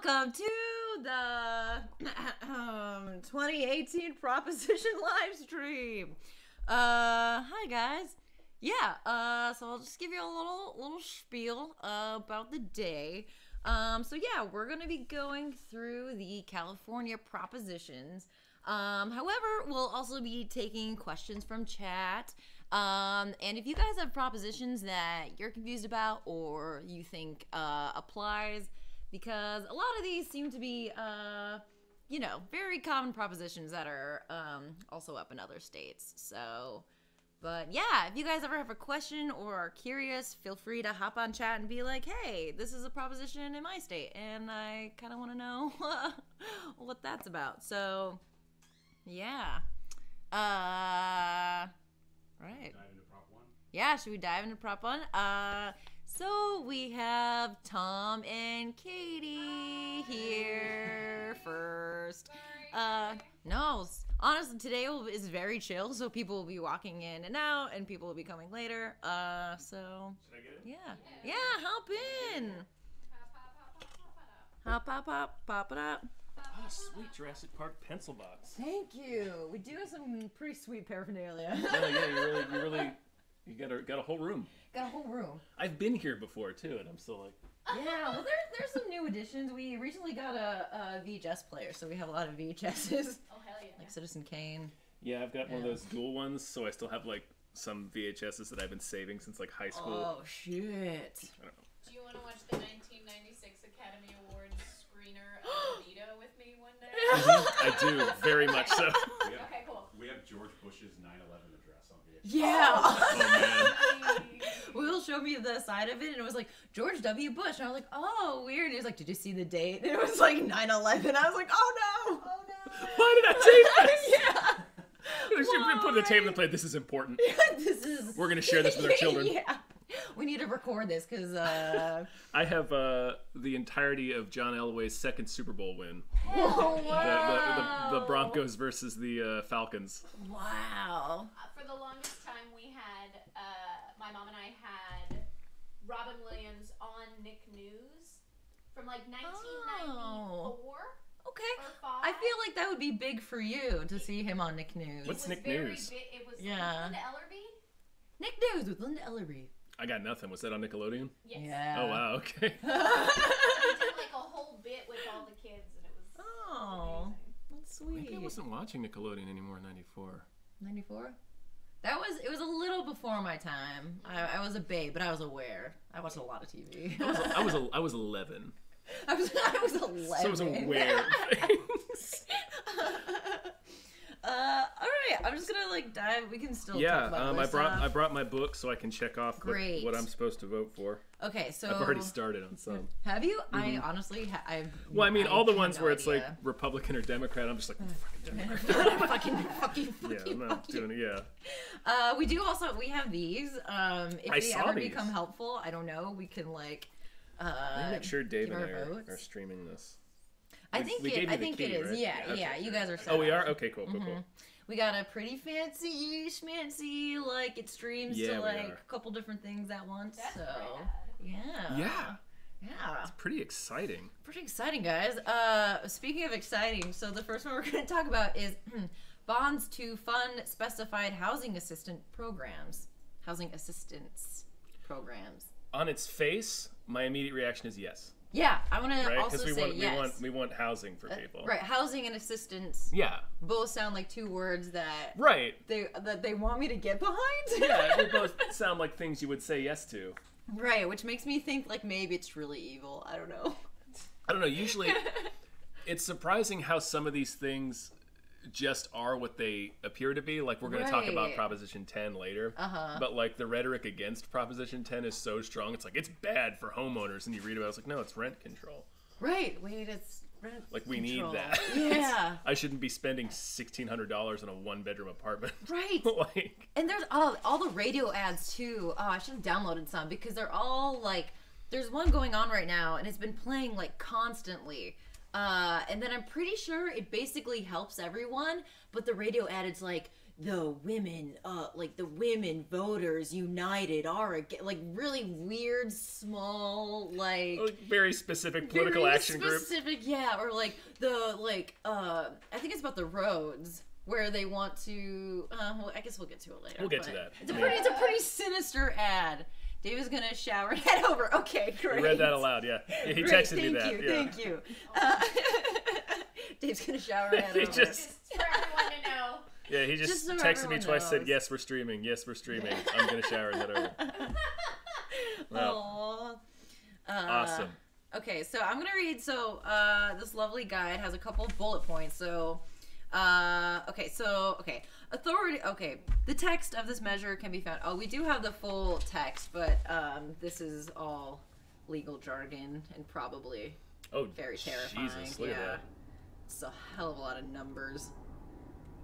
Welcome to the 2018 Proposition Livestream. Hi guys. Yeah, so I'll just give you a little spiel about the day. So yeah, we're gonna be going through the California propositions. However, we'll also be taking questions from chat. And if you guys have propositions that you're confused about or you think applies, because a lot of these seem to be, you know, very common propositions that are also up in other states. So, but yeah, if you guys ever have a question or are curious, feel free to hop on chat and be like, hey, this is a proposition in my state, and I kind of want to know what that's about. So, yeah. Right. Dive into prop one? Yeah, should we dive into prop one? So we have Tom and Katie here first. No, honestly, today is very chill, so people will be walking in and out, and people will be coming later. So Should I get it? yeah, hop in. Hop it up. Ah, sweet Jurassic Park pencil box. Thank you. We do have some pretty sweet paraphernalia. Yeah, you got a whole room. Got a whole room. I've been here before too, and I'm still like. Yeah, well, there's some new additions. We recently got a VHS player, so we have a lot of VHSs. Oh, hell yeah. Like Citizen Kane. Yeah, I've got one of those dual ones, so I still have like some VHSs that I've been saving since like high school. Oh, shit. I don't know. Do you want to watch the 1996 Academy Awards screener of Anita with me one day? I do, very much so. Okay, cool. We have George Bush's 9/11 address on VHS. Yeah. Oh man. Will showed me the side of it, and it was like, George W. Bush. And I was like, oh, weird. And he was like, did you see the date? And it was like 9/11. I was like, oh no. Oh no. Why did I take this? Yeah. We should put the tape on the plate. This is important. This is... We're gonna share this with our children. Yeah. We need to record this because I have the entirety of John Elway's second Super Bowl win. Oh, wow. The Broncos versus the Falcons. Wow. For the longest time, we had, my mom and I had Robin Williams on Nick News from like 1994. Okay. Or 5. I feel like that would be big for you to see him on Nick News. What's It was Nick very News? It was Yeah. Linda Ellerby? Nick News with Linda Ellerby. I got nothing. Was that on Nickelodeon? Yes. Yeah. Oh wow. Okay. We did like a whole bit with all the kids, and it was Oh, amazing. that's sweet. Maybe I wasn't watching Nickelodeon anymore in '94. 94? It was a little before my time. I was a babe, but I was aware. I watched a lot of TV. I was 11. I was 11. So I was aware of things. All right. I'm just gonna like dive. We can still talk Yeah. about I this brought my book so I can check off Great. what I'm supposed to vote for. Okay, so I've already started on some. Have you? I honestly, Well, I mean, all the have ones no where it's like idea. Republican or Democrat, I'm just like, fucking fucking. yeah, I'm not doing it. Yeah. We do also. We have these. If I they saw ever these. become helpful, I don't know. We can like. Let me make sure Dave give and I our are votes. streaming this. I We think gave you I the think key, it is. right? Yeah, Yeah, yeah. okay. You guys are. Set Oh, we up. are? Okay, cool. We got a pretty fancy schmancy, like it streams Yeah, to we like are. a couple different things at once. That's So rad. yeah, Pretty exciting. pretty exciting, guys. Speaking of exciting, so the first one we're going to talk about is bonds to fund specified housing assistance programs. On its face, my immediate reaction is yes. Yeah, I want to Right? also Because say yes. we want housing for people. Right, housing and assistance Yeah. both sound like two words that Right. they want me to get behind. Yeah, they both sound like things you would say yes to. Right, which makes me think like maybe it's really evil. I don't know. I don't know. Usually, it's surprising how some of these things just are what they appear to be. Like, we're going to talk about Right. Proposition 10 later. But, like, the rhetoric against Proposition 10 is so strong. It's like, it's bad for homeowners. And you read about it, it's like, no, it's rent control. Right, wait, it's rent Like, we control. need that. Yeah. I shouldn't be spending $1,600 on a one-bedroom apartment. Right. Like, And there's all the radio ads too. Oh, I should have downloaded some because they're all like, there's one going on right now and it's been playing like constantly. And then I'm pretty sure it basically helps everyone, but the radio ad is like, the women, the women voters united are again, like really weird, small, like very specific political very action group. Specific, yeah, or like I think it's about the roads where they want to. Well, I guess we'll get to it later. We'll get to that. It's a pretty sinister ad. Dave is gonna shower and head over. Okay, great. You read that aloud, yeah. He texted me that. Thank you. Dave's gonna shower and head over. Just for everyone to know. Yeah, he just so texted me twice, knows. said, yes, we're streaming. Yes, we're streaming. I'm going to shower and head over. Well, awesome. Okay, so I'm going to read. So this lovely guide has a couple of bullet points. So, authority. Okay, the text of this measure can be found. Oh, we do have the full text, but this is all legal jargon and probably very terrifying. Jesus, look at that. It's a hell of a lot of numbers.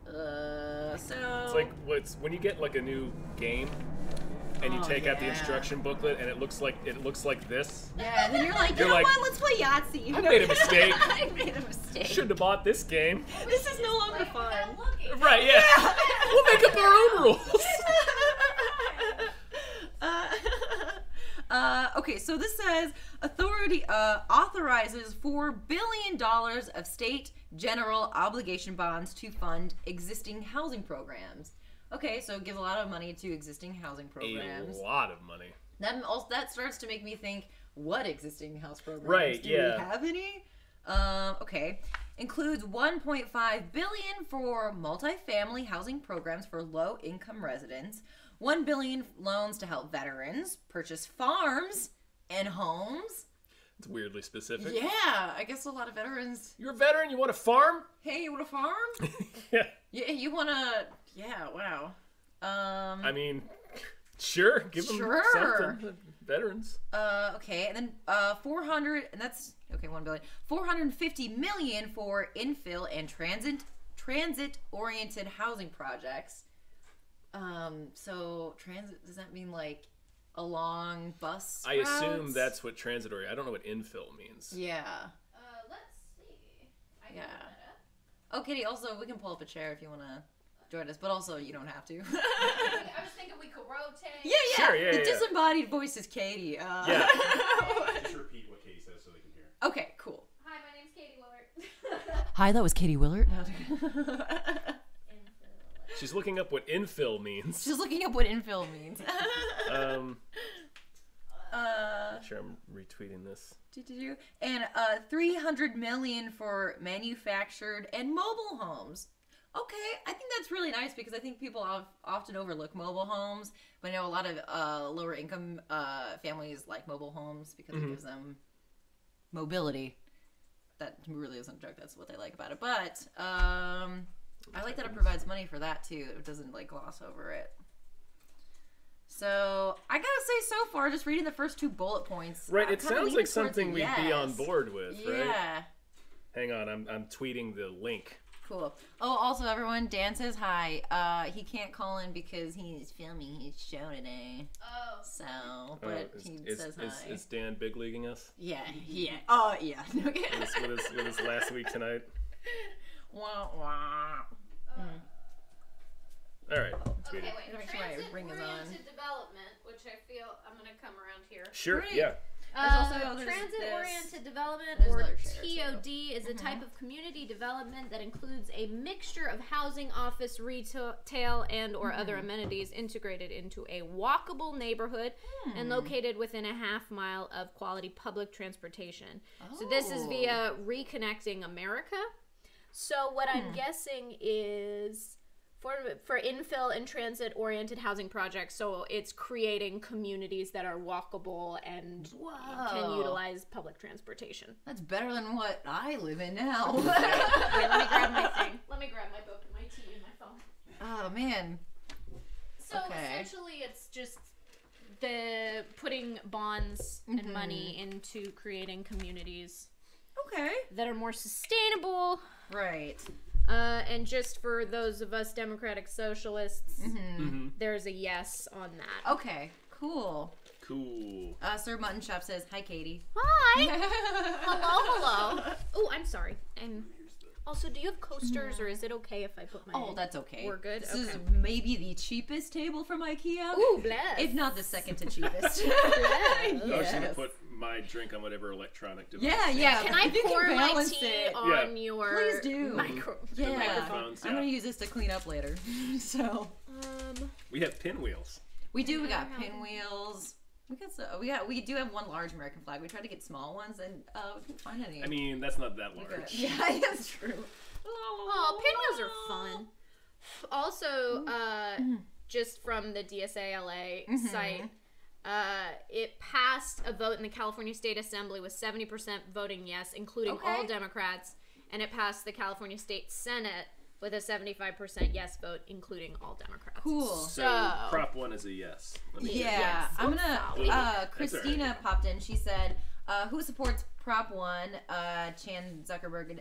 It's like when you get like a new game and you take out the instruction booklet and it looks like this. Yeah, and then you're like, you know what? Let's play Yahtzee. I made a mistake. I made a mistake. Shouldn't have bought this game. This is no longer fun. Right? Yeah. We'll make up our own rules. Okay, so this says authority authorizes $4 billion of state general obligation bonds to fund existing housing programs. Okay, so it gives a lot of money to existing housing programs. A lot of money. That starts to make me think, what existing house programs? Right, Do we have any? Okay. Includes $1.5 billion for multifamily housing programs for low-income residents, $1 billion loans to help veterans purchase farms and homes. It's weirdly specific. Yeah, I guess a lot of veterans. You're a veteran. You want a farm? Hey, you want a farm? Yeah. Yeah, you want to. Yeah, wow. I mean, sure. Give them something. Veterans. Okay, and then 400, and that's okay. $1 billion. $450 million for infill and transit-oriented housing projects. So transit, does that mean like along bus I routes? assume that's what transitory. I don't know what infill means. Yeah. Let's see. I can Yeah. look that Oh, Kitty, also, we can pull up a chair if you want to join us, but also you don't have to. up. I was thinking we could rotate. Yeah. Sure, yeah, The yeah. disembodied voice is Katie. Yeah. Just repeat what Katie says so they can hear. Okay, cool. Hi, my name's Katie Willard. Hi, that was Katie Willard. She's looking up what infill means. She's looking up what infill means. Sure, I'm retweeting this. And $300 million for manufactured and mobile homes. Okay, I think that's really nice because I think people often overlook mobile homes, but I know a lot of lower income families like mobile homes because it gives them mobility. That really isn't a joke. That's what they like about it. But I like that it provides money for that too. It doesn't like gloss over it. So I gotta say, so far, just reading the first two bullet points, Right, it sounds like something we'd be on board with, right? Yeah. Hang on, I'm tweeting the link. Cool. Oh, also, everyone, Dan says hi. He can't call in because he's filming his show today. Oh. So, but he says hi. Is Dan big leaguing us? Yeah. Oh, yeah. Okay. With his last week tonight? Wah, wah. All right, tweet Okay, it. wait. Make sure my ring is on. Transit-oriented development, which I feel I'm going to come around here. Sure, Great. yeah. There's Transit-oriented development, There's or another chair, TOD, is a type of community development that includes a mixture of housing, office, retail, and or other amenities integrated into a walkable neighborhood and located within a half-mile of quality public transportation. So this is via Reconnecting America. So what I'm guessing is for infill and transit-oriented housing projects, so it's creating communities that are walkable and can utilize public transportation. That's better than what I live in now. Wait, let me grab my thing. Let me grab my book and my tea and my phone. Oh, man. So essentially, it's just the putting bonds and money into creating communities Okay. that are more sustainable. Right. And just for those of us democratic socialists, there's a yes on that. Okay. Cool. Cool. Sir Mutton Shop says, hi, Katie. Hi. Hello. Oh, I'm sorry. Also, do you have coasters, or is it okay if I put my... Oh, that's okay. We're good? This Okay. is maybe the cheapest table from IKEA. Ooh, bless. If not the second to cheapest. I was Yes. gonna put my drink on whatever electronic device. Yeah. Can I If you pour my balance tea it, on your please do. microphone? microphones, I'm yeah. gonna use this to clean up later. So We have pinwheels. we do. We got pinwheels. We do have one large American flag. We tried to get small ones, and we couldn't find any. I mean, that's not that large. Yeah, that's true. Oh, pinwheels are fun. Also, just from the DSA LA site, it passed a vote in the California State Assembly with 70% voting yes, including all Democrats, and it passed the California State Senate with a 75% yes vote, including all Democrats. Cool. So Prop 1 is a yes. Let me Yeah, Yes. I'm gonna. That's Christina all right. popped in. She said, "Who supports Prop 1? Chan Zuckerberg,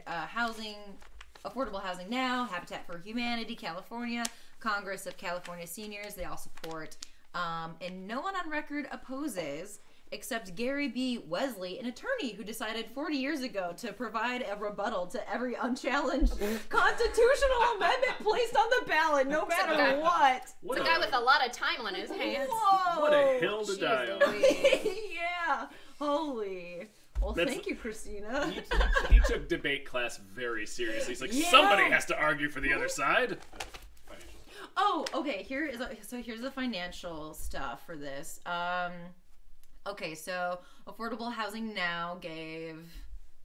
affordable housing now, Habitat for Humanity, California, Congress of California Seniors. They all support, and no one on record opposes." Except Gary B. Wesley, an attorney who decided 40 years ago to provide a rebuttal to every unchallenged constitutional amendment placed on the ballot, no matter what. It's a guy with a lot of time on his hands. Whoa! What a hill to die on. Yeah. Holy. Well, That's- thank you, Christina. He took debate class very seriously. He's like, Yeah. somebody has to argue for the other side. Oh, okay. Here's the financial stuff for this. Okay, so Affordable Housing Now gave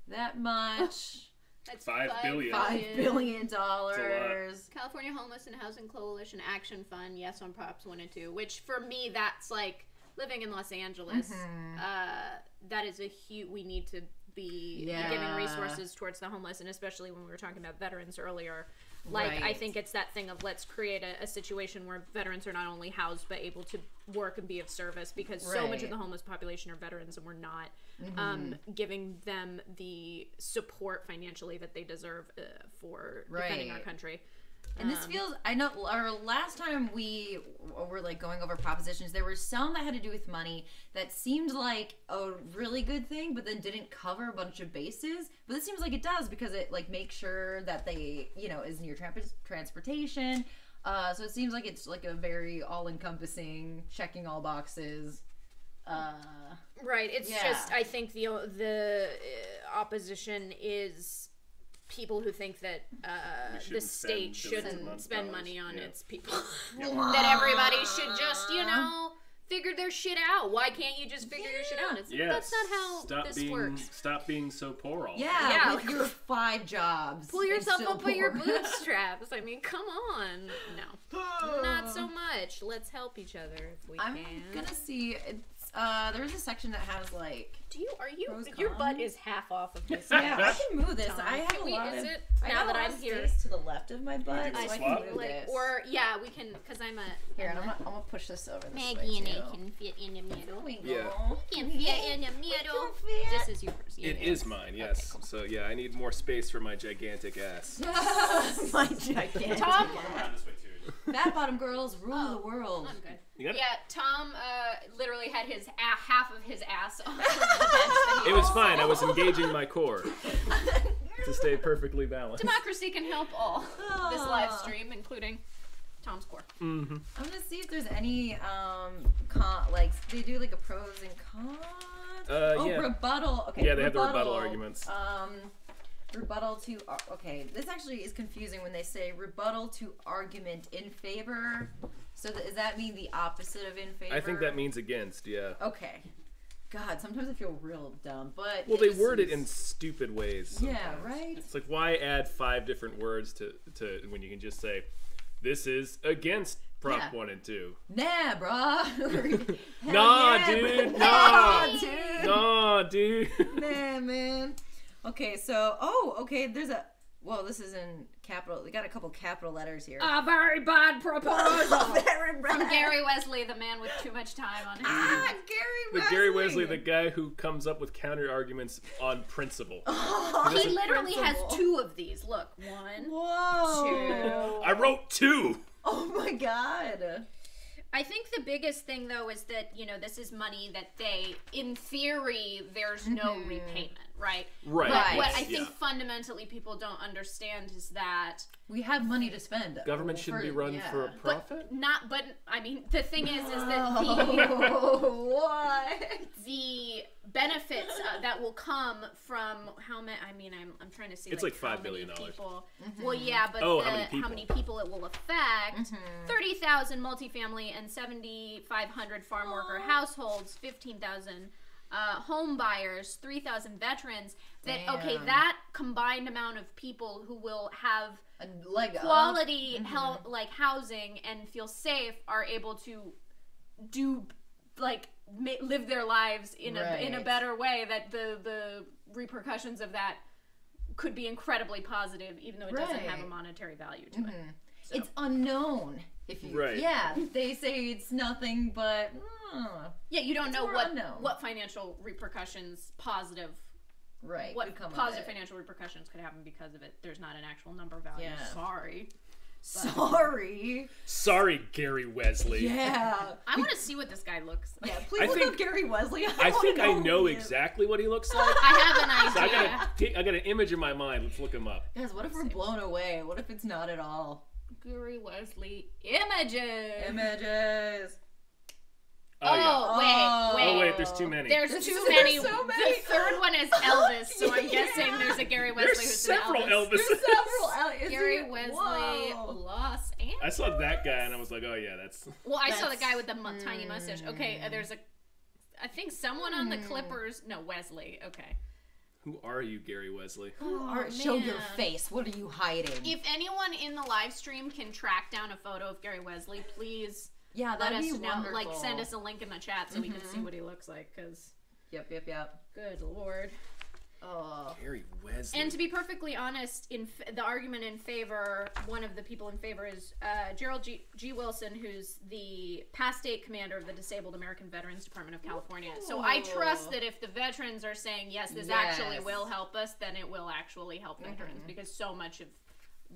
that much. That's $5 billion. $5 billion. California Homeless and Housing Coalition Action Fund, yes on Props 1 and 2, which for me, that's like living in Los Angeles. That is a huge, we need to be giving resources towards the homeless, and especially when we were talking about veterans earlier. Like, I think it's that thing of let's create a situation where veterans are not only housed but able to work and be of service, because so much of the homeless population are veterans, and we're not giving them the support financially that they deserve for defending our country. And this feels, I know, our last time we were like going over propositions, there were some that had to do with money that seemed like a really good thing, but then didn't cover a bunch of bases. But this seems like it does, because it like makes sure that they, is near transportation. So it seems like it's like a very all-encompassing, checking all boxes. Right. It's just, I think the opposition is people who think that the state shouldn't spend money on its people. That everybody should just, figure their shit out. Why can't you just figure your shit out? It's, that's not how this works. Stop being so poor all Yeah, with your 5 jobs. Pull yourself up by your bootstraps. I mean, come on. No. Not so much. Let's help each other if we can. I'm gonna see. There's a section that has like. Your butt is half off of this. Yeah, I can move this. I have a lot of. I now got that a lot I'm of here space to the left of my butt, so I can swap? move this. Or we can, because I'm Here, I'm gonna push this over this Maggie way and too. I can fit in the middle. We Yeah. go. Can fit in the middle. fit. This is yours. It is mine, yes. Okay, cool. So yeah, I need more space for my gigantic ass. My gigantic. Tom? Around this way too. Fat bottom girls rule the world. I'm good. You got it? Yeah, Tom literally had his half of his ass on the bench. that he It was also- fine. I was engaging my core to stay perfectly balanced. Democracy can help all. This live stream, including Tom's core. Mm-hmm. I'm gonna see if there's any they do like a pros and cons. Yeah. Rebuttal. Okay. Yeah, they have the rebuttal arguments. Rebuttal to okay. This actually is confusing when they say rebuttal to argument in favor. So does that mean the opposite of in favor? I think that means against. Yeah. Okay. God, sometimes I feel real dumb, but Well, they word it in stupid ways. Yeah, sometimes. right. It's like, why add 5 different words to when you can just say, this is against Prop 1 and 2. Nah, brah. Nah, yeah, dude. bro. Nah. dude. Nah, dude. Nah, man. Okay, so there's a this is in capital. They got a couple capital letters here. A very bad proposal. Very bad. From Gary Wesley, the man with too much time on his hands. Gary Wesley, the guy who comes up with counter arguments on principle. He literally has 2 of these. Look, 1, Whoa. 2. I wrote 2. Oh my god. I think the biggest thing, though, is that, this is money that in theory, there's no repayment, right? Right. But what I think fundamentally people don't understand is that we have money to spend. Government shouldn't be run for a profit? The thing is that the benefits that will come from how many, I'm trying to see. It's like $5 billion. People. Well, yeah, but how many people it will affect. 30,000 multifamily and 7,500 farm worker households, 15,000 home buyers, 3,000 veterans. That combined amount of people who will have quality housing and feel safe are able to do live their lives in a better way, that the repercussions of that could be incredibly positive, even though it doesn't have a monetary value to it. So. It's unknown. They say it's nothing, but you don't know what financial repercussions positive financial repercussions could happen because of it. There's not an actual number value. Sorry, Gary Wesley. Yeah. I want to see what this guy looks like. Yeah, please look up Gary Wesley. I think I know exactly what he looks like. I have an idea. I got an image in my mind. Let's look him up. Guys, what if we're blown away? What if it's not at all? Gary Wesley images. Wait, there's too many. There's too many. So many. The third one is Elvis, so I'm guessing there's a Gary Wesley who's several Elvis. There's several Elvis. Gary Wesley, Los Angeles. I saw that guy and I was like, oh yeah, that's... Well, I saw the guy with the tiny mustache. Okay, there's I think someone on the Clippers. No, Wesley. Okay. Who are you, Gary Wesley? Show your face. What are you hiding? If anyone in the live stream can track down a photo of Gary Wesley, please... Yeah, that'd be wonderful. Know. Send us a link in the chat so we can see what he looks like. Cause Yep. Good Lord. Oh, Gary Wesley. And to be perfectly honest, the argument in favor, one of the people in favor is Gerald G. Wilson, who's the past state commander of the Disabled American Veterans Department of California. Ooh. So I trust that if the veterans are saying, yes, this actually will help us, then it will actually help veterans, because so much of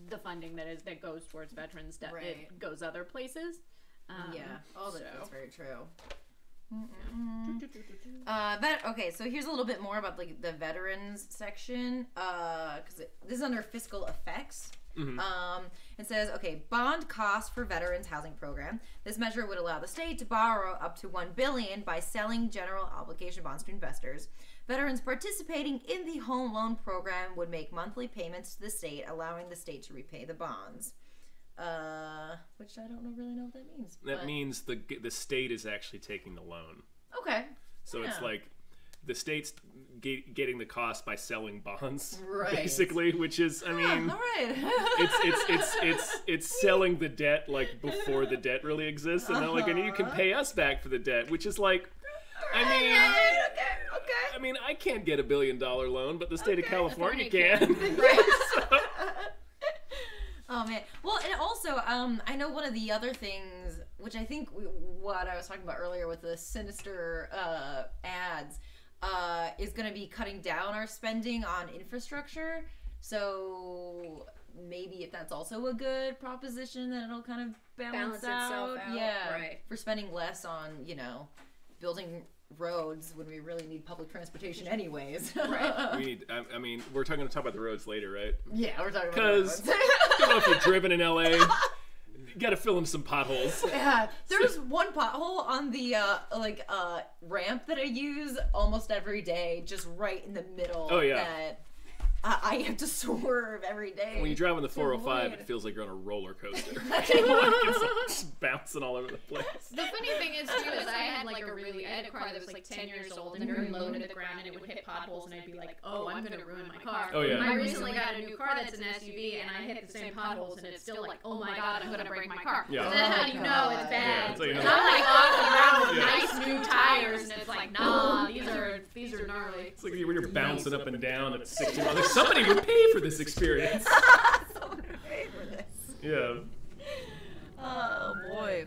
the funding that goes towards veterans it goes other places. That's very true. Okay, so here's a little bit more about the veterans section, because this is under fiscal effects. It says, bond costs for veterans housing program. This measure would allow the state to borrow up to $1 billion by selling general obligation bonds to investors. Veterans participating in the home loan program would make monthly payments to the state, allowing the state to repay the bonds. Which I don't really know what that means. That means the state is actually taking the loan. Okay. So it's like the state's getting the cost by selling bonds, basically, which is, all right. it's selling the debt before the debt really exists, and they're like, and you can pay us back for the debt, which is like, Okay. I mean, I can't get $1 billion loan, but the state of California can. Oh man. Well, and also, I know one of the other things, which I think what I was talking about earlier with the sinister ads, is going to be cutting down our spending on infrastructure. So maybe if that's also a good proposition, then it'll kind of balance itself out. Yeah, right. For spending less on building roads when we really need public transportation anyways. Right. We need. I mean, we're going to talk about the roads later, right? Yeah, we're talking about the roads. Because I don't know if you've driven in LA. You got to fill in some potholes. Yeah, there's one pothole on the ramp that I use almost every day, just right in the middle. Oh yeah. That I have to swerve every day. When you drive on the 405, it feels like you're on a roller coaster. It's just bouncing all over the place. The funny thing is, too, is I had a car that was 10 years old and very low to the ground, and it would hit potholes, and I'd be like, oh, I'm going to ruin my car. Oh, yeah. I recently got a new car that's an SUV, and I hit the same potholes, and it's still like, oh my god, I'm going to break my car. Yeah. So that's how you know it's bad. Yeah, I'm off the ground with nice new tires, and it's like, nah, these are gnarly. It's like when you're bouncing up and down at 60 miles. Somebody would pay for this experience. Someone would pay for this. Yeah. Oh boy.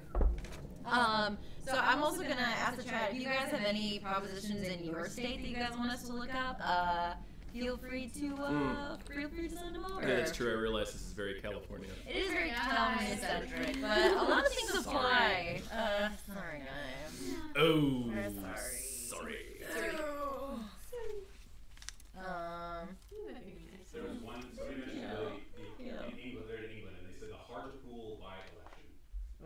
So I'm also gonna ask the chat if you guys have any propositions in your state that you guys want us to look up. feel free to send them over. Yeah, that's true. I realize this is very California. It is very California-centric, but a lot of things apply. Sorry, guys. Oh. Sorry. There was one, somebody mentioned in England, they're in England, and they said the Hartlepool by-election.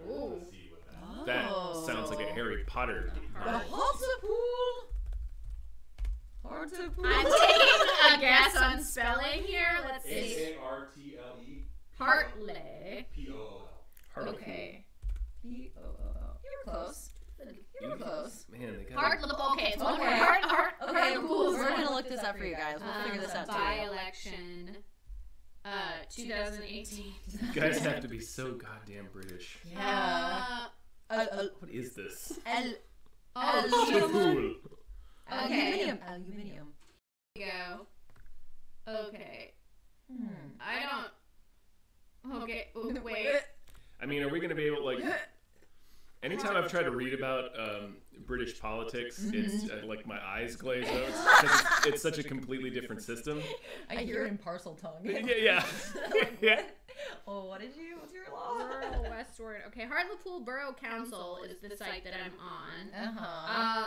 Let's see what That sounds like a Harry Potter. The Hartlepool. I'm taking a guess on spelling here. Let's see. Hartle. Hartley. Pool. Okay. P-O-O-L. You were close. You were close. Man, they got Hartlepool. Okay, it's one Okay. Heart. Okay, cool. We're gonna look this up for you guys. We'll figure this out too. By-election. 2018. You guys have to be so goddamn British. Yeah. What is this? Aluminium. Okay. Aluminium. Go. Okay. I don't. Okay. Wait. I mean, are we going to be able, like... Anytime I've tried to read about British politics, it's like my eyes glaze out. It's such a completely different system. I hear it in parcel tongue. Yeah. Yeah. Oh, what's your law? Rural Westward. Okay, Hartlepool Borough Council is the site that I'm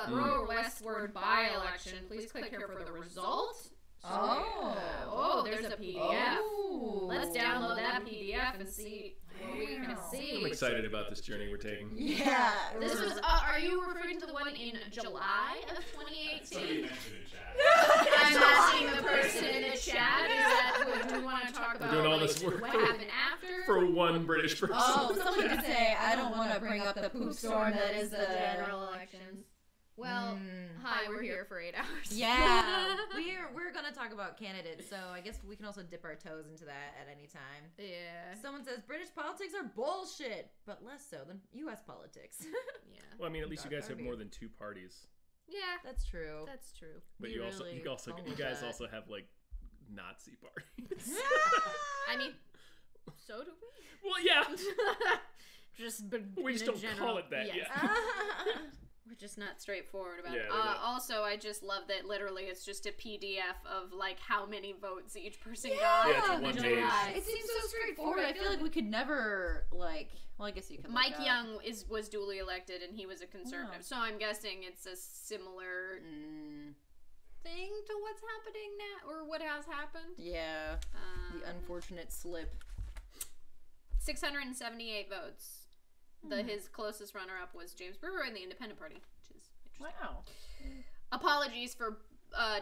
on. Rural Westward by-election. Please click here for the result. Oh, there's a PDF. Oh. Let's download that PDF and see what we can see. I'm excited about this journey we're taking. Yeah. This was, are you referring to the one in July of 2018? Somebody mentioned in chat. I'm asking the person in the chat, is that what we want to talk about? We're doing all this work what happened after? for one British person. Oh, someone could say, I don't want to bring up the poop storm that is the general elections. Well, hi, we're here for 8 hours. Yeah. we're going to talk about candidates, so I guess we can also dip our toes into that at any time. Yeah. Someone says British politics are bullshit, but less so than U.S. politics. Yeah. Well, I mean, at least you guys have more than 2 parties. Yeah. That's true. That's true. But you guys also have like Nazi parties. I mean, so do we. Well, yeah. We just don't call it that yet. We're just not straightforward about it. Yeah, also, I just love that literally it's just a PDF of like how many votes each person got. Yeah, it's one page. It seems so straightforward. I feel like we could never well, I guess you could. Mike Young was duly elected and he was a conservative, so I'm guessing it's a similar thing to what's happening now, or what has happened. Yeah, the unfortunate slip. 678 votes. His closest runner-up was James Brewer in the Independent Party, which is interesting. Wow. Apologies for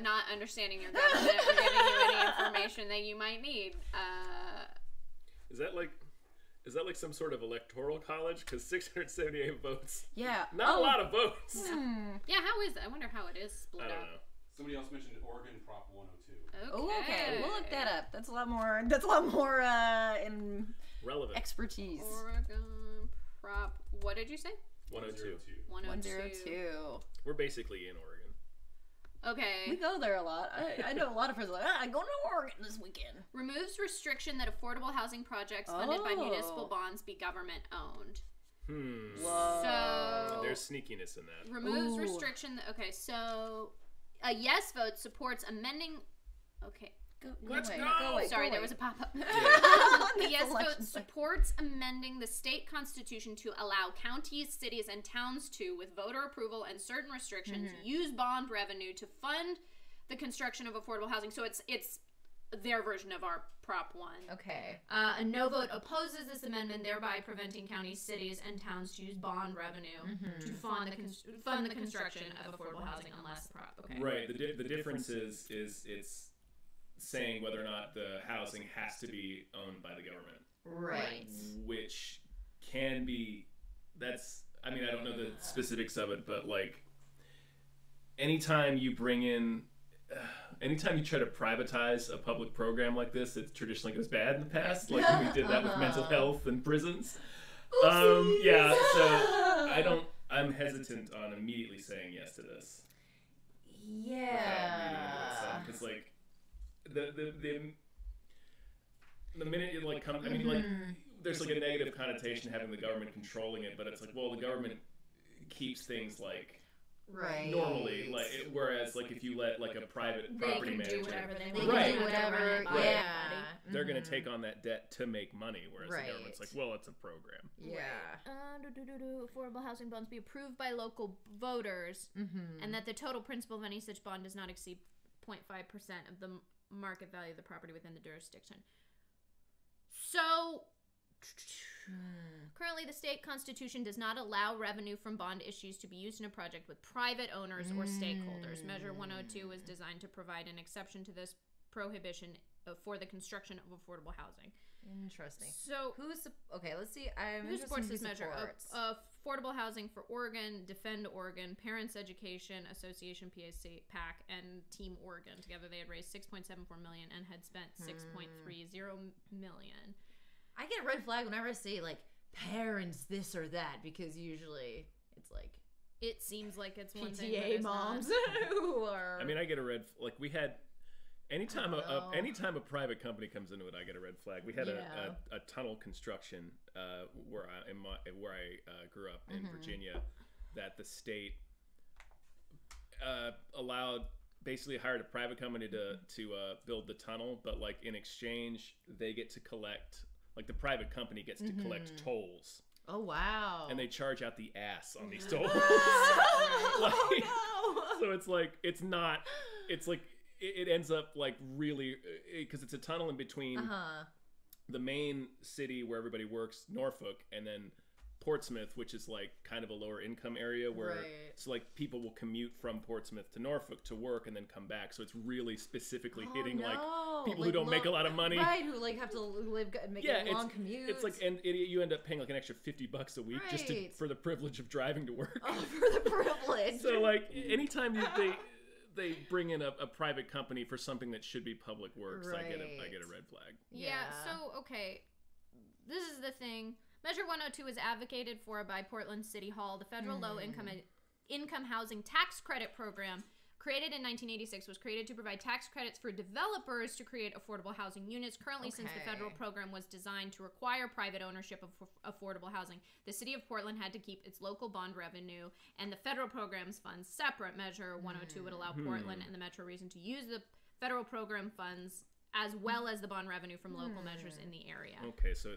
not understanding your government or giving you any information that you might need. Is that like some sort of electoral college? Because 678 votes. Yeah. Not a lot of votes. Yeah, how is it? I wonder how it is split I don't up. know. Somebody else mentioned Oregon Prop 102. Okay. We'll look that up. That's a lot more in Relevant. expertise. Oregon Prop. What did you say? 102. 102. We're basically in Oregon. Okay. We go there a lot. I know a lot of friends are like, I'm going to Oregon this weekend. Removes restriction that affordable housing projects funded by municipal bonds be government owned. Whoa. So There's sneakiness in that. Removes restriction. Okay, so a yes vote supports amending. Okay. Let's go. Sorry, there was a pop-up. Yeah. The yes vote supports amending the state constitution to allow counties, cities, and towns to, with voter approval and certain restrictions, use bond revenue to fund the construction of affordable housing. So it's their version of our Prop 1. Okay. A no vote opposes this amendment, thereby preventing counties, cities, and towns to use bond revenue to fund the construction of affordable housing unless the prop. Okay. Right. The difference is it's saying whether or not the housing has to be owned by the government. Right. Which can be, I don't know the specifics of it, but like anytime you bring in, anytime you try to privatize a public program like this, it traditionally goes bad in the past. Like we did that with mental health and prisons. Yeah, so I'm hesitant on immediately saying yes to this. Yeah. Because like, the minute you like come, there's like a negative connotation having the government controlling it, but it's like, well, the government keeps things like Right. Normally, whereas if you let a private property manager, do whatever they They want. can do whatever. Right. Yeah. they're going to take on that debt to make money, whereas Right. the government's like, well, it's a program. Yeah. Affordable housing bonds be approved by local voters, and that the total principal of any such bond does not exceed 0.5% of the market value of the property within the jurisdiction. So, currently the state constitution does not allow revenue from bond issues to be used in a project with private owners or stakeholders. Measure 102 was designed to provide an exception to this prohibition for the construction of affordable housing. Interesting. So, okay, let's see. I'm who interested supports in this who measure? supports. Affordable Housing for Oregon, Defend Oregon, Parents Education Association PAC, and Team Oregon. Together, they had raised $6.74 million and had spent $6.30 million. I get a red flag whenever I say parents this or that, because usually it's It seems like it's one thing. PTA but it's moms not. who are. I mean, I get a red. We had anytime a private company comes into it, I get a red flag. We had a tunnel construction where I grew up in Virginia, that the state allowed. Basically hired a private company to build the tunnel, but in exchange they get to collect, the private company gets to collect tolls. Oh wow! And they charge out the ass on these tolls. Oh no! So it ends up really, because it's a tunnel in between the main city where everybody works, Norfolk, and then Portsmouth, which is kind of a lower income area where so people will commute from Portsmouth to Norfolk to work and then come back. So it's really specifically hitting people who don't make a lot of money, right? Who have to live and make a long commute. It's you end up paying an extra $50 a week just for the privilege of driving to work. Oh, for the privilege. So anytime they bring in a private company for something that should be public works, I get a red flag. Yeah. So okay, this is the thing. Measure 102 is advocated for by Portland City Hall. The federal low-income housing tax credit program, created in 1986, was created to provide tax credits for developers to create affordable housing units. Currently, since the federal program was designed to require private ownership of affordable housing, the city of Portland had to keep its local bond revenue and the federal program's funds separate. Measure 102 would allow Portland and the Metro region to use the federal program funds as well as the bond revenue from local measures in the area. Okay, so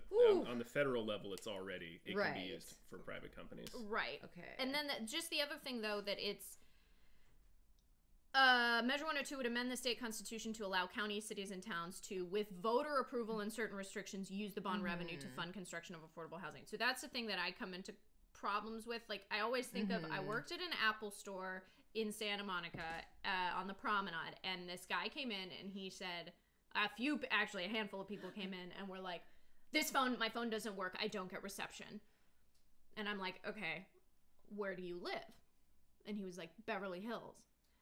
on the federal level, it can be used for private companies. Right. Okay. And then just the other thing, though, that it's Measure 102 would amend the state constitution to allow counties, cities, and towns to, with voter approval and certain restrictions, use the bond revenue to fund construction of affordable housing. So that's the thing that I come into problems with. I always think of, I worked at an Apple store in Santa Monica on the promenade, and this guy came in and he said, a handful of people came in and were like, my phone doesn't work, I don't get reception. And I'm like, okay, where do you live? And he was like, Beverly Hills.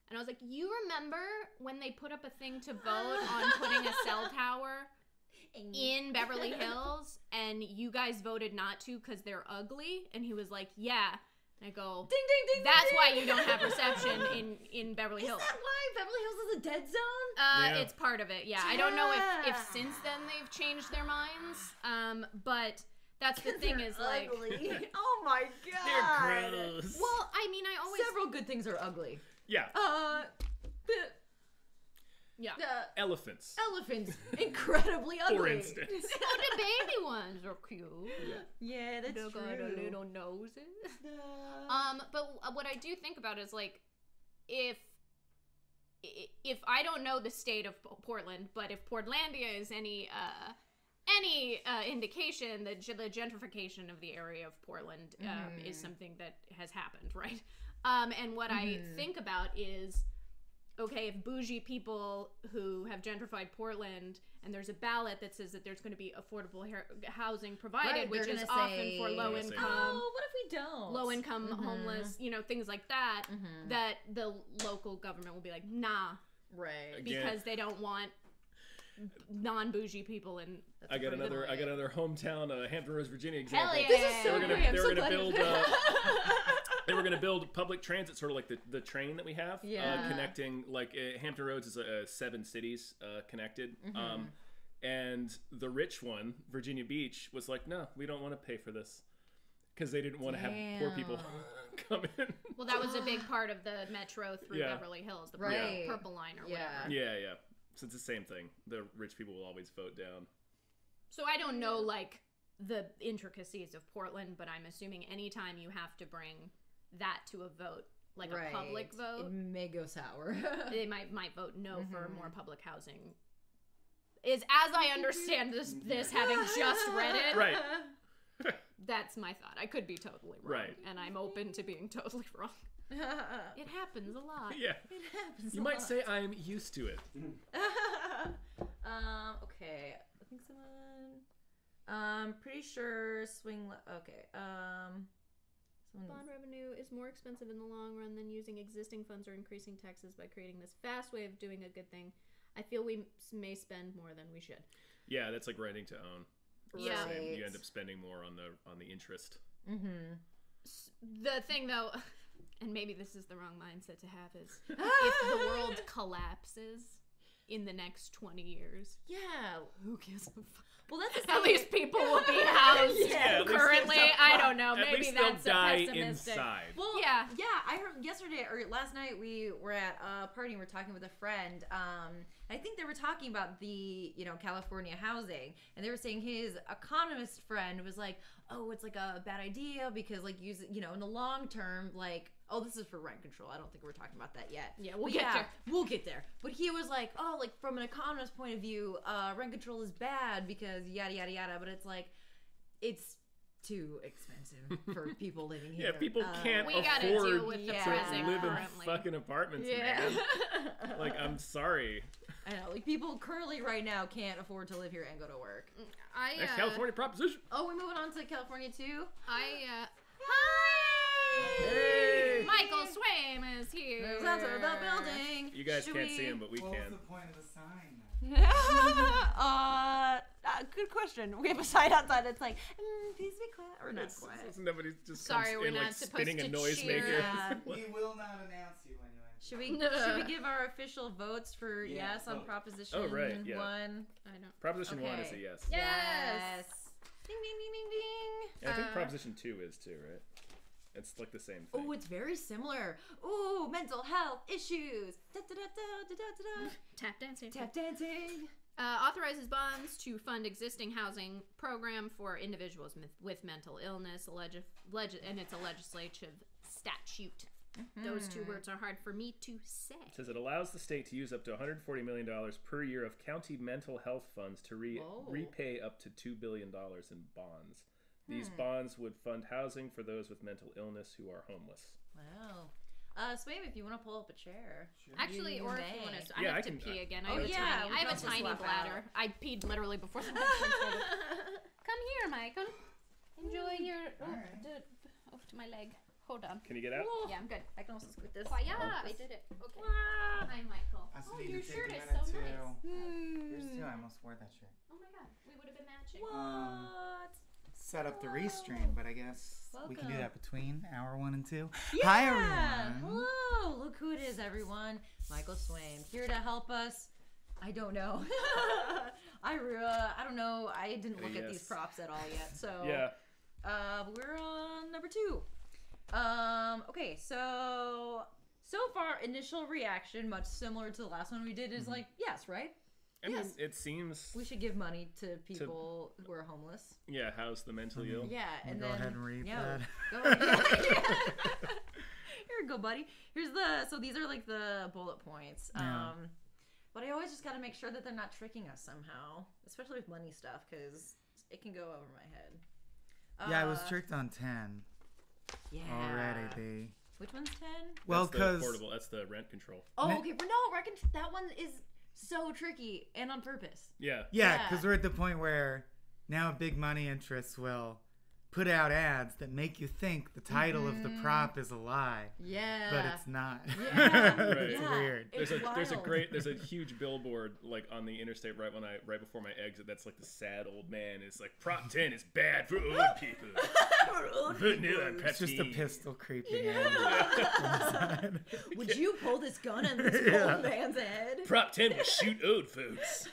And I was like, you remember when they put up a thing to vote on putting a cell tower in Beverly Hills and you guys voted not to because they're ugly? And he was like, yeah. And I go, ding, ding, ding, that's ding, why you don't have reception in Beverly Hills. Is that why Beverly Hills is a dead zone? It's part of it, yeah. I don't know if since then they've changed their minds, but that's the thing is ugly. Oh my god. They're gross. Well, I mean, I always... Several good things are ugly. Yeah. Elephants. Elephants, incredibly ugly. For instance. The baby ones are cute. Yeah, that's They true. got a little noses. But what I do think about is if I don't know the state of Portland, but if Portlandia is any indication that the gentrification of the area of Portland is something that has happened, right? And what I think about is, okay, if bougie people who have gentrified Portland, and there's a ballot that says that there's going to be affordable housing provided, which is often for low income. Oh, what if we don't? Low income, homeless, things like that, that the local government will be like, nah. Right. Again, because they don't want non-bougie people in. I got another hometown, Hampton Roads, Virginia example. Hell yeah. This is so great. I'm so glad build. They were going to build public transit, sort of like the train that we have, connecting. Hampton Roads is 7 cities connected, and the rich one, Virginia Beach, was like, no, we don't want to pay for this. because they didn't want to have poor people come in. Well, that was a big part of the metro through Beverly Hills, the Right. purple line or whatever. Yeah. So it's the same thing. The rich people will always vote down. So I don't know, like, the intricacies of Portland, but I'm assuming anytime you have to bring that to a vote, like a public vote, it may go sour. they might vote no for more public housing. Is as I understand this having just read it. Right. That's my thought. I could be totally wrong. Right. And I'm open to being totally wrong. It happens a lot. Yeah. It happens. You might say I'm used to it. Okay. I think someone. Pretty sure swing. Okay. Bond revenue is more expensive in the long run than using existing funds or increasing taxes by creating this fast way of doing a good thing. I feel we may spend more than we should. Yeah, that's like renting to own. Yeah. Right. You end up spending more on the interest. Mm-hmm. The thing, though, and maybe this is the wrong mindset to have, is if the world collapses in the next 20 years, Yeah. who gives a fuck? Well, that's the At least people will be housed. at least Currently, I don't know. At Maybe least that's they'll die a pessimistic. inside. Well, Yeah. I heard yesterday or last night we were at a party and we were talking with a friend. I think they were talking about the, California housing, and they were saying his economist friend was like, oh, it's like a bad idea because like in the long term, like, oh, this is for rent control. I don't think we're talking about that yet. Yeah, we'll But get there. We'll get there. But he was like, oh, like from an economist point of view, rent control is bad because yada, yada, yada. But it's like, it's too expensive for people living here. Yeah, people can't We gotta deal afford with the Yeah. to present live in currently. fucking apartments, Yeah. man. Like, I'm sorry. I know, like people currently right now can't afford to live here and go to work. That's California proposition. Oh, we're moving on to California too? Hi! Hey! Michael Swaim is here. Moves on to the building. You guys Should can't we- see him, but we What was can. the point of the sign? Good question. We have a sign outside that's like, please be quiet. Or not quiet. Nobody's just Sorry, comes we're in, not like, supposed spinning to a noisemaker. cheer. Yeah. We will not announce you when you enter. Should we give our official votes for Yeah, yes on vote. Proposition Oh, right, yeah. 1? I don't. Proposition 1 is Okay. a yes. Yes. Ding, ding, ding, ding, ding. And I think Proposition 2 is too, right? It's like the same thing. Oh, it's very similar. Ooh, mental health issues. Da, da, da, da, da, da, da. Tap dancing. Tap dancing. Authorizes bonds to fund existing housing program for individuals with mental illness, and it's a legislative statute. Those two words are hard for me to say. It says it allows the state to use up to $140 million per year of county mental health funds to repay up to $2 billion in bonds. These bonds would fund housing for those with mental illness who are homeless. Wow. Swam, if you want to pull up a chair. Actually, You or if may. you want to, Yeah, I I have to can- pee again. Oh, I have yeah, a tiny, we I have can a also tiny swap bladder. out. I peed literally before the bathroom started. Come here, Michael. Enjoy your. To my leg. Hold on. Can you get out? Yeah, I'm good. I can also scoot this. Quiet. I did it. Okay. Hi, Michael. I also Oh, need your to take shirt a is minute so to. nice. Yours too. I almost wore that shirt. Oh my god, we would have been matching. What? Set up the restream, but I guess we can do Welcome. that between hour 1 and 2. Yeah. Hi everyone. Hello. Look who it is, everyone. Michael Swain here to help us. I don't know. I don't know. I didn't look at these Yes. props at all yet. So Yeah. but we're on number 2. Okay, so far initial reaction, much similar to the last one we did, is like yes, right? I mean, Yes. it seems, We should give money to people who are homeless. yeah, house the mentally ill. Yeah, and Go then ahead and read yeah, that. Go, Here you go, buddy. So these are like the bullet points. Yeah. But I always just got to make sure that they're not tricking us somehow, especially with money stuff, because it can go over my head. Yeah, I was tricked on 10 Yeah. already. Which one's 10? Well, That's the because portable. That's the rent control. Oh, Mi- okay. But no, reckon that one is so tricky and on purpose. Yeah. yeah, because we're at the point where now big money interests will put out ads that make you think the title of the prop is a lie, Yeah. but it's not. Yeah. It's Yeah. weird. There's It's a wild. there's a huge billboard like on the interstate right before my exit. That's like the sad old man. It's like Prop 10 is bad for old people. It's just a pistol creeping in. Would you pull this gun on this old man's head? Prop 10 will shoot old folks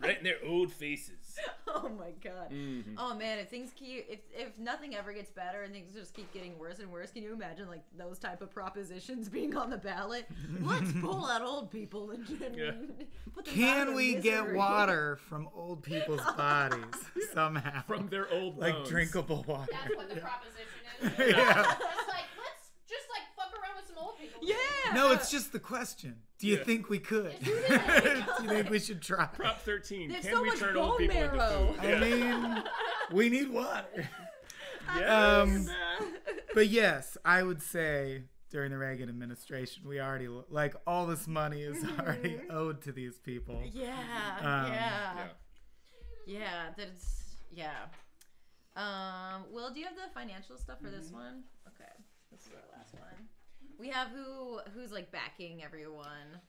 right in their old faces. Oh my god. Mhm. Oh man, if things keep if nothing ever gets better and things just keep getting worse and worse, can you imagine like those type of propositions being on the ballot? Let's pull out old people and Yeah. put them out Can of we get misery. water from old people's bodies somehow? From their old like bones. drinkable water. That's what the proposition is. Yeah. It's like, let's just like fuck around with some old people. Yeah. No, it's just the question. Do you Yeah. think we could? Do you think we should try? Prop 13. There's Can so we much turn old bone people marrow. into food? I mean, we need water. Yes. But yes, I would say during the Reagan administration, we already like all this money is already owed to these people. Yeah. yeah. Yeah, Will, do you have the financial stuff for this one? Okay, this is our last one. We have who's like backing everyone.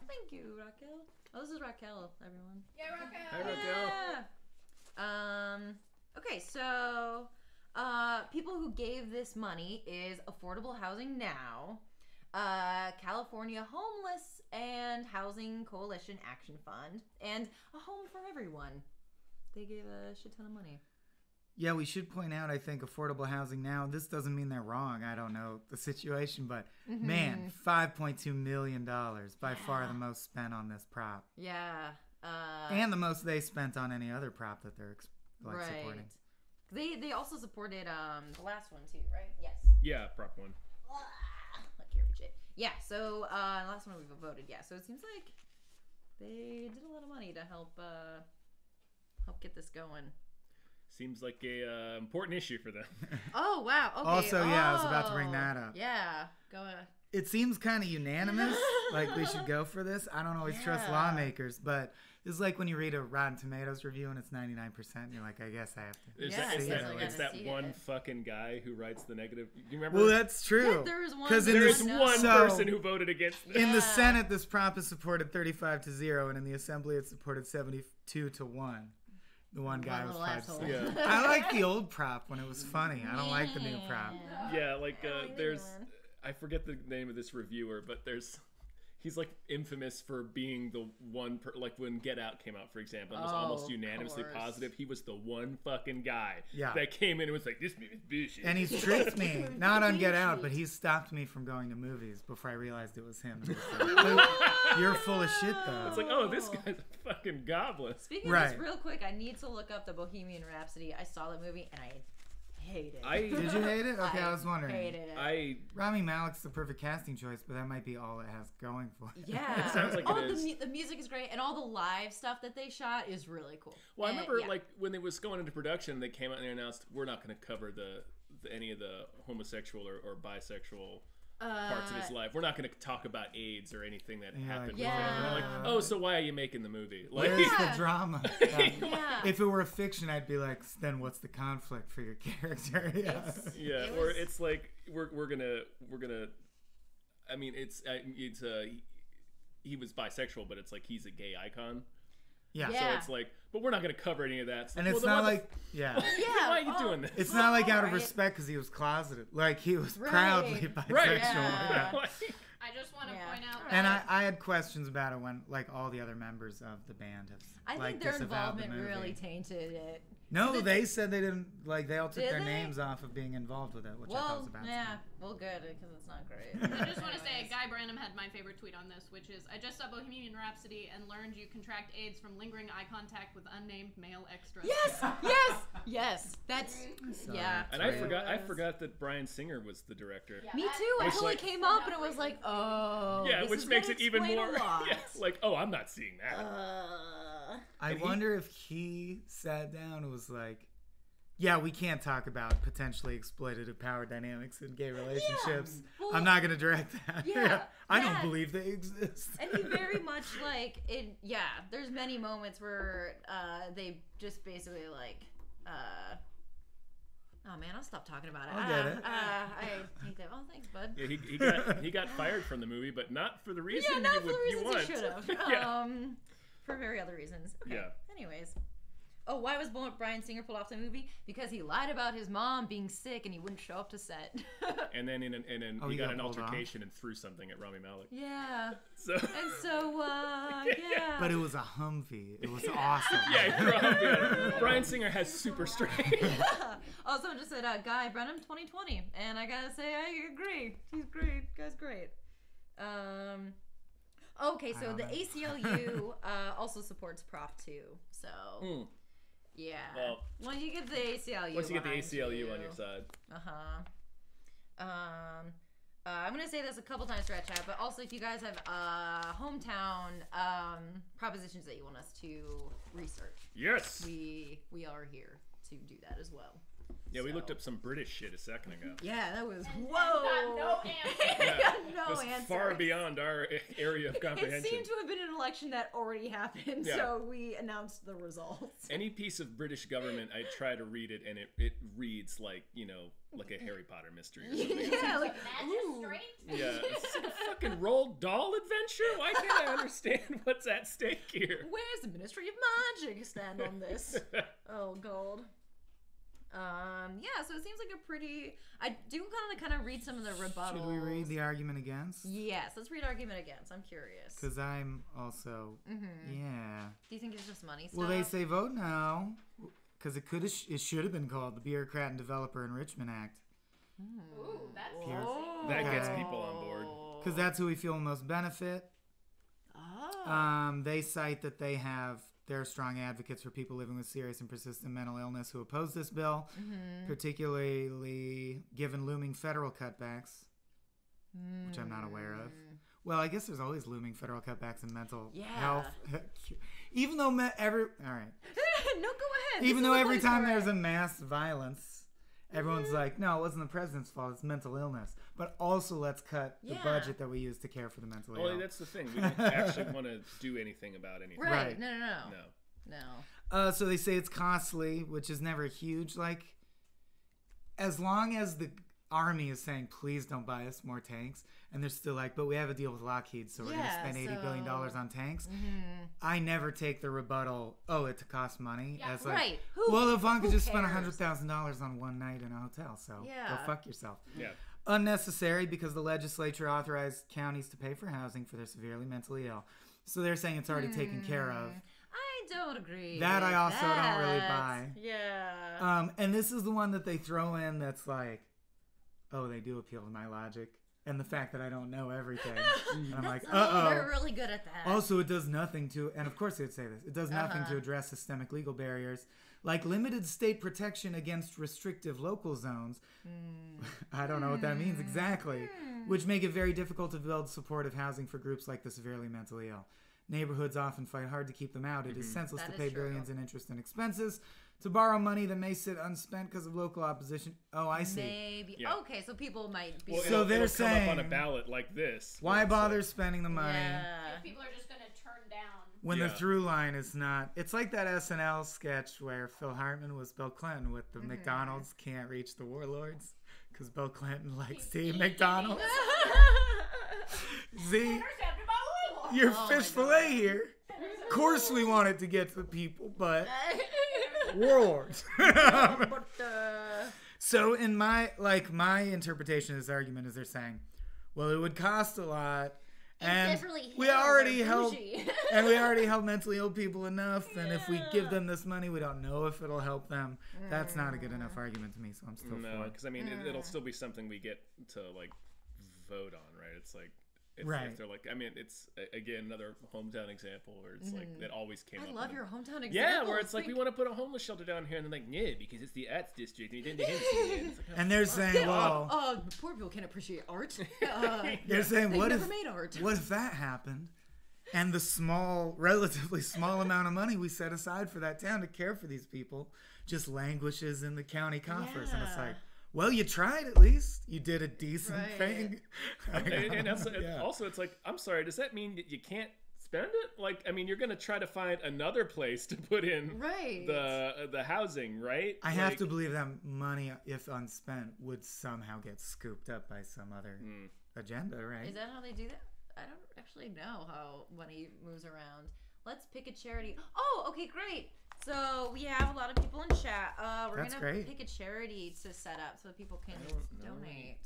Thank you, Raquel. Oh, this is Raquel, everyone. Yeah, Raquel. Hi, Raquel. Yeah. Okay, so people who gave this money is Affordable Housing Now, California Homeless and Housing Coalition Action Fund, and A Home for Everyone. They gave a shit ton of money. Yeah, we should point out, I think, Affordable Housing Now, this doesn't mean they're wrong. I don't know the situation, but man, $5.2 million, by far the most spent on this prop. Yeah. And the most they spent on any other prop that they're supporting. They also supported the last one too, right? Yes. Yeah, Prop 1. I can't reach it. Yeah, so the last one we voted, yeah. So it seems like they did a lot of money to help get this going. Seems like a important issue for them. Oh wow. Okay. Also, yeah, I was about to bring that up. Yeah. Go ahead. It seems kind of unanimous, like we should go for this. I don't always trust Yeah. lawmakers, but it's like when you read a Rotten Tomatoes review and it's 99%, and you're like, I guess I have to. It's Yeah, that, it's see that, it. it's that See one it. fucking guy who writes the negative. Do you remember? Well, that's true. Yeah, there was one. 'Cause in There's this- one So- person who voted against this. In the Yeah. Senate, this prop is supported 35-0, and in the Assembly, it's supported 72-1. The one guy was little 5 asshole. Yeah. I like the old prop when it was funny. I don't like the new prop. Yeah, like I like the there's, new one. I forget the name of this reviewer, but he's like infamous for being the one, like when Get Out came out, for example, and was almost of unanimously course. positive. He was the one fucking guy Yeah. that came in and was like, this movie's bullshit. And he's tricked me, not on Get Out, but he's stopped me from going to movies before I realized it was him. And it was like, you're full of shit, though. It's like, oh, this guy's a fucking goblin. Speaking of Right. this, real quick, I need to look up the Bohemian Rhapsody. I saw the movie and I hate it. Did you hate it? Okay, I was wondering. Hated it. Rami Malek's the perfect casting choice, but that might be all it has going for it. Yeah. It sounds like all it is. The music is great, and all the live stuff that they shot is really cool. Well, I And, remember yeah. like when it was going into production, they came out and they announced we're not going to cover any of the homosexual or bisexual parts of his life. We're not going to talk about AIDS or anything that Yeah, happened. like, with him. And they're like, yeah. oh, so why are you making the movie? Like, Where's Yeah. the drama? Yeah. If it were a fiction, I'd be like, then what's the conflict for your character? Yeah. yeah, It or was- it's like we're gonna. I mean, he was bisexual, but it's like he's a gay icon. Yeah. Yeah. So it's like, but we're not gonna cover any of that. And Well, it's then not why the like, yeah. Yeah. why are you doing this? It's not like out of Right. respect because he was closeted. Like, he was Right. proudly bisexual. Right. Yeah. Like, I just want to Yeah. point out And that I had questions about it when, like, all the other members of the band have, I like, think their disavowed the involvement movie. really tainted it. No, Did they said they didn't, like, they all took Did their they? names off of being involved with it, which I thought was Well, a bad yeah. sign. Well, good, because it's not great. I just want to say, Anyways. Guy Branum had my favorite tweet on this, which is, I just saw Bohemian Rhapsody and learned you contract AIDS from lingering eye contact with unnamed male extras. Yes, yes, yes. That's Sorry. yeah. and I forgot that Brian Singer was the director. Yeah, Me that- too. It Which, totally like- came up, and it was like, oh, Yeah, this which is makes gonna it even explain more. a lot. Yeah, like, oh, I'm not seeing that. I And he- wonder if he sat down and was like, yeah, we can't talk about potentially exploitative power dynamics in gay relationships. well, I'm not going to direct that. yeah, I don't yeah. believe they exist. And he very much like it. Yeah, there's many moments where they just basically like. Oh man, I'll stop talking about it. I'll get it. I hate that. Oh, thanks, bud. Yeah, he got fired from the movie, but not for the reason Yeah, not for you the reasons want. he should have. Yeah. For very other reasons. Okay. Yeah. Anyways. Oh, why was Bryan Singer pulled off the movie? Because he lied about his mom being sick and he wouldn't show up to set. And then he he got got an pulled off. altercation and threw something at Rami Malek. Yeah. So And so, yeah. But it was a Humvee. It was awesome. yeah, he threw a Humvee at him. Bryan Singer has super strength. Oh, someone just said, Guy Brenham 2020. And I gotta say, I agree. He's great. Guy's great. Okay, so the ACLU also supports Prop 2. So, yeah. Well, when you get the ACLU once you get the behind ACLU on your side. I'm going to say this a couple times throughout chat, but also if you guys have hometown propositions that you want us to research, Yes. we are here to do that as well. Yeah, we looked up some British shit a second ago. Yeah, that was And whoa. got no answer. Yeah, no it was answer. far beyond our area of It comprehension. seemed to have been an election that already happened, Yeah. so we announced the results. Any piece of British government, I try to read it, and it reads like, like a Harry Potter mystery or something. Yeah, like, ooh. Magistrate? Yeah, it's like a fucking Roald Dahl adventure? Why can't I understand what's at stake here? Where's the Ministry of Magic stand on this? Oh, God. Yeah, so it seems like a pretty... I do kind of read some of the rebuttals. Should we read the argument against? Yes, let's read argument against. I'm curious. Because I'm also, yeah. Do you think it's just money stuff? Well, they say vote no, because it should have been called the Bureaucrat and Developer Enrichment Act. Ooh, that's Here. saucy. That gets Okay. people on board. Because that's who we feel will most benefit. Oh. They cite that they're strong advocates for people living with serious and persistent mental illness who oppose this bill, particularly given looming federal cutbacks, which I'm not aware of. Well, I guess there's always looming federal cutbacks in mental health. Even though all right. No, go ahead. Even This though is the every place time we're there's at. a mass violence, everyone's like, no, it wasn't the president's fault, it's mental illness. But also let's cut the Yeah. budget that we use to care for the mentally Well, ill. that's the thing. We don't actually want to do anything about anything. Right. Right. No. So they say it's costly, which is never huge. Like, as long as the army is saying, please don't buy us more tanks, and they're still like, but we have a deal with Lockheed, so we're going to spend $80 billion on tanks. I never take the rebuttal, it costs money. Yeah, as like, right. Who- well, Ivanka who just spent cares? $100,000 on one night in a hotel, so Yeah. go fuck yourself. Yeah. Unnecessary because the legislature authorized counties to pay for housing for their severely mentally ill. So they're saying it's already taken care of. I don't agree. That I with also don't really that. buy. Yeah. And this is the one that they throw in that's like, oh, they do appeal to my logic. And the fact that I don't know everything. And I'm like, They're really good at that. Also, it does nothing to, and of course they'd say this, it does nothing to address systemic legal barriers like limited state protection against restrictive local zones. I don't know what that means exactly. Which make it very difficult to build supportive housing for groups like the severely mentally ill. Neighborhoods often fight hard to keep them out. It is senseless That to is pay true. billions in interest and expenses, to borrow money that may sit unspent because of local opposition. Oh, I see. Maybe. Yeah. Okay, so people might be. Well, So they're it'll come up on a saying- ballot like this. Why where it's bother like, spending the money? Yeah. People are just going to turn down. When Yeah. the through line is not, it's like that SNL sketch where Phil Hartman was Bill Clinton with the McDonald's can't reach the warlords because Bill Clinton likes to eat McDonald's. See, Intercepted by the Lord. your Oh fish my fillet here. Of course, we want it to get to the people, but warlords. But, So in my interpretation of this argument is they're saying, well, it would cost a lot. And Beverly we Hills already are help, bougie. and we already help mentally ill people enough. And if we give them this money, we don't know if it'll help them. That's not a good enough argument to me. So I'm still No, for it. because I mean, it'll still be something we get to like vote on, right? It's like, Right. If they're like, I mean, it's again another hometown example where it's like that always came up. I love in- your hometown example. Yeah, where it's like we want to put a homeless shelter down here, and they're like, yeah, because it's the arts district, and you didn't it's like, And they're saying, well, poor people can't appreciate art. they're saying, They've what never if made art. what if that happened? And the relatively small amount of money we set aside for that town to care for these people just languishes in the county coffers. And it's Yeah. like, well, you tried at least. You did a decent Right. thing. and also, Yeah. also, it's like, I'm sorry, does that mean that you can't spend it? Like, I mean, you're gonna try to find another place to put in Right. the housing, right? I have Like, to believe that money, if unspent, would somehow get scooped up by some other agenda, right? Is that how they do that? I don't actually know how money moves around. Let's pick a charity. Oh, okay, great. So we have a lot of people in chat. We're That's gonna great. pick a charity to set up so people can donate.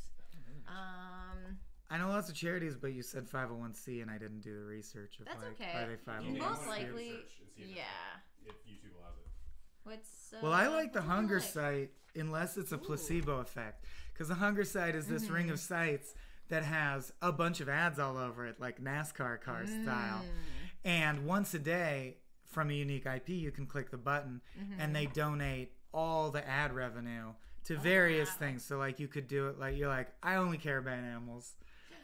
I know lots of charities, but you said 501c, and I didn't do the research of That's like, okay. are they 501c? Most likely, If YouTube allows it. What's Well, I like the what do you hunger like? site, unless it's a placebo effect. Because the hunger site is this ring of sites that has a bunch of ads all over it, like NASCAR car style. And once a day, from a unique IP, you can click the button, and they donate all the ad revenue to various things. So, like, you could do it like, you're like, I only care about animals.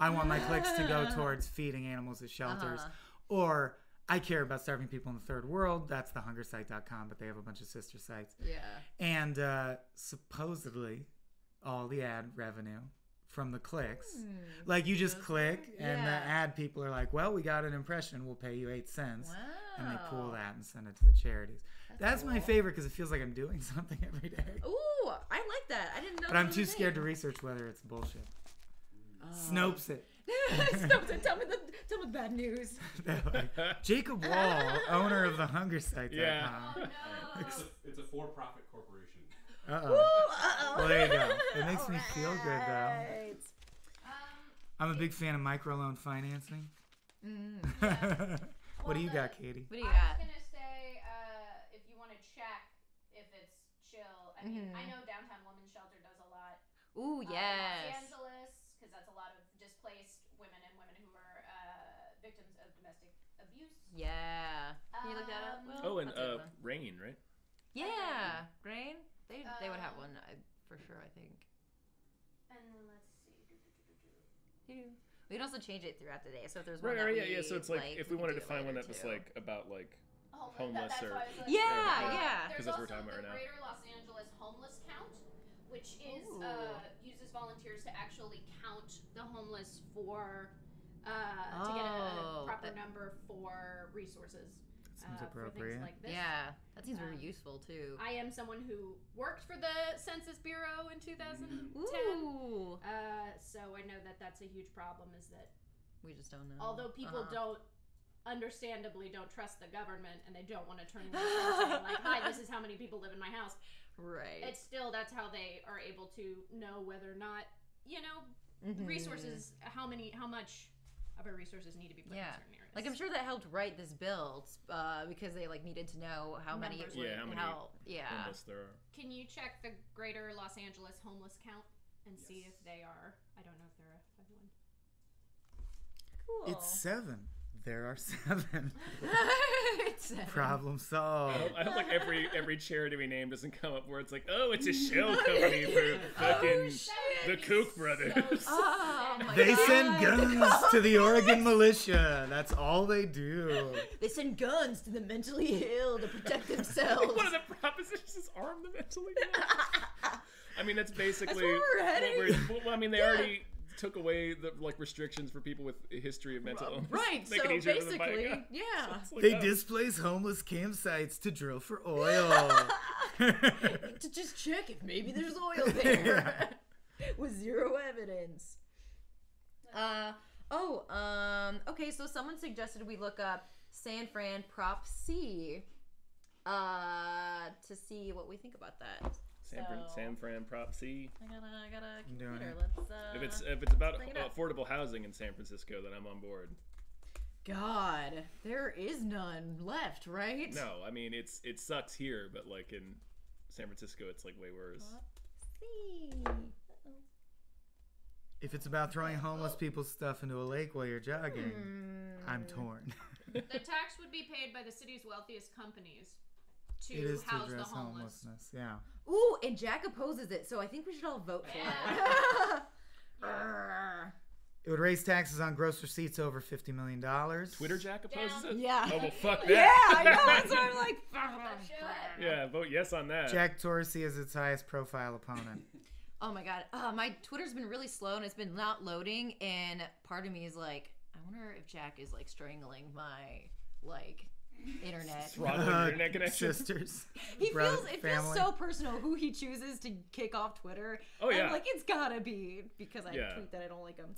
I want my clicks to go towards feeding animals at shelters. Or I care about starving people in the third world. That's thehungersite.com, but they have a bunch of sister sites. Yeah. And supposedly, all the ad revenue from the clicks, like you just click, and the ad people are like, well, we got an impression. We'll pay you 8 cents. Wow. And they pull that and send it to the charities. That's my favorite because it feels like I'm doing something every day. Ooh, I like that. I didn't know. But I'm too scared to research whether it's bullshit. Snopes it. Snopes it. Tell me the bad news. They're like, Jacob Wall, owner of thehungersite.com. Yeah. Oh no. It's a for-profit corporation. Uh-oh. Well, there you go. It makes me feel good, though. Right. I'm a big fan of microloan financing. What do you got, Katie? What do you I got? was gonna say, if you want to check if it's chill. I mean, I know Downtown Women's Shelter does a lot. Ooh, Los yes. Angeles, because that's a lot of displaced women and women who are victims of domestic abuse. Yeah. Can you look that up? Will? Oh, and I'll do one. Rain, right? Yeah. Grain? They would have one for sure, I think. And then let's see. We can also change it throughout the day. So if there's Right, one right, that yeah. So it's like if we can wanted do to it find one later, that was too. like about like Oh, homeless that's or why I was like, Yeah. because There's that's what we're also talking about the right now. Greater Los Angeles Homeless Count, which is Ooh. uses volunteers to actually count the homeless for to get a proper number for resources. Seems For appropriate. things like this. Yeah, that seems very useful too. I am someone who worked for the Census Bureau in 2010. Ooh. So I know that that's a huge problem, is that We just don't know. although people understandably don't trust the government and they don't want to turn around and say, like, hi, this is how many people live in my house. Right. It's still, that's how they are able to know whether or not, resources, how much of our resources need to be put in certain areas. Like, I'm sure that helped write this bill because they needed to know how many. Numbers. How many homeless there are. Can you check the Greater Los Angeles homeless count and see if they are? I don't know if they're a 501. Cool. It's 7. There are 7. It's 7. Problem solved. I hope like every charity we name doesn't come up where it's like, oh, it's a shell company for fucking the Koch brothers. Oh my They God. send guns to the Oregon militia. That's all they do. They send guns to the mentally ill to protect themselves. One of the propositions is arm the mentally ill. I mean, that's basically That's where we're heading. well, I mean, they already took away the restrictions for people with a history of mental illness. Right. Make So it easier for them to buy a basically, gun. yeah. So it's like, They oh. displace homeless campsites to drill for oil. To just check if maybe there's oil there. With zero evidence. Okay, so someone suggested we look up San Fran Prop C to see what we think about that. San Fran Prop C. I got a I'm doing computer. If Let's it's about bring it up. affordable housing in San Francisco, then I'm on board. God, there is none left, right? No, I mean it sucks here, but like in San Francisco, it's like way worse. C. If it's about throwing homeless people's stuff into a lake while you're jogging, I'm torn. The tax would be paid by the city's wealthiest companies to It is to house the address homeless. homelessness. Yeah. Ooh, and Jack opposes it, so I think we should all vote for it. It would raise taxes on gross receipts over $50 million. Twitter Jack opposes it? Yeah. Oh, well, fuck that. Yeah, I know. That's why I'm like, Yeah, vote yes on that. Jack Dorsey is its highest profile opponent. oh my God. My Twitter's been really slow and it's been not loading. And part of me is like, I wonder if Jack is like strangling my internet. Throttling your internet connection. Sisters. It brother, feels family. so personal who he chooses to kick off Twitter. Oh, yeah. And like it's gotta be because I Yeah. tweet that I don't like him.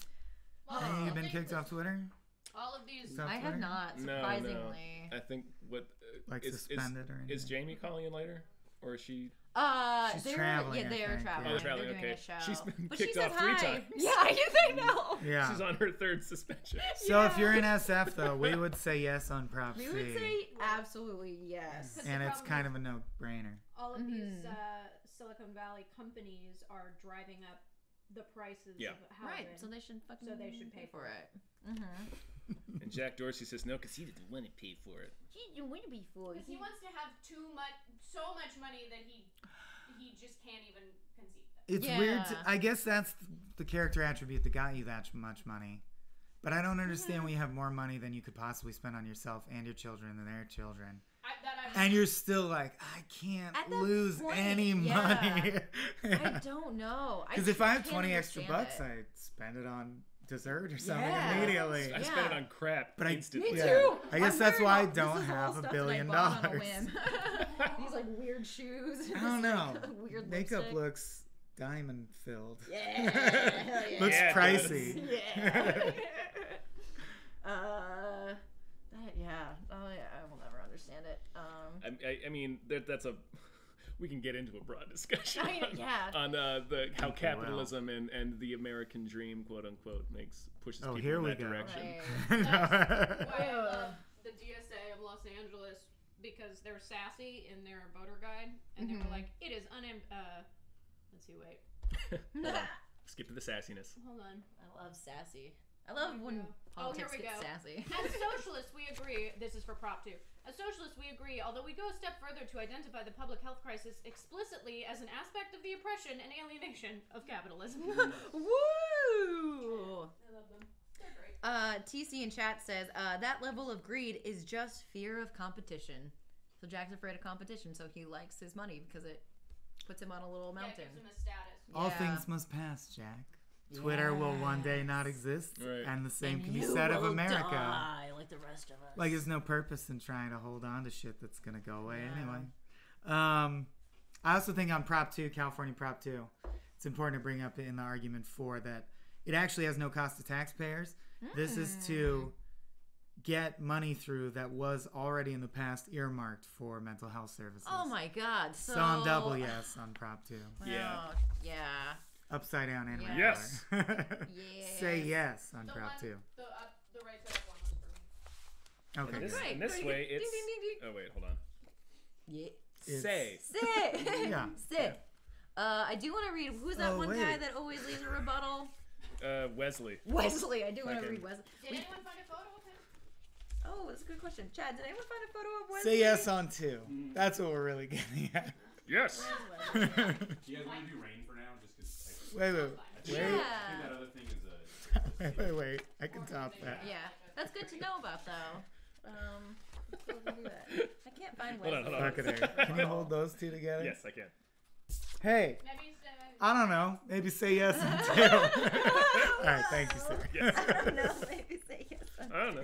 Hey, you been kicked off Twitter? All of these. Stuff I have there? not, No, surprisingly. I think what Like is suspended or anything. is Jamie calling in later, or is she? She's They're, traveling, Yeah, I they are think, traveling. yeah. Oh, traveling. They're doing Okay, a show. she's been But kicked she said off 3 hi. times. Yeah, I know. Yeah. She's on her 3rd suspension. So if you're in SF though, we would say yes on Prop We C. would say absolutely yes. Because and the it's problem kind is of a no-brainer. all of these Silicon Valley companies are driving up the prices Yeah. of housing. Right, so they should fucking pay for it. And Jack Dorsey says no because he didn't want to pay for it. He didn't want to be for Because he wants to have so much money that he just can't even conceive of. It's weird. I guess that's the character attribute that got you that much money. But I don't understand when you have more money than you could possibly spend on yourself and your children and their children. And you're still like, I can't At that lose point, any yeah. money. I don't know. Because if I have can't 20 extra understand bucks, it. I'd spend it on dessert or something Yeah. immediately. I spent it on crap But instantly. Me Yeah. too. I guess I'm that's wearing why I all- this don't is all have stuff $1 that I billion. bought on a whim. These like weird shoes. I don't know. Weird Makeup lipstick. looks diamond filled. Yeah. Hell yeah. Looks Yeah, it pricey. Yeah. Yeah. Oh yeah. I will never understand it. I mean, that's a. We can get into a broad discussion yeah. on the how Okay, capitalism and the American dream, quote unquote, pushes Oh, people here in we that go. direction. Right. Why I love the DSA of Los Angeles because they're sassy in their voter guide, and they were like, "It is let's see, wait, Hold on. Skip to the sassiness. hold on." I love sassy. I love when politics here we get go. sassy. As socialists, we agree. This is for Prop 2. As socialists, we agree. Although we go a step further to identify the public health crisis explicitly as an aspect of the oppression and alienation of capitalism. Woo! I love them. They're great. TC in chat says that level of greed is just fear of competition. So Jack's afraid of competition, so he likes his money because it puts him on a little Yeah, it mountain. gives them a status. All Yeah. things must pass, Jack. Twitter will one day not exist, Right. and the same And can be you said of will America. die like the rest of us. Like, there's no purpose in trying to hold on to shit that's gonna go away Yeah. anyway. I also think on Prop 2, California Prop 2, it's important to bring up in the argument for that it actually has no cost to taxpayers. This is to get money through that was already in the past earmarked for mental health services. Oh my god. So I'm double yes on Prop 2. Yeah. Oh, yeah. Upside down and Yeah. Yes. regular. Yeah. Say yes on The Prop one, 2. the right side up one was for me. Okay. And this, good. Great. and this Very way, good. it's. Ding, ding, ding, ding. Oh wait, hold on. Yeah. Say. Sit. Yeah. Sit. I do want to read. Who's that Oh, one wait. guy that always leaves a rebuttal? Wesley. Wesley. I do want to Okay. read Wesley. Did anyone find a photo of him? Oh, that's a good question. Chad, did anyone find a photo of Wesley? Say yes on 2. That's what we're really getting at. Yes. Do you guys want to do rain for now? Just because Wait. I think Yeah. that other thing is a. Wait. I can top that. Yeah, that's good to know about though. Let's go do that. I can't find Hold Wesley. on, hold on. Look at her. Can you hold those two together? Yes, I can. Hey, Maybe I don't know. Maybe say yes on 2. All right, thank you, sir. Yes. I don't know. Maybe say yes. I don't know.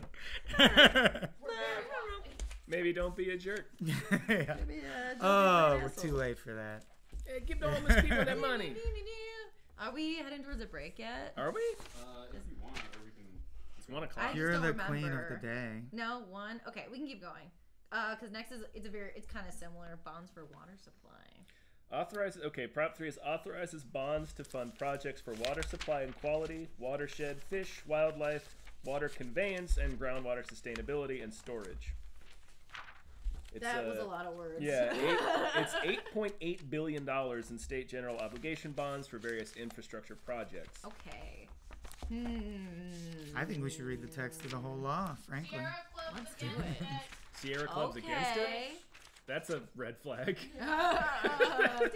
we're very wealthy. Maybe don't be a jerk. Yeah. Maybe, just be Oh, an we're asshole. too late for that. Hey, give the homeless people that money. Are we heading towards a break yet? Are we? If you want, or we can. It's 1 I o'clock. just You're don't the queen of remember. the day. No, one. Okay, we can keep going. Because next is it's kind of similar. Bonds for water supply. Prop 3 is authorizes bonds to fund projects for water supply and quality, watershed, fish, wildlife, water conveyance, and groundwater sustainability and storage. It's, That was a lot of words. Yeah, it's $8.8 billion in state general obligation bonds for various infrastructure projects. Okay. I think we should read the text of the whole law, frankly. Sierra Club Let's against do it. it. Sierra Club's against it? That's a red flag.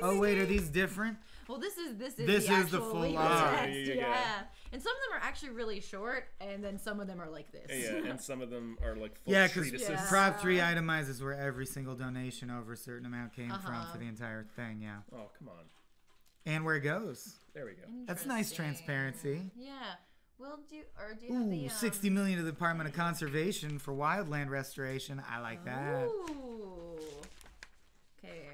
Oh, wait, are these different? Well, this is This the is the actual full legal law. text. Yeah. Yeah. And some of them are actually really short, and then some of them are like this. Yeah, and some of them are like full Yeah, because treatises. Yeah. Prop 3 itemizes where every single donation over a certain amount came from Uh-huh. for the entire thing, yeah. Oh, come on. And where it goes. There we go. That's nice Interesting. transparency. Yeah. Well, do you have the Ooh, $60 million to the Department of Conservation for wildland restoration. I like that. Ooh. Okay,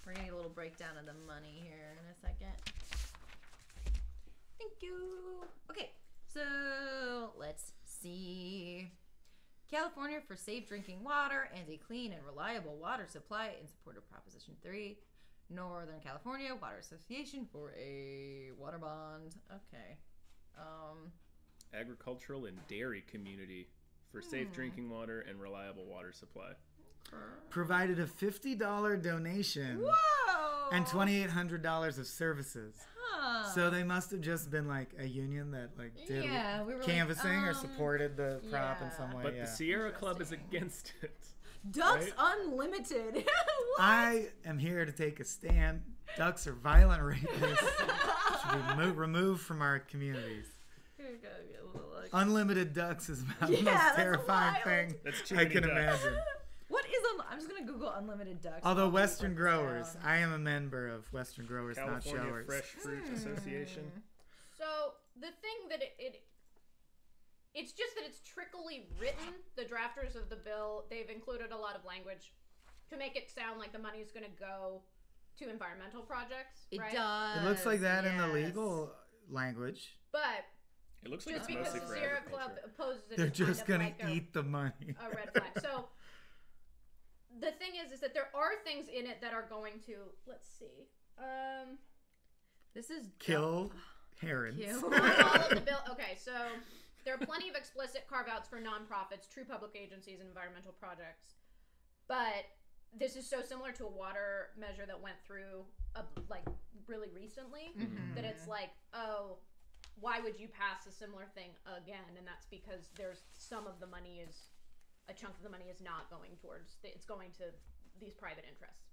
we're gonna get a little breakdown of the money here in a second. Thank you. Okay, so let's see. California for safe drinking water and a clean and reliable water supply in support of Proposition 3. Northern California Water Association for a water bond. Okay. Agricultural and dairy community for safe drinking water and reliable water supply. Provided a $50 donation. Whoa! And $2,800 of services. Huh. So they must have just been like a union that like did we were canvassing like, or supported the prop in yeah. some way. But yeah. the Sierra Club is against it. Ducks Right? Unlimited. What? I am here to take a stand. Ducks are violent rapists. Should be removed from our communities. Unlimited ducks is about the most that's terrifying wild. thing That's too I many can ducks. imagine. What is I'm just gonna Google unlimited ducks. Although I'll Western put this Growers, down. I am a member of Western Growers, not California Showers. Fresh Fruit Association. So the thing that it's just that it's trickily written. The drafters of the bill, they've included a lot of language to make it sound like the money is going to go to environmental projects. It right? does. It looks like that in the yes. legal language. But It looks like just it's because mostly the for Sierra Club agriculture. opposes it, They're it's kind just of gonna like eat the money. a red flag. So the thing is that there are things in it that are going to, let's see. This is Kill herons. Kill. Not all of the bill. Okay, so there are plenty of explicit carve-outs for nonprofits, true public agencies, and environmental projects. But this is so similar to a water measure that went through, like, really recently, that it's like, oh, why would you pass a similar thing again? And that's because there's some of the money is, a chunk of the money is not going towards, it's going to these private interests.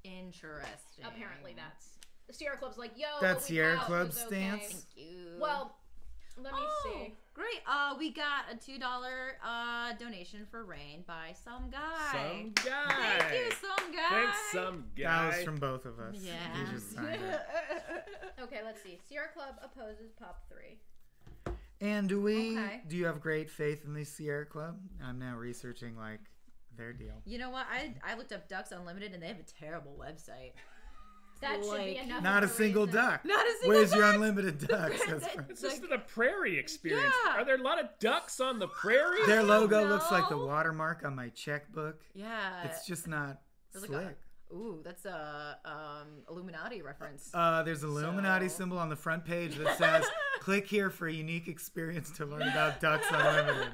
Interesting. Apparently that's, the Sierra Club's like, yo, That's what we Sierra got Club's was stance? okay. Thank you. Well, let me see. Great. We got a $2 donation for rain by some guy. Some guy. Thank you, some guy. Thanks, some guy. That was from both of us. Yeah. We just signed it. Okay, let's see. Sierra Club opposes Pop 3. And do Okay. you have great faith in the Sierra Club? I'm now researching like their deal. You know what? I looked up Ducks Unlimited and they have a terrible website. That should be Like, enough. Not a of single reason. duck. Not a single Where's your duck? unlimited ducks? That's right. It's just the prairie experience. Yeah. Are there a lot of ducks on the prairie? Their logo know. looks like the watermark on my checkbook. Yeah. It's just not There's slick. like ooh, that's a Illuminati reference. There's an Illuminati So- symbol on the front page that says, click here for a unique experience to learn about Ducks Unlimited.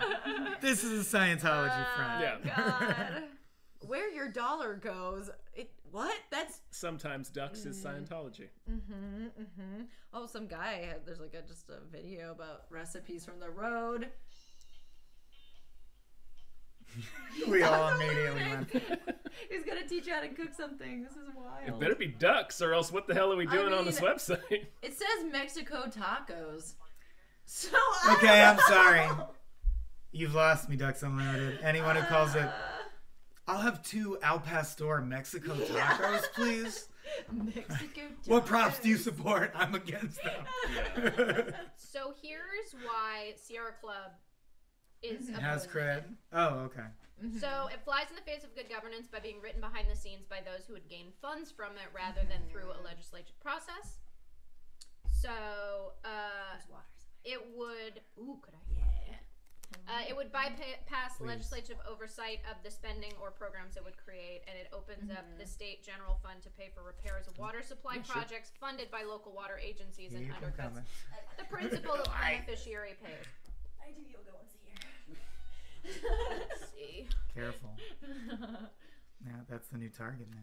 This is a Scientology friend. Yeah. God. Where your dollar goes. What? That's Sometimes ducks is Scientology. oh, some guy had there's like just a video about recipes from the road. We all immediately went. He's gonna teach you how to cook something. This is wild. It better be ducks, or else what the hell are we doing on this mean- website? It says Mexico tacos. So Okay, I'm sorry. You've lost me, Ducks Unlimited. Anyone who calls it, I'll have 2 Al Pastor Mexico tacos, please. Mexico tacos. What props do you support? I'm against them. So here's why Sierra Club is Has opposing cred. it. Oh, okay. So it flies in the face of good governance by being written behind the scenes by those who would gain funds from it rather than through a legislative process. So it would. Ooh, could I? Yeah. It would bypass legislative oversight of the spending or programs it would create, and it opens up the state general fund to pay for repairs of water supply projects funded by local water agencies and Keep 'em undercuts coming. the principle of beneficiary pays. I do yoga once a year. Let's see. Careful. Yeah, that's the new target now.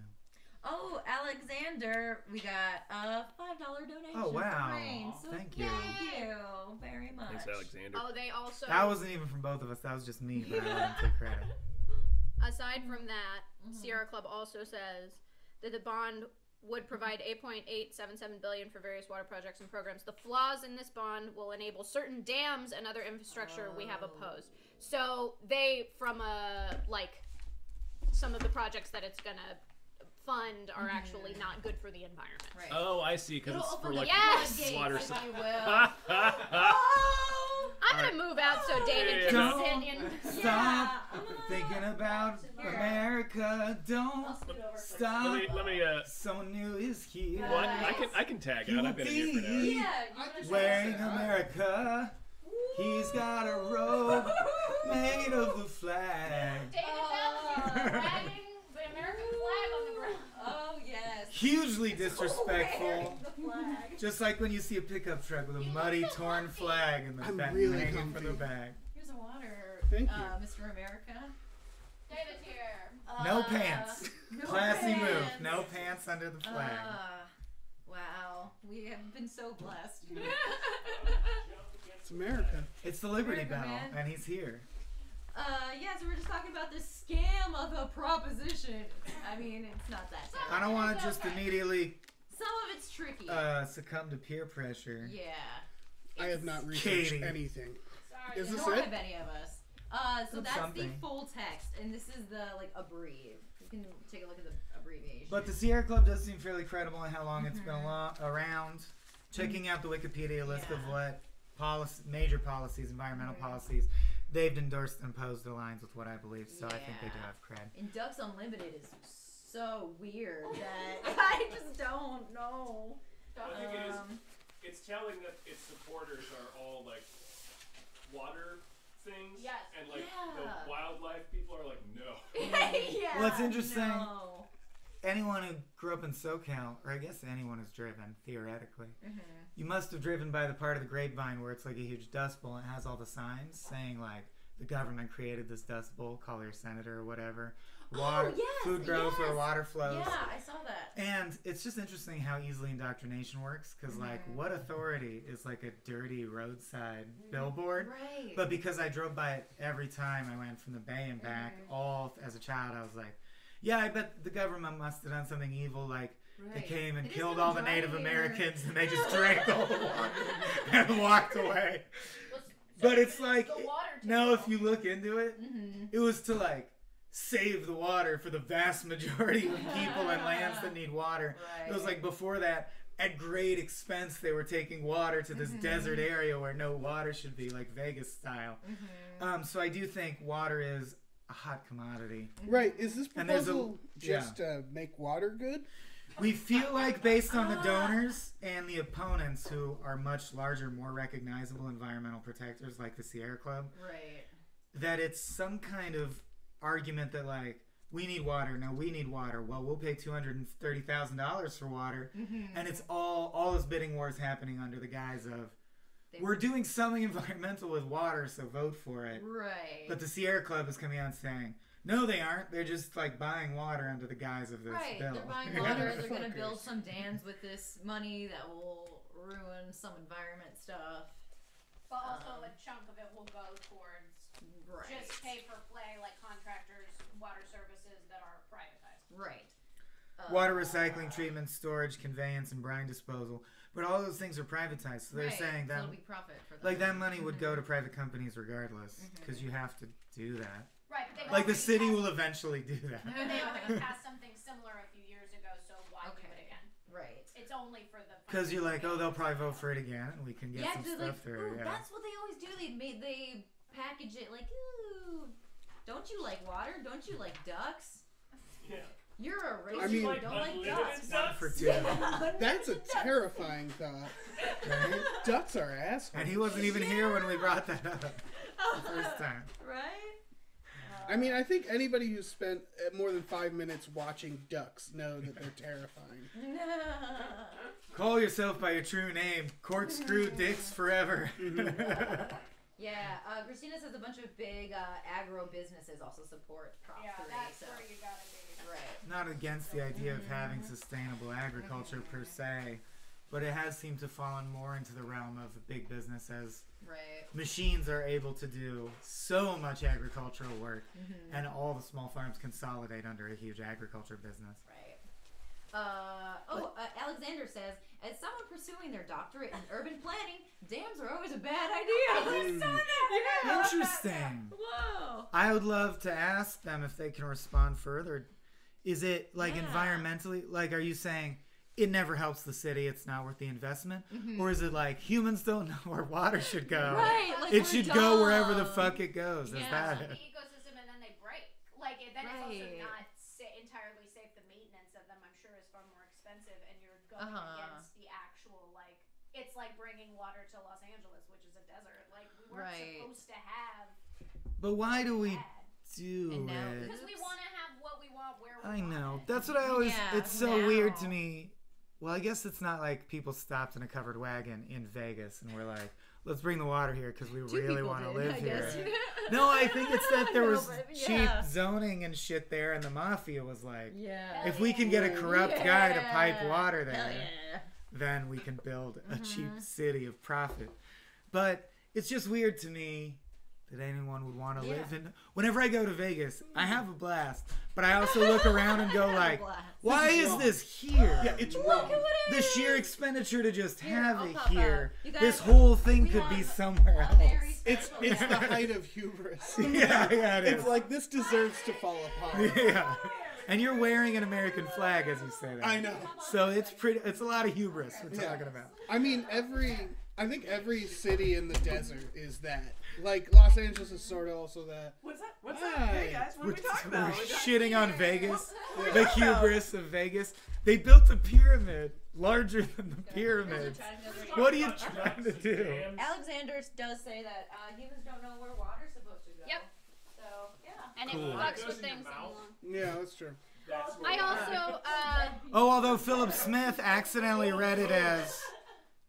Oh, Alexander, we got a $5 donation. Oh, wow. For Rain. So Thank you. Thank you very much. Thanks, Alexander. Oh, they also. That wasn't even from both of us. That was just me, but I let him take credit. Aside from that, Sierra Club also says that the bond would provide $8.877 billion for various water projects and programs. The flaws in this bond will enable certain dams and other infrastructure we have opposed. So they, from some of the projects that it's gonna fund are actually not good for the environment. Right. Oh, I see, because it's for like Yes! water if supply. you will. Oh! I'm gonna move out so David can Don't sit in. stop thinking about America. Don't stop. Let me Someone new is here. one. I can tag You out. will I've been in here for an hour. be wearing America. He's got a robe made of the flag. David Bell dragging the American flag on the ground. Oh yes. Hugely disrespectful. Wearing the flag. Just like when you see a pickup truck with a muddy, torn flag in the I'm back, really hanging from comfy. the back. Here's a water. Thank you. Mr. America. David's here. No pants. No Classy move. pants. No pants under the flag. Wow. We have been so blessed. It's America. It's the Liberty America, Bell, man. and he's here. Yeah, so we're just talking about this scam of a proposition. I mean, it's not that bad. I don't want to just immediately Some of it's tricky. succumb to peer pressure. Yeah. I have not researched Katie. anything. Sorry. Is this Nor it? have any of us. So That's that's something. the full text, and this is the abreve. You can take a look at the abbreviation. But the Sierra Club does seem fairly credible in how long it's been around. Checking out the Wikipedia list of what major policies, environmental policies, they've endorsed and posed aligns with what I believe. So I think they do have cred. And Ducks Unlimited is so weird that I just don't know. I think it is. It's telling that its supporters are all like water things, Yes. and like Yeah. the wildlife people are like, no. Yeah, Well, it's interesting. no. Anyone who grew up in SoCal, or I guess anyone who's driven, theoretically, Mm-hmm. you must have driven by the part of the Grapevine where it's like a huge dust bowl and it has all the signs saying like the government created this dust bowl, call your senator or whatever. Water, yes, food grows where yes. water flows. Yeah, I saw that. And it's just interesting how easily indoctrination works because like what authority is like a dirty roadside billboard? Right. But because I drove by it every time I went from the Bay and back, all as a child, I was like, yeah, I bet the government must have done something evil, like they Right. came and It is killed gonna all the dry Native here. Americans and they just drank all the water and walked away. But it's like, the water no, if you look into it, Mm-hmm. it was to like save the water for the vast majority of people and lands that need water. Right. It was like before that, at great expense, they were taking water to this desert area where no water should be, like Vegas style. So I do think water is a hot commodity. Right. Is this And there's a- proposal just make water good? We feel like based on the donors and the opponents who are much larger, more recognizable environmental protectors like the Sierra Club, Right. that it's some kind of argument that like, we need water. No, we need water. Well, we'll pay $230,000 for water. And it's all this bidding war is happening under the guise of, we're doing something environmental with water, so vote for it. Right. But the Sierra Club is coming out saying, no, they aren't. They're just like buying water under the guise of this Right, bill. they're buying water. They're gonna Fuckers. build some dams with this money that will ruin some environment stuff. But also a chunk of it will go towards Right. just pay for play, like contractors, water services that are privatized. Right. Water recycling, treatment, storage, conveyance, and brine disposal. But all those things are privatized. So they're Right, saying so that it'll be profit for them. like that money would go to private companies regardless because you have to do that. Right, but they've Like the already city passed- will eventually do that. But they already passed something similar a few years ago, so why do it Okay. again? Right. It's only for the Because you're like, oh, they'll probably vote for it again, and we can get some 'cause stuff like, through. ooh, Yeah. that's what they always do. They package it like, ooh, don't you like water? Don't you like ducks? Yeah. You're a racist. I mean- you don't like ducks. One for two. That's a terrifying thought. Right? Ducks are assholes. And he wasn't even here when we brought that up the first time. Right? I mean, I think anybody who's spent more than 5 minutes watching ducks know that they're terrifying. Call yourself by your true name. Corkscrew dicks forever. Yeah, Christina says a bunch of big agro businesses also support Prop Yeah, 3. that's So. where you gotta be. Right. Not against the idea of having sustainable agriculture per se, but it has seemed to fall more into the realm of big business as Right. machines are able to do so much agricultural work and all the small farms consolidate under a huge agriculture business. Right. Alexander says, as someone pursuing their doctorate in urban planning, dams are always a bad idea. Yeah. Interesting. Whoa. I would love to ask them if they can respond further. Is it like Yeah. environmentally, like are you saying it never helps the city, it's not worth the investment? Or is it like humans don't know where water should go? Right. Like It we're should go wherever the dumb. fuck it goes. Is Yeah. that The it? ecosystem and then they break. Like, then it's also Right. not entirely safe. The maintenance of them, I'm sure, is far more expensive, and you're going Uh-huh. against the actual, like, it's like bringing water to Los Angeles, which is a desert. Like, we weren't Right. supposed to have. But why do we Bad. do And now- it? Because we want to have what we want where we I want know. it. That's what I always. Yeah, It's so weird to now. me. Well, I guess it's not like people stopped in a covered wagon in Vegas and were like, "Let's bring the water here because we really people want to did, live I here." guess. No, I think it's that there No, was but cheap yeah. zoning and shit there, and the mafia was like, Yeah. "If we can get a corrupt guy to pipe water there, Hell yeah. then we can build a cheap city of profit." But it's just weird to me that anyone would want to live in. Whenever I go to Vegas, I have a blast, but I also look around and go like, blast. why This is is wrong. this here? Yeah, it's Look wrong. at what it The is. sheer expenditure to just Here, have I'll it pop here. out. You guys- This whole thing we could want be a somewhere very else. It's the height of hubris. Yeah, it is. It's like this deserves to fall apart. Yeah. And you're wearing an American flag as you say that. I know. So it's a lot of hubris we're Yeah. talking about. I mean, I think every city in the desert is that. Like Los Angeles is sort of also that. What's that? What's Hi. that? Hey guys, what are we talking about? We're We got- shitting on Vegas. Yeah. The hubris of Vegas. They built a pyramid larger than the pyramids. What are you trying to do? Alexander does say that humans don't know where water's supposed to go. Yep. So, yeah. And Cool. it fucks Goes with in your things that mouth. belong. Yeah, that's true. That's what I also, Oh, although Philip Smith accidentally read it as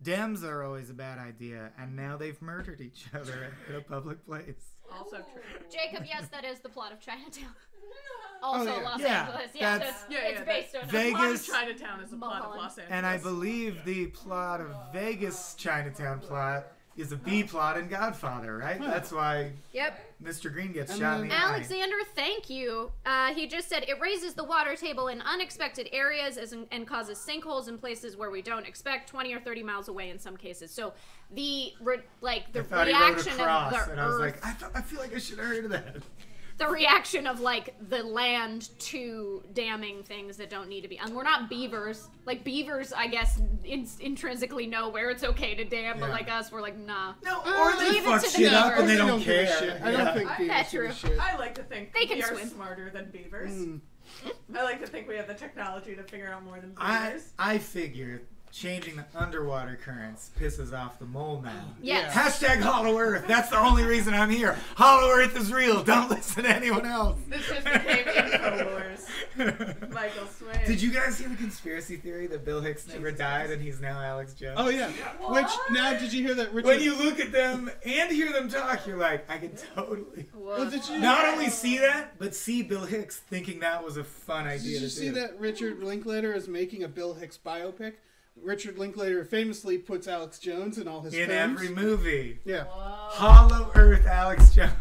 Dems are always a bad idea, and now they've murdered each other in a public place. Also true. Jacob, yes, that is the plot of Chinatown. Also yeah. Los Yeah, Angeles. Yeah, that's- it's based on Vegas- Plot of Chinatown is a plot of Mulholland. Los Angeles. And I believe the plot of Vegas Chinatown plot is a B plot in Godfather, right? That's why Yep. Mr. Green gets And shot in the eye. Alexander, thank you. He just said it raises the water table in unexpected areas and causes sinkholes in places where we don't expect, 20 or 30 miles away in some cases. So the I thought he wrote reaction across, of the and I was earth, like, I feel like I should have heard of that. the reaction of like the land to damming things that don't need to be. And we're not beavers. Like beavers, I guess intrinsically know where it's okay to dam, but Yeah. like us, we're like nah. No, or they leave it fuck to the shit up beavers. and they They don't give a care. shit. I Yeah. don't think beavers That's give a true. shit. I like to think They can we are swim. smarter than beavers. Mm. I like to think we have the technology to figure out more than I beavers. figure changing the underwater currents pisses off the mole men. Yes. Hashtag Hollow Earth. That's the only reason I'm here. Hollow Earth is real. Don't listen to anyone else. This just became InfoWars. Michael Swain. Did you guys hear the conspiracy theory that Bill Hicks never died and he's now Alex Jones? Oh yeah. Which now did you hear that Richard? When you look at them and hear them talk, you're like, I can totally Well, did you not only see that, but see Bill Hicks thinking that was a fun idea Did to you see do. that Richard Linklater is making a Bill Hicks biopic? Richard Linklater famously puts Alex Jones in all his In films. every movie. Yeah. Hollow Earth Alex Jones.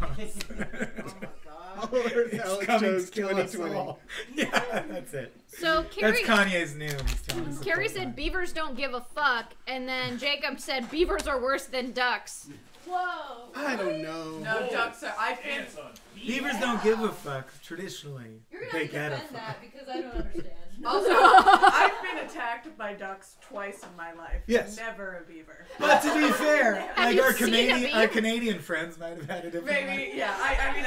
Hollow Earth It's Alex coming Jones to kill us 2020. all. Yeah, that's it. So Carrie, That's Kanye's new. He's telling us to Carrie put said on. beavers don't give a fuck, and then Jacob said beavers are worse than ducks. Whoa. I don't know. No, ducks are. I've been. Pants on. Beavers don't give a fuck traditionally. You're gonna They have to get a defend fuck. that because I don't understand. Also, I've been attacked by ducks twice in my life. Yes. Never a beaver. But to be fair, Have like you our seen a Canadian beaver? Canadian friends might have had a different Maybe, yeah. I mean,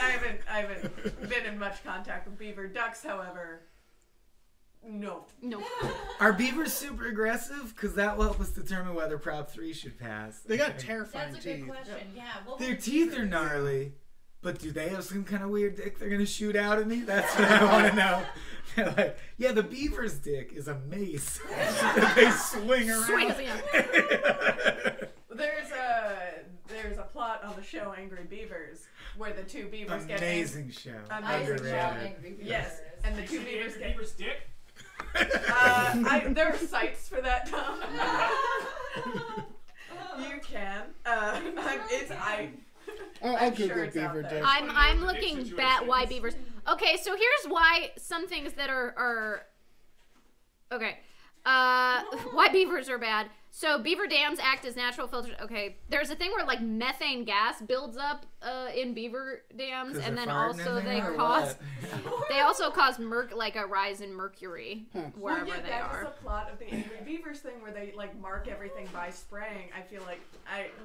I haven't been in much contact with beaver. Ducks, however, no. No. Are beavers super aggressive? Because that will help us determine whether Prop 3 should pass. They got Okay. terrifying That's a good teeth. question. Yeah. What Their would teeth are beavers- gnarly, but do they have some kind of weird dick they're gonna shoot out at me? That's what I want to know. They're like, yeah, the beaver's dick is a mace that they swing around. Swings, yeah. There's a plot on the show Angry Beavers where the two beavers get Amazing show. Amazing Underrated. show. Angry Beavers. Yes, and the two Shoot beavers Angry get. Beaver's dick? There are sites for that, Tom. You can. I'll I'm Google sure it's out beaver there. dick. I'm Dick looking situations. at why beavers. Okay, so here's why some things that are okay. Why beavers are bad. So beaver dams act as natural filters. Okay, there's a thing where like methane gas builds up in beaver dams, 'Cause and they're then farting also in they there or cause what? they also cause like a rise in mercury wherever Well, yeah, they that are. was the plot of the Angry Beavers thing where they like mark everything by spraying. I feel like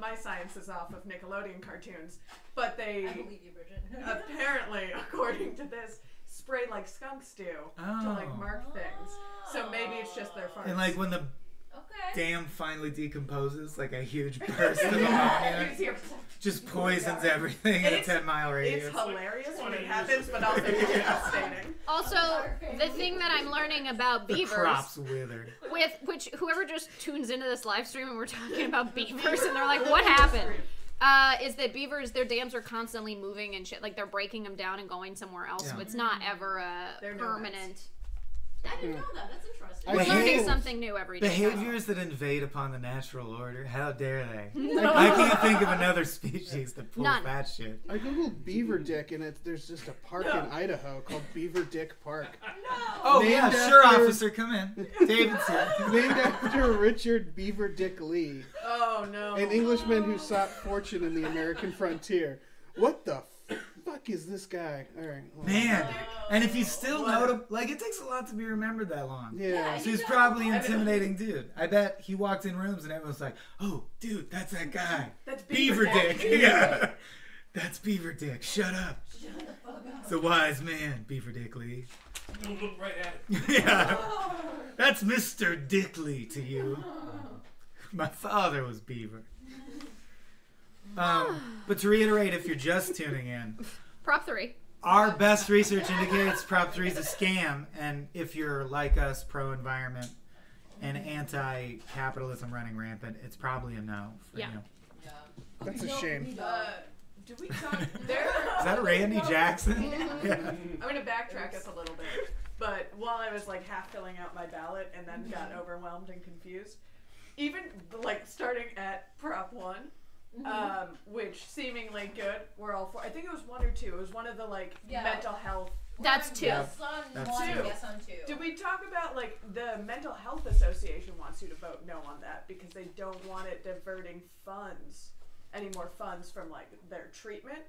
my science is off of Nickelodeon cartoons, but I they believe you, Bridget. apparently, according to this, spray like skunks do to like mark things. So maybe it's just their farts. And like when the dam finally decomposes like a huge burst of ammonia. Just poisons everything in a 10-mile radius. It's hilarious when it happens, but also devastating. Also, the thing that I'm learning about The beavers, crops withered. with which whoever just tunes into this live stream and we're talking about beavers and they're like, what happened? Is that beavers, their dams are constantly moving and shit, like they're breaking them down and going somewhere else, so it's not ever a permanent. I didn't know that. That's interesting. We're learning something new every day. Behaviors that invade upon the natural order, how dare they? I can't think of another species that pulls that shit. I googled beaver dick, and there's just a park in Idaho called Beaver Dick Park. Oh, Named yeah, after- sure, officer, come in. David's here. Named after Richard Beaver Dick Lee, Oh no. an Englishman who sought fortune in the American frontier. What the fuck is this guy? All right. well, Man, and if you still know him, like, it takes a lot to be remembered that long. Yeah. So he's probably an intimidating dude. I bet he walked in rooms and everyone's like, oh, dude, that's that guy. That's Beaver Dick. Yeah. That's Beaver Dick. Shut up. It's a wise man, Beaver Dick Lee. Don't look right at it. Yeah. That's Mr. Dickley to you. My father was Beaver. But to reiterate, if you're just tuning in, Prop 3. our best research indicates Prop 3 is a scam, and if you're like us, pro-environment and anti-capitalism running rampant, it's probably a no for Yeah. you. That's a shame. Do we talk there? Is that Randy Jackson? Yeah. I'm gonna backtrack us a little bit. But while I was like half filling out my ballot and then got overwhelmed and confused, even like starting at Prop 1, which seemingly good, we're all for. I think it was 1 or 2. It was one of the like mental health. That's 2. Yes on That's 1, two. yes on 2. Did we talk about like the Mental Health Association wants you to vote no on that because they don't want it diverting funds, any more funds from like their treatment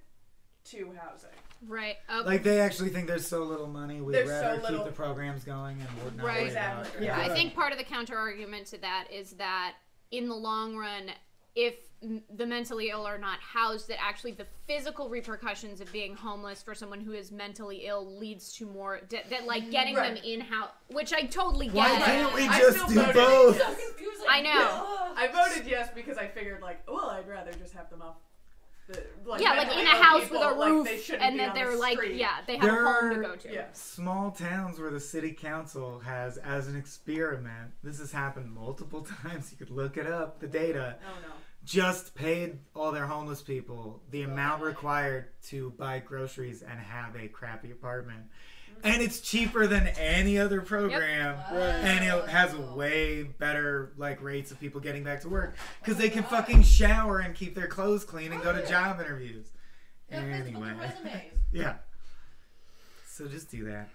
to housing. Right. Okay. Like, they actually think there's so little money, we'd There's so rather little- keep the programs going and we're not Right. worried about Exactly. it. I think part of the counter argument to that is that in the long run, if the mentally ill are not housed, that actually the physical repercussions of being homeless for someone who is mentally ill leads to more that like getting them in house, which I totally get. Why can't we I just still do voted both? So confusing. I know. I voted yes because I figured like, well, I'd rather just have them off. Like, Yeah, like mentally in a ill house people, with a like, roof, they shouldn't and be that on they're the like, street. yeah, they have a home to go to. Yeah. Small towns where the city council has, as an experiment, this has happened multiple times, you could look it up, the data, Oh no. just paid all their homeless people the amount required to buy groceries and have a crappy apartment. And it's cheaper than any other program, and it has way better like rates of people getting back to work because they can fucking shower and keep their clothes clean and go to job interviews. Anyway, yeah. So just do that.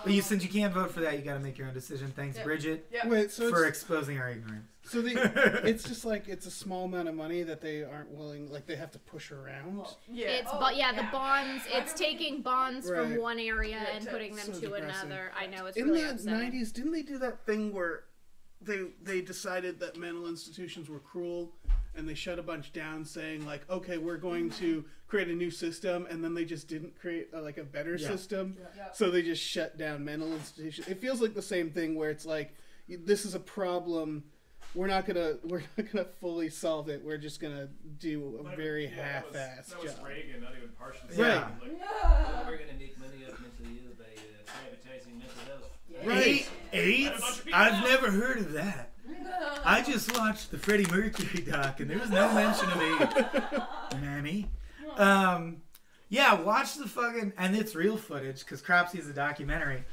But since you can't vote for that, you got to make your own decision. Thanks, Bridget, Yeah. Wait, so for it's, exposing our ignorance. so it's just like it's a small amount of money that they aren't willing, like they have to push around. Yeah. It's the bonds. It's taking bonds from Right. one area and Yeah, putting them so to depressing. another. I know it's In really the upsetting. 90s, didn't they do that thing where they decided that mental institutions were cruel and they shut a bunch down saying like, okay, we're going to create a new system, and then they just didn't create a better system. So they just shut down mental institutions. It feels like the same thing where it's like, this is a problem. We're not gonna fully solve it. We're just gonna do a very half-assed That was job. Reagan, not even partially. Yeah. Like, We're gonna make money off mentally ill by privatizing mental health. Right. AIDS? I've never heard of that. I just watched the Freddie Mercury doc, and there was no mention of AIDS. Mammy. Yeah, watch the fucking, and it's real footage, because Cropsy is a documentary.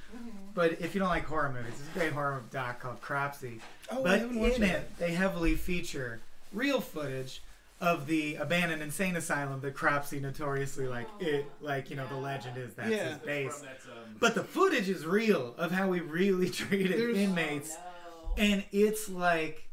But if you don't like horror movies, it's a great horror doc called Cropsy. Oh, I But haven't watched in that. it, they heavily feature real footage of the abandoned insane asylum that Cropsy notoriously, the legend is that's Yeah. his base. that's, But the footage is real of how we really treated There's- inmates. And it's like,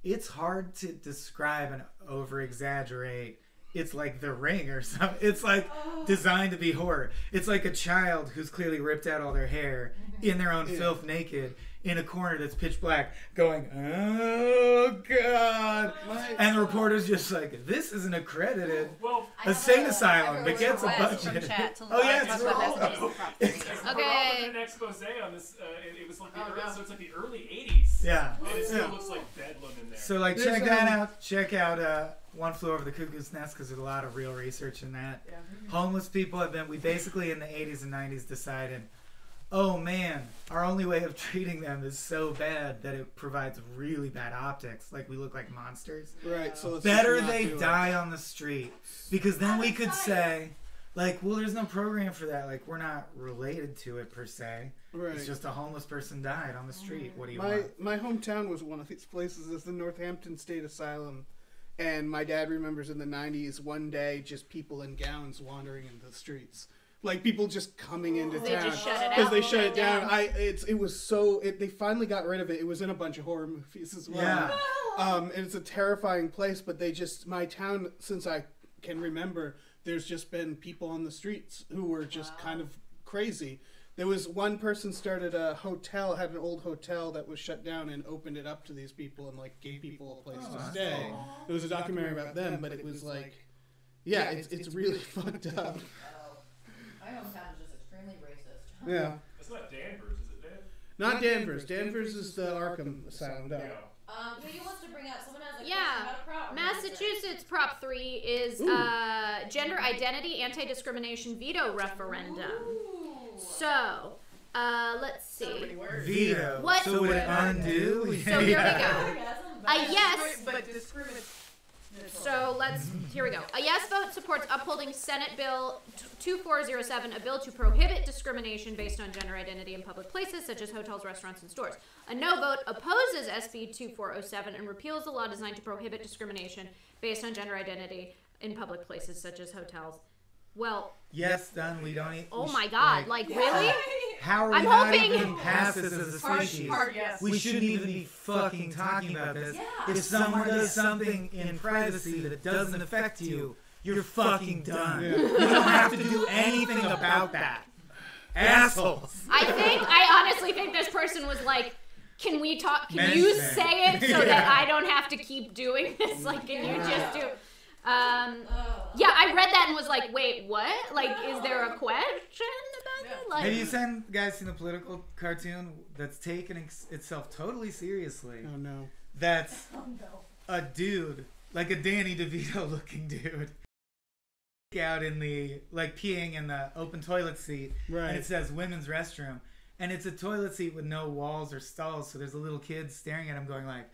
it's hard to describe and over-exaggerate. It's like The Ring or something. It's like designed to be horror. It's like a child who's clearly ripped out all their hair in their own filth naked in a corner that's pitch black going, oh God. And the reporter's just like, this isn't accredited. Well, Insane asylum that gets a request from budget. chat to Oh yeah, talk it's about all- Massachusetts prop Okay. an expose on this. It was like so it's like the early '80s. Yeah. And it still looks like bedlam in there. So like There's, check that out. Check out One Flew Over the Cuckoo's Nest because there's a lot of real research in that. Yeah. Homeless people have been. We basically in the 80s and 90s decided, oh man, our only way of treating them is so bad that it provides really bad optics. Like we look like monsters. Right. So let's Better just not they do it. die on the street because then we could say, like, well, there's no program for that. Like we're not related to it per se. Right. It's just a homeless person died on the street. What do you want? My hometown was one of these places. Is the Northampton State Asylum, and my dad remembers in the '90s one day just people in gowns wandering into the streets, like people just coming into They town just shut it because out, they pulled shut it it down. down. They finally got rid of it. It was in a bunch of horror movies as well. Yeah. And it's a terrifying place. But my town, since I can remember, there's just been people on the streets who were just kind of crazy. There was one person started a hotel, had an old hotel that was shut down and opened it up to these people and like gave people a place to stay. It was a documentary about them, but it was like, yeah, it's really fucked up. My hometown is just extremely racist. Yeah. It's not Danvers, is it, Dan? Not Danvers. Danvers is the Arkham Asylum. No. Who wants to bring out? Someone has a Yeah. question about a prop. Massachusetts Prop 3 is gender identity anti-discrimination veto referendum. So, let's see. Veto. What- So would it undo? So here we go. A yes. But discriminate. So here we go. A yes vote supports upholding Senate Bill 2407, a bill to prohibit discrimination based on gender identity in public places such as hotels, restaurants, and stores. A no vote opposes SB 2407 and repeals the law designed to prohibit discrimination based on gender identity in public places such as hotels. Well, Yes, done. We don't. oh my God! Like really? how are we I'm not hoping- even past this as a species? Hard yes. We shouldn't even be fucking talking about this. If someone does something in privacy that doesn't affect you, you're fucking done. You don't have to do anything about that. Assholes. I honestly think this person was like, can we talk? Can you Mention it. say it so that Yeah. I don't have to keep doing this? Like, can you just do? Yeah, I read that and was like, wait, what? Like, is there a question about it? Like, Have you guys seen the political cartoon that's taken itself totally seriously? Oh no. That's a dude, like a Danny DeVito looking dude, out in the, like peeing in the open toilet seat, Right. and it says women's restroom, and it's a toilet seat with no walls or stalls, so there's a little kid staring at him going like,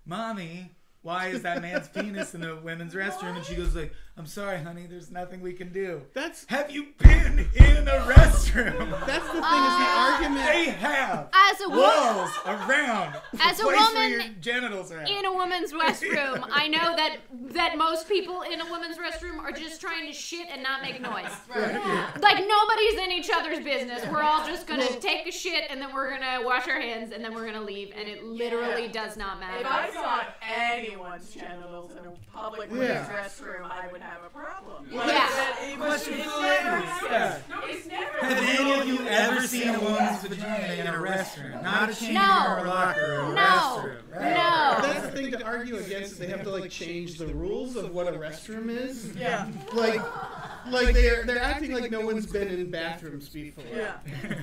Mommy, why is that man's penis in the women's restroom? And she goes like, I'm sorry, honey, there's nothing we can do. Have you been in a restroom? That's the thing. Is the argument. They have as a woman, walls around As the a place where woman your genitals are at. in a woman's restroom, I know that most people in a woman's restroom are just trying to shit and not make noise. Like nobody's in each other's business. We're all just gonna take a shit and then we're gonna wash our hands and then we're gonna leave, and it literally does not If matter. I saw anyone's genitals in a public women's restroom, I would have a problem. Like, Yeah. It Question it's for the never ladies. happens. It's never Have any of you ever seen a woman's vagina in a restroom? Not a chamber or a locker, a restroom. Right? No. That's the thing to argue against. Is they have to like change the rules of what a restroom is. Yeah. Like they're acting like no one's been in bathrooms before. Yeah.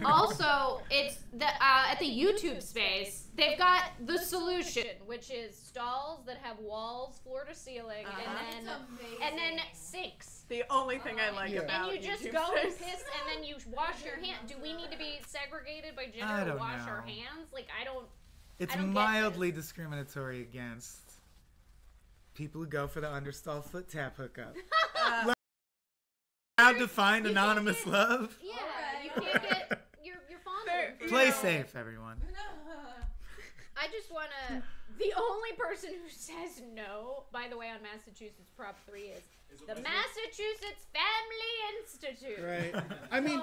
Also, it's at the YouTube space, they've got the solution, which is stalls that have walls floor to ceiling, and then sinks. The only thing I like Yeah. about And you just YouTube go and space- piss, and then you wash your hand. Do we need to be segregated by I gender to don't wash know. our hands? Like, I don't. It's I don't get mildly discriminatory against people who go for the understall foot tap hookup. Allowed to find anonymous love? Yeah, you can't get. You're fondled. You Play know, safe, everyone. I just wanna. The only person who says no, by the way, on Massachusetts Prop 3 is the Massachusetts Family Institute. Right. I mean,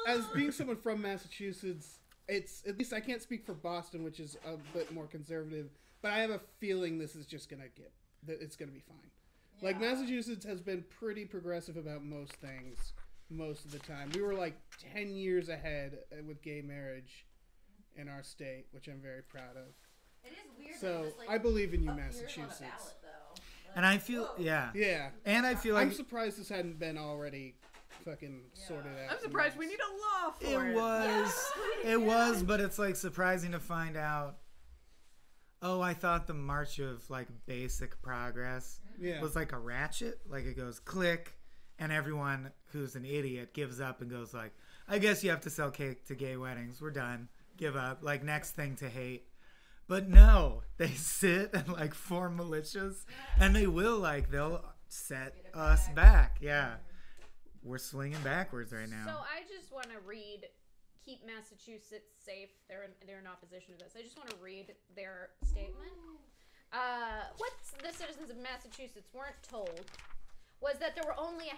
as being someone from Massachusetts, it's at least I can't speak for Boston, which is a bit more conservative, but I have a feeling this is just gonna it's gonna be fine. Like Massachusetts has been pretty progressive about most things most of the time. We were like 10 years ahead with gay marriage in our state, which I'm very proud of. It is weird. So just, like, I believe in you, appears on a Massachusetts. ballot, though. And I feel, yeah. Yeah. And I feel like I'm surprised this hadn't been already fucking sorted out. I'm surprised we need a law for it. it was, but it's like surprising to find out. Oh, I thought the March of like basic progress was like a ratchet. Like it goes click, and everyone who's an idiot gives up and goes like, I guess you have to sell cake to gay weddings. We're done. Give up. Like next thing to hate. But no, they sit and like form militias, and they'll set us back. Yeah, we're swinging backwards right now. So I just want to read "Keep Massachusetts Safe." They're in opposition to this. I just want to read their statement. What the citizens of Massachusetts weren't told was that there was only a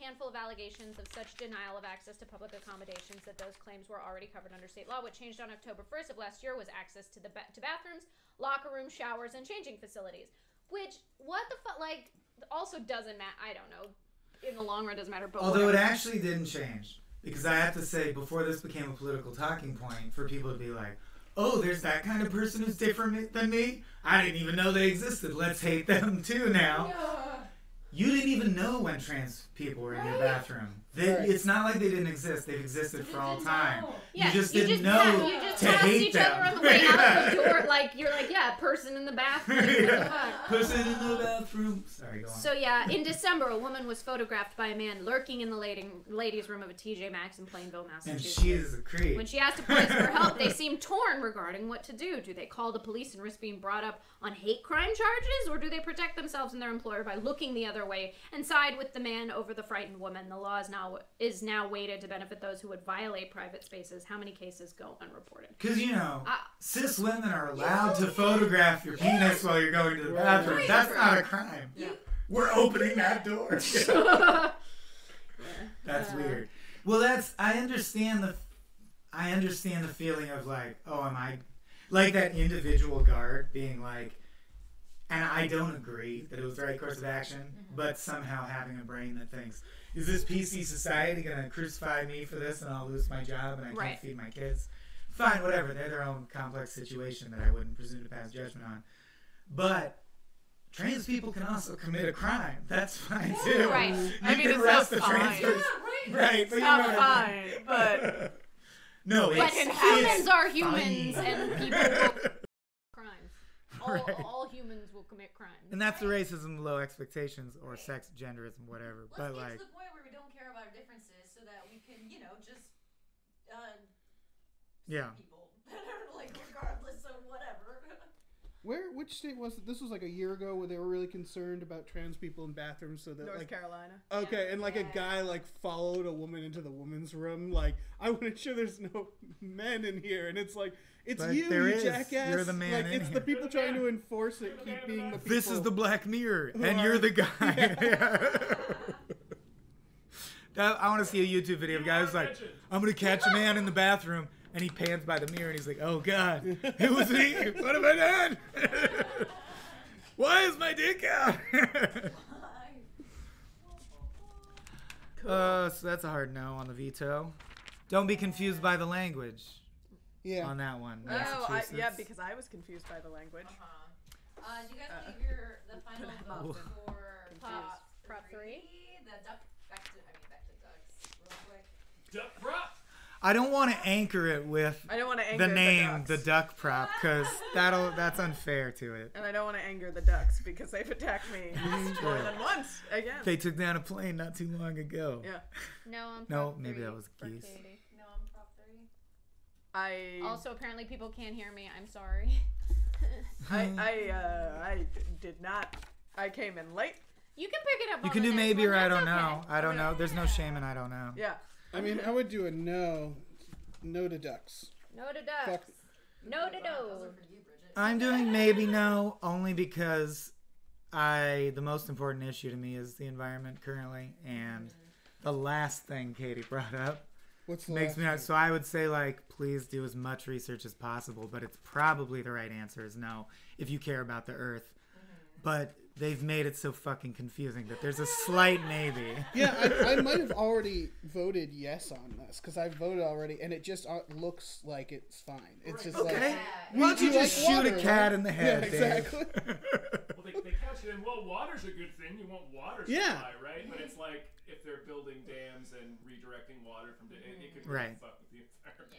handful of allegations of such denial of access to public accommodations that those claims were already covered under state law. What changed on October 1st of last year was access to to bathrooms, locker rooms, showers, and changing facilities. Which, what the fuck, like, also doesn't matter. I don't know. In the long run, doesn't matter. But although it actually didn't change, because I have to say, before this became a political talking point, for people to be like, oh, there's that kind of person who's different than me? I didn't even know they existed. Let's hate them too now. You didn't even know when trans people were in your bathroom. It's not like they didn't exist. They've existed for all time. Yeah, you just didn't know to hate each them. other on the way out the door, like you're like, yeah, person in the bathroom. What the fuck? Person in the bathroom. Sorry, go on. So yeah, in December, a woman was photographed by a man lurking in the ladies' room of a TJ Maxx in Plainville, And Massachusetts. she is a creep. When she asked the police for help, they seemed torn regarding what to do. Do they call the police and risk being brought up on hate crime charges, or do they protect themselves and their employer by looking the other way and side with the man over the frightened woman? The law is now weighted to benefit those who would violate private spaces. How many cases go unreported? Because, cis women are allowed to photograph your penis while you're going to the bathroom. That's not a crime. Yeah. We're opening that door. That's weird. Well, I understand the feeling of like, oh, am I like that individual guard being like, and I don't agree that it was the right course of action, but somehow having a brain that thinks, is this PC society going to crucify me for this and I'll lose my job and I can't feed my kids? Fine, whatever. They're their own complex situation that I wouldn't presume to pass judgment on. But trans people can also commit a crime. That's fine too. Right. I mean, it's not fine. Right. It's not fine, but no, But humans are humans, fine. and people will crimes. All humans will commit crimes. And that's the racism, low expectations, or sex, genderism, whatever. Let's but get like, to the point where we don't care about our differences, so that we can, just yeah. people, like regardless of whatever. Which state was it? This was like a year ago where they were really concerned about trans people in bathrooms, so that North Carolina. Okay, and like a guy like followed a woman into the women's room, like, I want to make sure there's no men in here, and it's like, it's But you, there you is. Jackass. You're the man Like, in it's here. the people trying to enforce it, keep being the people. This is the Black Mirror, who and are- you're the guy. I want to see a YouTube video of a guy who's like, I'm going to catch a man in the bathroom, and he pans by the mirror, and he's like, oh, God, it was me. What have I done? Why is my dick out? So that's a hard no on the veto. Don't be confused by the language Yeah. on that one. Oh, Massachusetts. because I was confused by the language. Do you guys want to hear the final vote for Prop 3? The duck, back to ducks, real quick. Duck prop. I don't want to anchor it with I don't want to anger the name, ducks. the duck prop, because that's unfair to it. And I don't want to anger the ducks because they've attacked me more than once again. They took down a plane not too long ago. Yeah. No, I'm No, Prop maybe 3 that was for geese. Katie. No, I'm prop 3. I Also, apparently people can't hear me. I'm sorry. I did not. I came in late. You can pick it up You on can the do next maybe one. or I That's don't know. okay. I don't know. There's no shame in I don't know. Yeah. I mean, I would do a no to ducks. No to ducks. Fuck. No to Those do. are for you, Bridget. I'm doing maybe no, only because the most important issue to me is the environment currently, and the last thing Katie brought up What's the makes last me not. one? So I would say like, please do as much research as possible, but it's probably the right answer is no if you care about the Earth. But they've made it so fucking confusing that there's a slight maybe. Yeah, I might have already voted yes on this because I voted already, and it just looks like it's fine. It's just Okay. like Why don't you just shoot water, a cat right? in the head, Yeah, Dave? exactly. Well, they couch it in, well, water's a good thing. You want water supply, Yeah. right? But it's like if they're building dams and redirecting water from it could Right. really fuck with the environment.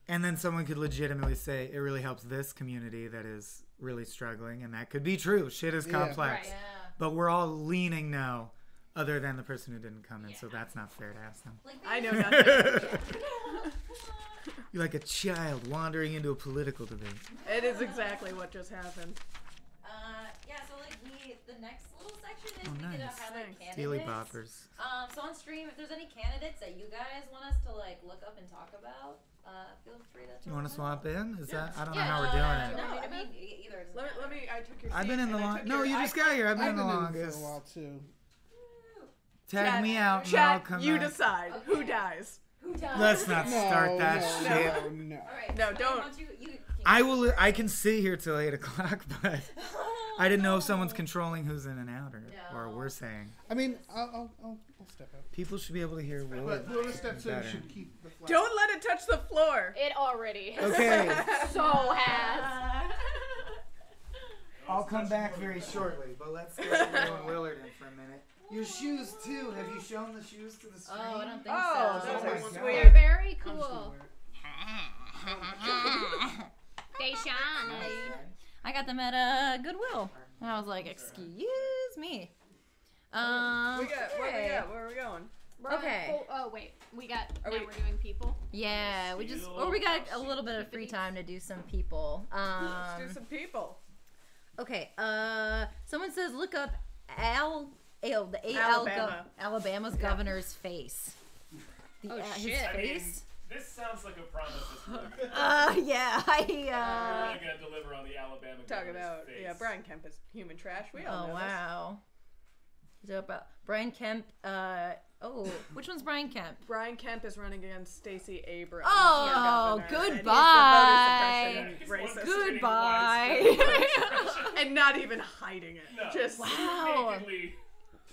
And then someone could legitimately say it really helps this community that is really struggling, and that could be true. Shit is complex. Right. But we're all leaning no, other than the person who didn't come in, so that's not fair to ask them. I know nothing. You're like a child wandering into a political debate. It is exactly what just happened. Yeah, so like the next little section is Oh, we get nice. to highlight candidates. Steely boppers. So on stream, if there's any candidates that you guys want us to like look up and talk about, feel free to. You want to swap in? Is that? I don't know Yeah. how we're doing it. No, I mean either. Doesn't matter. Let me. I took your. I've seat been in the and I long. took No, your- you just got here. I've been I've in the been in longest. for a while too. Tag Chat- me out, and Chat, I'll come you back. decide who dies. Who does? Let's not start that no, shit. No. All right. No, so don't. why don't you I will. I can sit here till 8 o'clock, but I didn't know if someone's controlling who's in and out, or we're saying I mean, I'll step out. people should be able to hear Willard But whoever steps in better. should keep the flag. Don't let it touch the floor. It already Okay, so has. I'll come back very shortly, but let's get everyone Willard in for a minute. Your shoes too. Have you shown the shoes to the stream? Oh, I don't think Oh, so. those my are God. sweet. They're very I'm just gonna cool. wear it. They shine. I got them at Goodwill. And I was like, excuse me. We got. What we okay. got? Where are we going? Okay. Oh wait, we got. Are now we- we're doing people. Yeah, we got a little bit of free time to do some people. Let's do some people. Okay. Someone says look up Alabama's governor's face. Oh, his shit. I mean, face. this sounds like a promise that's really good. Yeah. We're not gonna deliver on the Alabama Talk governor's about face. Brian Kemp is human trash. We all Oh know wow. So about Brian Kemp. Which one's Brian Kemp? this. Brian Kemp is running against Stacey Abrams. Oh, for governor, and he's the goodbye. voter suppression He's racist. Goodbye. And not even hiding it. No. Just Wow. Nakedly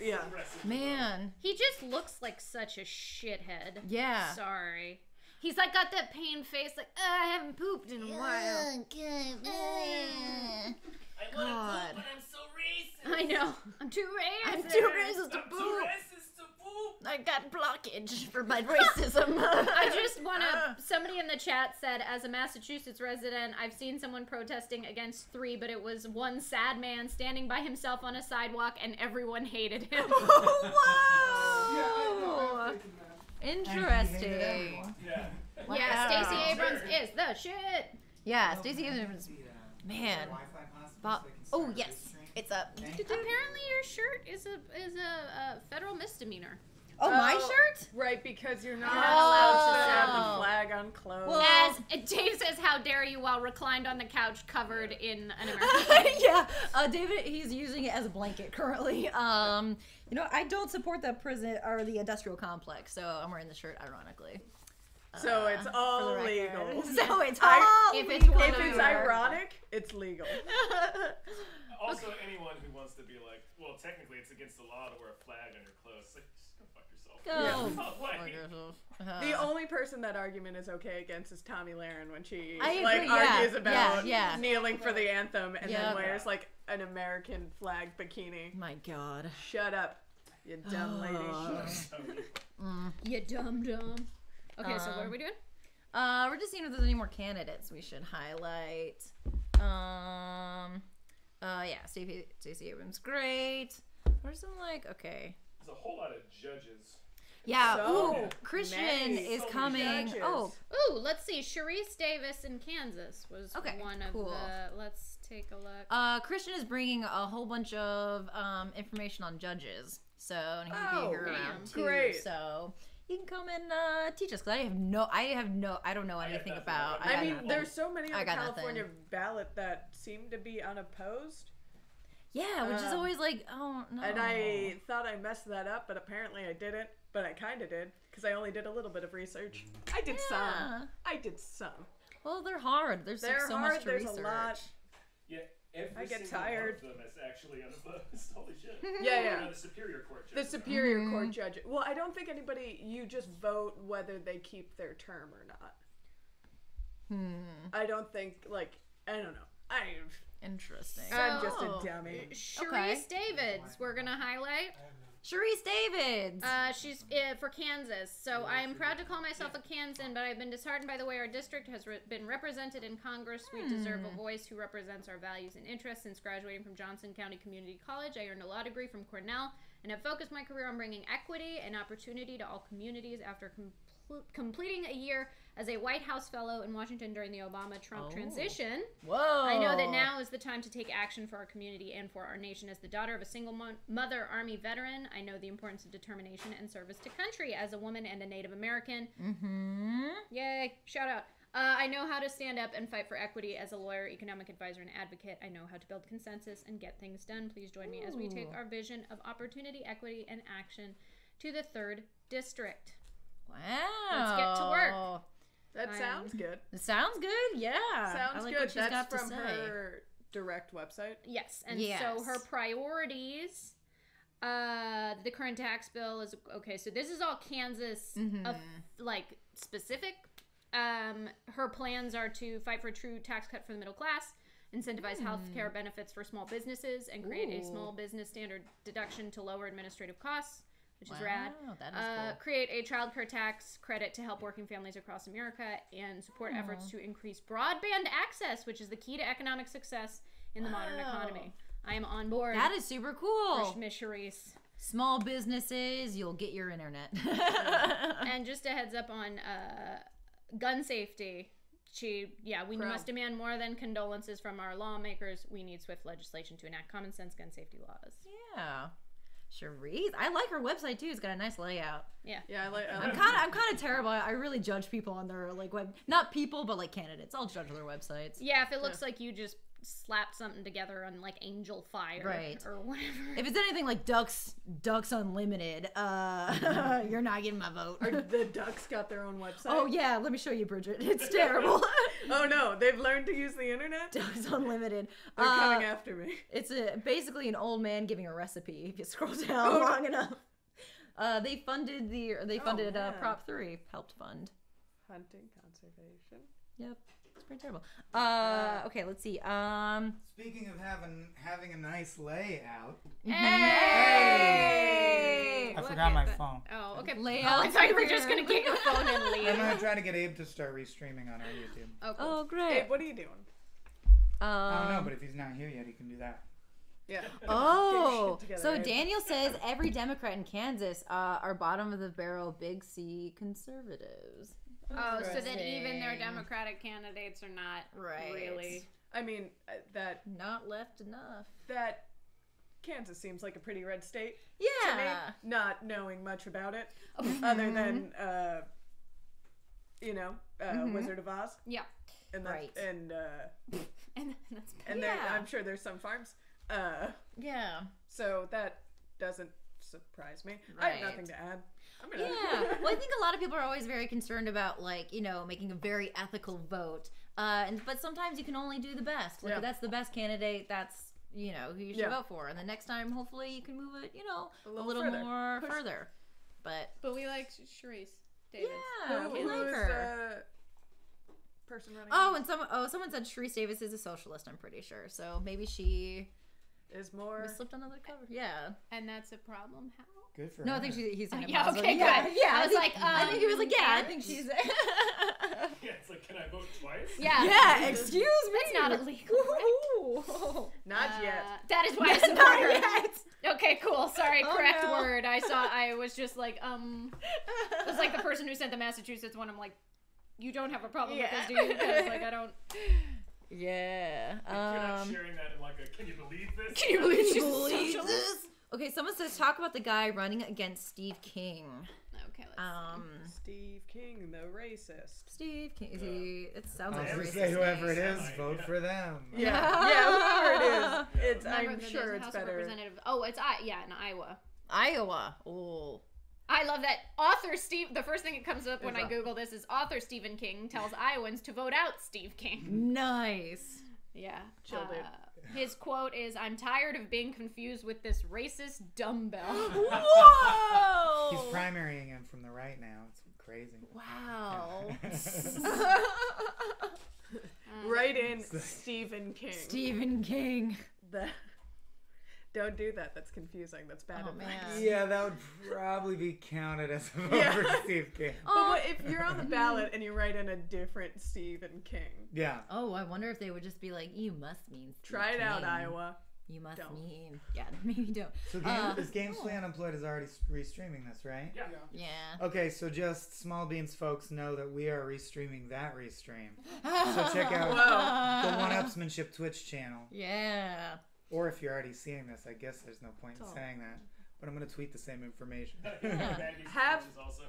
yeah. aggressive. Man. He just looks like such a shithead. Yeah. Sorry. He's like got that pain face, like I haven't pooped in a while. I wanna poop, but I'm so racist. I know. I'm too racist. I'm too racist to I'm too poop. racist to poop. I got blockage for my racism. I just want to. Somebody in the chat said, as a Massachusetts resident, I've seen someone protesting against 3, but it was one sad man standing by himself on a sidewalk, and everyone hated him. Whoa. Interesting. Yeah. Yeah, Stacey Wow. Abrams is the shit. Yeah, Stacey Abrams. Man. Oh yes, it's up. Apparently, your shirt is a federal misdemeanor. Oh, my Oh. shirt? Right, because you're not Oh. allowed to have the flag on clothes. Well- As Dave says, "How dare you?" while reclined on the couch, covered in an American. Yeah, David, he's using it as a blanket currently. I don't support the prison or the industrial complex, so I'm wearing the shirt ironically. So it's For all the record. legal. So it's I- all if it's legal. one If of it's your- ironic, it's legal. Also, anyone who wants to be like, well, technically it's against the law to wear a flag on your clothes. Like, just go fuck yourself. Go. No way. fuck yourself. The only person that argument is okay against is Tommy Lahren when she I like agree, yeah, argues about yeah. kneeling for the anthem and Yeah. then wears like an American flag bikini. My God. Shut up, you dumb lady. You dumb. Okay, so what are we doing? We're just seeing if there's any more candidates we should highlight. Yeah, Stacey Abrams, great. Where's some okay. There's a whole lot of judges. Yeah, So ooh, Christian many, is so many coming. judges. Oh, Ooh, let's see. Sharice Davis in Kansas was Okay, one of cool. the. Let's take a look. Christian is bringing a whole bunch of information on judges, so and he'll Oh, be here damn. around too. Great. So you can come and teach us because I don't know anything nothing. about. I I got mean, nothing. there's so many on I the got California nothing. ballot that seem to be unopposed. Yeah, which is always like, oh no. And I thought I messed that up, but apparently I didn't. But I kind of did because I only did a little bit of research. I did Yeah. some. I did some. Well, they're hard. There's like, They're so hard. much to There's research. a lot. Yeah, Every I get single tired. one of them is actually unopposed. Holy shit. Yeah. The Superior Court The judge. Superior Court judge. Well, I don't think anybody. You just vote whether they keep their term or not. I don't think I don't know. Interesting. I'm just a dummy. Sharice Davids, we're gonna highlight. Sharice Davids. She's for Kansas. So I am proud to call myself a Kansan, but I've been disheartened by the way our district has been represented in Congress. We deserve a voice who represents our values and interests. Since graduating from Johnson County Community College, I earned a law degree from Cornell and have focused my career on bringing equity and opportunity to all communities. After completing a year as a White House fellow in Washington during the Obama-Trump transition, Whoa. I know that now is the time to take action for our community and for our nation. As the daughter of a single mother Army veteran, I know the importance of determination and service to country. As a woman and a Native American, yay, shout out. I know how to stand up and fight for equity. As a lawyer, economic advisor, and advocate, I know how to build consensus and get things done. Please join me as we take our vision of opportunity, equity, and action to the 3rd District. Wow. Let's get to work. That sounds good. It sounds good, yeah. Sounds I like good. what she's That's got to from say. her direct website. Yes, and Yes. so her priorities, the current tax bill is, okay, so this is all Kansas, specific. Her plans are to fight for a true tax cut for the middle class, incentivize health care benefits for small businesses, and create a small business standard deduction to lower administrative costs, which is rad. That is cool. Create a child care tax credit to help working families across America, and support efforts to increase broadband access, which is the key to economic success in the modern economy. I am on board. That is super cool. Miss Sharice. Small businesses, you'll get your internet. And just a heads up on gun safety. We must demand more than condolences from our lawmakers. We need swift legislation to enact common sense gun safety laws. Yeah. Sharice. I like her website too. It's got a nice layout. Yeah. Yeah, I'm kind of terrible. I really judge people on their web, not people, but candidates. I'll judge their websites. Yeah, if it looks like you just slapped something together on Angel Fire, right, or whatever. If it's anything like Ducks Unlimited, you're not getting my vote. Or the Ducks got their own website. Oh yeah, let me show you, Bridget. It's terrible. Oh no, they've learned to use the internet. Ducks Unlimited. They're coming after me. It's basically an old man giving a recipe. If you scroll down long enough, they funded Prop 3, helped fund Hunting conservation. Yep. It's pretty terrible. Okay, let's see. Speaking of having a nice layout. Hey! I forgot my phone. Oh, okay. Layout. I thought you were just gonna get your phone and leave. I'm gonna try to get Abe to start restreaming on our YouTube. Oh, cool. Oh, great. Hey, what are you doing? I don't know, but if he's not here yet, he can do that. Yeah. Oh, Get your shit so together, Abe. Daniel says every Democrat in Kansas are bottom of the barrel big C conservatives. Oh, so then Interesting. even their Democratic candidates are not really. I mean, that Not left enough. Kansas seems like a pretty red state to Yeah. me, not knowing much about it, other than Wizard of Oz. Yeah. And Right. And that's and Yeah. I'm sure there's some farms. Yeah. So that doesn't surprise me. I Right. have nothing to add. I'm gonna. Yeah. Well, I think a lot of people are always very concerned about making a very ethical vote. But sometimes you can only do the best. If that's the best candidate, that's who you should vote for. And the next time, hopefully, you can move it, a little further. more further. But we like Sharice Davis. yeah, we Who like is her. person running? Oh, and someone said Sharice Davis is a socialist. I'm pretty sure. So maybe she is more. slipped under the cover. Yeah. And that's a problem. How? Good for No, her. I think he's saying it Yeah, positive. okay, Yeah, good. yeah. I was like, I think he was like, yeah, I and? think she's. Yeah, it's like, can I vote twice? Yeah. Yeah, excuse me. That's not illegal. Ooh. Not yet. That is why I support her. yet. Okay, cool. Sorry, Oh, correct no. word. I was just like, it was like the person who sent the Massachusetts one. I'm like, you don't have a problem with this, do you? Because I don't. Yeah. If you're not sharing that in can you believe this? Can you believe she's believe socialist? this? Okay, someone says talk about the guy running against Steve King. Okay, let's Steve King, the racist. Steve King. It sounds I like was a gonna say racist whoever it name. is, vote for them. Yeah, whoever it is. Remember I'm that sure there's a it's House of better. Representative. Oh, it's in Iowa. Iowa. Oh. I love that author Steve. The first thing that comes up when Is I Google this is author Stephen King tells Iowans to vote out Steve King. Nice. Yeah. Chill, dude. His quote is, "I'm tired of being confused with this racist dumbbell." Whoa! He's primarying him from the right now. It's crazy. Wow. Right in Stephen King. Stephen King. Don't do that. That's confusing. That's bad advice. Man. Yeah, that would probably be counted as a vote Yeah. for Steve King. But what, if you're on the ballot and you write in a different Stephen King, Yeah. Oh, I wonder if they would just be like, you must mean Steve try it out, King. Iowa. You must Don't. mean. Yeah, maybe don't. So is Gamesplay Unemployed is already restreaming this, right? Yeah. Yeah. Okay, so just Small Beans folks know that we are restreaming that restream. So check out the One-Upsmanship Twitch channel. Yeah. Or if you're already seeing this, I guess there's no point in saying that. But I'm going to tweet the same information. Maggie's Have- Twitch is also.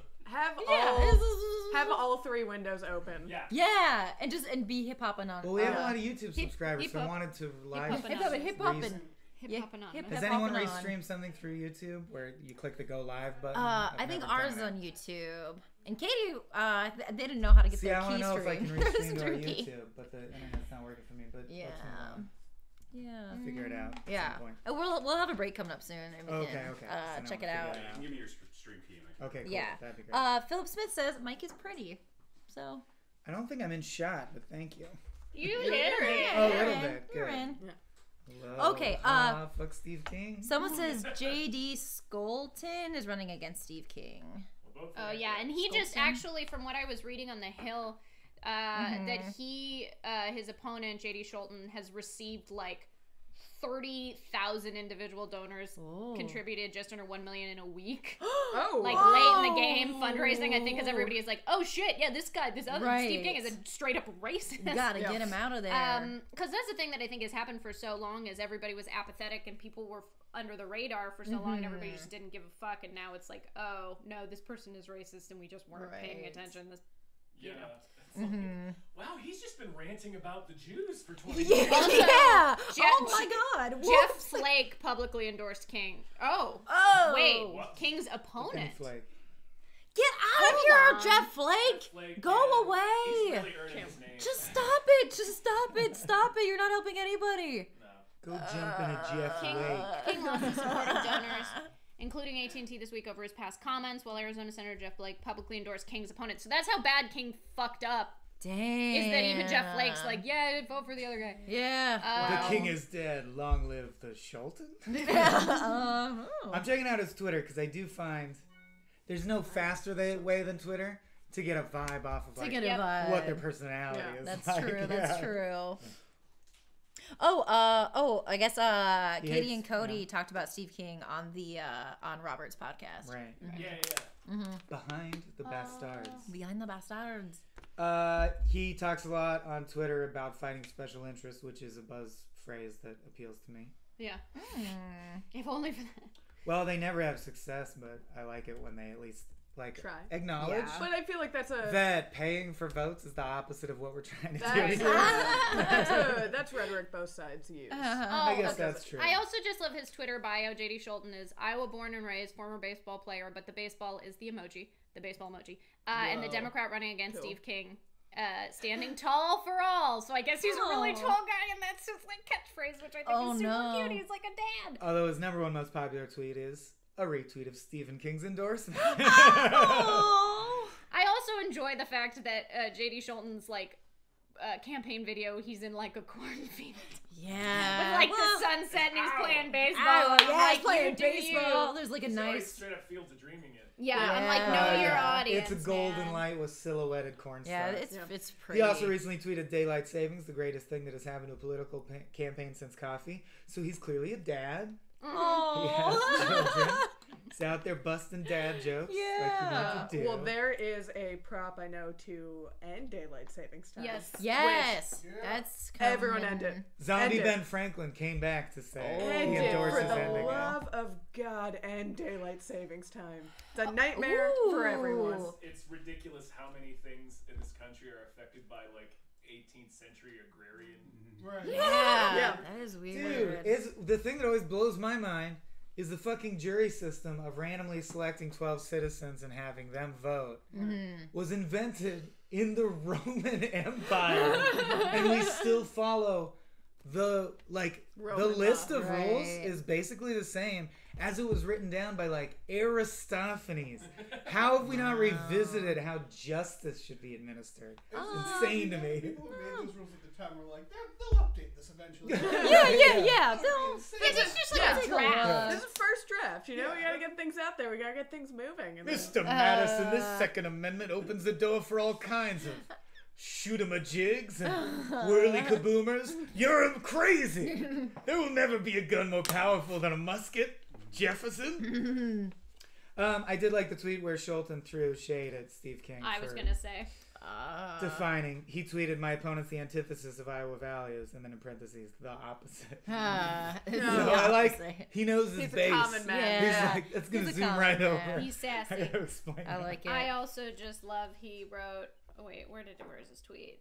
Have all 3 windows open. Yeah. Yeah, and be hip hop anonymous. Well, we have a lot of YouTube subscribers, so I hip-hop- wanted to live. Hip hop and Hip-hop anonymous. Has hip-hop anyone anon. restreamed something through YouTube where you click the go live button? I I've think never ours done is it. on YouTube. And Katie, they didn't know how to get See, their I want key to know if I stream. can restream to our Stream key. YouTube, but the internet's not working for me. But Yeah. let's move on. Yeah. Figure it out. At Yeah. Some point. We'll have a break coming up soon. And we Okay, can, okay. So now check we'll it out. figure You can give me your stream key. And I can... Okay, cool. Yeah. That'd be great. Philip Smith says Mike is pretty. So. I don't think I'm in shot, but thank you. You You're did in. it. Oh, a You're little in. bit. You're Good. in. Hello. Okay, fuck Steve King. Someone says J.D. Skolton is running against Steve King. Oh yeah, and he just Skolton? actually, from what I was reading on the Hill, that he, his opponent J.D. Sholton, has received like 30,000 individual donors Ooh. contributed just under 1 million in a week. Oh, Like late in the game fundraising, I think, because everybody is like, "Oh shit, yeah, this other Right. Steve King is a straight up racist." You gotta get him out of there. Because that's the thing that I think has happened for so long is everybody was apathetic and people were under the radar for so long and everybody just didn't give a fuck, and now it's like, oh no, this person is racist and we just weren't paying Right. attention. This, Yeah. you know. It's like, wow, he's just been ranting about the Jews for 20 yeah. years. Yeah. Jeff- Oh my God. Jeff Flake publicly endorsed King. Oh, Oh. wait, What? King's Fucking opponent. Flake. Get out of Hold here, on. Jeff Flake. Flake, Go yeah, away. He's really earning his name. Just stop it. Just stop it. Stop it. You're not helping anybody. No. Go jump in a Jeff King, Flake. King lost his supporting donors, including AT&T this week over his past comments, while Arizona Senator Jeff Flake publicly endorsed King's opponent. So that's how bad King fucked up. Damn. Is that even Jeff Flake's like, yeah, vote for the other guy. Yeah. The king is dead. Long live the Sholton. Uh-huh. I'm checking out his Twitter because I do find there's no faster way than Twitter to get a vibe off of To like get a vibe. what their personality Yeah. is. That's like. true. That's Yeah. true. I guess He Katie hates- and Cody yeah. talked about Steve King on the on Robert's podcast. Right. Yeah. Behind the bastards. Behind the bastards. He talks a lot on Twitter about fighting special interests, which is a buzz phrase that appeals to me. Yeah. If only for that. Well, they never have success, but I like it when they at least like Try. acknowledge But I feel like that's a that paying for votes is the opposite of what we're trying to that's, do. that's rhetoric both sides use. I guess Oh, that's true. I also just love his Twitter bio. JD Sholton is Iowa born and raised, former baseball player, but the baseball is the emoji, the baseball emoji. And the Whoa. Democrat running against Cool. Steve King, standing tall for all. So I guess he's a really Oh. tall guy, and that's his like catchphrase, which I think Oh, is super no. cute. He's like a dad. Although his number one most popular tweet is a retweet of Stephen King's endorsement. Oh. I also enjoy the fact that JD Sholton's like campaign video, he's in like a cornfield Yeah. with like the sunset and he's playing baseball. Oh, and, yeah, like, he's playing you do baseball. you. There's like a He's always nice. straight up Fields of Dreaming it. Yeah, and like know Yeah. your audience. It's a golden man. light with silhouetted corn Yeah, stalks. it's pretty. He also recently tweeted daylight savings, the greatest thing that has happened to a political campaign since coffee. So he's clearly a dad. He has children. Oh. He's out there busting dad jokes like Yeah. you need to do. Well, there is a prop I know to end daylight savings time. Yes. Yes. That's Everyone coming. ended. Zombie End Ben it. Franklin came back to say End he it. endorses For the ending it. love of God, end daylight savings time. It's a nightmare for everyone. Ooh. It's ridiculous how many things in this country are affected by like 18th century agrarian. Right. Yeah. Yeah. That is Dude, weird. it's the thing that always blows my mind is the fucking jury system of randomly selecting 12 citizens and having them vote was invented in the Roman Empire, and we still follow the Roman list law. of rules is basically the same as it was written down by like Aristophanes. How have we not revisited how justice should be administered? It's insane to me. People who made those rules at the time were like, they'll update this eventually. Yeah. It's just like a draft. This is first draft. You know, we gotta get things out there. We gotta get things moving. And then- Mr. Madison, this Second Amendment opens the door for all kinds of shoot-em-a-jigs and whirly-kaboomers. You're crazy. There will never be a gun more powerful than a musket, Jefferson. I did like the tweet where Schulten threw shade at Steve King. I was for gonna say. defining. He tweeted, "My opponent's the antithesis of Iowa values," and then in parentheses, the opposite. So I like. He knows his He's a base. common man. Yeah. He's like, that's gonna He's a zoom common right man. over. He's sassy. I gotta explain. I that. like it. I also just love he wrote. Oh wait, where's his tweet?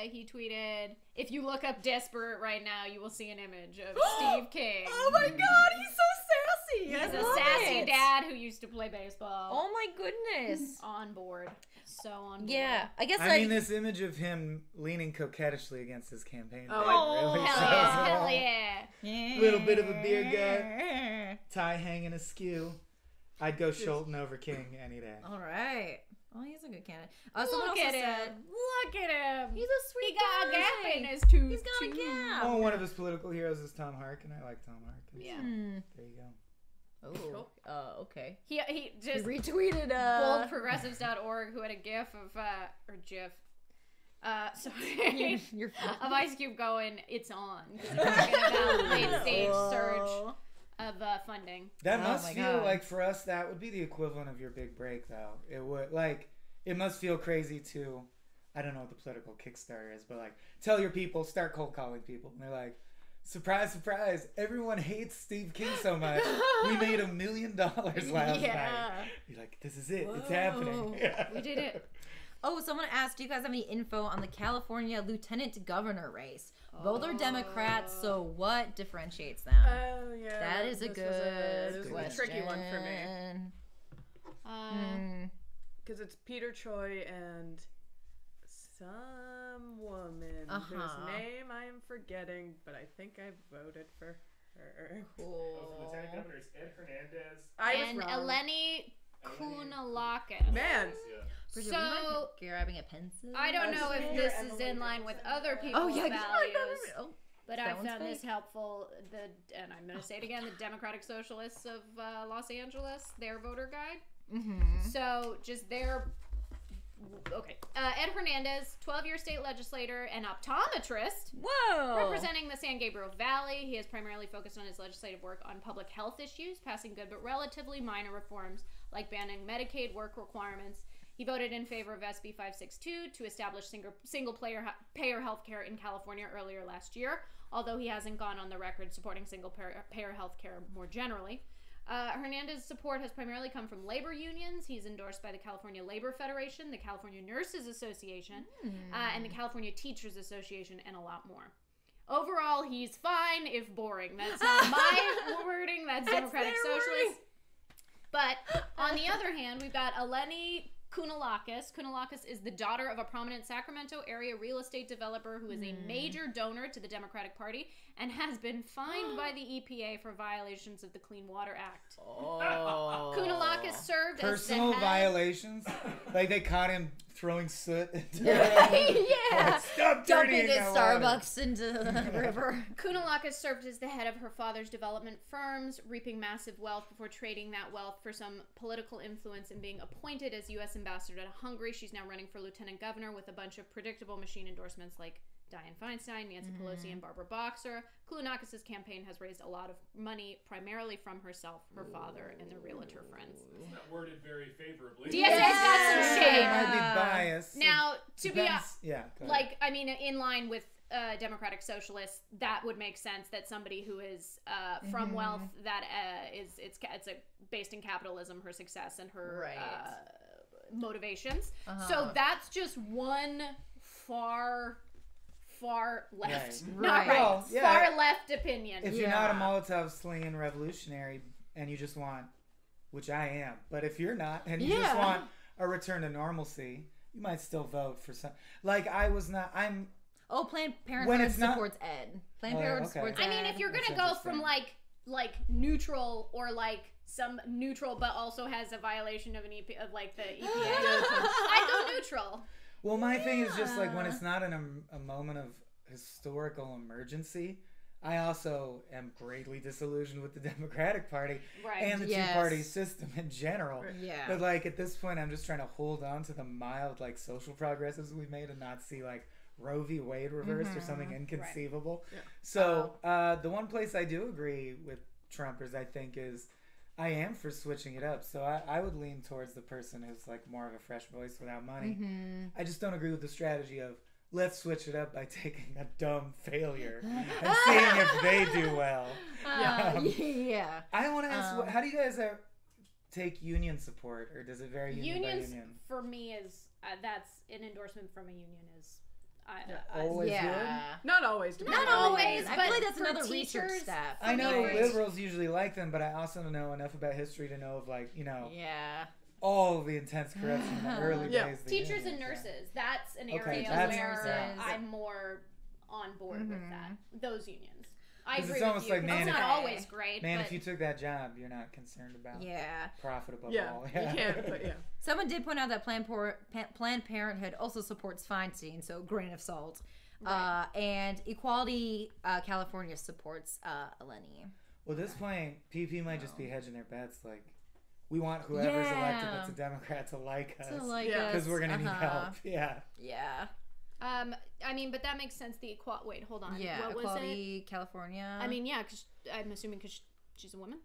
He tweeted, "If you look up desperate right now, you will see an image of Steve King. Oh my God, he's so sassy. He's I a love sassy it. dad who used to play baseball. Oh my goodness. On board, so on board. Yeah, I guess I like mean, this image of him leaning coquettishly against his campaign. Oh, bag really hell shows yeah, it hell all. yeah. Little bit of a beer gut, tie hanging askew. I'd go Schulten over King any day. All right. Well, he's a good candidate. Look Someone also at him. said Look at him. he's a sweet He got a guy. gap in his tooth. He's got a too. gap. Oh, one of his political heroes is Tom Harkin. I like Tom Harkin. Yeah. There you go. Oh, okay. He He just retweeted boldprogressives.org who had a gif of or gif. Sorry. You're Of Ice Cube going, it's on. Because they're talking about late stage surge of funding. That Oh must my feel God. like for us that would be the equivalent of your big break, though. It would it must feel crazy to, I don't know what the political Kickstarter is, but like tell your people, start cold calling people, and they're like, surprise, surprise, everyone hates Steve King so much. We made $1 million last night. You're like, this is it. It's happening. Yeah. We did it. Oh, someone asked, do you guys have any info on the California lieutenant governor race? Both are Democrats, so what differentiates them? Oh yeah. That is a this good was question. a tricky one for me because it's Peter Choi and some woman whose name I am forgetting, but I think I voted for her. Lieutenant Governor is Ed Hernandez. I was And wrong. Eleni Kunalakis. Man, Bridget, would you mind So, grabbing a pencil? I don't know if this is in line with other people's values, but I that one's found this fake. helpful. And I'm going to say it again, the Democratic Socialists of Los Angeles, their voter guide. So just their... Okay. Ed Hernandez, 12-year state legislator and optometrist. Whoa! Representing the San Gabriel Valley, he has primarily focused on his legislative work on public health issues, passing good but relatively minor reforms like banning Medicaid work requirements. He voted in favor of SB 562 to establish single-payer health care in California earlier last year, although he hasn't gone on the record supporting single-payer health care more generally. Hernandez's support has primarily come from labor unions. He's endorsed by the California Labor Federation, the California Nurses Association, and the California Teachers Association, and a lot more. Overall, he's fine, if boring. That's not my wording. That's Democratic Socialist. But on the other hand, we've got Eleni Kunalakis. Kunalakis is the daughter of a prominent Sacramento area real estate developer who is a major donor to the Democratic Party and has been fined by the EPA for violations of the Clean Water Act. Kunalakis served Personal as the head... violations? Like they caught him throwing soot into Yeah. Stop Dumping dirtying his that water. Starbucks into the river. Kunalakis served as the head of her father's development firms, reaping massive wealth before trading that wealth for some political influence and being appointed as U.S. ambassador to Hungary. She's now running for lieutenant governor with a bunch of predictable machine endorsements like Dianne Feinstein, Nancy Pelosi, and Barbara Boxer. Kunalakis' campaign has raised a lot of money, primarily from herself, her father, and their realtor friends. It's not worded very favorably. DSA's got some shade. Might be biased. Now, to be Depends- yeah, go ahead. like, I mean, in line with Democratic Socialists, that would make sense that somebody who is from wealth that it's based in capitalism, her success and her motivations. So that's just one far left, Right. not Right. right, Well, yeah. far left opinion. If you're not a Molotov slinging revolutionary and you just want, which I am, but if you're not and you just want a return to normalcy, you might still vote for some. Like I was not. Oh, Planned When Parenthood it's not- supports Ed. Planned Oh, Parenthood okay. supports I Ed. mean, if you're That's gonna go from interesting. like neutral or like some neutral but also has a violation of an of like the EPA, I go neutral. Well, my thing is just like when Yeah. it's not in a moment of historical emergency, I also am greatly disillusioned with the Democratic Party Right. and the Yes. two-party system in general. Yeah. But like at this point, I'm just trying to hold on to the mild like social progresses we've made and not see like Roe v. Wade reversed or something inconceivable. Yeah. So the one place I do agree with Trumpers, I think, is I am for switching it up. So I would lean towards the person who's like more of a fresh voice without money. I just don't agree with the strategy of let's switch it up by taking a dumb failure and seeing if they do well. Yeah. I want to ask, how do you guys take union support, or does it vary union Unions by union? for me is that's an endorsement from a union is. Always Yeah. Not always. Not Not always, always. I but feel like that's for another research teachers- step. I know Yeah. liberals usually like them, but I also know enough about history to know of like, you know, Yeah. all of the intense corruption in the early Yeah. days. Of the Teachers unions, and nurses. That's an Okay, area that's- where nurses. I'm more on board with that. Those unions. I 'Cause agree it's with almost you. like, 'cause man, it's if- not always great. Man, but if you took that job, you're not concerned about Yeah. profit above Yeah, all. you can't. But yeah. Someone did point out that Planned Parenthood also supports Feinstein, so grain of salt. Right. And Equality California supports Eleni. Well, this point, PP might just be hedging their bets. Like, we want whoever's elected that's a Democrat to like us. So like Yeah. Because we're going to need help. Yeah. Yeah. I mean, but that makes sense. Wait, hold on. Yeah. What was Equality California. it? I mean, yeah, because I'm assuming because she's a woman.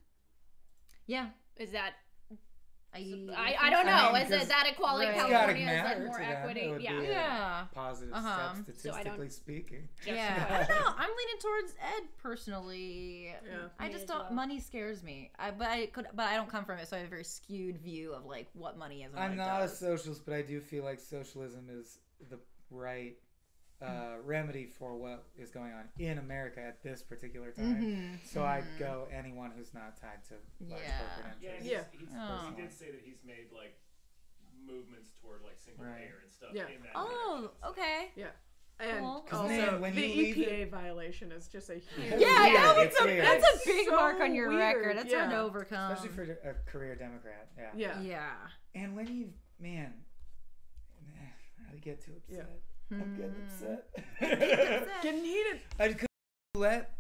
Yeah. Is that? I don't know. I mean, Is 'cause it that Equality Right. It's got to California is matter like more to them. equity? It would Yeah. be Yeah. a positive Uh-huh. step, So I don't- statistically speaking. Yeah. I don't know. I'm leaning towards Ed personally. Yeah. I Me just as don't. well. Money scares me. But I don't come from it, so I have a very skewed view of like what money is. And I'm what not it a does. socialist, but I do feel like socialism is the right remedy for what is going on in America at this particular time. So I'd go anyone who's not tied to large Yeah. corporate Yeah, interests. Yeah. he did say that he's made like movements toward like single Right. payer and stuff Yeah. in that Oh, direction, so. okay. Yeah. And Cool. 'Cause, also, man, when the you leave EPA violation is just a huge. It's Yeah, I know. weird. It's weird. that's a It's big so mark on your weird. record. That's hard to Yeah. overcome. Especially for a career Democrat. Yeah. Yeah. Yeah. And when you, man, I get too upset. I'm getting upset. Getting heated. I couldn't let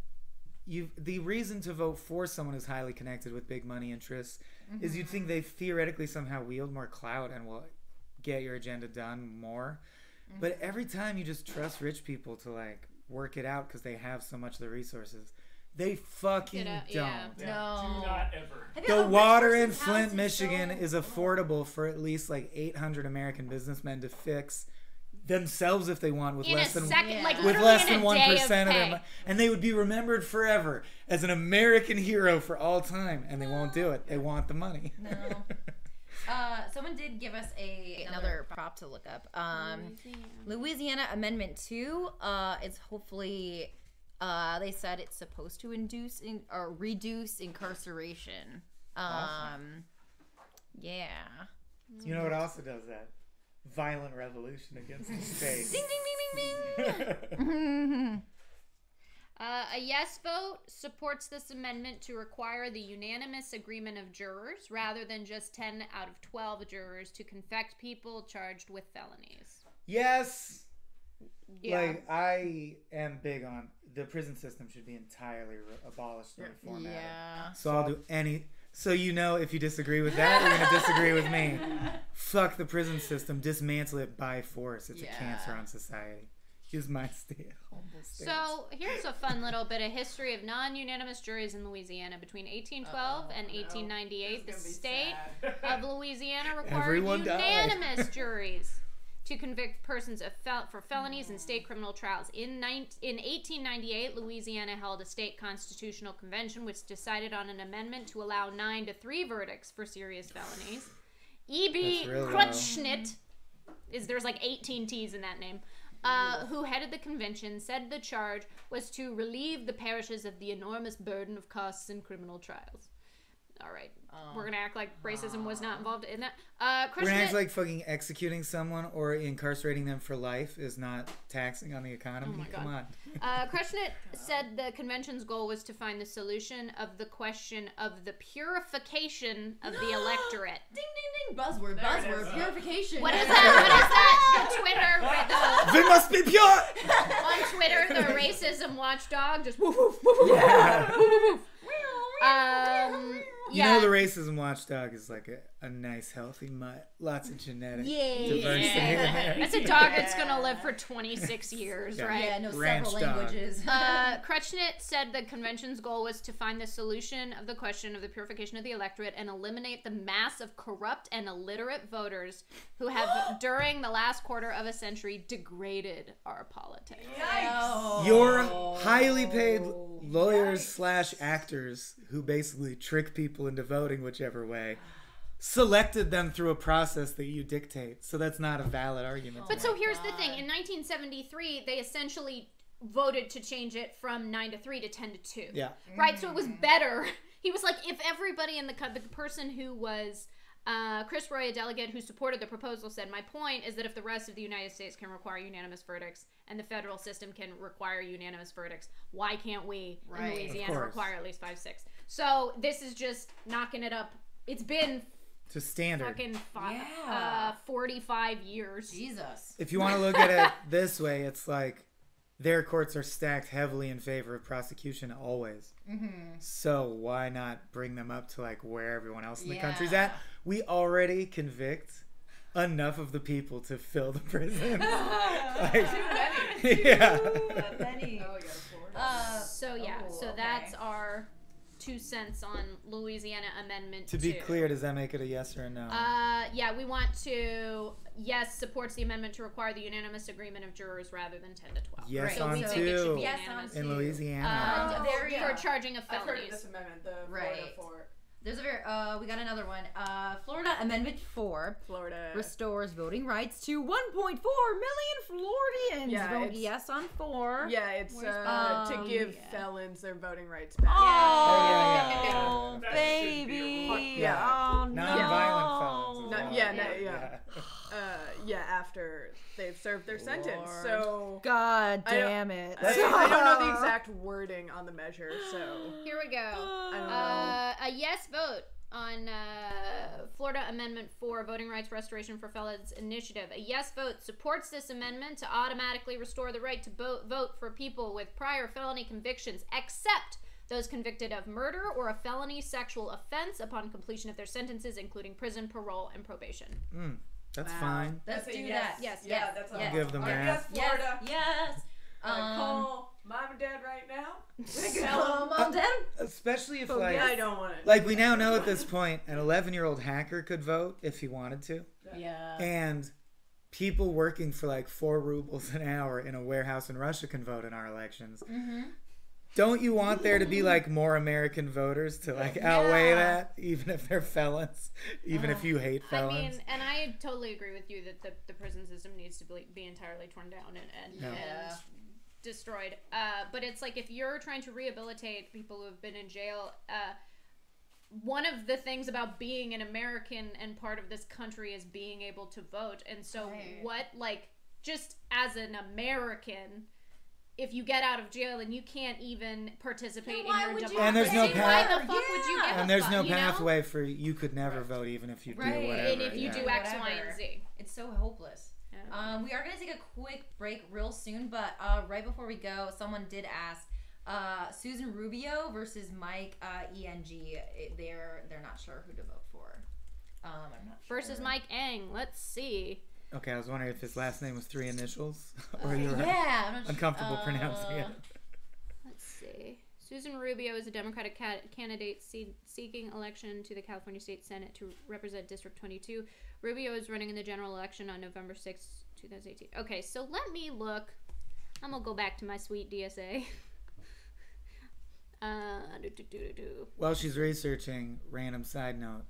you. The reason to vote for someone who's highly connected with big money interests is you'd think they theoretically somehow wield more clout and will get your agenda done more. But every time you just trust rich people to like work it out because they have so much of the resources, they fucking don't. yeah. Yeah, No. do not ever. I feel The a rich water in person's house Flint, is Michigan so- is affordable for at least like 800 American businessmen to fix themselves if they want with In less a than second, Yeah. like with literally less in than a day 1% of pay. them, and they would be remembered forever as an American hero for all time, and they won't do it. They want the money. No. Someone did give us another prop to look up. Louisiana Amendment 2 is hopefully, they said it's supposed to reduce incarceration. Awesome. Yeah. You know what also does that? Violent revolution against the state. Ding, ding, ding, ding, ding. A yes vote supports this amendment to require the unanimous agreement of jurors rather than just 10 out of 12 jurors to convict people charged with felonies. Yes. Yeah. Like I am big on the prison system should be entirely abolished and reformatted. Yeah. So I'll do any. So you know, if you disagree with that, you're gonna disagree with me. Fuck the prison system. Dismantle it by force. It's a cancer on society. Is my humble stance. So here's a fun little bit of history of non-unanimous juries in Louisiana. Between 1812 and 1898, the state of Louisiana required Everyone died. unanimous juries to convict persons for felonies in state criminal trials. In 1898, Louisiana held a state constitutional convention which decided on an amendment to allow 9-3 verdicts for serious felonies. E.B. That's real low. Crutchschnitt, there's like 18 T's in that name, who headed the convention, said the charge was to relieve the parishes of the enormous burden of costs in criminal trials. all right, we're gonna act like racism was not involved in that. We're gonna act Crushnet, like fucking executing someone or incarcerating them for life is not taxing on the economy. Oh my Come God. on. Crushnet said the convention's goal was to find the solution of the question of the purification of the electorate. Ding ding ding! Buzzword, buzzword, purification. What is that? What is that? They must be pure. On Twitter, the racism watchdog just woof woof woof woof woof woof woof. You know the racism watchdog is like a nice healthy mutt. Lots of genetic diversity in there. That's a dog that's gonna live for 26 years, right? Yeah, no, Ranch several dog. languages. Kretschnit said the convention's goal was to find the solution of the question of the purification of the electorate and eliminate the mass of corrupt and illiterate voters who have, during the last quarter of a century, degraded our politics. Your highly paid lawyers / actors who basically trick people into voting whichever way selected them through a process that you dictate. So that's not a valid argument. But so here's the thing. In 1973, they essentially voted to change it from 9 to 3 to 10 to 2. Yeah. Right? So it was better. He was like, if everybody in the person who was Chris Roy, a delegate who supported the proposal, said, my point is that if the rest of the United States can require unanimous verdicts and the federal system can require unanimous verdicts, why can't we in Louisiana require at least 5/6? So this is just knocking it up. It's been to standard. fucking 45 years. Jesus. If you want to look at it this way, it's like their courts are stacked heavily in favor of prosecution always. So why not bring them up to like where everyone else in the country's at? We already convict enough of the people to fill the prison. Like, yeah. Many. So that's our 2 cents on Louisiana Amendment To be 2. clear, does that make it a yes or a no? Yeah, we want to, supports the amendment to require the unanimous agreement of jurors rather than 10 to 12. Yes So on we think it should two. be Yes unanimous. on In two. Louisiana. For charging of I've heard of felonies. this amendment, the Florida Right. 4. There's a very we got another one. Florida Amendment 4 Florida. restores voting rights to 1.4 million Floridians. Yeah, Vote it's- yes on 4. Yeah, it's to give felons their voting rights back. Oh, That should baby. be Yeah. Oh, no. Non-violent felons. No, as well. yeah, after they've served their sentence. Lord. So God I don't- damn it. I don't know the exact wording on the measure, so Here we go. I don't know. A yes vote on Florida Amendment 4, Voting Rights Restoration for Felons Initiative. A yes vote supports this amendment to automatically restore the right to vote for people with prior felony convictions, except those convicted of murder or a felony sexual offense upon completion of their sentences, incling prison, parole, and probation. That's fine. Let's That's a do yes. that. Yes. Yeah, that's all. Yes. Give them Alright, that. yes, Florida. Yes. Call mom and dad right now. Hello, Mom, Dad. Especially if Oh, like yeah, I don't want it. like we now know at this point an 11-year-old hacker could vote if he wanted to. Yeah. And people working for like 4 rubles an hour in a warehouse in Russia can vote in our elections. Don't you want there to be like more American voters to like outweigh that, even if they're felons, even if you hate I felons? mean, and I totally agree with you that the prison system needs to be entirely torn down and destroyed. But it's like if you're trying to rehabilitate people who have been in jail, one of the things about being an American and part of this country is being able to vote. And so what, like, just as an American, if you get out of jail and you can't even participate in your democracy, And there's no why path- the fuck would you give And a there's fuck, no you know? pathway for you could never vote even if you do Right. whatever. And if you do X, Y, Whatever. and Z. It's so hopeless. Yeah. We are going to take a quick break real soon, but right before we go, someone did ask Susan Rubio versus Mike ENG. They're not sure who to vote for. I'm not sure. Versus Mike Eng. Let's see. Okay, I was wondering if his last name was 3 initials or you were Yeah, I'm not uncomfortable pronouncing it. Let's see. Susan Rubio is a Democratic candidate seeking election to the California State Senate to represent District 22. Rubio is running in the general election on November 6, 2018. Okay, so let me look. I'm going to go back to my sweet DSA. While she's researching, random side note,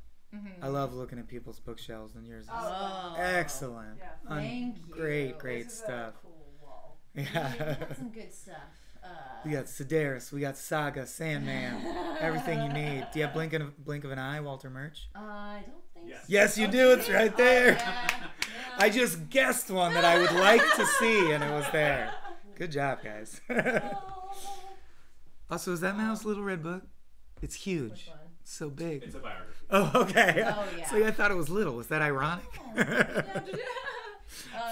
I love looking at people's bookshelves, and yours is excellent. Yeah. Thank you. Great This is a stuff. cool wall. Yeah. That's some good stuff. We got Sedaris, we got Saga, Sandman, everything you need. Do you have Blink of an Eye, Walter Merch? I don't think so. Yes, you do. It's right there. Yeah. I just guessed one that I would like to see, and it was there. Good job, guys. Also, is that Mao's Little Red Book? It's huge. Which one? It's so big. It's a biography. Oh, okay. Oh, yeah. So I thought it was little. Was that ironic?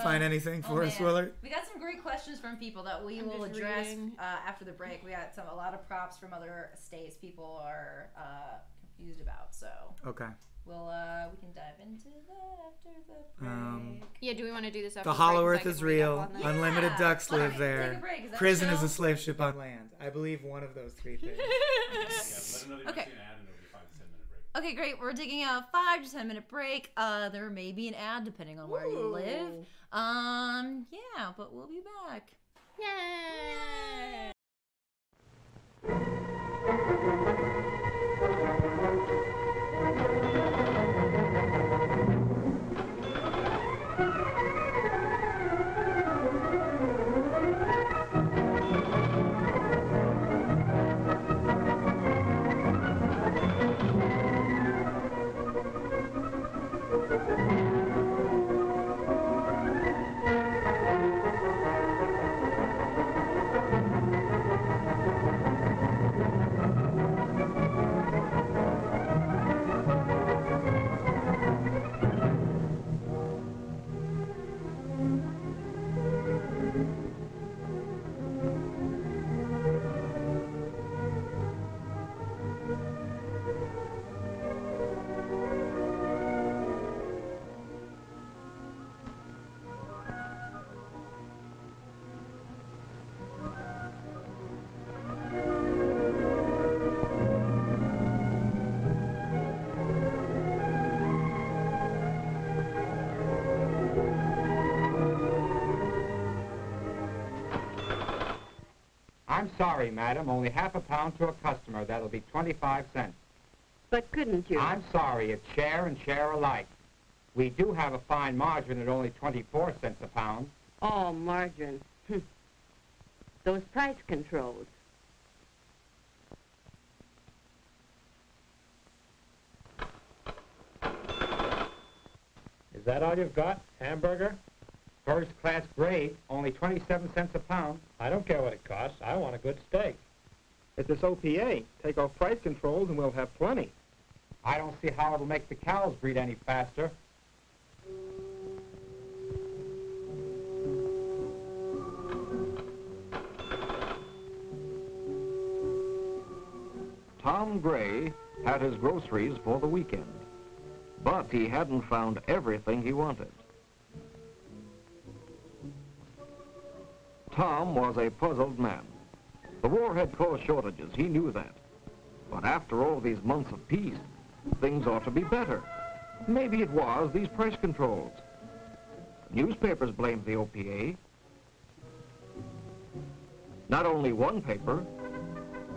Find anything for us, man. Willard? We got some great questions from people that we will just address reading. after the break. We got a lot of props from other states people are confused about. So Okay. we can dive into that after the break. Yeah, do we want to do this after The break? Hollow 'Cause I Earth can is read up real. on that. Unlimited ducks Why don't live we take a there. break? Is that Prison chill? is a slave ship on land. I believe one of those three things. Let another Okay. see an ad and it'll be 5 to 10 minute break. Okay, great. We're taking a 5 to 10 minute break. There may be an ad depending on where you live. Yeah, but we'll be back. Yay! I'm sorry, madam. Only half a pound to a customer. That'll be 25 cents. But couldn't you? I'm sorry. It's share and share alike. We do have a fine margin at only 24 cents a pound. Oh, margarine. Those price controls. Is that all you've got? Hamburger? First class grade, only 27 cents a pound. I don't care what it costs. I want a good steak. It's this OPA. Take off price controls and we'll have plenty. I don't see how it'll make the cows breed any faster. Tom Gray had his groceries for the weekend, but he hadn't found everything he wanted. Tom was a puzzled man. The war had caused shortages, he knew that. But after all these months of peace, things ought to be better. Maybe it was these price controls. Newspapers blamed the OPA. Not only one paper,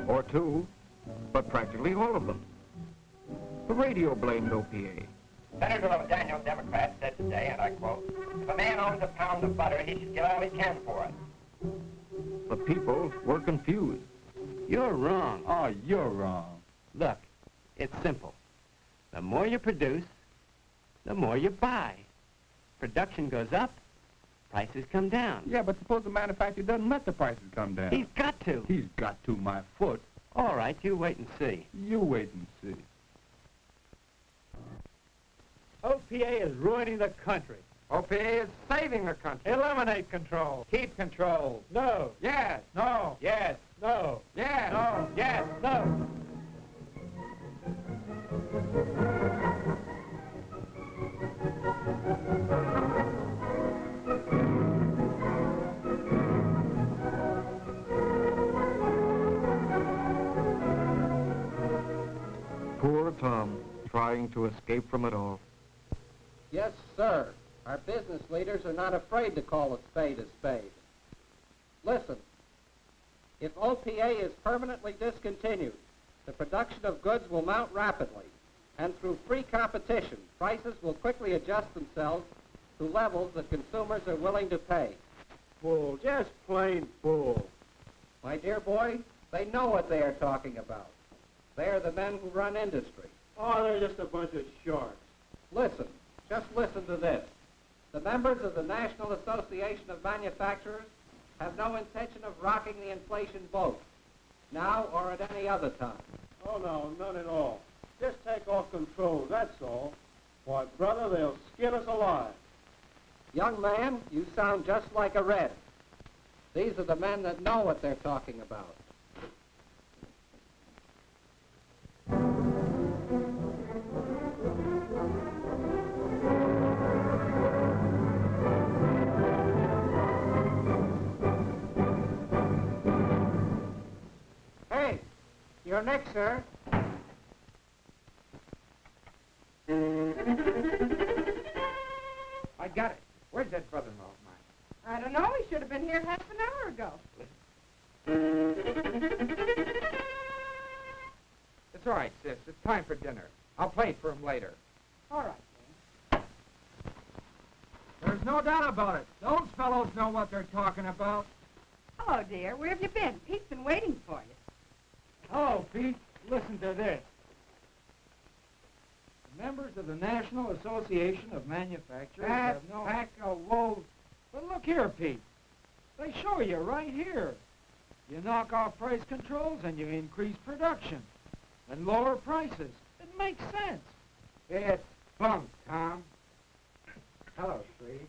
or two, but practically all of them. The radio blamed OPA. Senator Daniel, Democrat, said today, and I quote, "If a man owns a pound of butter, he should get all he can for it." The people were confused. You're wrong. Oh, you're wrong. Look, it's simple. The more you produce, the more you buy. Production goes up, prices come down. Yeah, but suppose the manufacturer doesn't let the prices come down. He's got to. He's got to, my foot. All right, you wait and see. You wait and see. OPA is ruining the country. OPA is saving the country. Eliminate control. Keep control. No. Yes. No. Yes. No. Yes. No. Yes. No. Poor Tom, trying to escape from it all. Yes, sir. Our business leaders are not afraid to call a spade a spade. Listen, if OPA is permanently discontinued, the production of goods will mount rapidly, and through free competition, prices will quickly adjust themselves to levels that consumers are willing to pay. Bull, just plain bull. My dear boy, they know what they are talking about. They are the men who run industry. Oh, they're just a bunch of sharks. Listen, just listen to this. The members of the National Association of Manufacturers have no intention of rocking the inflation boat, now or at any other time. Oh, no, none at all. Just take off control, that's all. Why, brother, they'll skin us alive. Young man, you sound just like a Red. These are the men that know what they're talking about. Hey, you're next, sir. I got it. Where's that brother-in-law of mine? I don't know. He should have been here half an hour ago. It's all right, sis. It's time for dinner. I'll play it for him later. All right. There's no doubt about it. Those fellows know what they're talking about. Hello, dear. Where have you been? Pete's been waiting for you. Oh, Pete, listen to this. The members of the National Association of Manufacturers have no... pack of wolves. But look here, Pete. They show you right here. You knock off price controls and you increase production. And lower prices. It makes sense. It's bunk, Tom. Hello, sweetie.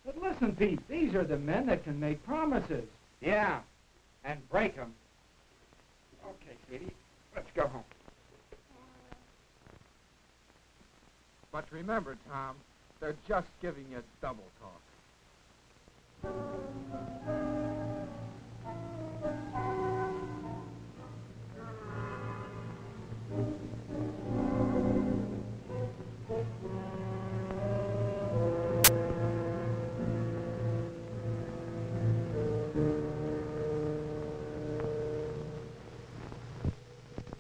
But listen, Pete, these are the men that can make promises. Yeah, and break them. Okay, sweetie, let's go home. But remember, Tom, they're just giving you double talk.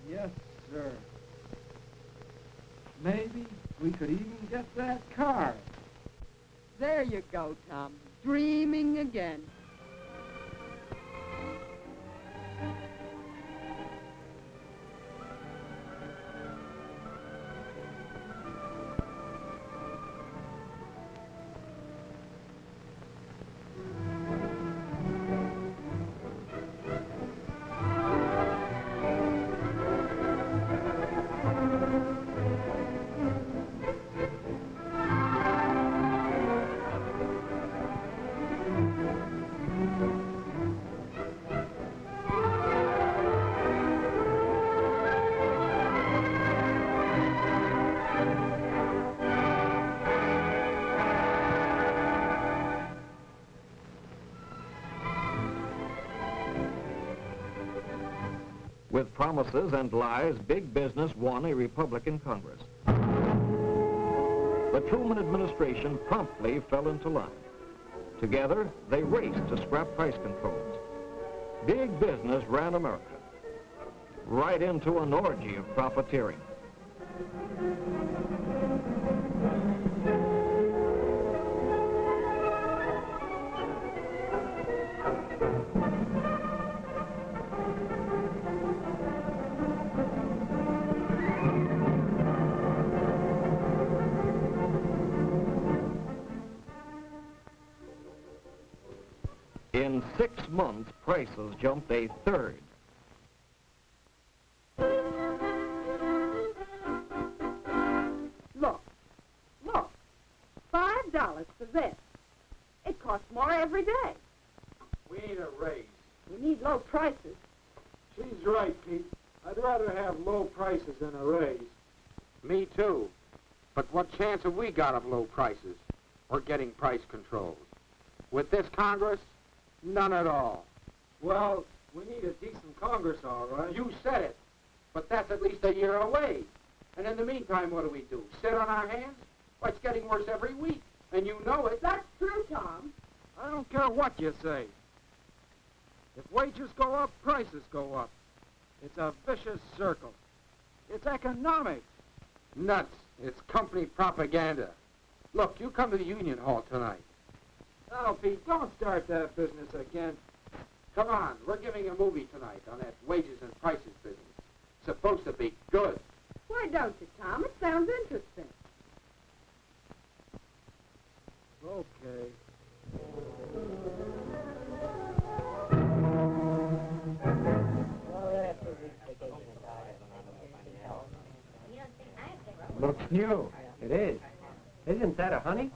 Yes, sir. Maybe we could even get that car. There you go, Tom. Dreaming again. With promises and lies, big business won a Republican Congress. The Truman administration promptly fell into line. Together, they raced to scrap price controls. Big business ran America right into an orgy of profiteering. In 6 months, prices jumped a third. Look. $5 for this. It costs more every day. We need a raise. We need low prices. She's right, Pete. I'd rather have low prices than a raise. Me too. But what chance have we got of low prices or getting price controls? With this Congress, none at all. Well, we need a decent Congress, all right. You said it. But that's at least a year away. And in the meantime, what do? Sit on our hands? Why, it's getting worse every week. And you know it. That's true, Tom. I don't care what you say. If wages go up, prices go up. It's a vicious circle. It's economics. Nuts. It's company propaganda. Look, you come to the Union Hall tonight. Now, Pete, don't start that business again. Come on, we're giving a movie tonight on that wages and prices business. It's supposed to be good. Why don't you, Tom? It sounds interesting. Okay. Looks new. It is. Isn't that a honey?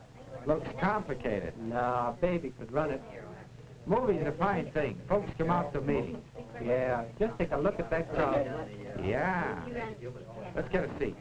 Looks complicated. No, a baby could run it. Movies are a fine thing. Folks come out to meetings. Yeah, just take a look at that crowd. Yeah. Let's get a seat.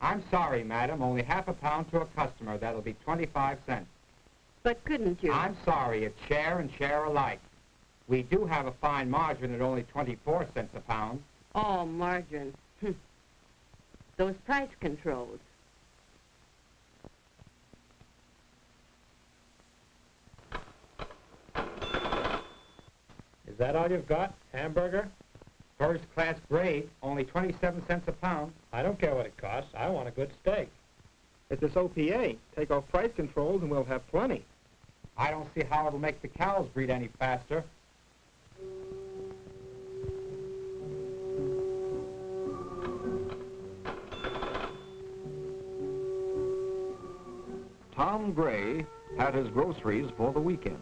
I'm sorry, madam. Only half a pound to a customer. That'll be 25 cents. But couldn't you? I'm sorry. It's share and share alike. We do have a fine margin at only 24 cents a pound. Oh, margin. Those price controls. Is that all you've got? Hamburger? First class grade, only 27 cents a pound. I don't care what it costs. I want a good steak. It's this OPA. Take off price controls and we'll have plenty. I don't see how it'll make the cows breed any faster. Tom Gray had his groceries for the weekend,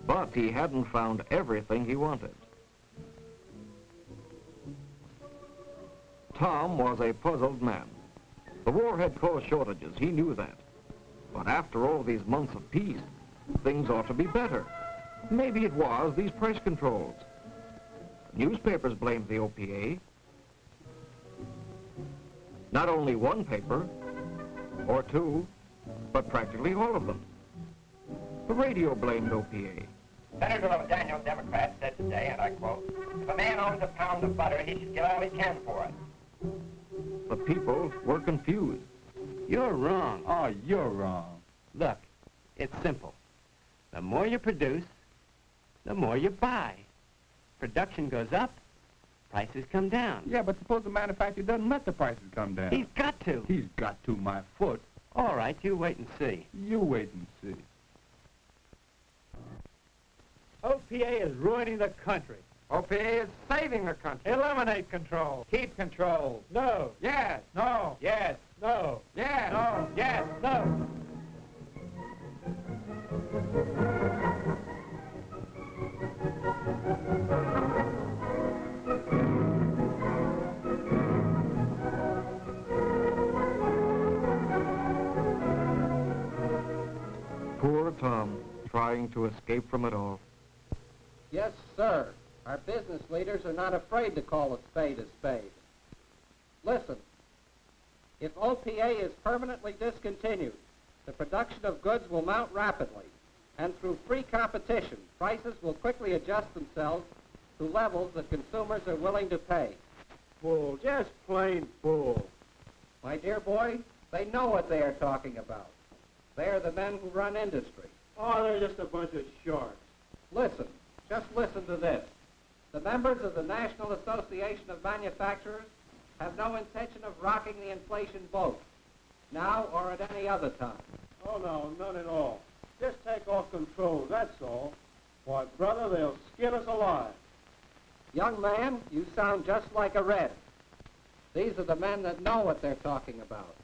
but he hadn't found everything he wanted. Tom was a puzzled man. The war had caused shortages, he knew that. But after all these months of peace, things ought to be better. Maybe it was these price controls. Newspapers blamed the OPA. Not only one paper, or two, but practically all of them. The radio blamed OPA. Senator Daniel, Democrat, said today, and I quote, "If a man owns a pound of butter, he should give all he can for it." The people were confused. You're wrong. Oh, you're wrong. Look, it's simple. The more you produce, the more you buy. Production goes up, prices come down. Yeah, but suppose the manufacturer doesn't let the prices come down. He's got to. He's got to, my foot. All right, you wait and see. You wait and see. OPA is ruining the country. OPA is saving the country. Eliminate control. Keep control. No. Yes. No. Yes. No. Yes. No. Yes. No. Poor Tom, trying to escape from it all. Yes, sir. Our business leaders are not afraid to call a spade. Listen, if OPA is permanently discontinued, the production of goods will mount rapidly, and through free competition, prices will quickly adjust themselves to levels that consumers are willing to pay. Bull. Just plain bull. My dear boy, they know what they are talking about. They are the men who run industry. Oh, they're just a bunch of sharks. Listen, just listen to this. The members of the National Association of Manufacturers have no intention of rocking the inflation boat, now or at any other time. Oh, no, none at all. Just take off control, that's all. Why, brother, they'll skin us alive. Young man, you sound just like a Red. These are the men that know what they're talking about.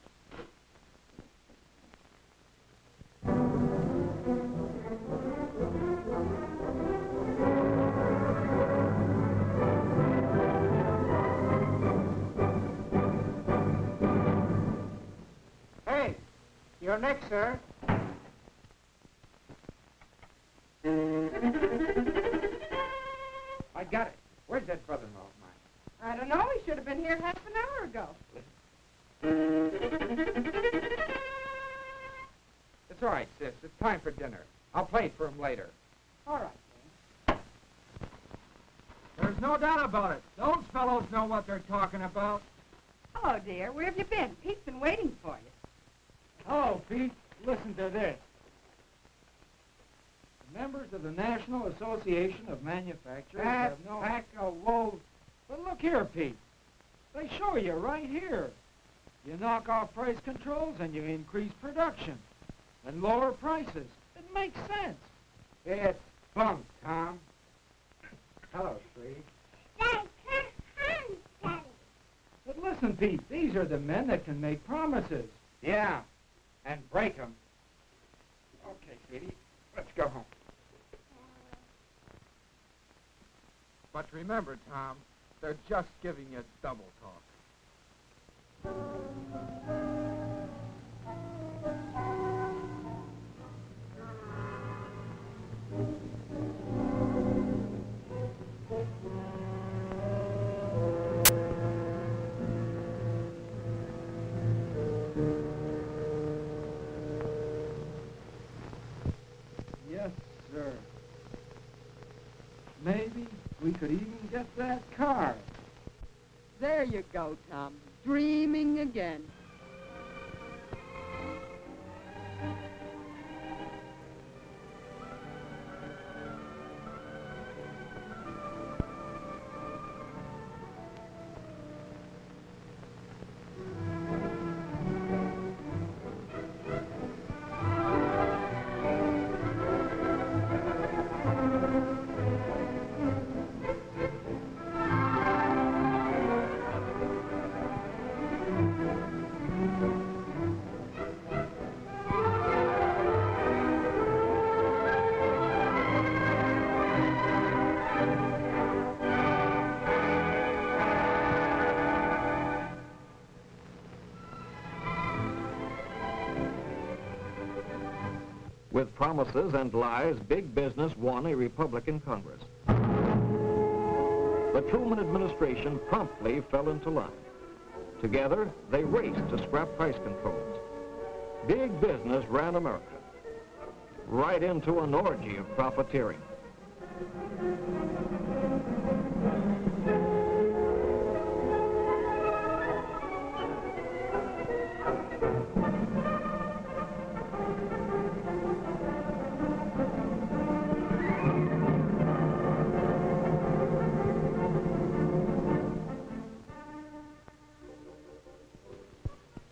Hey, you're next, sir. I got it. Where's that brother-in-law of mine? I don't know. He should have been here half an hour ago. It's all right, sis. It's time for dinner. I'll play it for him later. All right. There's no doubt about it. Those fellows know what they're talking about. Hello, dear. Where have you been? Pete's been waiting for you. Oh, Pete, listen to this. The members of the National Association of Manufacturers have no... But look here, Pete. They show you right here. You knock off price controls and you increase production. And lower prices. It makes sense. It's bunk, Tom. Hello, Shree. But listen, Pete, these are the men that can make promises. Yeah, and break them. Okay, Petey, let's go home. But remember, Tom, they're just giving you double talk. Yes, sir. Maybe we could even get that car. There you go, Tom. Dreaming again. With promises and lies, big business won a Republican Congress. The Truman administration promptly fell into line. Together, they raced to scrap price controls. Big business ran America right into an orgy of profiteering.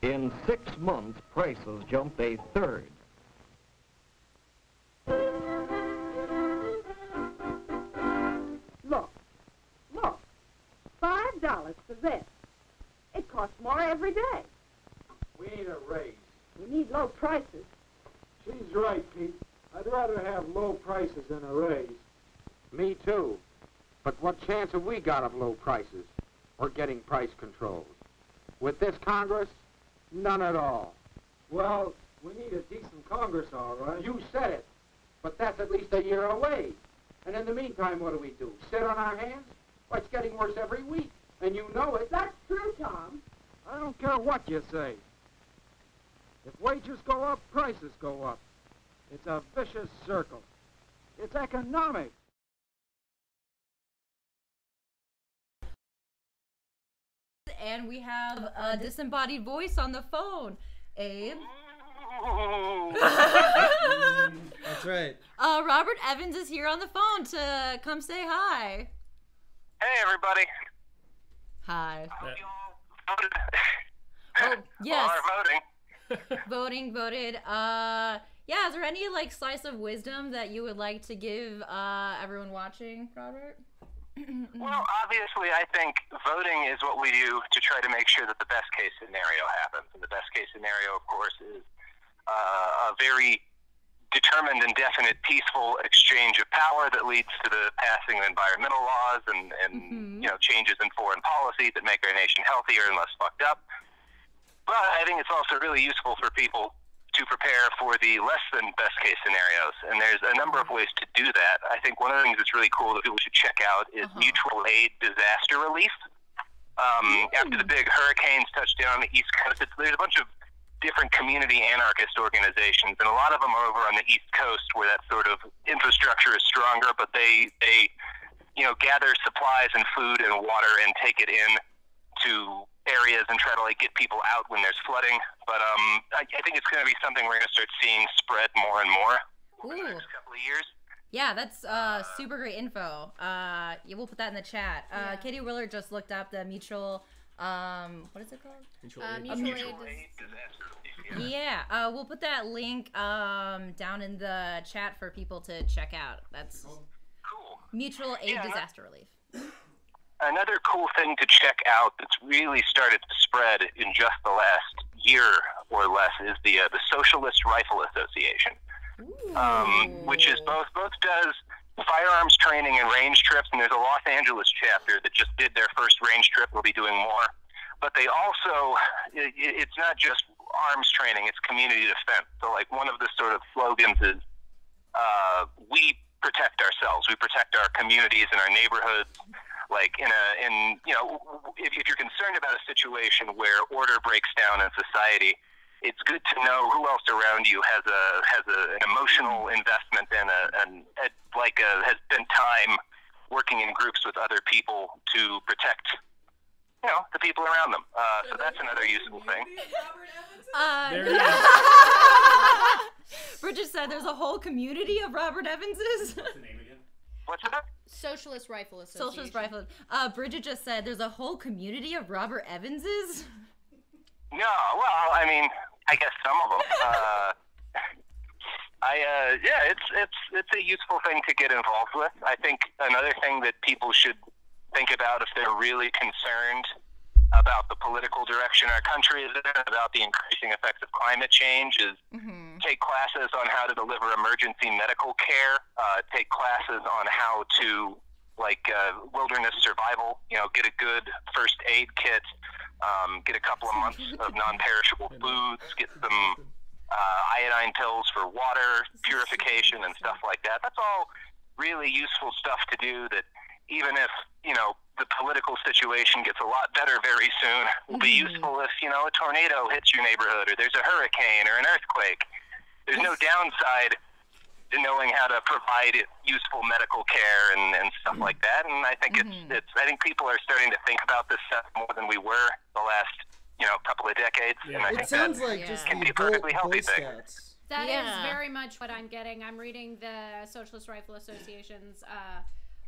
In 6 months, prices jumped a third. Look. $5 for this. It costs more every day. We need a raise. We need low prices. She's right, Pete. I'd rather have low prices than a raise. Me too. But what chance have we got of low prices or getting price controls? With this Congress, none at all. Well, we need a decent Congress, all right. You said it. But that's at least a year away. And in the meantime, what do? Sit on our hands? Why, it's getting worse every week. And you know it. That's true, Tom. I don't care what you say. If wages go up, prices go up. It's a vicious circle. It's economics. And we have a disembodied voice on the phone. Abe? That's right. Robert Evans is here on the phone to come say hi. Hey, everybody. Hi. Hope you all voted. Oh, yes. Or voting. Voted. Yeah, is there any, like, slice of wisdom that you would like to give everyone watching, Robert? Well, obviously, I think voting is what we do to try to make sure that the best case scenario happens. And the best case scenario, of course, is a very determined and definite peaceful exchange of power that leads to the passing of environmental laws and you know, changes in foreign policy that make our nation healthier and less fucked up. But I think it's also really useful for people to prepare for the less than best case scenarios. And there's a number of ways to do that. I think one of the things that's really cool that people should check out is mutual aid disaster relief. After the big hurricanes touched down on the East Coast, there's a bunch of different community anarchist organizations, and a lot of them are over on the East Coast where that sort of infrastructure is stronger, but they you know, gather supplies and food and water and take it in to areas and try to like get people out when there's flooding. But I think it's going to be something we're going to start seeing spread more and more over the next couple of years. Yeah, that's super great info. Yeah, we'll put that in the chat. Katie Willard just looked up the mutual, what is it called? Mutual aid disaster. Yeah, we'll put that link down in the chat for people to check out. That's cool. Mutual aid disaster relief. Another cool thing to check out that's really started to spread in just the last year or less is the Socialist Rifle Association, which is both does firearms training and range trips, and there's a Los Angeles chapter that just did their first range trip. We'll be doing more. But they also, it's not just arms training, it's community defense. So like one of the sort of slogans is, we protect ourselves, we protect our communities and our neighborhoods. Like you know, if you're concerned about a situation where order breaks down in society, it's good to know who else around you has an emotional investment and has spent time working in groups with other people to protect, you know, the people around them. So that's another useful thing. There it is. Bridget said there's a whole community of Robert Evanses. What's the name again? What's that? Socialist Rifle Association. Socialist Rifle. Bridget just said there's a whole community of Robert Evanses. No, well, I mean, I guess some of them. Yeah, it's a useful thing to get involved with. I think another thing that people should think about if they're really concerned about the political direction our country is in, about the increasing effects of climate change, is take classes on how to deliver emergency medical care, take classes on how to, like, wilderness survival, you know, get a good first aid kit, get a couple of months of non-perishable foods, get some iodine pills for water purification and stuff like that. That's all really useful stuff to do that even if, you know, the political situation gets a lot better very soon, will be useful if, you know, a tornado hits your neighborhood or there's a hurricane or an earthquake. There's no downside to knowing how to provide useful medical care and stuff like that. And I think I think people are starting to think about this stuff more than we were the last, you know, couple of decades. Yeah. And I think It sounds that like just can the be a perfectly healthy Boy thing. Scouts. That is very much what I'm getting. I'm reading the Socialist Rifle Association's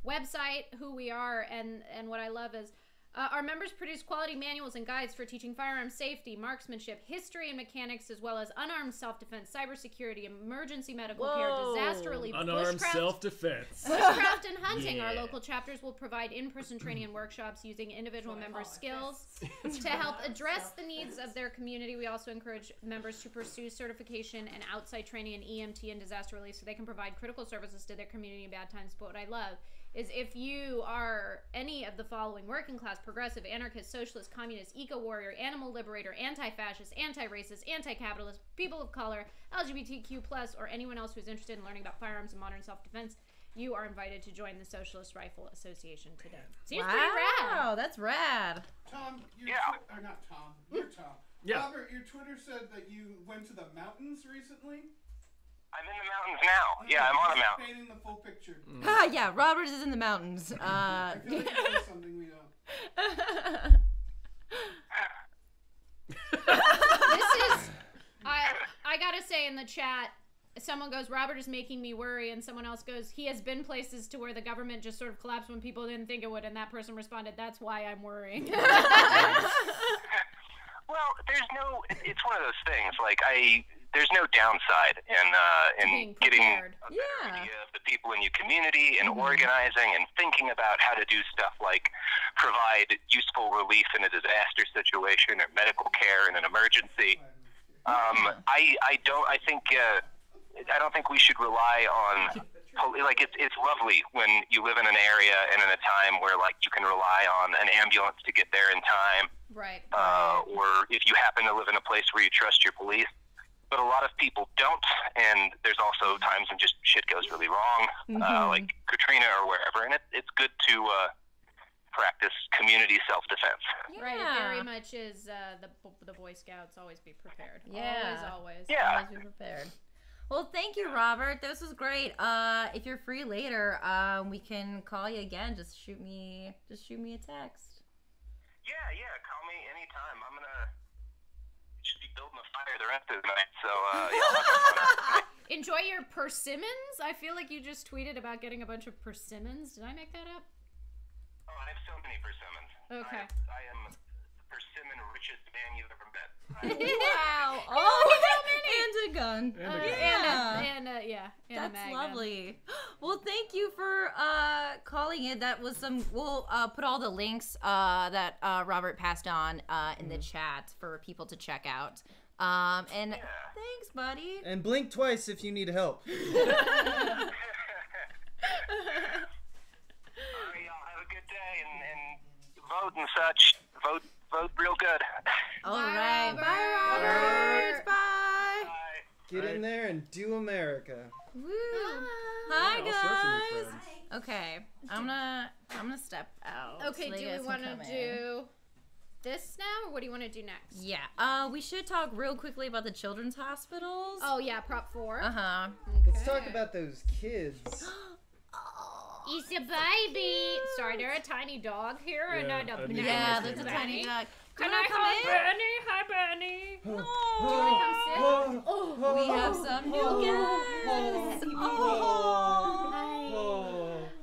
website, who we are, and what I love is our members produce quality manuals and guides for teaching firearms safety, marksmanship, history and mechanics, as well as unarmed self-defense, cybersecurity, emergency medical care, disaster relief, unarmed self-defense, bushcraft and hunting. Our local chapters will provide in-person training and workshops using individual members' skills to help address the needs of their community. We also encourage members to pursue certification and outside training in EMT and disaster relief so they can provide critical services to their community in bad times. But what I love is if you are any of the following: working class, progressive, anarchist, socialist, communist, eco-warrior, animal liberator, anti-fascist, anti-racist, anti-capitalist, people of color, LGBTQ+, or anyone else who's interested in learning about firearms and modern self-defense, you are invited to join the Socialist Rifle Association today. Seems pretty rad. Wow, that's rad. Tom, or not Tom, you're Tom. Yeah. Robert, your Twitter said that you went to the mountains recently? I'm in the mountains now. Yeah, I'm on a mountain. Painting the full picture. Yeah, Robert is in the mountains. I feel like you know something we don't. This is, I gotta say in the chat, someone goes, Robert is making me worry, and someone else goes, he has been places to where the government just sort of collapsed when people didn't think it would, and that person responded, that's why I'm worrying. Well, it's one of those things, like, there's no downside in getting a better idea of the people in your community and organizing and thinking about how to do stuff like provide useful relief in a disaster situation or medical care in an emergency. I don't think we should rely on, like, it's lovely when you live in an area and in a time where, like, you can rely on an ambulance to get there in time. Right. Or if you happen to live in a place where you trust your police. But a lot of people don't, and there's also times when just shit goes really wrong, like Katrina or wherever, and it's good to practice community self-defense. Yeah. Right, it very much is the Boy Scouts, always be prepared. Yeah. Always. Yeah. Always be prepared. Well, thank you, Robert. This was great. If you're free later, we can call you again. Just shoot me a text. Yeah, call me anytime. Should be building a fire the rest of the night, so Enjoy your persimmons? I feel like you just tweeted about getting a bunch of persimmons. Did I make that up? Oh, I have so many persimmons. Okay. I am the persimmon richest man you've ever met. Wow. And a gun. And a That's mag lovely. Well, thank you for calling in. That was some. We'll put all the links that Robert passed on in the chat for people to check out. And thanks, buddy. And blink twice if you need help. All right, y'all have a good day and vote and such. Vote real good. All right. Bye, Robert. Bye. Get in there and do America. Woo. Hi, guys. Okay, I'm gonna step out. Okay, so do we want to do this now, or what do you want to do next? Yeah. We should talk real quickly about the children's hospitals. Oh yeah, Prop 4. Uh-huh. Let's talk about those kids. He's a baby. Sorry, there's a tiny dog here, and there's a tiny dog. Can I come in? Hi, Benny. Do you want to come sit? We have some new guests.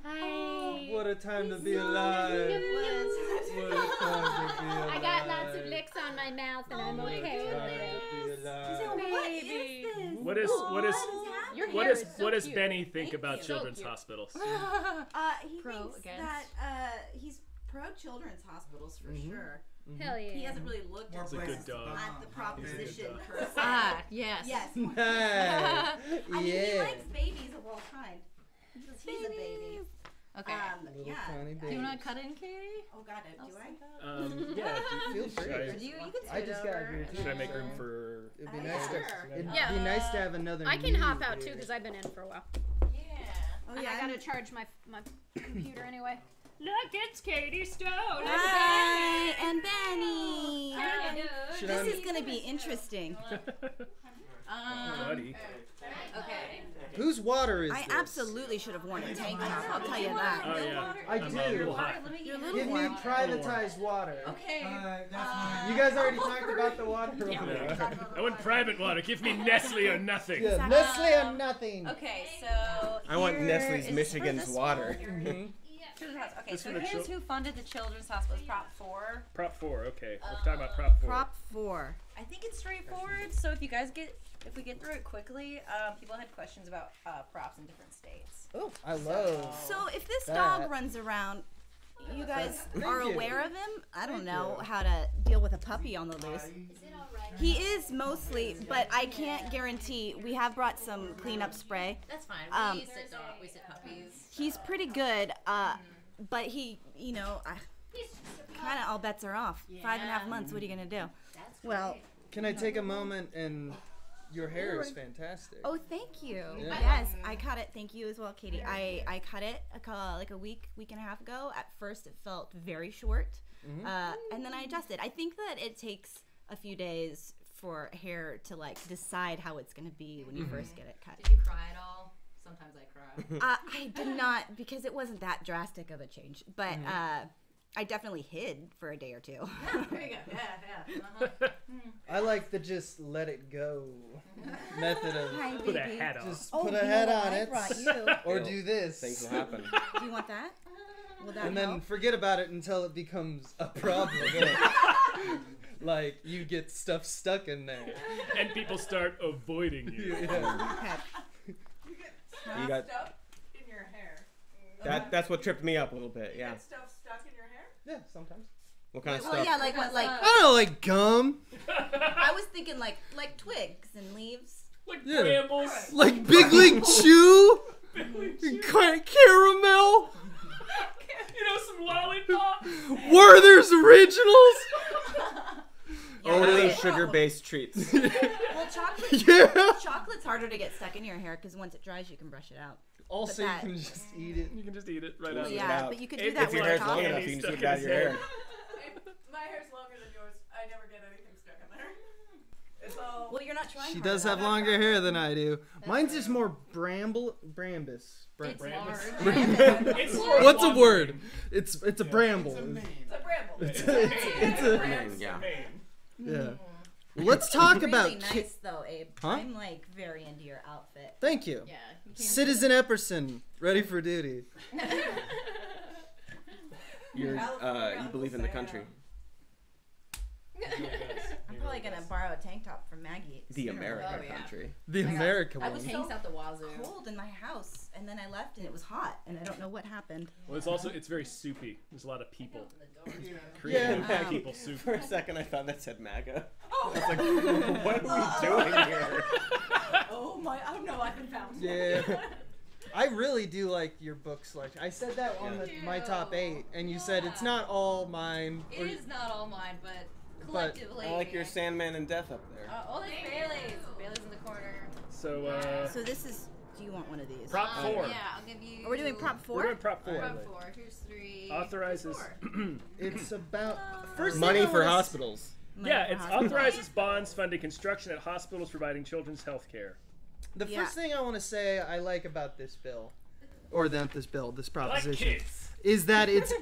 Hi. What a time to be alive. What a time to be alive. I got lots of licks on my mouth, and I'm okay with it. What does Benny think about children's hospitals? He thinks that he's pro children's hospitals for sure. Hell yeah. He hasn't really looked at the proposition per se. Yes. Yes. Nice. I mean, he likes babies of all kinds. He's a baby. Okay. Yeah. Do you want to cut in, Katie? Oh, God, do I? Yeah. Feel free. You can sit I just got here. Should I make room for? It'd be nice It'd be nice to have another. I can hop out too because I've been in for a while. Yeah. Oh and yeah. I gotta charge my computer anyway. Look, it's Katie Stone. Hi, and Benny. This is gonna be interesting. Buddy. Okay. Whose water is I this? absolutely should have worn a tank top. I'll tell you that. Oh yeah. I I'm do. a little hot. Give me privatized water. Okay. You guys already talked about the water. I want private water. Give me Nestle or nothing. Yeah, Nestle or nothing. Okay, so I want here Nestle's is Michigan's for this water. one. Okay, so here's who funded the children's hospitals. Prop 4. Prop 4. Okay, we're talking about Prop 4. Prop 4. I think it's straightforward. So if we get through it quickly, people had questions about props in different states. Oh, I love. So if this that. dog runs around, you guys Thank are you. aware of him? I don't know how to deal with a puppy on the loose. He is mostly, but I can't guarantee. We have brought some cleanup spray. That's fine. We sit puppies. He's pretty good, but he, kind of all bets are off. 5.5 months. What are you gonna do? Well, Can I take a moment and your hair is fantastic. oh, thank you. Yeah. Yes, I cut it. Thank you as well, Katie. I cut it like a week and a half ago. At first, it felt very short, and then I adjusted. I think that it takes a few days for hair to decide how it's gonna be when you first get it cut. Did you cry at all? Sometimes I cry. I did not, because it wasn't that drastic of a change, but I definitely hid for a day or two. There you go. Yeah. I like the just let it go method of Hi, Put a baby. hat on. just Oh, put you a know hat what? on I it, brought you. or do this. Things will happen. Do you want that? Will that And then help? forget about it until it becomes a problem. Like you get stuff stuck in there. And people start avoiding you. Yeah. Okay. You got- stuff in your hair. That's what tripped me up a little bit. You Yeah. get stuff stuck in your hair? Yeah, sometimes. What kind of Well, stuff? yeah, like what? Like I don't know, like gum, I was thinking like twigs and leaves. Like Yeah. brambles. like Big League Chew, caramel, You know, some lollipop. Werther's Originals. Only sugar-based treats. Well, chocolate. Yeah. Chocolate's harder to get stuck in your hair because once it dries, you can brush it out. Also, But you can just eat it. You can just eat it right Well, out. yeah, but you could do If that If your with hair's chocolate. long enough, you can just eat it out of your hair. My hair's longer than yours. I never get anything stuck in there. It's all. Well, you're not trying. She hard does enough. have longer hair than I do. Mine's just more brambus. It's large. It's more What's a longer. word? It's a bramble. It's a bramble. It's a Yeah. yeah. Let's talk Really about nice though, Abe. Huh? I'm like very into your outfit. Thank you. Yeah. You can't- Citizen Epperson, ready for duty. You believe in the country. I'm probably gonna borrow a tank top from Maggie. The sooner or American later. country. The America I one. was Hangs out the wazoo. cold in my house, and then I left, and it was hot, and I don't know what happened. Well, it's very soupy. There's a lot of people. Yeah. Creating Maggie. people soup. For a second, I thought that said MAGA. Oh. I was like, what are we doing here? Oh my! Oh no! I've been found. Yeah. I really do like your book selection. I said that on my top 8, and you said it's not all mine. It is not all mine, but collectively. I like your Sandman and Death up there. Oh, that's Bailey's. Bailey's in the corner. So, So this is. Do you want one of these? Prop 4. Yeah, I'll give you. Are we doing prop 4? We're doing prop 4. Prop 4. Here's 3. Authorizes. It's about first Money thing I for wanna hospitals. Yeah, it authorizes bonds funding construction at hospitals providing children's health care. The Yeah. first thing I want to say I like about this bill, or this proposition, kids. is that it's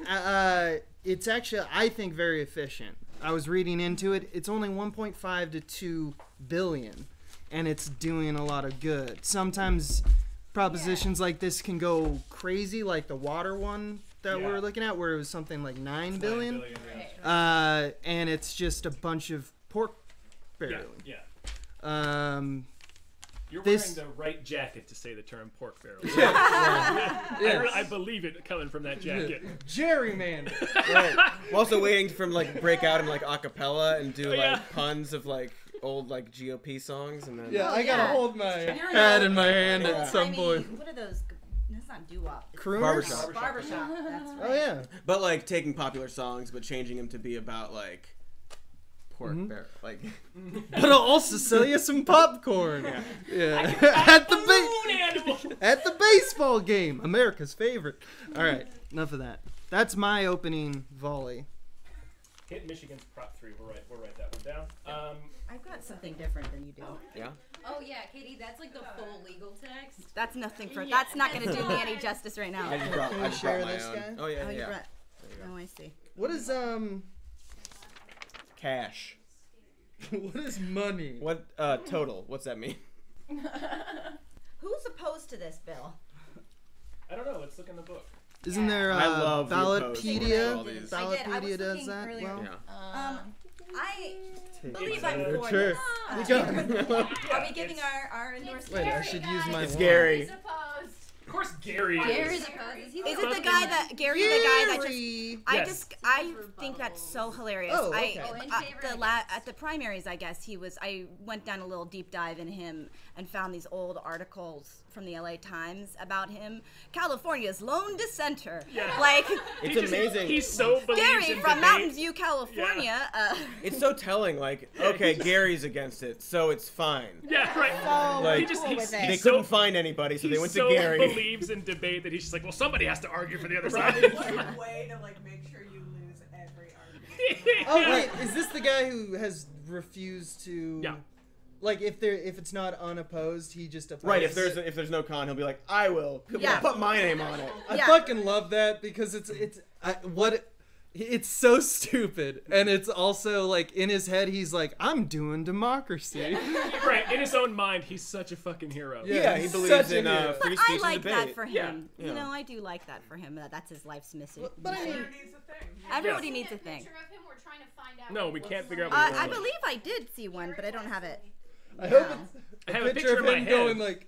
actually, I think, very efficient. I was reading into it. It's only 1.5 to 2 billion, and it's doing a lot of good. Sometimes propositions like this can go crazy, like the water one that we were looking at, where it was something like 9 billion. And it's just a bunch of pork barreling. Yeah. You're This- wearing the right jacket to say the term pork barrel. Yes. I believe it coming from that jacket. Gerrymander. Right. I'm also waiting for him to like break out in like a cappella and do like Yeah. puns of like old like GOP songs and then Yeah, I gotta hold my You're hat not- in my hand Well, at some I mean, point. What are those? That's not doo-wop. It's Crooners? Barbershop. Barbershop. That's right. Oh yeah. But like taking popular songs but changing them to be about like pork barrel like But I'll also sell you some popcorn. Yeah. At the baseball game, America's favorite. All right, enough of that. That's my opening volley. Hit Michigan's prop 3. We'll write that one down. I've got something different than you do. Yeah. Oh yeah, Katie, that's like the full legal text. That's nothing for. Yeah. That's not going to do me any justice right now. I just brought my this own. guy? Oh yeah, Oh, you yeah. brought. Oh, I see. What is Cash. what is money? What total? What's that mean? Who's opposed to this bill? I don't know. Let's look in the book. Isn't there I love the Ballotpedia? opposed to all these. I did. I was Ballotpedia does looking that earlier. well. Yeah. I Take believe that I'm literature. for this. We got Are we giving our endorsement? Wait, I should use my It's wand. Gary. Of course, Gary is. Gary's opposed. He's Is it the guy that Gary? The guy that just? Gary! Yes. I think that's so hilarious. Oh, okay. Oh, in favor, At the primaries, I guess he was. I went down a little deep dive in him and found these old articles from the LA Times about him. California's lone dissenter. Yeah. Like It's He just- amazing. He so believes Gary in from debate. Mountain View, California. It's so telling. Like, okay, Gary's against it, so it's fine. Yeah, right. Like, he just he's They so, couldn't find anybody, so he they went so to Gary. believes in debate that he's just like, well, somebody has to argue for the other side. What a way to like make sure you lose every argument. Oh wait, is this the guy who has refused to? Yeah. Like if it's not unopposed, he just opposes. Right. If there's no con, he'll be like, I will. He'll Yeah. put my name on it. I Yeah. fucking love that because it's It's so stupid, and it's also like in his head he's like, I'm doing democracy. Right, in his own mind, he's such a fucking hero. Yeah, he believes in free But speech I and like debate. that for him. Yeah. You know, I do like that for him. That's his life's mission. But I mean, everybody needs a thing. No, we can't figure out. I believe I did see one, but I don't have it. I hope now. it's I have a picture of in my him head. going like.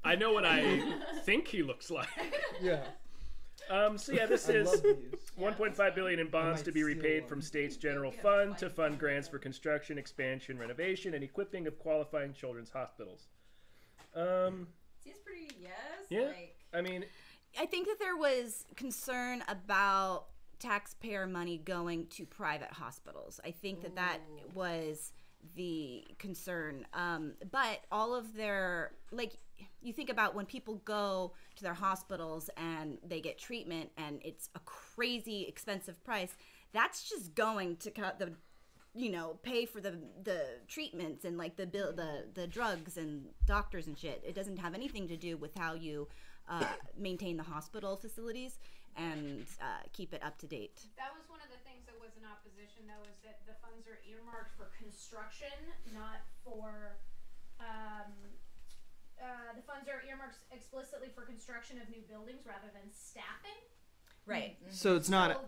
I know what I think he looks like. Yeah. So yeah, this I is love these. 1.5 billion in bonds might to be steal repaid one. from state's general fund to fund grants for construction, expansion, renovation, and equipping of qualifying children's hospitals. Seems pretty Yeah. Like, I mean, I think that there was concern about taxpayer money going to private hospitals. I think that was the concern. But all of their, like, you think about when people go to their hospitals and they get treatment and it's a crazy expensive price, that's just going to cut the, pay for the treatments and like the bill, the drugs and doctors and shit. It doesn't have anything to do with how you maintain the hospital facilities and keep it up to date. That was one of the things that was in opposition, though, is that the funds are earmarked for construction, not for. The funds are earmarked explicitly for construction of new buildings rather than staffing. Right. So it's not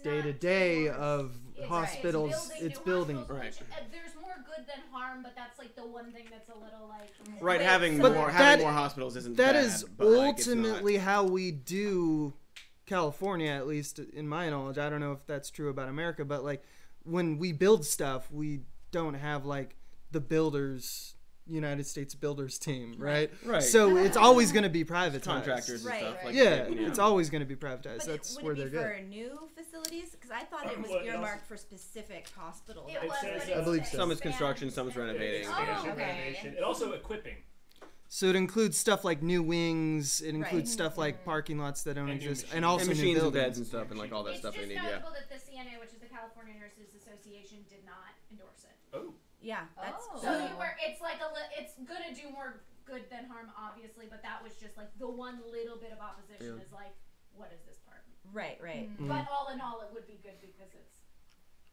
day to day of hospitals. It's building. Right. There's more good than harm, but that's like the one thing that's a little like. Right, having But more hospitals isn't that bad. is but, like, it's not- ultimately how we do California, at least in my knowledge. I don't know if that's true about America, but like when we build stuff, we don't have like the United States builders team, right? Right. So it's always going to be privatized. Contractors and stuff. Like Yeah, it's always going to be privatized. But That's would where it they're be good. for new facilities? Because I thought it was Well, earmarked for specific hospitals. I believe so. Some is construction, some is renovating. expansion, renovation, and also equipping. So it includes stuff like new wings. It includes Right. stuff like parking lots that don't And new exist, machines. and also and new machines and buildings. beds and stuff and like all that It's stuff just they need. notable that the CNA, which is the California Nurses Association, did not endorse it. Oh. Yeah, that's So it's like it's gonna do more good than harm, obviously, but that was just like the one little bit of opposition is like, what is this part? right. But all in all, it would be good because it's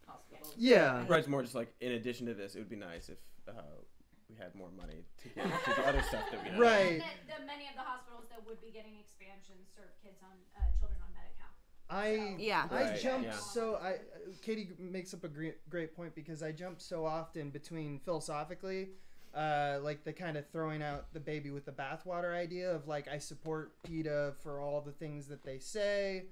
hospitals. Yeah. Right, it's more just like in addition to this, it would be nice if we had more money to get to the other stuff that we have. Right. And many of the hospitals that would be getting expansions serve kids on children on Medi-Cal. I jumped yeah. so Katie makes up a great point because I jumped so often between philosophically, like the kind of throwing out the baby with the bathwater idea of like I support PETA for all the things that they say,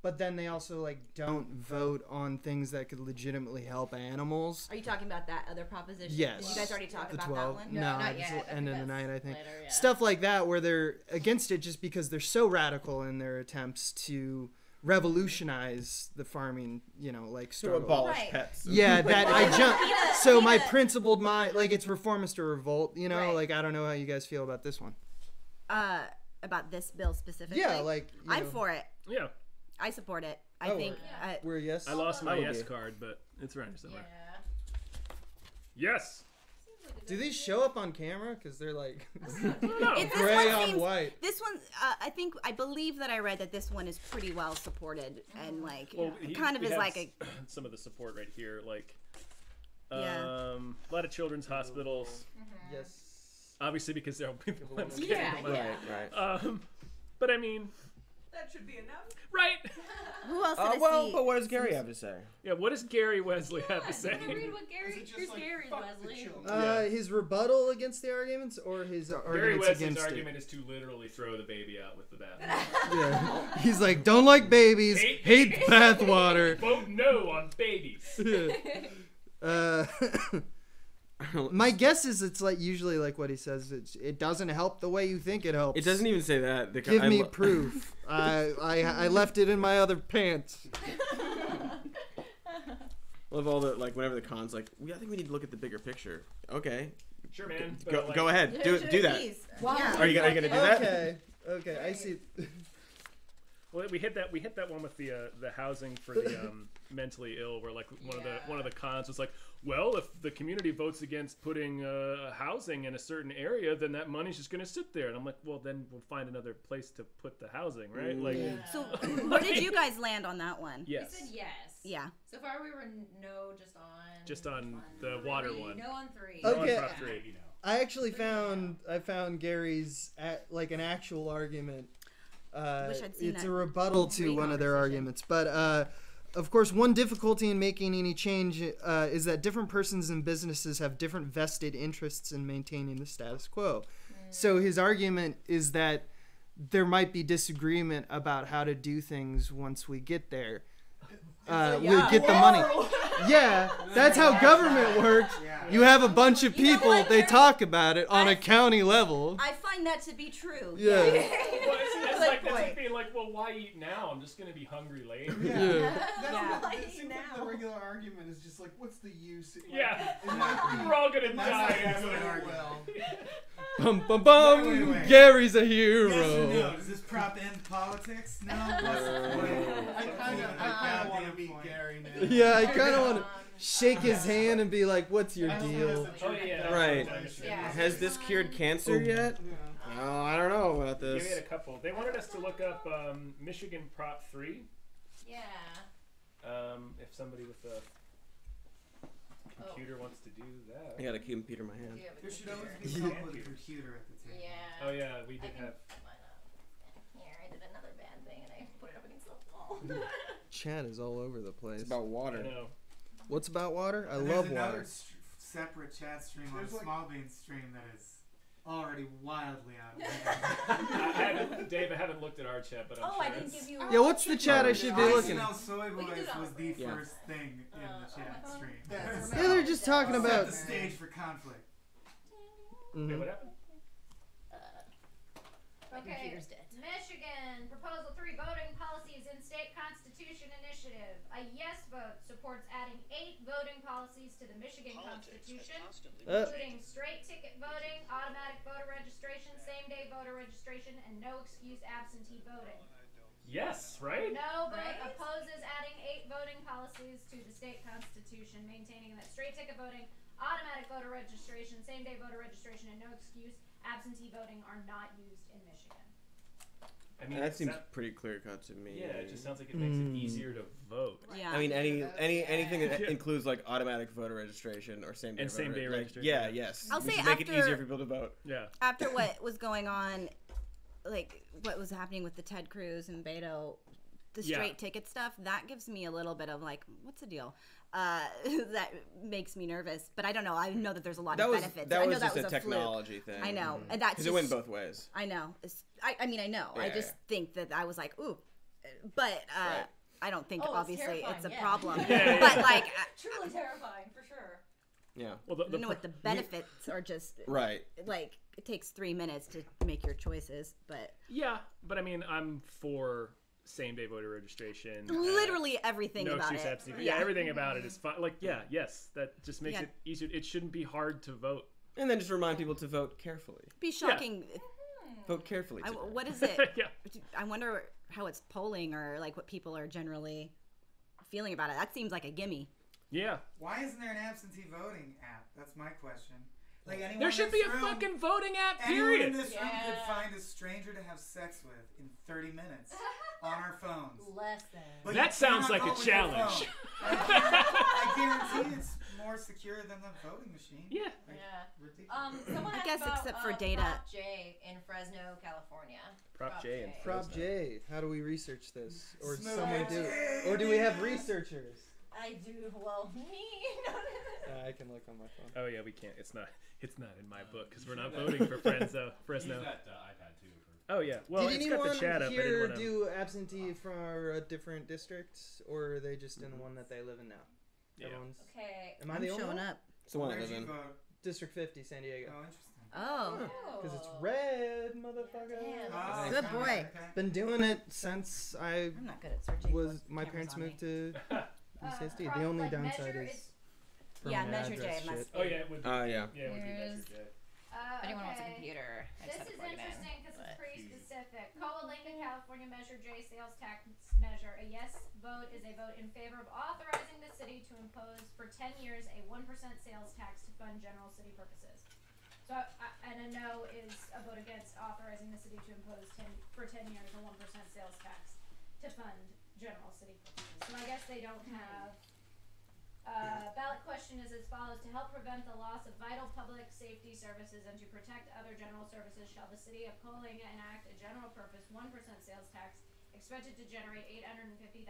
but then they also like don't vote on things that could legitimately help animals. Are you talking about that other proposition? Yes. Did you guys already talk The about 12. that one? No, not it's yet. end of the night, I think. Later, yeah. Stuff like that where they're against it just because they're so radical in their attempts to revolutionize the farming, like To struggle. abolish pets. Yeah, that I jumped. PETA- So my PETA principled mind, like it's reformist or revolt, Right. like I don't know how you guys feel about this one. About this bill specifically? Yeah, like, I'm for it. Yeah. I support it. I Oh, think. We're yes. I lost my I would yes be. card, but it's around here somewhere. Yes. Do these show up on camera? Because they're like No. This gray one on seems- white. This one, I believe that I read that this one is pretty well supported and like Well, kind of we is have like a some of the support right here, like Yeah. a lot of children's hospitals. Yes. Obviously, because they'll be the ones getting Yeah, the money. Right. But I mean, That should be enough. right? who else did I Well, see? but what does Gary have to say? Yeah. What does Gary Wesley have to say? read what Gary. Here's Gary's Wesley. His rebuttal against the arguments or his Gary arguments Wesley's against argument is to literally throw the baby out with the bath. it? Yeah. He's like, don't like babies, hate bathwater. Vote no on babies. My guess is it's like usually like what he says. It doesn't help the way you think it helps. It doesn't even say that. Give me proof. I left it in my other pants. I love all the whenever the cons I think we need to look at the bigger picture. Okay. Sure, man. Go ahead. Do that. Please. Wow. Are you gonna do that? Okay. I see. Well, we hit that one with the housing for the mentally ill, where one of the cons was like, well, if the community votes against putting housing in a certain area, then that money's just going to sit there. And I'm like, well, then we'll find another place to put the housing, right? Like, So where did you guys land on that one? Yes. I said yes. Yeah. So far we were just on the water one. No on 3. No Okay. on Prop 3. I actually found Gary's like an actual argument. Wish I'd seen It's that a rebuttal to one of their arguments, but of course, one difficulty in making any change is that different persons and businesses have different vested interests in maintaining the status quo. So his argument is that there might be disagreement about how to do things once we get there. We get the money. Yeah, that's how government works. You have a bunch of people, they talk about it on a county level. I find that to be true. Yeah. Well, it's like being like, well, why eat now? I'm just gonna be hungry later. Yeah. It seems like the regular argument is just like, what's the use? Yeah. Like, We're all gonna die. Bum bum bum. Wait. Gary's a hero. Yes or no? Does this prop end politics? No. I kind of want to meet Gary now. Yeah, I kind of want to shake his hand and be like, "What's your deal?" Oh, yeah. Right. Yeah. Has this cured cancer yet? Oh, I don't know about Give this. it a couple. They wanted us to look up Michigan Prop 3. Yeah. If somebody with a computer wants to do that. I got a computer in my hand. There should always be someone with a computer at the table. Yeah. Oh yeah, we did have. Here, I did another bad thing and I put it up against the wall. Chat is all over the place. It's about water. I know. What's about water? I There's love another water. separate chat stream on There's like- Small Beans stream that is already wildly out of hand. Dave, I haven't looked at our chat, but I'm Oh, sure I didn't it's- give you. Yeah, what's the chat I should be I looking Smell at? Soy We can do Boys that on was the Yeah. first thing in the chat stream. Yeah, they're just talking Set about. the stage for conflict. Wait, what happened? My computer's dead. Michigan, Proposal 3, Voting Policies in State Constitution Initiative. A yes vote supports adding 8 voting policies to the Michigan Constitution, including straight ticket voting, automatic voter registration, same-day voter registration, and no excuse absentee voting. Yes, right? No vote Right? opposes adding 8 voting policies to the state constitution, maintaining that straight ticket voting, automatic voter registration, same-day voter registration, and no excuse absentee voting are not used in Michigan. I mean, That seems that- pretty clear cut to me. Yeah, it just sounds like it makes it easier to vote. Yeah. I mean, anything that includes like automatic voter registration or same day And same-day like, registration, Yeah, yeah. yes. I'll We say should make it after- easier for people to vote. Yeah. After what was going on, like what was happening with the Ted Cruz and Beto, the Yeah. straight ticket stuff, that gives me a little bit of like, what's the deal? That makes me nervous. But I don't know. I know that there's a lot of benefits. That I was know that just was a fluke. technology thing. I know, and that's because it went both ways. I know. I mean, I know. I Yeah, just think that I was like, ooh, but Right. I don't think Oh, it's obviously terrifying, it's a yeah. problem. Yeah. But like, Truly terrifying, for sure. Yeah. Well, I don't know what the benefits are. Just Right. like it takes 3 minutes to make your choices, but Yeah, but I mean, I'm for same-day voter registration. literally everything no about excuse it. absentee. Yeah, everything about it is fine. Like, yes, that just makes Yeah. it easier. It shouldn't be hard to vote. And then just remind people to vote carefully. Be shocking. Vote carefully. today. What is it? Yeah. I wonder how it's polling or like what people are generally feeling about it. That seems like a gimme. Yeah. Why isn't there an absentee voting app? That's my question. Like anyone There in should this be a room- fucking voting app, Anyone in period. this room could find a stranger to have sex with in 30 minutes on our phones. Less than. But That you sounds cannot like a vote with your challenge. phone. I guarantee it's more secure than the voting machine. Yeah. Like, Yeah. ridiculous. Someone I asked guess about, except for data. Prop J in Fresno, California. Prop J in Prop J. How do we research this, or Smooth someone do it, or do we have researchers? I do. Well, me. I can look on my phone. Oh yeah, we can't. It's not in my book because we're not voting for Fresno. Use that iPad too. Oh yeah. Well, Did it's got anyone the chat up. I didn't here want to. do absentee for a different district, or are they just in the one that they live in now? Yeah. Everyone's. Okay. Am I I'm the only showing one? up. It's the one I Where'd live you in. vote? District 50, San Diego. Oh, interesting. Oh, Because it's red, motherfucker. Yeah, Oh, good okay, boy. okay. Been doing it since I I'm not good at searching. was. with My cameras parents on me. moved to UCSD. The only downside is. from Yeah, the Measure J address must shit. Oh yeah, it would. Yeah. Yeah, it would be Here's- Measure J. If anyone wants a Okay. computer, I just This have to is plug it in. interesting because it's but- pretty specific. Coalinga, California Measure J sales tax measure. A yes vote is a vote in favor of authorizing the city to impose for 10 years a 1% sales tax to fund general city purposes. So, and a no is a vote against authorizing the city to impose for 10 years a 1% sales tax to fund general city purposes. So I guess guess they don't have. Ballot question is as follows: to help prevent the loss of vital public safety services and to protect other general services, shall the city of Coalinga enact a general purpose 1% sales tax expected to generate $850,000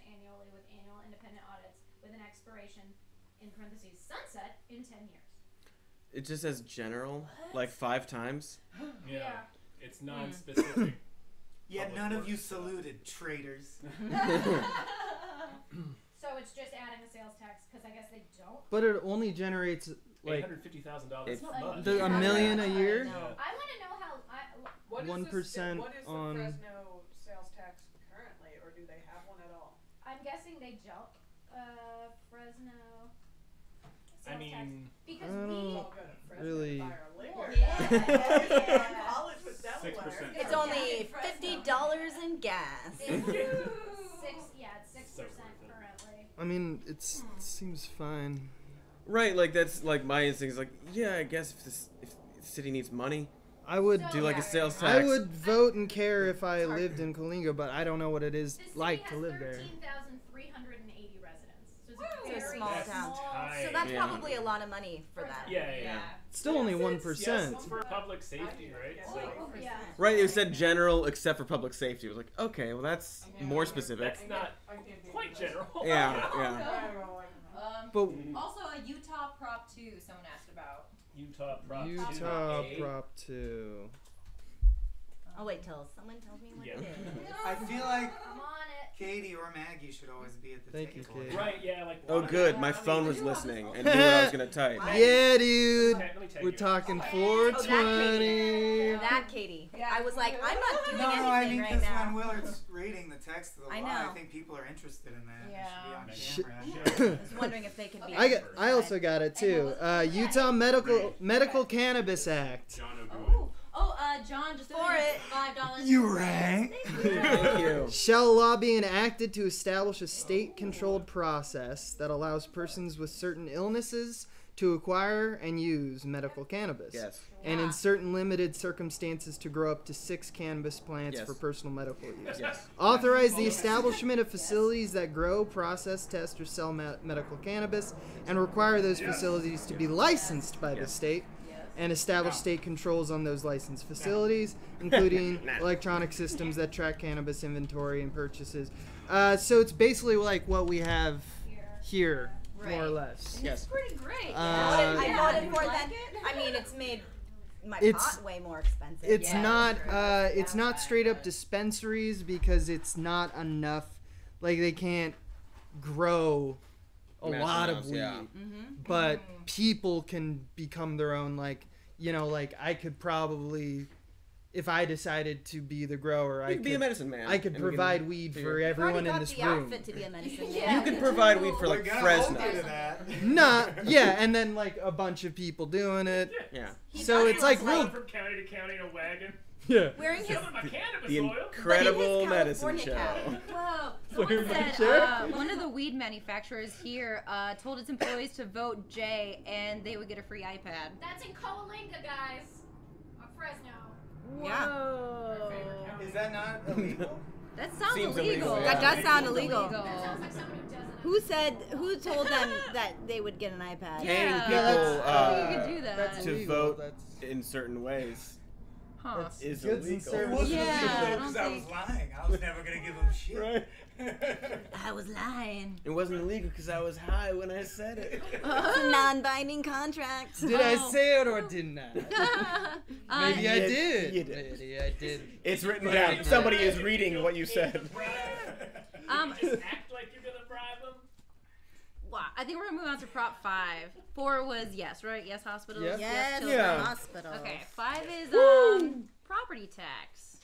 annually with annual independent audits with an expiration in parentheses sunset in 10 years. It just says general like 5 times. Yeah. It's non-specific. Yet none of you saluted, traitors. So it's just adding a sales tax because I guess they don't. But it only generates like $850,000 a million a year. I want to know how. What is 1% what is the on. Fresno sales tax currently, or do they have one at all? I'm guessing they don't. Fresno. I mean, because I we don't really. It's only $50 in gas. It's 6% currently. I mean, it seems fine. Right, like that's like my instinct is like, yeah, I guess if the city needs money, I would do like a sales tax. I would vote and care if I lived in Coalinga, but I don't know what it is like to live there. 13,380 residents. So It's it's a small town. tiny. So that's Yeah. probably a lot of money for that. Yeah. Still only Yes, 1%. it's for public safety, right? So, Right, it said general except for public safety. It was like, okay, well that's more specific. that's not quite general. Yeah. But Also, a Utah Prop 2 someone asked about. Utah Prop 2. Utah Prop 2. I'll wait till someone tells me what it is. I feel like I'm on it. Katie or Maggie should always be at the Thank you, table. Katie. Right, yeah, like. Oh, good. My phone was listening and knew what I was gonna type. Yeah, dude. Let me take We're you. talking Oh, 420. That Katie. I was like, I'm not doing No, anything I mean, right because now. when Willard's reading the text of the I law, know. I think people are interested in that. Yeah. It should be on I camera. was wondering if they could be. I also got it too. Utah Medical Cannabis Act. John John just For donated it. $5. You rang. Thank you. Shall law be enacted to establish a state-controlled process that allows persons with certain illnesses to acquire and use medical cannabis? Yes. And in certain limited circumstances to grow up to 6 cannabis plants Yes. for personal medical use. Yes. Authorize the establishment of facilities that grow, process, test, or sell medical cannabis, and require those facilities to be licensed by the state, and establish state controls on those licensed facilities, including electronic systems that track cannabis inventory and purchases. So it's basically like what we have here, more or less. Yes. Pretty great. I voted for that. I mean, it's made my pot way more expensive. It's not straight up dispensaries because it's not enough. Like they can't grow a Massive lot of amounts, weed, yeah. but people can become their own. Like like I could probably, if I decided to be the grower, I could be a medicine man. I could and we can provide weed figure- for everyone in this room. Outfit to be a medicine You could provide weed for like Fresno. Nah, yeah, and then like a bunch of people doing it. Yeah. So it's like real. From county to county in a wagon. Yeah. Wearing his Selling my cannabis The oil. incredible medicine show. Whoa. Wearing Someone my said shirt? one of the weed manufacturers here told its employees to vote J and they would get a free iPad. That's in Coalinga, guys. Fresno. Whoa. Is that not illegal? That sounds Seems illegal. illegal, That yeah. does sound illegal. That sounds like someone who doesn't. Who told them that they would get an iPad? Paying Yeah. people I think you could do that. that's to illegal. vote That's- in certain ways Huh. is goods and illegal. It services. wasn't Yeah, I illegal don't because I was think- lying. I was never gonna give him shit. Right. I was lying. It wasn't illegal because I was high when I said it. It's a non-binding contract. Did I say it or didn't I? Maybe I You did. did. Maybe I did. It's written down. Somebody is reading what you said. Just act like you're gonna bribe them. Wow. I think we're gonna move on to Prop 5. 4 was yes, right? Yes, hospitals. Yes. Yes, children. Yeah. hospital. Okay. 5 is property tax.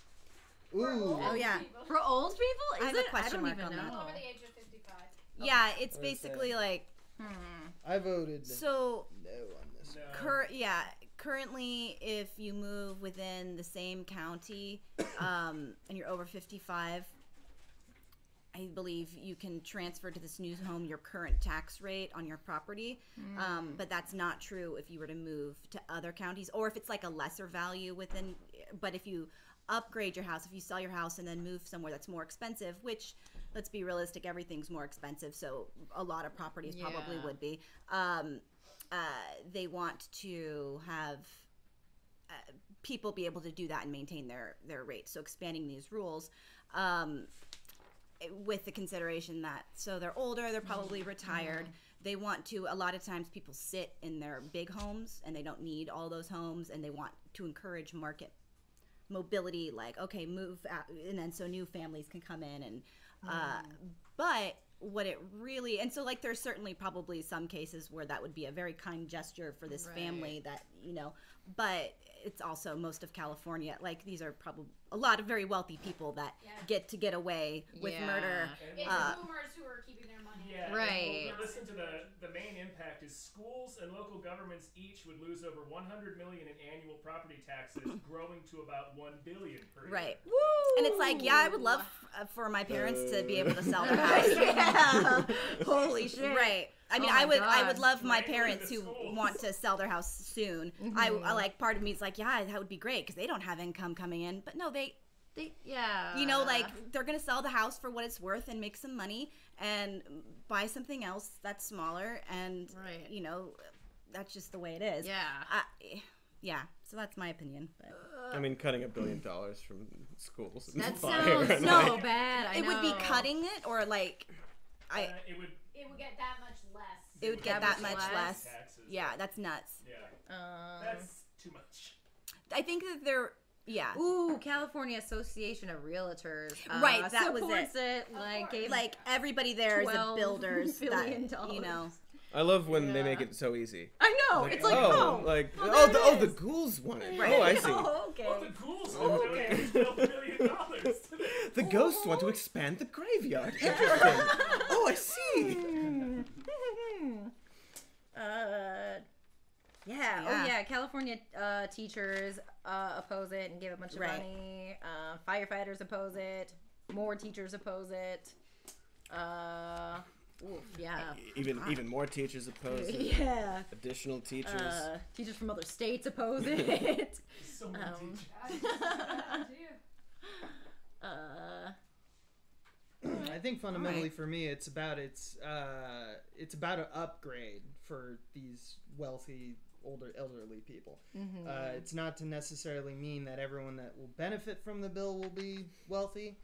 Ooh. Oh yeah. For old people? Is I have a it? question I don't mark even on that. know. Over the age of 55. Yeah, it's basically like I voted so. no on this. Currently, if you move within the same county, and you're over 55, I believe you can transfer to this new home your current tax rate on your property. But that's not true if you were to move to other counties, or if it's like a lesser value within. But if you upgrade your house, if you sell your house and then move somewhere that's more expensive, which let's be realistic, everything's more expensive, so a lot of properties probably would be. They want to have people be able to do that and maintain their rates. So expanding these rules with the consideration that, so they're older, they're probably retired. They want to, a lot of times people sit in their big homes and they don't need all those homes, and they want to encourage market mobility, like, okay, move out, and then so new families can come in. And but what it really, and so like there's certainly probably some cases where that would be a very kind gesture for this family that, you know, but it's also most of California, like these are probably a lot of very wealthy people that get away with murder. It's boomers who are keeping their money. Yeah, right. Well, listen to the main impact is schools and local governments each would lose over $100 million in annual property taxes, growing to about $1 billion per year. Right. Woo! And it's like, yeah, I would love for my parents to be able to sell their house. Holy shit. Right. I mean, Oh my I would God. love my parents who want to sell their house soon. I like, part of me is like, yeah, that would be great because they don't have income coming in. But no, they you know, like they're gonna sell the house for what it's worth and make some money and buy something else that's smaller, and you know, that's just the way it is. Yeah. So that's my opinion. But I mean, cutting $1 billion from schools. That fire, sounds like- so bad. I it know. would be cutting it, or like It would get that much less. It would get that much less. Taxes. Yeah, that's nuts. Yeah. That's too much. I think that they're Ooh, California Association of Realtors. Right, that was supports it. Like, gave Like everybody there is a $12 builders that, billion. you know. I love when they make it so easy. I know. It's like, oh, the ghouls want it. Right. Oh, I see. Oh, okay. Oh, the ghouls want $12 million. The ghosts want to expand the graveyard. Interesting. Oh, I see. California teachers oppose it and give a bunch of money. Firefighters oppose it. More teachers oppose it. Even more teachers oppose it. Yeah. Additional teachers. Teachers from other states oppose it. So many teachers. I think fundamentally for me, it's about an upgrade for these wealthy, older, elderly people. It's not to necessarily mean that everyone that will benefit from the bill will be wealthy.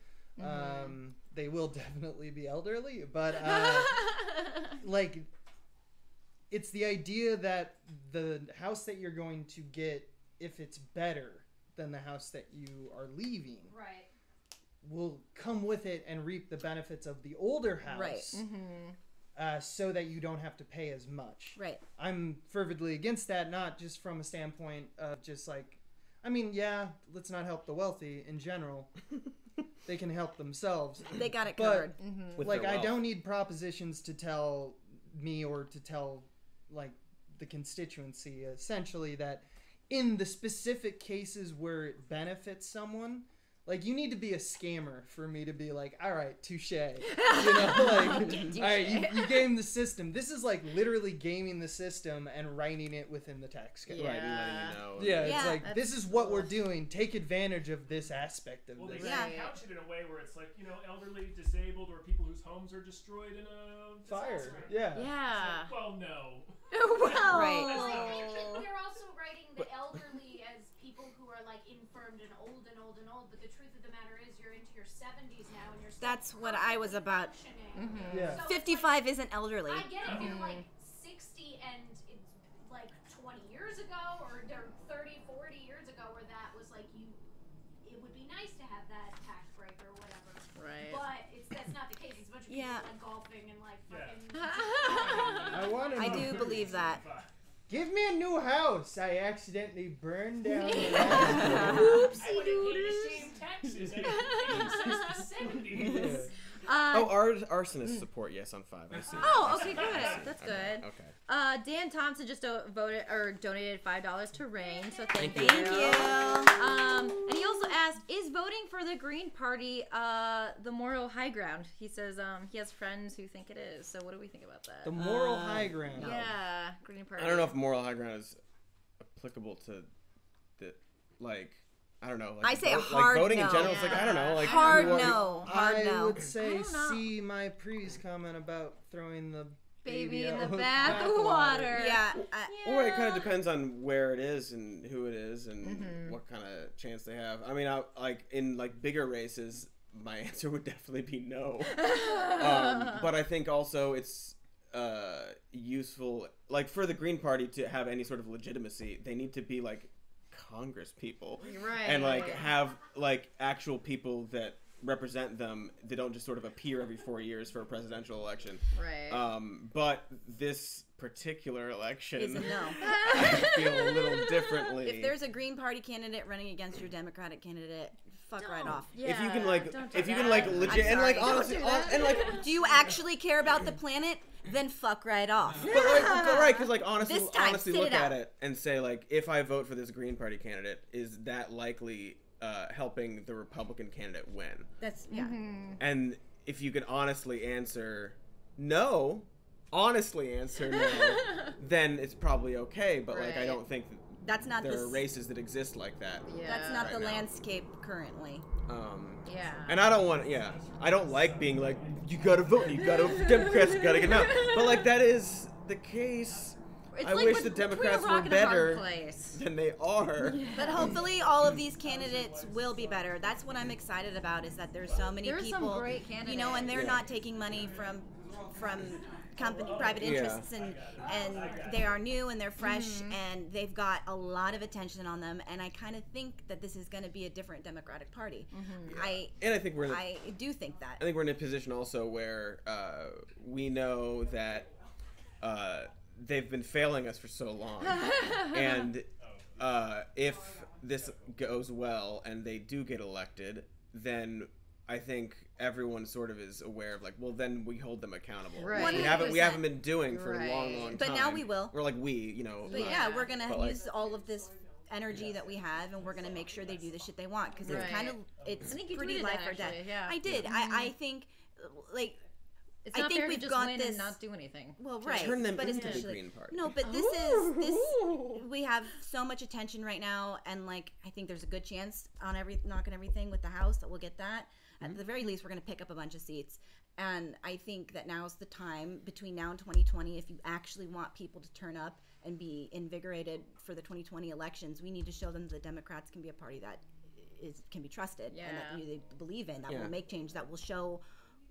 They will definitely be elderly, but like, it's the idea that the house that you're going to get, if it's better than the house that you are leaving, will come with it and reap the benefits of the older house, so that you don't have to pay as much. Right. I'm fervently against that, not just from a standpoint of just like, I mean, yeah, let's not help the wealthy in general. They can help themselves. They got it but, covered. Like, I don't need propositions to tell me or to tell, like, the constituency, essentially, that in the specific cases where it benefits someone, like, you need to be a scammer for me to be like, all right, touche. You know, like, all right, you game the system. This is like literally gaming the system and writing it within the tax code. Right, and letting you know. Yeah, it's like, this is what we're doing. Take advantage of this aspect of Well, this. they couch it in a way where it's like, you know, elderly, disabled, or people whose homes are destroyed in a fire. disaster. Yeah. It's like, well, no. Well, right. They're also writing the elderly as people who are like infirmed and old, but the truth of the matter is you're into your 70s now and you're still That's what I was about. functioning. Yeah. So 55 isn't elderly. I get it if you're like 60 and it's like 20 years ago or 30, 40 years ago where that was like it would be nice to have that tax break or whatever. Right. But that's not the case. It's a bunch of people like golfing and like fucking. I do believe that. Give me a new house. I accidentally burned down. Oopsie doodles. Taxes. Arsonist support, yes, on 5. I see. Oh, okay, good. That's good. Okay. Dan Thompson just donated $5 to Rain, so thank you. Thank you. And he also asked, is voting for the Green Party the moral high ground? He says he has friends who think it is. So what do we think about that? The moral high ground. Yeah, Green Party. I don't know if moral high ground is applicable to the, like, I don't know. I say a like hard voting no. in general. It's like I don't know. Like hard you are- no. Hard I no. would say I don't know. see my previous comment about throwing the Baby in out the with bathwater. Yeah. Or it kind of depends on where it is and who it is and what kind of chance they have. I mean, like in like bigger races, my answer would definitely be no. But I think also it's useful, like for the Green Party to have any sort of legitimacy, they need to be like Congress people, right? And like have like actual people that represent them. They don't just sort of appear every 4 years for a presidential election, right? But this particular election is a no. I feel a little differently. If there's a Green Party candidate running against your Democratic candidate, fuck right off. If you can like, if you can like legit and like honestly, and like, do you actually care about the planet? Then fuck right off. But like, right, because like honestly sit look it out. at it and say like, if I vote for this Green Party candidate, is that likely helping the Republican candidate win? That's yeah. And if you can honestly answer no, then it's probably okay. But like, I don't think that's not there are races that exist like that. Yeah. That's not right the now. landscape currently. Yeah. And I don't want, I don't like being like, you gotta vote, Democrats gotta get out. But like, that is the case. It's I like wish with- the Democrats between a rock were and a hard better place. than they are. But hopefully all of these candidates will be better. That's what I'm excited about, is that there's so many There's some people, great you know, and they're Yeah. not taking money from private interests, and they are new and they're fresh, and they've got a lot of attention on them, and I kind of think that this is going to be a different Democratic Party. I think we're I do think that. I think we're in a position also where we know that they've been failing us for so long, and if this goes well and they do get elected, then I think everyone sort of is aware of like, well, then we hold them accountable. Right. We haven't been doing for a long time. But now we will. We're like you know. But yeah, we're gonna but, use all of this energy that we have, and we're gonna make sure they do the shit they want, because it's Right. kind of it's I think you pretty tweeted life that, or death. actually, yeah. I did. I think like. It's I not think fair to we've just got win this. and not do anything. Well, right. Turn them but into the especially- Green Party. No, but this we have so much attention right now, and like I think there's a good chance on knocking everything with the House that we'll get that. At the very least, we're going to pick up a bunch of seats, and I think that now's the time between now and 2020. If you actually want people to turn up and be invigorated for the 2020 elections, we need to show them the Democrats can be a party that can be trusted, and that they believe in, that will make change, that will show.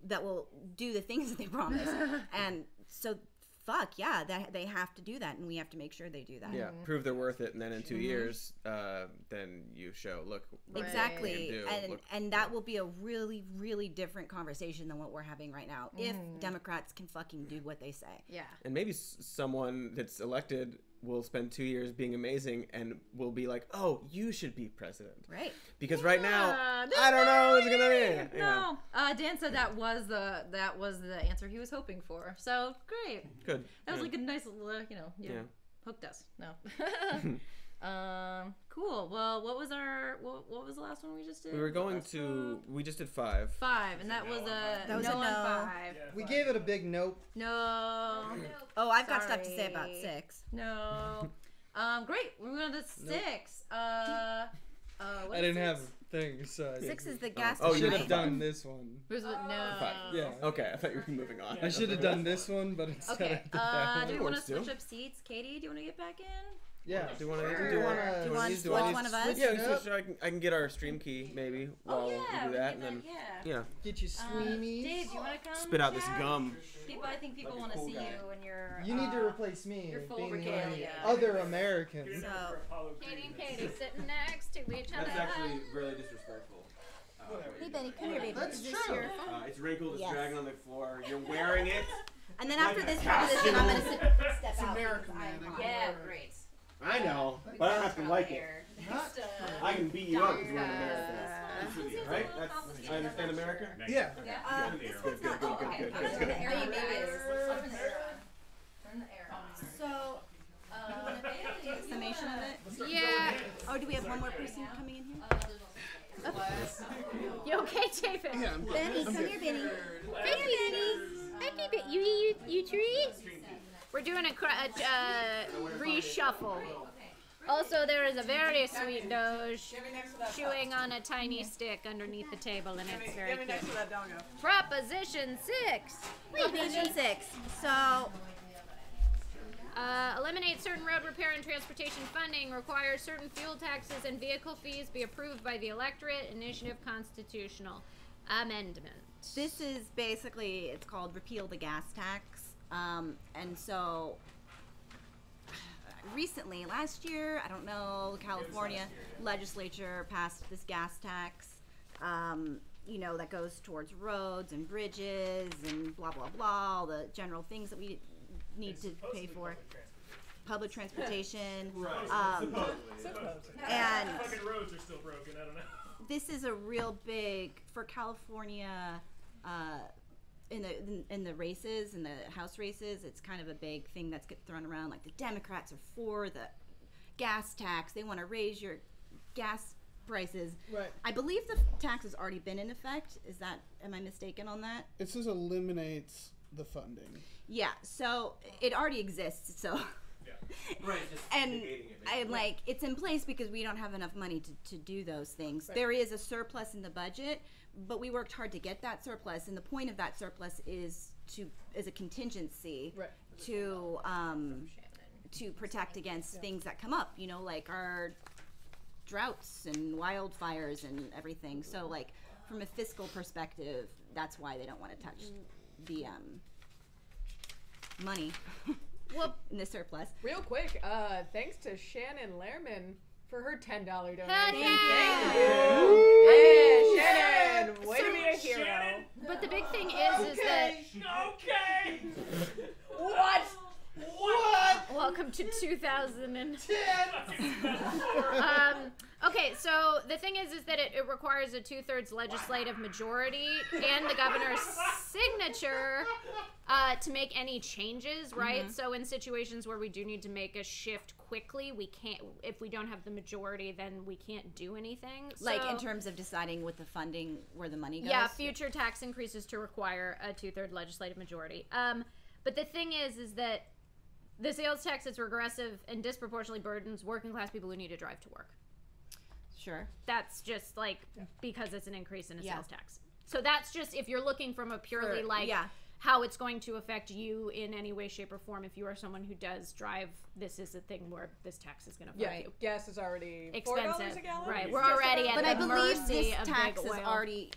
That will do the things that they promise. And so, fuck, yeah, they have to do that, and we have to make sure they do that. Yeah, prove they're worth it, and then in 2 years, then you show, look. Exactly. And that will be a really, really different conversation than what we're having right now, if Democrats can fucking do what they say. Yeah. And maybe someone that's elected will spend 2 years being amazing and will be like, oh, you should be president. Right. Because right now, I don't know who's gonna be. No. Dan said that was the answer he was hoping for. So great. Good. That was like a nice little, hooked us. No. Cool. Well, what was the last one we just did? We were going to. We just did 5. 5, and that was a That was no a on no. 5. We gave it a big nope. No. Oh, I've got stuff to say about 6. No. Great. We're going to 6. I didn't have things. So 6 is the gas I station, should have right? done this one. Where's what? No. 5. Yeah. Okay, I thought you were moving on. I should have done this one, but instead Okay. I did that one. Do we want to switch up seats? Katie, do you want to get back in? Yeah. Do you want to? Sure. Do you want to? switch one of us? Yeah, we can switch. I can get our stream key maybe while we do that, and then Get you sweemies. Dave, do you want to come? spit out this gum. I think people want to see you and your. You need to replace me. Your full being regalia. the other American. So, Katie and Katie sitting next to each other. That's actually really disrespectful. hey, Benny, come here, baby. That's Is this true. your- It's wrinkled. It's Yes. dragging on the floor. You're wearing it. And then after this position, I'm going to step It's out. American, because man. Yeah, great. I know, but I don't have to like it. I can beat you up because we're in America. Right? That's, I understand America? Yeah. Good. So, summation of it? Yeah. Oh, do we have one more person coming in here? You okay, David? Yeah, I'm good. Benny, come here, Benny. Hey, Benny. You treat? We're doing a reshuffle. Also, there is a very sweet Doge chewing on a tiny stick underneath the table, and it's very Give me next cute. to that doggo. Proposition 6. Proposition 6. So, eliminate certain road repair and transportation funding. Requires certain fuel taxes and vehicle fees be approved by the electorate. Initiative constitutional amendment. this is basically, it's called repeal the gas tax. And so, recently, last year, I don't know, California legislature passed this gas tax, you know, that goes towards roads and bridges and blah, blah, blah, all the general things that we need to pay for. Public transportation. And fucking roads are still broken. I don't know. this is a real big, for California, in the races, in the House races, it's kind of a big thing that's get thrown around. Like the Democrats are for the gas tax. They want to raise your gas prices. Right. I believe the tax has already been in effect. Is that, am I mistaken on that? It says eliminates the funding. Yeah, so it already exists, so. Right, just and negating it, I'm like, it's in place because we don't have enough money to do those things. Right. There is a surplus in the budget, but we worked hard to get that surplus, and the point of that surplus is as a contingency to protect against things that come up, you know, like our droughts and wildfires and everything. So like from a fiscal perspective, that's why they don't want to touch the money. Well, in the surplus. Real quick, thanks to Shannon Lehrman for her $10 donation. Hell yeah! Thank you. Yeah, Shannon, way to be a hero. Shannon. But the big thing is that. Okay. What? Welcome to 2010. Okay, so the thing is that it requires a 2/3 legislative majority and the governor's signature to make any changes, right? Mm-hmm. So in situations where we do need to make a shift quickly, we can't. If we don't have the majority, then we can't do anything. Like So- in terms of deciding with the funding where the money goes. yeah, future tax increases to require a 2/3 legislative majority. But the thing is that the sales tax is regressive and disproportionately burdens working class people who need to drive to work. Sure. That's just like because it's an increase in a Yeah. sales tax. So that's just if you're looking from a purely For- like yeah. how it's going to affect you in any way, shape, or form. If you are someone who does drive, this is a thing where this tax is going to affect you. Gas is already $4 Expensive, a gallon. right? It's We're just already about- at But I the believe mercy this of tax big is oil. already.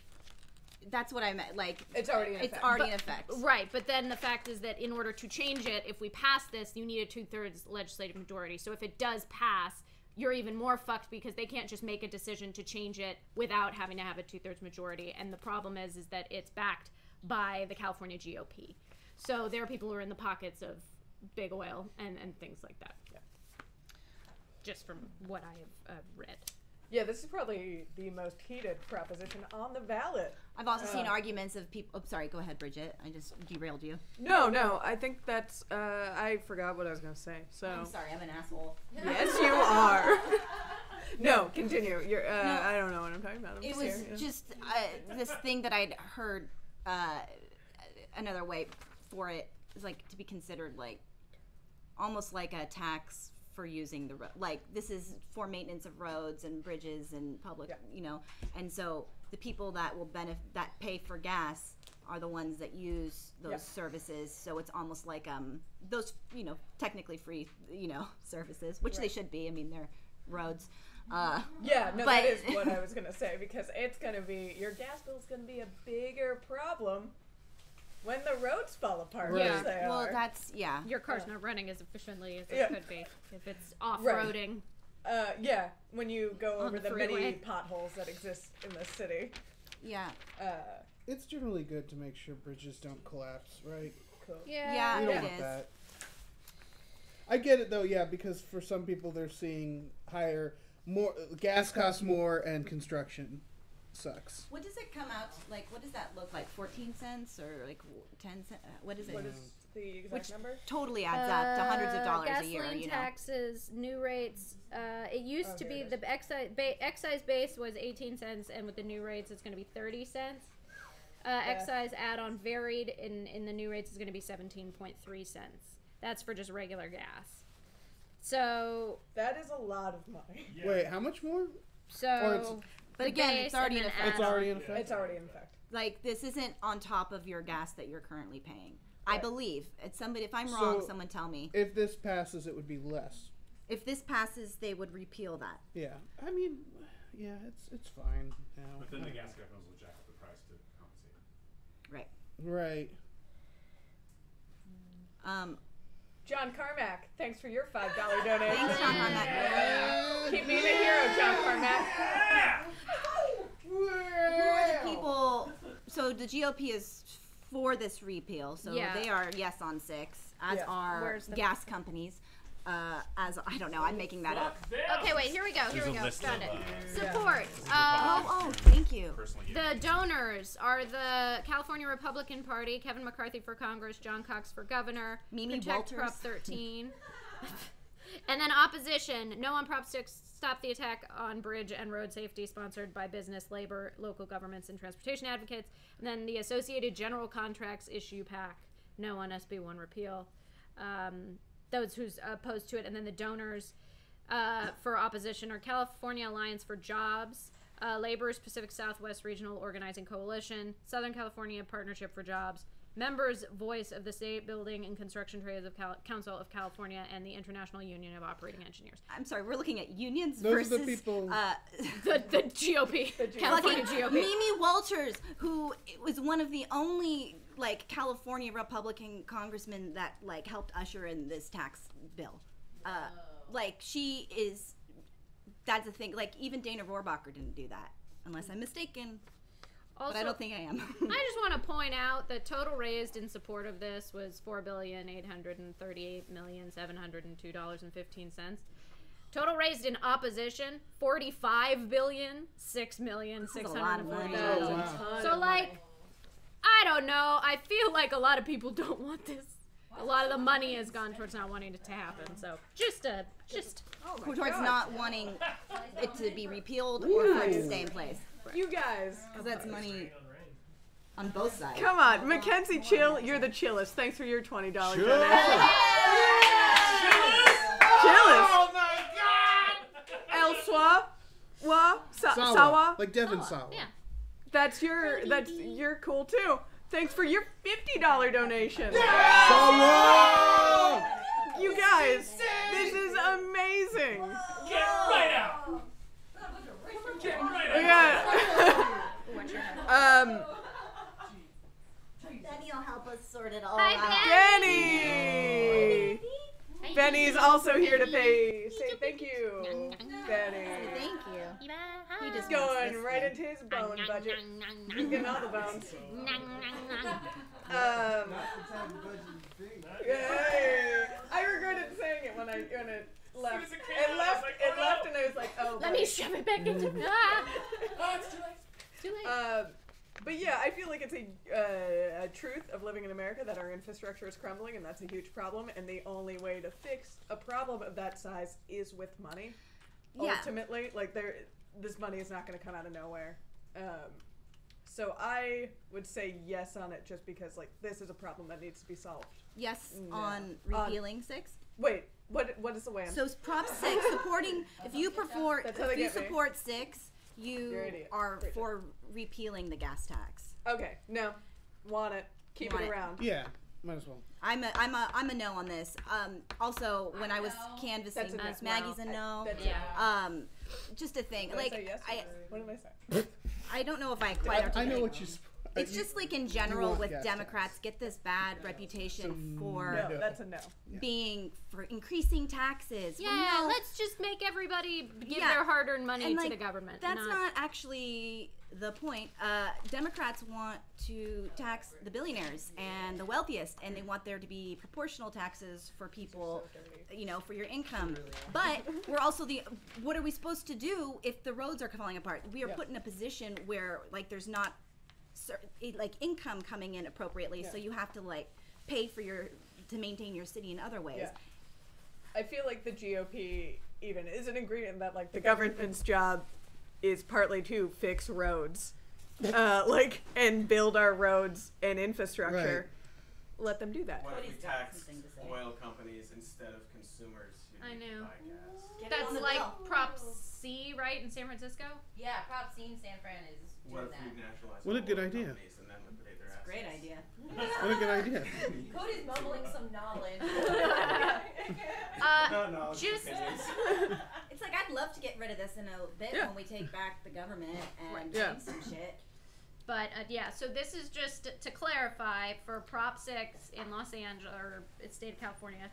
That's what I meant. Like it's already in it's effect. already in effect. Right, but then the fact is that in order to change it, if we pass this, you need a 2/3 legislative majority. So if it does pass, you're even more fucked because they can't just make a decision to change it without having to have a 2/3 majority. And the problem is that it's backed by the California GOP. So there are people who are in the pockets of big oil and things like that. Yeah. Just from what I have read. Yeah, this is probably the most heated proposition on the ballot. I've also seen arguments of people. Oh, sorry. Go ahead, Bridget. I just derailed you. No, I think that's, I forgot what I was going to say, so. I'm sorry. I'm an asshole. Yes, you are. No, continue. You're, I don't know what I'm talking about. I'm It just was here, yeah. just this thing that I'd heard another way for it is like to be considered like almost like a tax for using the road. Like this is for maintenance of roads and bridges and public, you know. And so the people that will that pay for gas are the ones that use those services. So it's almost like those, you know, technically free, you know, services, which they should be. I mean, they're roads. Yeah, no, but, that is what I was going to say, because it's going to be, your gas bill's going to be a bigger problem when the roads fall apart. Right. Yes, they well, are. that's, yeah. Your car's not running as efficiently as it could be if it's off-roading. Yeah, when you go On over the the many freeway. potholes that exist in the city. Yeah. It's generally good to make sure bridges don't collapse, right? Cool. Yeah, we don't it want is. that. I get it though, yeah, because for some people they're seeing more gas costs more, and construction sucks. What does it come out like? What does that look like? 14 cents or like 10 cents? What is it? What is the exact Which number? totally adds up to hundreds of dollars a year. Gasoline You know. taxes, new rates. It used to be the excise base was 18 cents, and with the new rates, it's going to be 30 cents. Excise add-on varied in the new rates is going to be 17.3 cents. That's for just regular gas. So that is a lot of money. Yeah. Wait, how much more? So, but again, it's already in effect. It's already in effect. It's already in effect. Like this isn't on top of your gas that you're currently paying. Right. I believe it's somebody. If I'm wrong, someone tell me. If this passes, it would be less. If this passes, they would repeal that. Yeah, I mean, yeah, it's fine now. But then the gas companies will jack up the price to compensate. Right. John Carmack, thanks for your $5 donation. Thanks, John Carmack. Keep being a hero, John Carmack. Who are the people? So the GOP is for this repeal. So they are yes on 6, as are gas companies. As I don't know, I'm making that up. Okay, wait. Here we go. Found it. Support. Thank you. The donors are the California Republican Party, Kevin McCarthy for Congress, John Cox for governor, Mimi Protect Walters. Prop 13, and then opposition. No on Prop 6. Stop the attack on bridge and road safety, sponsored by business, labor, local governments, and transportation advocates. And then the Associated General Contracts Issue PAC. No on SB 1 repeal. Those who's opposed to it, and then the donors for opposition are California Alliance for Jobs, Labor's Pacific Southwest Regional Organizing Coalition, Southern California Partnership for Jobs, Members Voice of the State Building and Construction Trades of Council of California, and the International Union of Operating Engineers. I'm sorry, we're looking at unions Those versus are the people. The GOP, California GOP. Mimi Walters, who was one of the only California Republican congressmen that helped usher in this tax bill. She is. That's the thing. Even Dana Rohrabacher didn't do that, unless I'm mistaken. Also, but I don't think I am. I just want to point out that total raised in support of this was $4,838,702.15. Total raised in opposition, $45,006,640,000. So I don't know. I feel like a lot of people don't want this. A lot of the money has gone towards not wanting it to happen. So towards not wanting it to be repealed or for it to stay in place. You guys. Because that's money on both sides. Come on, Mackenzie Chill, you're the chillest. Thanks for your $20 donation. Chillest. Oh my God! El Sawa. Like Devon Sawa. Yeah. That's you're cool too. Thanks for your $50 donation. Sawa! You guys, this is amazing. Get right out. Get right out. Benny will help us sort it all Hi, out. Benny! Benny's also here to say thank you, Benny. Thank you. He just going right into his bone budget. He's getting all the bones. Yay. I regretted saying it when it left. It left, and I was like, oh. Let me shove it back into. Oh, it's too late. Too late. But yeah, I feel like it's a truth of living in America that our infrastructure is crumbling, and that's a huge problem. And the only way to fix a problem of that size is with money. Yeah. Ultimately, this money is not going to come out of nowhere. So I would say yes on it, just because this is a problem that needs to be solved. Yes on repealing 6. Wait, what is the way? So Prop 6 supporting. If you support 6. You are for repealing the gas tax. Okay, no, want it. Keep it around. Yeah, might as well. I'm a no on this. Also, when I was canvassing, Maggie's a no. Just a thing. What did I say? I don't know if I quite articulated. I know what you. It's just in general with Democrats get this bad reputation for that's a no. Being for increasing taxes. Yeah, let's just make everybody give their hard-earned money to the government. That's not actually the point. Democrats want to tax the billionaires and the wealthiest, and they want there to be proportional taxes for people, for your income. But we're also what are we supposed to do if the roads are falling apart? We are put in a position where there's not income coming in appropriately, so you have to pay for to maintain your city in other ways. Yeah. I feel like the GOP even is an ingredient that the government's job is partly to fix roads, and build our roads and infrastructure. let them do that. What if we tax oil companies instead of consumers who I need to know. buy gas? That's like Prop C, right, in San Francisco? Yeah, Prop C in San Fran is What if we nationalize What a oil good idea. companies and then liquidate their assets? Great idea. What a good idea. Cody's mumbling some knowledge. Just It's like I'd love to get rid of this in a bit when we take back the government and change some shit. But yeah, so this is just to clarify for Prop 6 in Los Angeles, or state of California.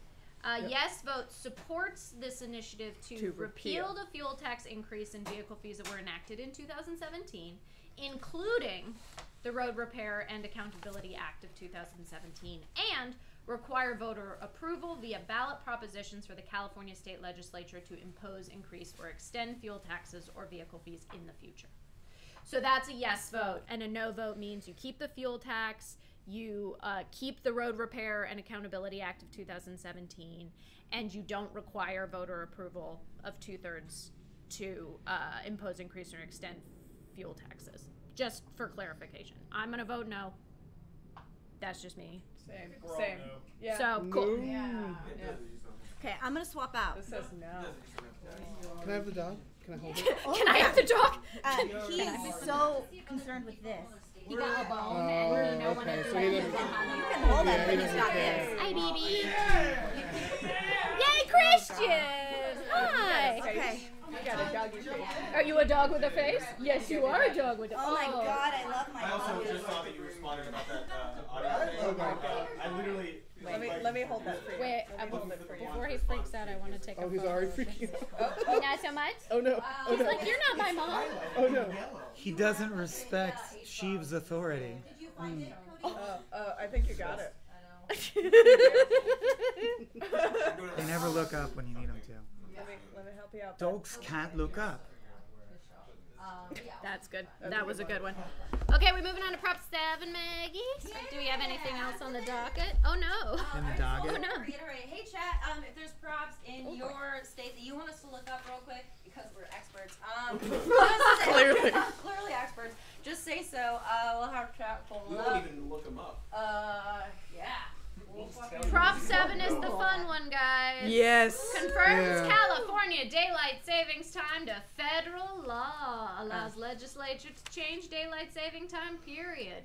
Yes vote supports this initiative to repeal the fuel tax increase in vehicle fees that were enacted in 2017, including the Road Repair and Accountability Act of 2017, and require voter approval via ballot propositions for the California state legislature to impose, increase, or extend fuel taxes or vehicle fees in the future. So that's a yes vote, and a no vote means you keep the fuel tax, you keep the Road Repair and Accountability Act of 2017, and you don't require voter approval of 2/3 to impose, increase, or extend fuel taxes. Just for clarification. I'm going to vote no. That's just me. Same. Yeah. So, cool. Yeah. Okay, I'm gonna swap out. This says no. Can I have the dog? Can I hold it? Can I have the dog? He is so concerned with this. He got a bone, and no one okay, else so he doesn't. You can hold it, but he's got this. Hi, baby. Yay, Christian! Hi. Okay. You got a doggy face. Are you a dog with a face? Yes, you are a dog with a face. Oh my god, I love my I also dog. just saw that you responded about that audio thing. Oh my God. I literally. Let me hold that for you. Wait, hold it for you. before he freaks out, I want to take a Oh, he's photo. already freaking out. Oh, not so much? Oh no. Oh He's no. like, you're not my mom. Oh no. He doesn't respect Sheev's authority. I think you got it. They never look up when you need them to. Let me help you out. Dogs can't look up. That's good. That was a good one. Okay, we're moving on to Prop 7, Maggie. Do we have anything else on the docket? Oh, no. In the docket? Oh, no. Reiterate. Hey, chat. If there's props in your state that you want us to look up real quick, because we're experts. Clearly. Clearly experts. Just say so. We'll have chat pull We it won't up. even look them up. Yeah. Prop 7 is the fun one, guys. Yes. Confirms California daylight savings time to federal law. Allows legislature to change daylight saving time, period.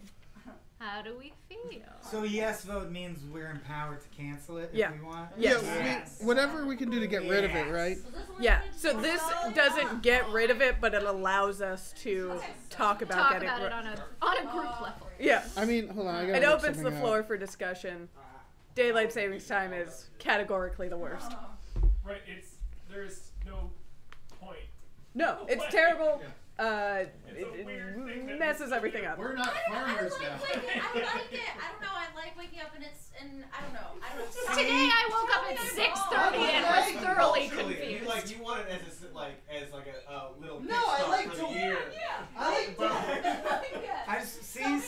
How do we feel? So a yes vote means we're empowered to cancel it if Yeah. we want? Yes. Whatever we can do to get rid of it, right? Yeah. So this doesn't get rid of it, but it allows us to talk about getting it on a group level. Yeah. I mean, hold on. I gotta It look opens the something floor up. for discussion. Daylight savings time is categorically the worst. Right, there's no point. No, it's terrible. It thing messes everything up. We're not farmers now. I like it. I don't know. I like waking up and I don't know. Today I woke up at 6:30 and was thoroughly confused. You want it as a little No, I like for the to- year. I like I just see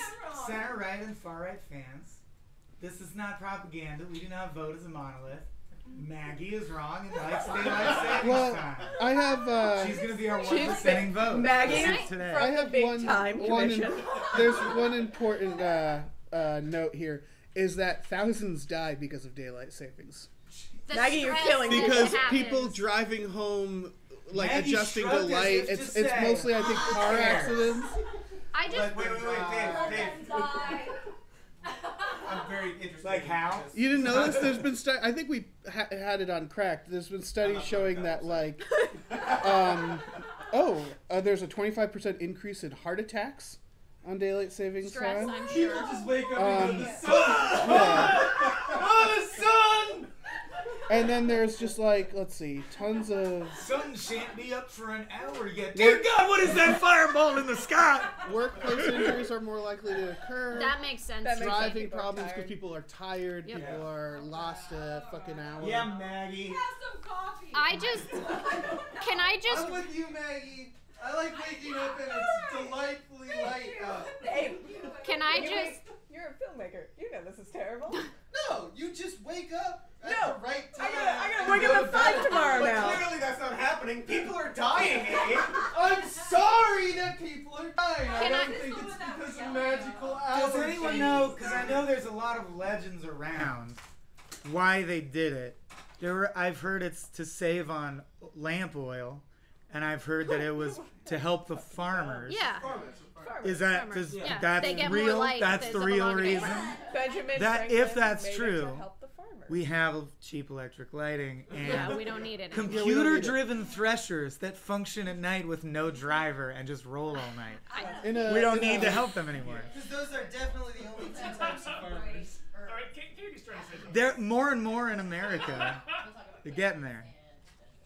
center right and far right fans. This is not propaganda. We do not vote as a monolith. Maggie is wrong and likes daylight savings Well, time. I have. She's gonna be our one dissenting vote. Maggie today. from I have the big one. time commission. There's one important note here. Is that thousands died because of daylight savings? Maggie, you're killing me. Because It people happens. driving home, like Maggie adjusting the shrugged as light. if to It's say, mostly I think car "Who cares?" accidents. I just Wait, Dave. I'm very interested. Like how? You didn't notice? There's been I think we had it on Cracked. There's been studies showing that like, there's a 25% increase in heart attacks on daylight savings Stress, time. I'm sure. Just wake up and go, the sun! Yeah. Oh, the sun! And then there's just like, let's see, tons of Sun shan't be up for an hour yet. Dear God, what is that fireball in the sky? workplace injuries are more likely to occur. That makes sense. That makes sense. Driving People are problems because tired. people are tired. Yep. People are lost a fucking hour. Yeah, Maggie. I just can I just I'm with you, Maggie. I like waking up and it's delightfully light out. Hey, can I just You're a filmmaker. You know this is terrible. No, you just wake up at No, the right I time. gotta wake up at 5 tomorrow But now. clearly that's not happening. People are dying, Abe. I'm sorry that people are dying. I Can don't I- think it's because of magical Does allergies. anyone know? Because I know there's a lot of legends around why they did it. I've heard it's to save on lamp oil, and I've heard that it was to help the farmers. Yeah. Is that Farmers. Yeah. that's They get more real? light That's if the there's a real longer day. reason. Benjamin That Franklin if that's made it true, to help the farmers. we have cheap electric lighting and Yeah, we don't need it. computer-driven threshers that function at night with no driver and just roll all night. We don't need to help them anymore. Because those are definitely the only two types of farmers. All right, Katie's trying to say something. They're more and more in America. They're getting there.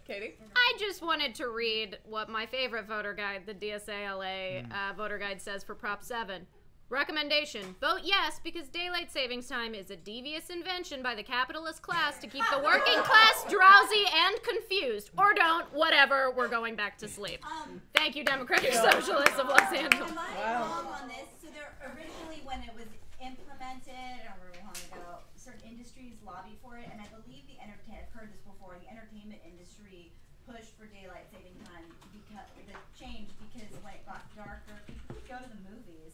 Katie? I just wanted to read what my favorite voter guide, the DSA LA voter guide, says for Prop 7. Recommendation: vote yes because daylight savings time is a devious invention by the capitalist class to keep the working class drowsy and confused. Or don't, whatever, we're going back to sleep. Thank you, Democratic Socialists of Los Angeles. Am I wrong on this? So there originally, when it was implemented, I don't remember how long ago, certain industries lobbied for it, and I believe I've heard this before, the entertainment industry pushed for daylight saving time because the change because when it got darker, people would go to the movies.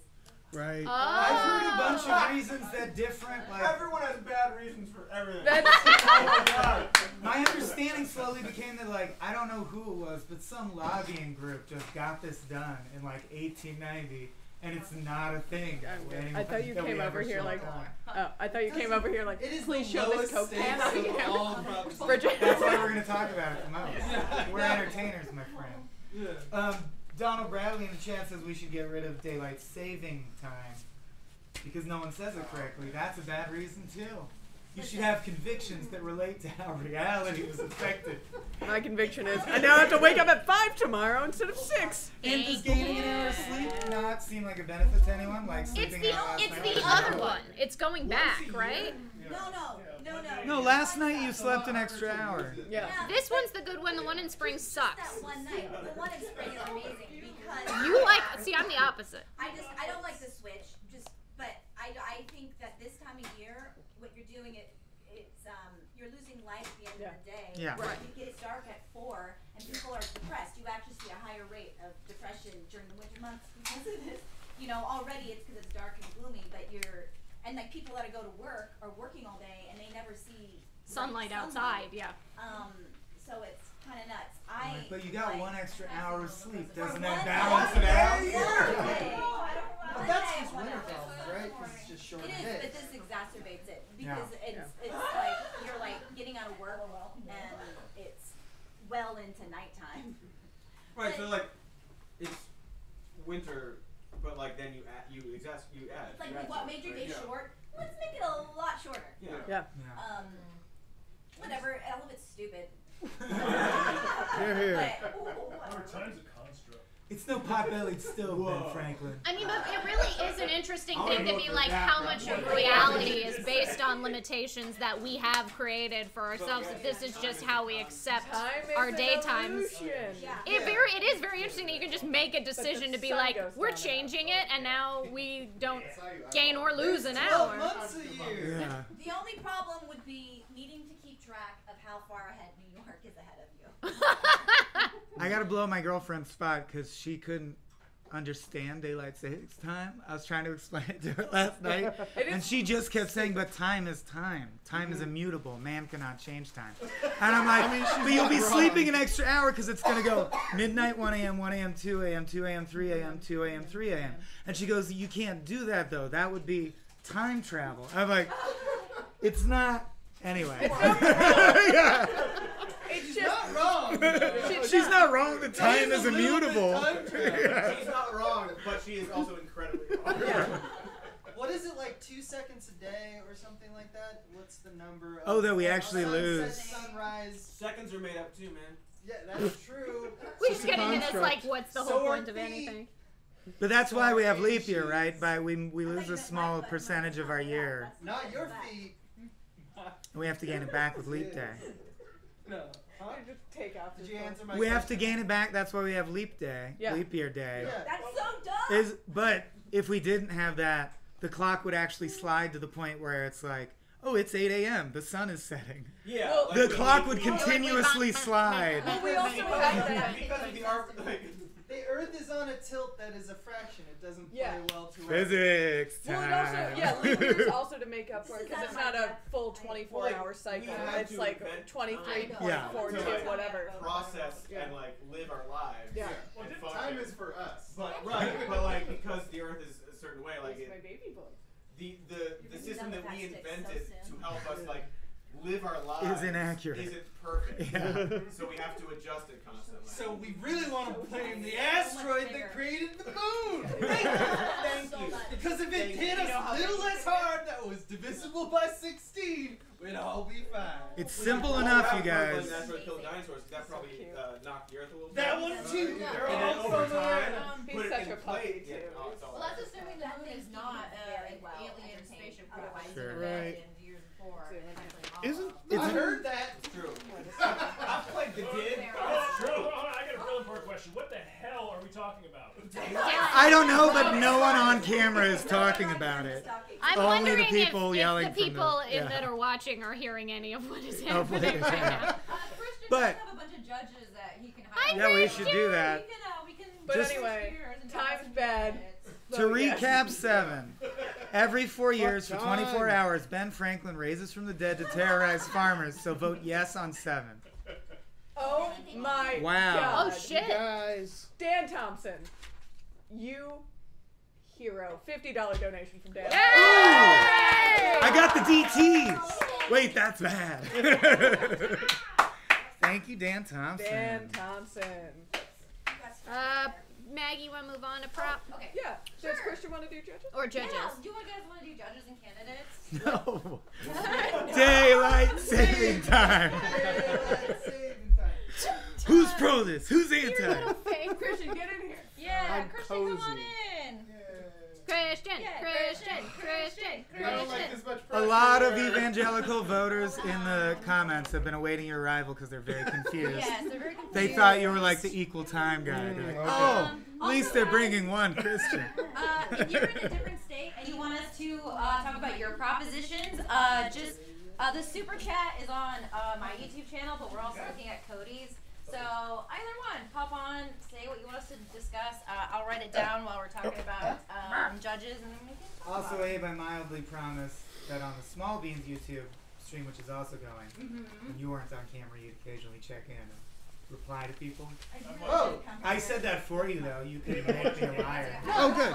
Right. Oh. I've heard a bunch of reasons that different. Like, Everyone has bad reasons for everything. oh my god. My understanding slowly became that, like, I don't know who it was, but some lobbying group just got this done in like 1890, and it's not a thing. I thought you that we came over ever here shut like, down. I thought you came over here like, It is please the show this lowest coke can on stakes of all camera. propositions. Bridget. That's why we're going to talk about it the most. We're entertainers, my friend. Donald Bradley in the chat says we should get rid of daylight saving time because no one says it correctly. That's a bad reason too. You should have convictions that relate to how reality is affected. My conviction is I now have to wake up at 5 tomorrow instead of 6. And does gaining an hour of sleep not seem like a benefit to anyone? Like It's sleeping the out last it's night? the other one. It's going back, right? No, last night you slept an extra hour. Yeah. This one's the good one. The one in spring sucks. That one night, the one in spring is amazing because You like? See, I'm the opposite. I don't like the switch. But I think that this time of year, what you're doing you're losing light at the end of the day. Yeah. Right. It gets dark at 4 and people are depressed. You actually see a higher rate of depression during the winter months because of this. You know, already it's because it's dark and gloomy, but like people that go to work are working all day and they never see Sunlight outside, yeah. So it's kind of nuts. But you got one extra hour of sleep. Doesn't one that balance it out? But that's just winter problems, right? Because it's just short It is, days. but this exacerbates it because it's like you're like getting out of work and it's well into nighttime. Right, so like it's winter, but like then you add. It's like what made your day short? Let's make it a lot shorter. Yeah. Whatever. All of it's stupid. Here, here. Our time's a construct. It's no pot-bellied stove, Ben Franklin. I mean, but it really is an interesting thing to be like how much of reality is based on limitations that we have created for ourselves. If this is just how we accept our daytimes. It is very interesting that you can just make a decision to be like, we're changing it, and now we don't gain or lose an hour. Yeah. The only problem would be needing to keep track of how far ahead New York is ahead of you. I gotta blow my girlfriend's spot because she couldn't understand daylight savings time. I was trying to explain it to her last night, and she just kept saying, "But time is time. Time is immutable. Man cannot change time." And I'm like, "But you'll be sleeping an extra hour because it's gonna go midnight, 1 a.m., 1 a.m., 2 a.m., 2 a.m., 3 a.m., 2 a.m., 3 a.m." And she goes, "You can't do that though. That would be time travel." I'm like, "It's not." Anyway. Yeah. It's She's not wrong. She's not wrong. The time is immutable. Yeah. She's not wrong, but she is also incredibly wrong. What is it, like 2 seconds a day or something like that? What's the number? Oh, that we actually sunset, lose. Sunrise. Seconds are made up too, man. Yeah, that's true. We just get into this like, what's the whole point of anything? But that's why we have leap year, right? We lose a small percentage of our year. Not your feet. And we have to gain it back with leap day. No. Huh? Just take off. Did you answer my We have to question? gain it back. That's why we have leap day, Yeah. leap year day. Yeah. That's so dumb. But if we didn't have that, the clock would actually slide to the point where it's like, oh, it's 8 a.m. The sun is setting. Yeah. Well, like The clock would continuously slide. Well, we also have that. because of the Earth is on a tilt that is a fraction. It doesn't play well to Physics Well, time. it also, leap years also to make up for it because it's not a full 24-hour cycle. It's like 23.42, whatever. Process and like live our lives. Yeah. Well, time is for us. But but like because the Earth is a certain way, like my baby book. The system that we invented to help us like live our lives Is inaccurate. isn't perfect. Yeah. So we have to adjust it constantly. So we really want to blame the asteroid that created the moon. Thank you. Because if it hit us a little less hard, that was divisible by 16, we'd all be fine. It's simple enough, you guys. An asteroid killed dinosaurs. That probably knocked the Earth a little bit. That one too. Yeah. They're And then all over from time, He's put it such in a puppy, plate. too. Well, that's assuming the moon is not an alien spaceship otherwise Sure. abandoned years before. Isn't I heard that. It's true. I've played the Did. It's true. Hold on, I got a real important question. What the hell are we talking about? I don't know, but no one on camera is talking about it. I'm Only wondering the people yelling if the people from the, that are watching are hearing any of what is Of what happening is right happening. now. Christian But- does have a bunch of judges that he can hire. Yeah, we should do that. We can But Just- anyway, time's bad. To recap 7, every 4 years for 24 hours, Ben Franklin raises from the dead to terrorize farmers, so vote yes on 7. Oh my Wow. God. Oh shit. guys? Dan Thompson, you hero. $50 donation from Dan. Ooh, I got the DTs. Wait, that's bad. Thank you, Dan Thompson. Dan Thompson. Maggie, want to move on to prop? Okay. Yeah. Does Christian want to do judges? Or judges? Yeah. Do you guys want to do judges and candidates? No. Daylight saving time. Who's pro this? Who's anti? Christian, get in here. Yeah, I'm Christian, cozy. come on in. Christian, Yeah, Christian, Christian, I don't like Christian. this much A pressure. lot of evangelical voters in the comments have been awaiting your arrival because they're very confused. Yes, they're very confused. They thought you were like the equal time guy. They're like, oh, at least they're bringing one Christian. If you're in a different state and you want us to talk about your propositions, just the super chat is on my YouTube channel, but we're also looking at Cody's. So either one, pop on, say what you want us to discuss. I'll write it down while we're talking about judges, and then we can talk Also, about it. Abe, I mildly promised that on the Small Beans YouTube stream, which is also going, when you weren't on camera, you'd occasionally check in and reply to people. Oh, I said that for you, though. You could make me a liar. Oh, good.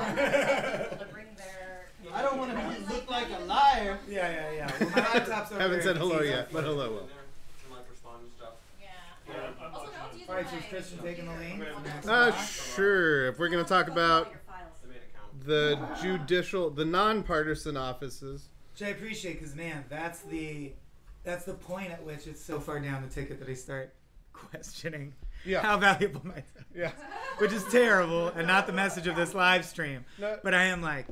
I don't want to look like a liar. Yeah. Well, my laptop's over Haven't there. said You can hello see yet, but hello. Will. Christian taking the lead? Sure. If we're going to talk about the non-partisan offices. Which I appreciate, because man, that's the point at which it's so far down the ticket that I start questioning how valuable my time is. Yeah. Which is terrible and not the message of this live stream. No. But I am like,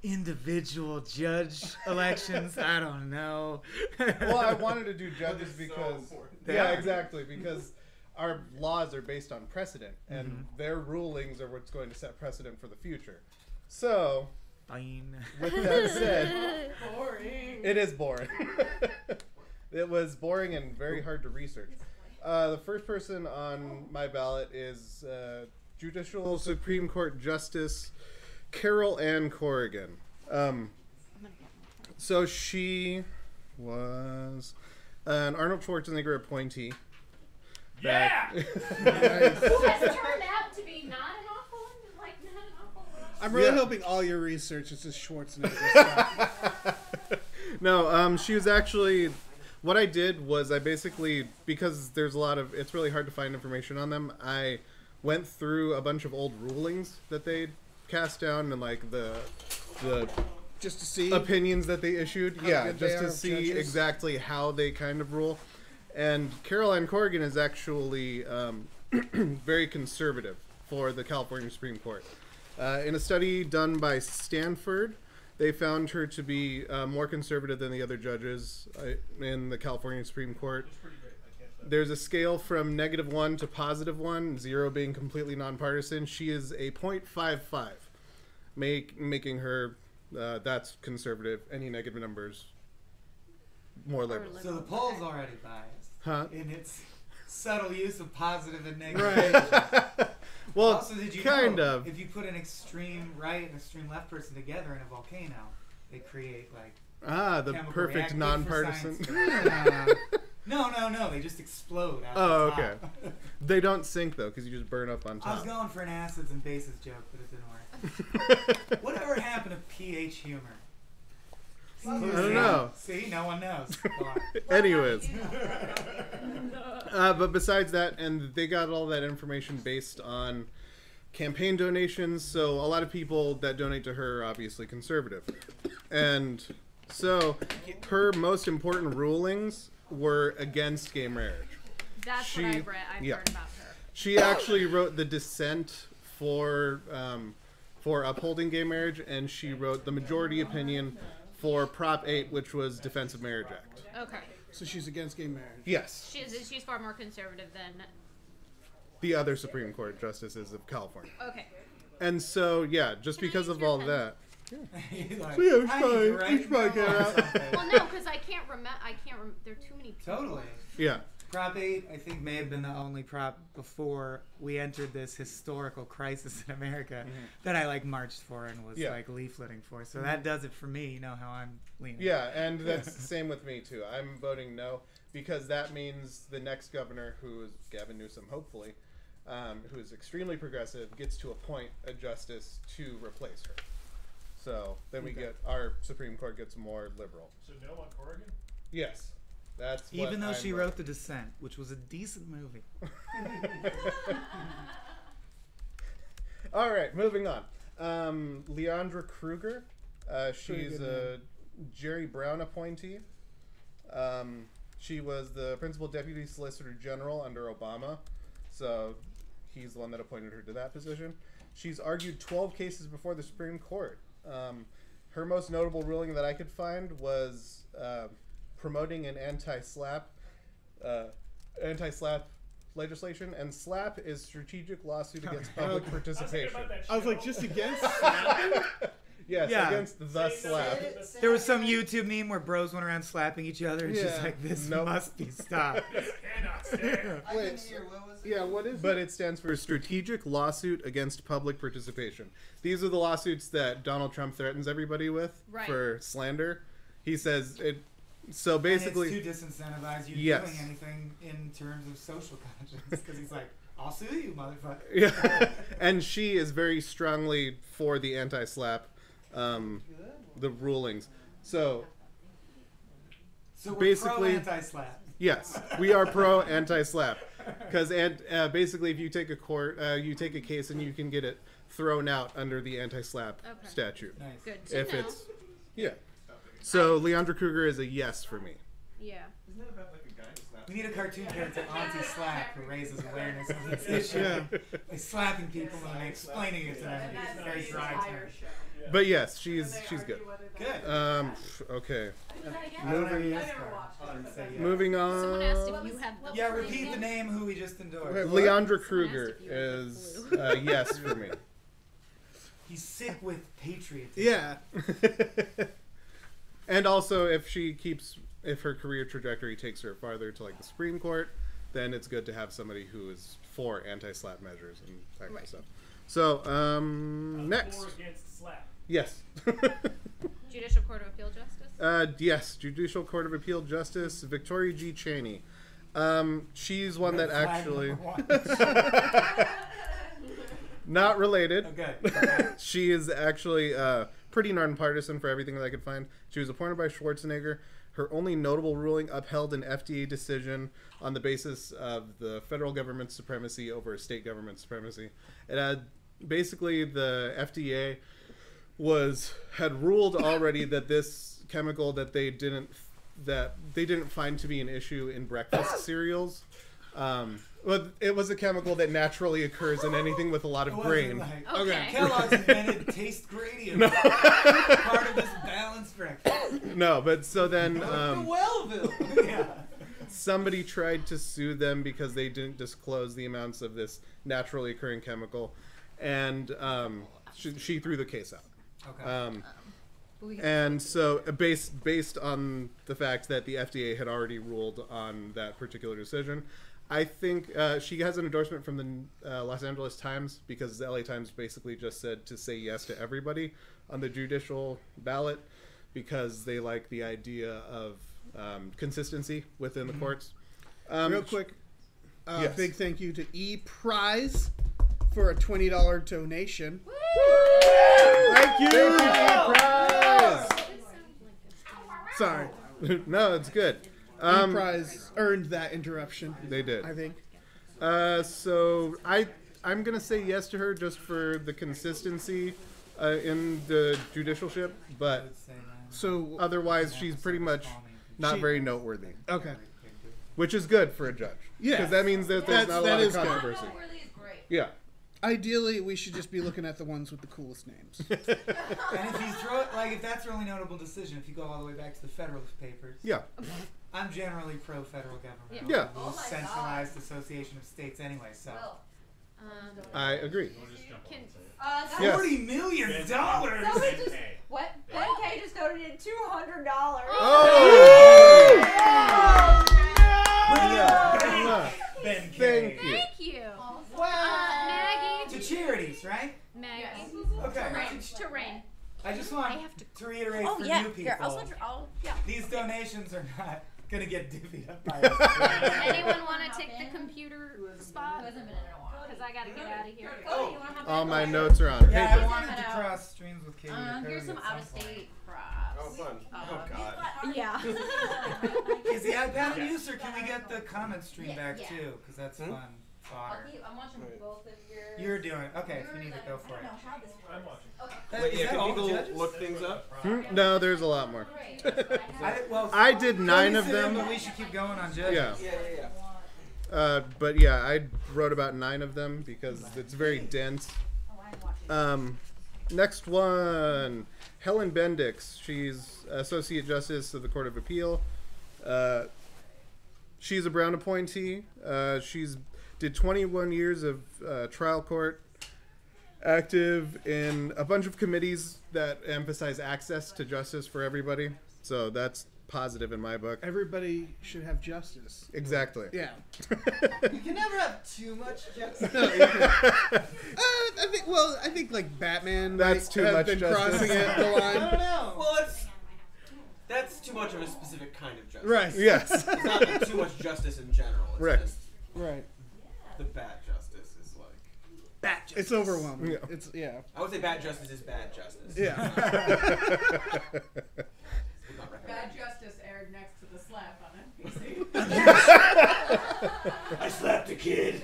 individual judge elections, I don't know. Well, I wanted to do judges because Yeah. exactly, because our laws are based on precedent, and their rulings are what's going to set precedent for the future. So, Fine. with that said, Boring. it is boring. It was boring and very hard to research. The first person on my ballot is Judicial Supreme Court Justice Carol Ann Corrigan. So she was an Arnold Schwarzenegger appointee. Yeah! Who has turned out to be not an awful one? Not an awful one. I'm really hoping all your research is just Schwarzenegger stuff. No, she was actually... What I did was I basically, because there's a lot of... It's really hard to find information on them, I went through a bunch of old rulings that they'd cast down and like the just to see opinions that they issued. how Yeah, good just they to are, see judges. exactly how they kind of rule. And Carol Ann Corrigan is actually very conservative for the California Supreme Court. In a study done by Stanford, they found her to be more conservative than the other judges in the California Supreme Court. There's a scale from -1 to +1, 0 being completely nonpartisan. She is a 0.55, making her that's conservative. Any negative numbers, more liberal. So the poll's already biased. Huh? In its subtle use of positive and negative. Right. Well, also, did you kind know, of. if you put an extreme right and extreme left person together in a volcano, they create like the chemical perfect reactor for nonpartisan. science. No. They just explode. Out Oh, the top. okay. They don't sink though, because you just burn up on I was top. going for an acids and bases joke, but it didn't work. Whatever happened to pH humor? I don't know. See, no one knows. Anyways. But besides that, and they got all that information based on campaign donations, so a lot of people that donate to her are obviously conservative. And so her most important rulings were against gay marriage. That's what I've read. I've heard about her. She actually wrote the dissent for upholding gay marriage, and she wrote the majority opinion for Prop 8, which was Defense of Marriage Act. Okay. So she's against gay marriage. Yes. She's far more conservative than. The other Supreme Court justices of California. Okay. And so, yeah, just because of all that. Like, So, yeah, we should probably get out. Well, no, because I can't remember. There are too many people. Totally. Yeah. Prop 8, I think, may have been the only prop before we entered this historical crisis in America that I like marched for and was like leafleting for. So that does it for me. You know how I'm leaning. Yeah, and that's the same with me too. I'm voting no because that means the next governor, who is Gavin Newsom, hopefully, who is extremely progressive, gets to appoint a justice to replace her. So then we get our Supreme Court gets more liberal. So no on Corrigan? Yes. That's even though I'm she voting. wrote The Descent, which was a decent movie. All right, moving on. Leandra Kruger. She's a Jerry Brown appointee. She was the principal deputy solicitor general under Obama, so he's the one that appointed her to that position. She's argued 12 cases before the Supreme Court. Her most notable ruling that I could find was promoting an anti-SLAPP legislation, and SLAPP is strategic lawsuit against public participation. I was like, just against Yes, Yeah. against the SLAPP. There was some YouTube meme where bros went around slapping each other, and she's Yeah. like, "This Nope. must be stopped." Yeah, what is But it stands for Strategic Lawsuit Against Public Participation. These are the lawsuits that Donald Trump threatens everybody with for slander. He says it. So basically, and it's to disincentivize you Yes. doing anything in terms of social conscience, because he's like, "I'll sue you, motherfucker." Yeah, and she is very strongly for the anti-SLAPP, the rulings. So So we're basically, pro anti-SLAPP. Yes, we are pro anti-SLAPP, because basically, if you take you take a case and you can get it thrown out under the anti-SLAPP statute. Nice. Good to If know. it's so, Leandra Kruger is a yes for me. Yeah. Isn't that about like a guy who slaps We need a cartoon character, Auntie Slap, who raises awareness of this issue by slapping people and explaining it to them. It's very dry term. But yes, she's good. Good. Okay. Moving Moving on. Someone asked if you had the Yeah, repeat the name who we just endorsed. Okay, Leandra Kruger is yes for me. He's sick with patriotism. Yeah. And also, if her career trajectory takes her farther to like the Supreme Court, then it's good to have somebody who is for anti-SLAPP measures and that kind of stuff. So, next. For against slap. Yes. Judicial Court of Appeal Justice? Yes, Judicial Court of Appeal Justice Victoria G. Cheney. She's one that actually... Not related. Okay. She is actually pretty nonpartisan for everything that I could find. She was appointed by Schwarzenegger. Her only notable ruling upheld an FDA decision on the basis of the federal government's supremacy over state government supremacy. It had basically the FDA had ruled already that this chemical that they didn't find to be an issue in breakfast cereals. Well, it was a chemical that naturally occurs in anything with a lot of grain. Okay. Kellogg's invented taste gradient. Part of this balanced breakfast. No, but so then Wellville. Yeah. somebody tried to sue them because they didn't disclose the amounts of this naturally occurring chemical, and she threw the case out. Okay. And so based on the fact that the FDA had already ruled on that particular decision, I think she has an endorsement from the Los Angeles Times, because the LA Times basically just said to say yes to everybody on the judicial ballot, because they like the idea of consistency within the courts. Real quick, yes. big thank you to E-Prize for a $20 donation. Thank you, E-Prize! Sorry. No, it's good. E-Prize earned that interruption. They did. I think. So I'm going to say yes to her just for the consistency in the judicialship, but so otherwise she's pretty much not very noteworthy. Okay. Which is good for a judge. Yeah. Because that means that there's not a lot of controversy. Yeah. Ideally, we should just be looking at the ones with the coolest names. And if you throw it, like, if that's your only notable decision, if you go all the way back to the Federalist Papers, yeah, I'm generally pro-federal government. Yeah. The centralized association of states anyway, so. I agree. Yes. $40 million. Somebody just what? Ben K just donated $200. Ben K. Thank you. Thank you. Maggie. To charities, right? Maggie. Okay. To Rain. I just want to reiterate for new people. Here, yeah. These donations are not going to get divvied up by us. Anyone want to take the computer spot? Because I got to get out of here. All my notes are on Yeah, paper. I wanted to cross streams with Katie. Here's some out-of-state props. Oh, fun. Oh, God. Yeah. Is the iPad in use, or can we get the comment stream back too? Because that's fun. Fodder. I'm watching both of your... You're doing it. Okay, if you need to go for it. I'm watching. Wait, yeah, can people look things up? No, there's a lot more. Well, I did 9 of But them. we should keep going on judges. Yeah. But yeah, I wrote about 9 of them because it's very dense. Next one, Helen Bendix. She's Associate Justice of the Court of Appeal. She's a Brown appointee. She's did 21 years of trial court, active in a bunch of committees that emphasize access to justice for everybody. So that's positive in my book. Everybody should have justice. Exactly. Yeah. You can never have too much justice. I think like Batman. That's too much been justice. crossing it the line. I don't know. Well, that's too much of a specific kind of justice. Right. Yes. It's not like too much justice in general. It's Right. just Right. the bad justice is like Bad justice. It's overwhelming. Yeah. It's I would say bad justice is bad justice. Yeah. Bad Justice aired next to the slap on NBC. I slapped a kid.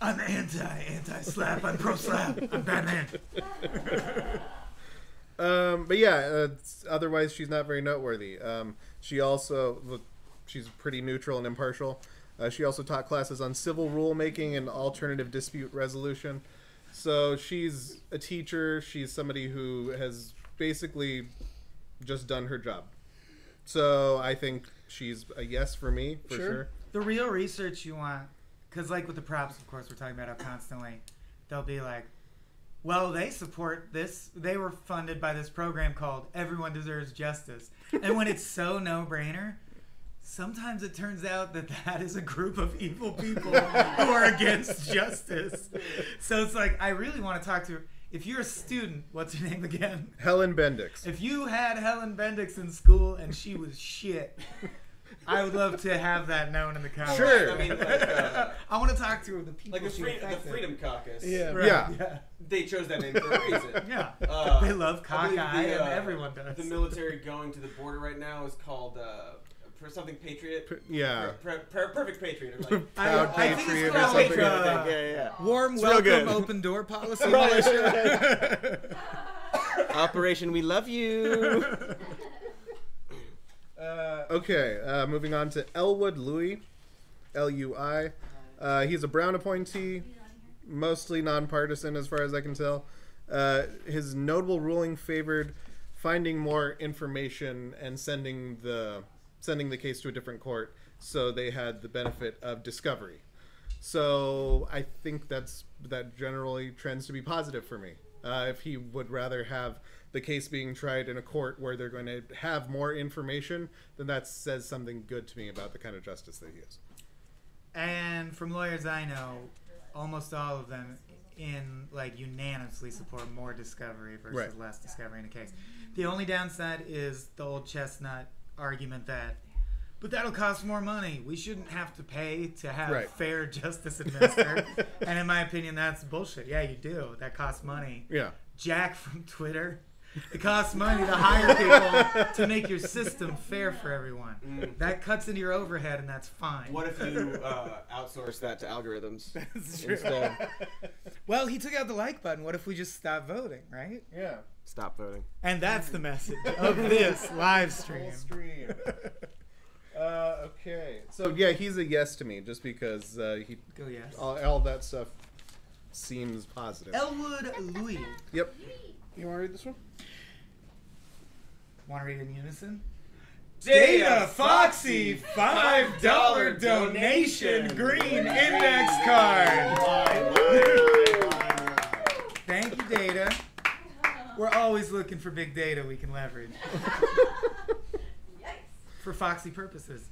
I'm anti-slap. I'm pro-slap. I'm Batman. But yeah, otherwise she's not very noteworthy. She's pretty neutral and impartial. She also taught classes on civil rulemaking and alternative dispute resolution. So she's a teacher. She's somebody who has basically just done her job. So I think she's a yes for me, for sure. The real research you want, because like with the props, of course, we're talking about how constantly they'll be like, well, they support this. They were funded by this program called Everyone Deserves Justice. And when it's so no-brainer, sometimes it turns out that that is a group of evil people who are against justice. So it's like, I really want to talk to her. If you're a student, what's her name again? Helen Bendix. If you had Helen Bendix in school and she was shit, I would love to have that known in the comments. Sure. I mean, I want to talk to the people. Like the Freedom Caucus. Yeah. Right, Yeah. They chose that name for a reason. Yeah. They love cockeye, and everyone does. The military going to the border right now is called for something Patriot. Yeah. Perfect Patriot. Or like, Proud I think Patriot it's or called something. yeah. Warm It's real good. welcome, open door policy. Operation We Love You. Okay, moving on to Elwood Louis, L-U-I. He's a Brown appointee, mostly nonpartisan as far as I can tell. His notable ruling favored finding more information and sending the case to a different court, so they had the benefit of discovery. So I think that generally trends to be positive for me. If he would rather have the case being tried in a court where they're going to have more information, then that says something good to me about the kind of justice that he is. And from lawyers I know, almost all of them unanimously support more discovery versus less discovery in a case. The only downside is the old chestnut argument but that'll cost more money. We shouldn't have to pay to have fair justice administered. And in my opinion, that's bullshit. Yeah, you do. That costs money. Yeah. Jack from Twitter. It costs money to hire people to make your system fair for everyone. That cuts into your overhead, and that's fine. What if you outsource that to algorithms? That's true. Instead? Well, he took out the like button. What if we just stop voting, right? Yeah. Stop voting. And that's the message of this live stream. Okay. So, yeah, he's a yes to me, just because he Go yes. all that stuff seems positive. Elwood Louis. Yep. You want to read this one? Want to read in unison? Data Foxy, $5 donation, green index card. Thank you, Data. We're always looking for big data we can leverage. For Foxy purposes.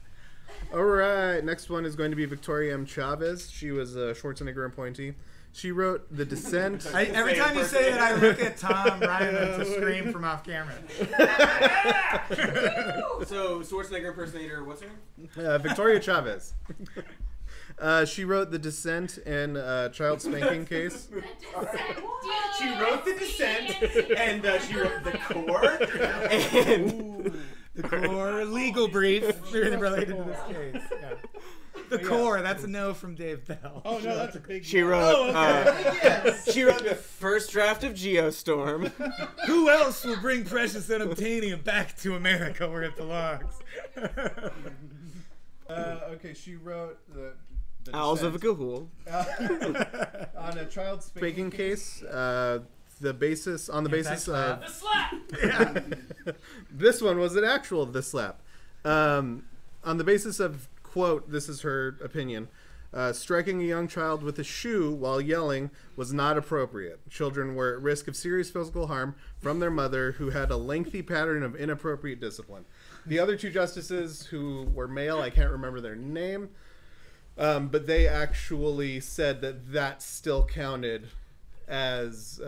All right. Next one is going to be Victoria M. Chavez. She was a Schwarzenegger appointee. She wrote The Descent. Every time you say it, I look at Tom Ryman to scream from off camera. So, Schwarzenegger impersonator, what's her name? Victoria Chavez. She wrote The Descent in a child spanking case. She wrote The Descent, and she wrote The Core, and... The Core legal brief related to this case. Yeah. The Core, that's a no from Dave Bell. Oh no, that's a big. She wrote. Yes. She wrote the first draft of Geostorm. Who else will bring precious unobtainium back to America where it belongs? Okay, she wrote the Owls of Gahul. On a child spanking case. The basis of The slap. Yeah. This one was an actual the slap. On the basis of, quote, this is her opinion, striking a young child with a shoe while yelling was not appropriate. Children were at risk of serious physical harm from their mother, who had a lengthy pattern of inappropriate discipline. The other two justices, who were male, I can't remember their name, but they actually said that still counted as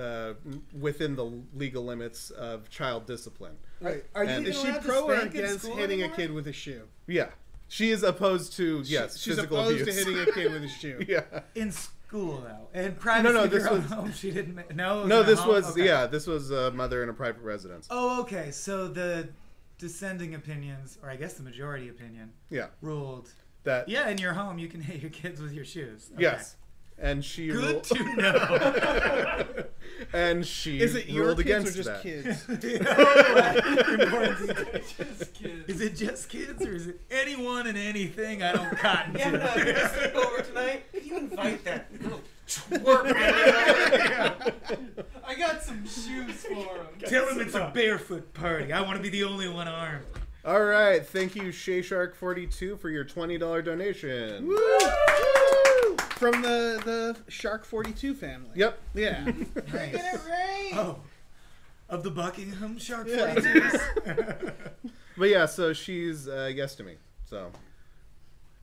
within the legal limits of child discipline. Right. Is she pro or against hitting a kid with a shoe? Yeah. She is opposed to, yes, she's physical opposed abuse. to hitting a kid with a shoe. Yeah. In school, though. And private this was home, she didn't... No, this was, this was a mother in a private residence. Oh, okay. So the dissenting opinions, or I guess the majority opinion, ruled that... Yeah, in your home, you can hit your kids with your shoes. Okay. Yes. And she Good to know. And she Is it your ruled kids against or just that. kids? Just kids. Is it just kids or is it anyone and anything I don't cotton to? Yeah, no, you're gonna sleep over tonight? You invite that little twerp. I got some shoes for him. Tell him it's a barefoot party. I want to be the only one armed. All right. Thank you, ShayShark42, for your $20 donation. Woo! From the Shark 42 family. Yep. Yeah. Nice. Get it right. Oh. Of the Buckingham Shark 42s. But yeah, so she's yes to me. So.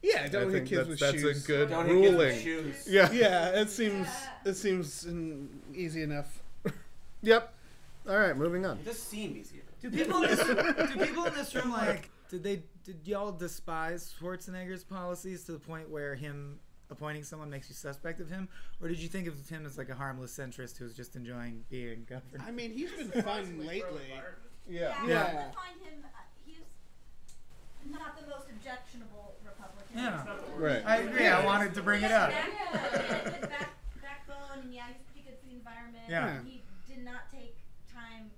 Yeah, don't hit kids with shoes. That's a good Don't ruling. hit kids with shoes. Yeah. Yeah, it seems easy enough. Yep. All right, moving on. It does seem easier. Do people in this room did y'all despise Schwarzenegger's policies to the point where him appointing someone makes you suspect of him, or did you think of him as like a harmless centrist who's just enjoying being governor? I mean, he's been fun lately. Yeah. Yeah. I find him. He's not the most objectionable Republican. Yeah. Right. I agree. I wanted to bring it up. Backbone, and yeah, he's pretty good for the environment. Yeah. He did not take time.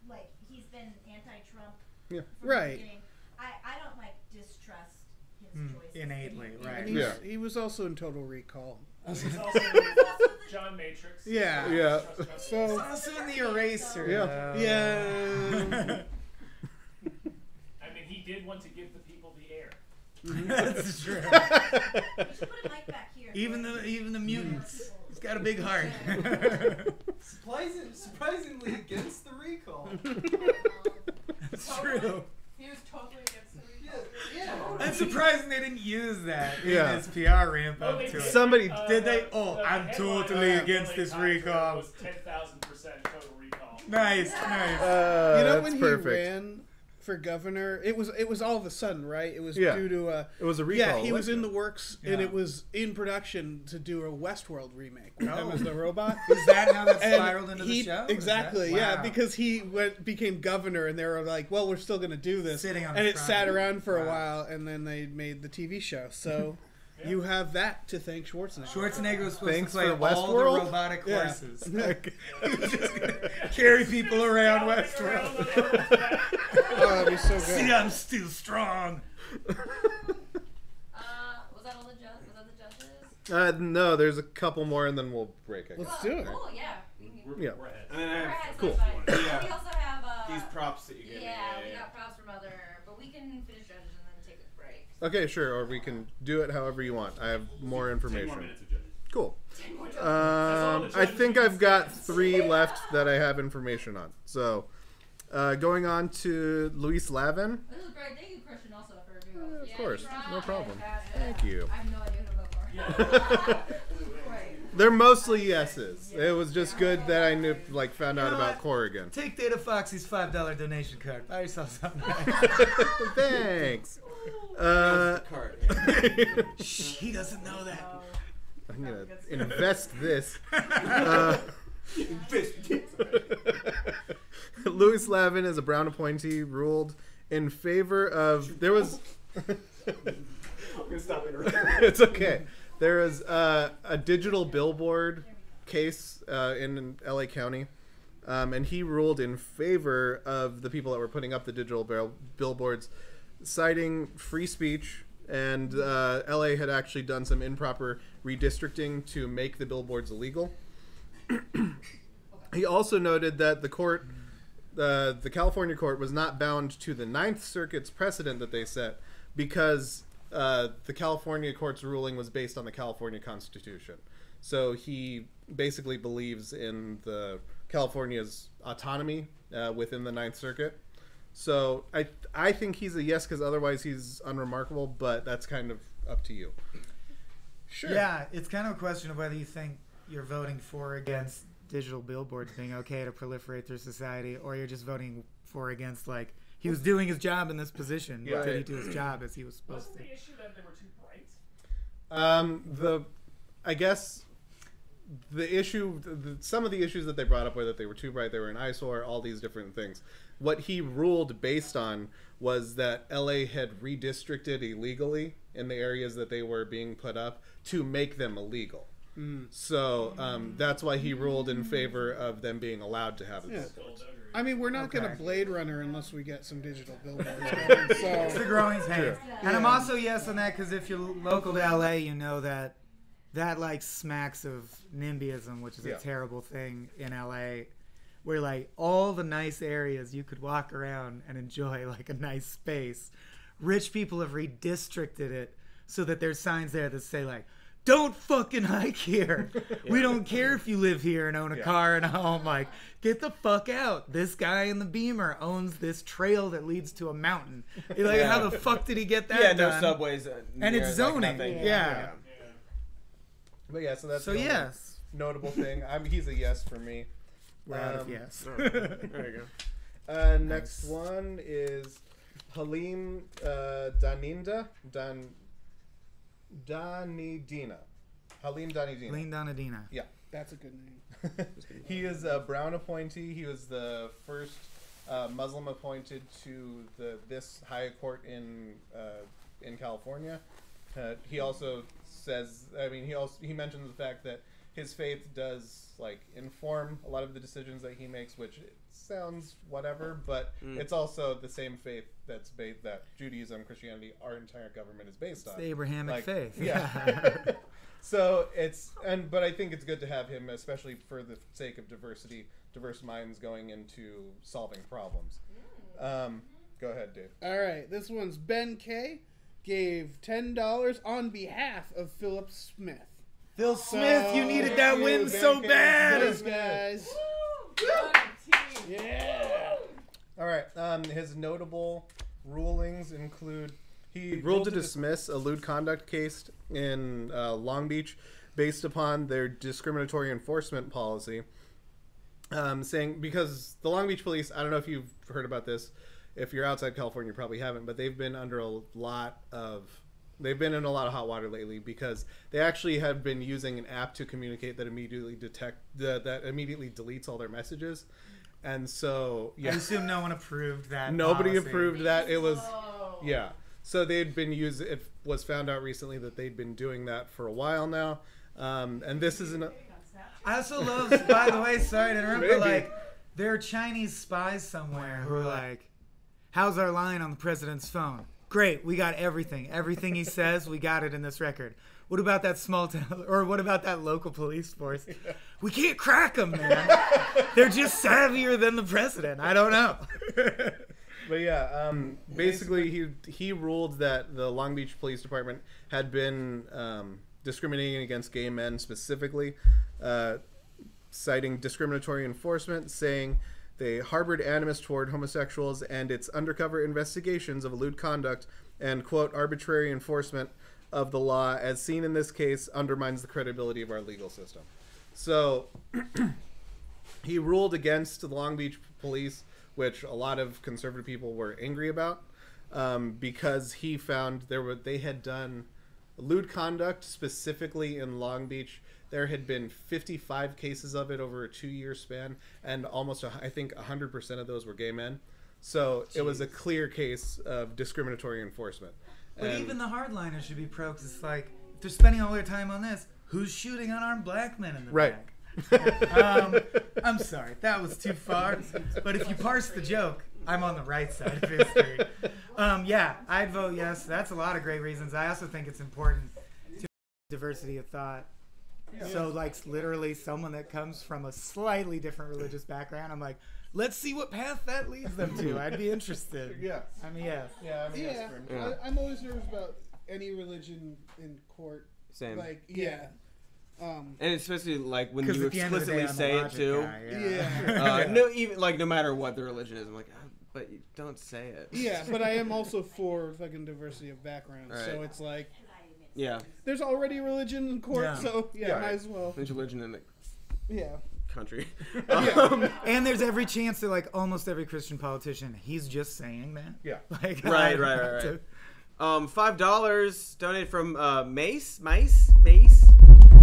Like he's been anti-Trump. Yeah. From Right. The beginning. I don't distrust his choices innately, right? And he was also in Total Recall. He's also John Matrix. Yeah. Yeah. So also in the Eraser. Yeah. Yeah. I mean, he did want to give the people the air. That's true. You should put a mic back here. Even the mutants. He's got a big heart. Surprisingly against the recall. That's true. He was totally against the recall. I'm surprised they didn't use that in Yeah. this PR ramp up to it. Somebody did they? Oh, I'm totally against this recall. Was 10,000% total recall. Nice, nice. You know that's when perfect. he ran for governor, it was all of a sudden, right? It was Yeah. due to It was a Yeah, recall, he was wasn't in it? the works, Yeah. and it was in production to do a Westworld remake with him as the robot. Is that how that And spiraled into the show? Is Exactly, that- yeah, wow. because he became governor, and they were like, "Well, we're still going to do this," Sitting on and the it front. sat around for a while, and then they made the TV show. So you have that to thank Schwarzenegger. Schwarzenegger was supposed Thanks to play for all the Westworld? robotic Yeah. horses. He was just gonna carry people around Westworld. Oh, that'd be so good. See, I'm still strong. Was that all the judges? Was that the judges? No, there's a couple more, and then we'll break it. Let's do it. Cool, yeah. We can, Yeah. And then I have Cool. We also have these props that you gave me. Yeah, we got props from other, but we can finish judges and then take a break. Okay, sure, or we can do it however you want. I have more 10 information. more minutes of judges. Cool. 10 more judges. I think I've got 3 left that I have information on. So, going on to Luis Lavin. This was great. Thank you, Christian, also for reviewing. Of course, no problem. Fantastic. Thank you. I have no idea who to vote for. They're mostly yeses. It was just good that I knew, found out know about what? Corrigan. Take Data Foxy's $5 donation card. Buy yourself something. Thanks. Shh, he doesn't know that. I'm gonna invest this. Louis Lavin is a Brown appointee, ruled in favor of. There was. I'm gonna stop interrupting. It's okay. There is a digital billboard case in LA County, and he ruled in favor of the people that were putting up the digital billboards, citing free speech. And LA had actually done some improper redistricting to make the billboards illegal. He also noted that the court, the California court, was not bound to the Ninth Circuit's precedent that they set because the California court's ruling was based on the California Constitution. So he basically believes in the California's autonomy within the Ninth Circuit. So I think he's a yes because otherwise he's unremarkable, but that's kind of up to you. Sure. Yeah, it's kind of a question of whether you think you're voting for or against digital billboards being okay to proliferate through society, or you're just voting for or against, like, he was doing his job in this position. Yeah. Did he do his job as he was supposed Wasn't to? the issue that they were too bright? I guess the issue, some of the issues that they brought up were that they were too bright, they were an eyesore, all these different things. What he ruled based on was that LA had redistricted illegally in the areas that they were being put up to make them illegal. So that's why he ruled in favor of them being allowed to have it. Yeah. I mean, we're not going Okay. to Blade Runner unless we get some digital billboards going. It's So the growing pains. Sure. And I'm also yes on that because if you're local to LA, you know that like smacks of NIMBYism, which is Yeah. a terrible thing in LA, where like all the nice areas you could walk around and enjoy like a nice space, rich people have redistricted it so that there's signs there that say like, don't fucking hike here. We don't care if you live here and own a car and a home. Like, get the fuck out. This guy in the Beamer owns this trail that leads to a mountain. You're like, how the fuck did he get that Yeah, done? no subways. And it's like zoning. nothing. Yeah. But yeah, so that's So the only yes. notable thing. He's a yes for me. We're out of yes. There you go. Next one is Halim Danidina. Danidina. Halim Danidina. Halim Danidina. Yeah. that's a good name. He is a Brown appointee. He was the first Muslim appointed to this high court in California. He also says, he mentions the fact that his faith does inform a lot of the decisions that he makes, which sounds whatever, but it's also the same faith that Judaism, Christianity, our entire government is based on. It's the Abrahamic faith. Yeah. So but I think it's good to have him, especially for the sake of diversity, diverse minds going into solving problems. Go ahead, Dave. All right, this one's Ben K. Gave $10 on behalf of Philip Smith. Phil Smith, you needed that win so bad. Those guys. Good team. Yeah. All right. His notable rulings include He ruled to dismiss a lewd conduct case in Long Beach based upon their discriminatory enforcement policy, saying because the Long Beach police, I don't know if you've heard about this. If you're outside California, you probably haven't, but they've been under they've been in a lot of hot water lately because they actually have been using an app to communicate that immediately that immediately deletes all their messages. And so, yeah. I assume no one approved that. Nobody policy. approved that. It was, yeah. So they'd been it was found out recently that they'd been doing that for a while now. And this isn't. I also love, by the way, sorry to interrupt, but like, there are Chinese spies somewhere who are like, how's our line on the president's phone? Great, we got everything. Everything he says, we got it in this record. What about that small town, or what about that local police force? We can't crack them, man. They're just savvier than the president. I don't know. But yeah, basically he ruled that the Long Beach Police Department had been discriminating against gay men specifically, citing discriminatory enforcement, saying they harbored animus toward homosexuals, and its undercover investigations of lewd conduct and, quote, arbitrary enforcement of the law, as seen in this case, undermines the credibility of our legal system. So he ruled against the Long Beach police, which a lot of conservative people were angry about, because he found they had done lewd conduct specifically in Long Beach. There had been 55 cases of it over a 2-year span, and almost, I think, 100% of those were gay men. So it was a clear case of discriminatory enforcement. But even the hardliners should be pro, because it's like, if they're spending all their time on this, who's shooting unarmed black men in the back? I'm sorry, that was too far. But if you parse the joke, I'm on the right side of history. Yeah, I'd vote yes. That's a lot of great reasons. I also think it's important to diversity of thought. Yeah. So, like, literally someone that comes from a slightly different religious background, I'm like, let's see what path that leads them to. I'd be interested. Yeah. I mean, yes. Yeah, I mean, yeah. I'm always nervous about any religion in court. Same. Like, yeah. And especially like when you at the end of the explicitly day, say it too. Yeah. No, even like no matter what the religion is, I'm like, but you don't say it. Yeah, but I am also for fucking diversity of backgrounds. Right. So it's like, yeah, there's already religion in court, so might as well. There's religion in the country. And there's every chance that like almost every Christian politician, he's just saying that. Yeah. Like, right. $5 donated from Mace.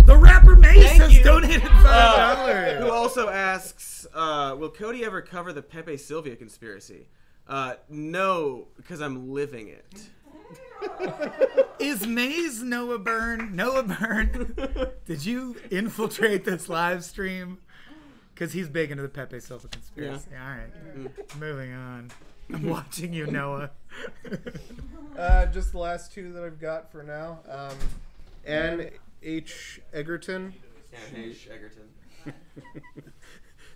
The rapper Mace has donated $5. Who also asks, will Cody ever cover the Pepe Sylvia conspiracy? No, because I'm living it. Is Maze Noah Byrne? Noah Byrne, did you infiltrate this live stream? Because he's big into the Pepe Silva conspiracy. Yeah. All right. Moving on. I'm watching you, Noah. Just the last two that I've got for now. Ann H. Egerton. Ann H. Egerton.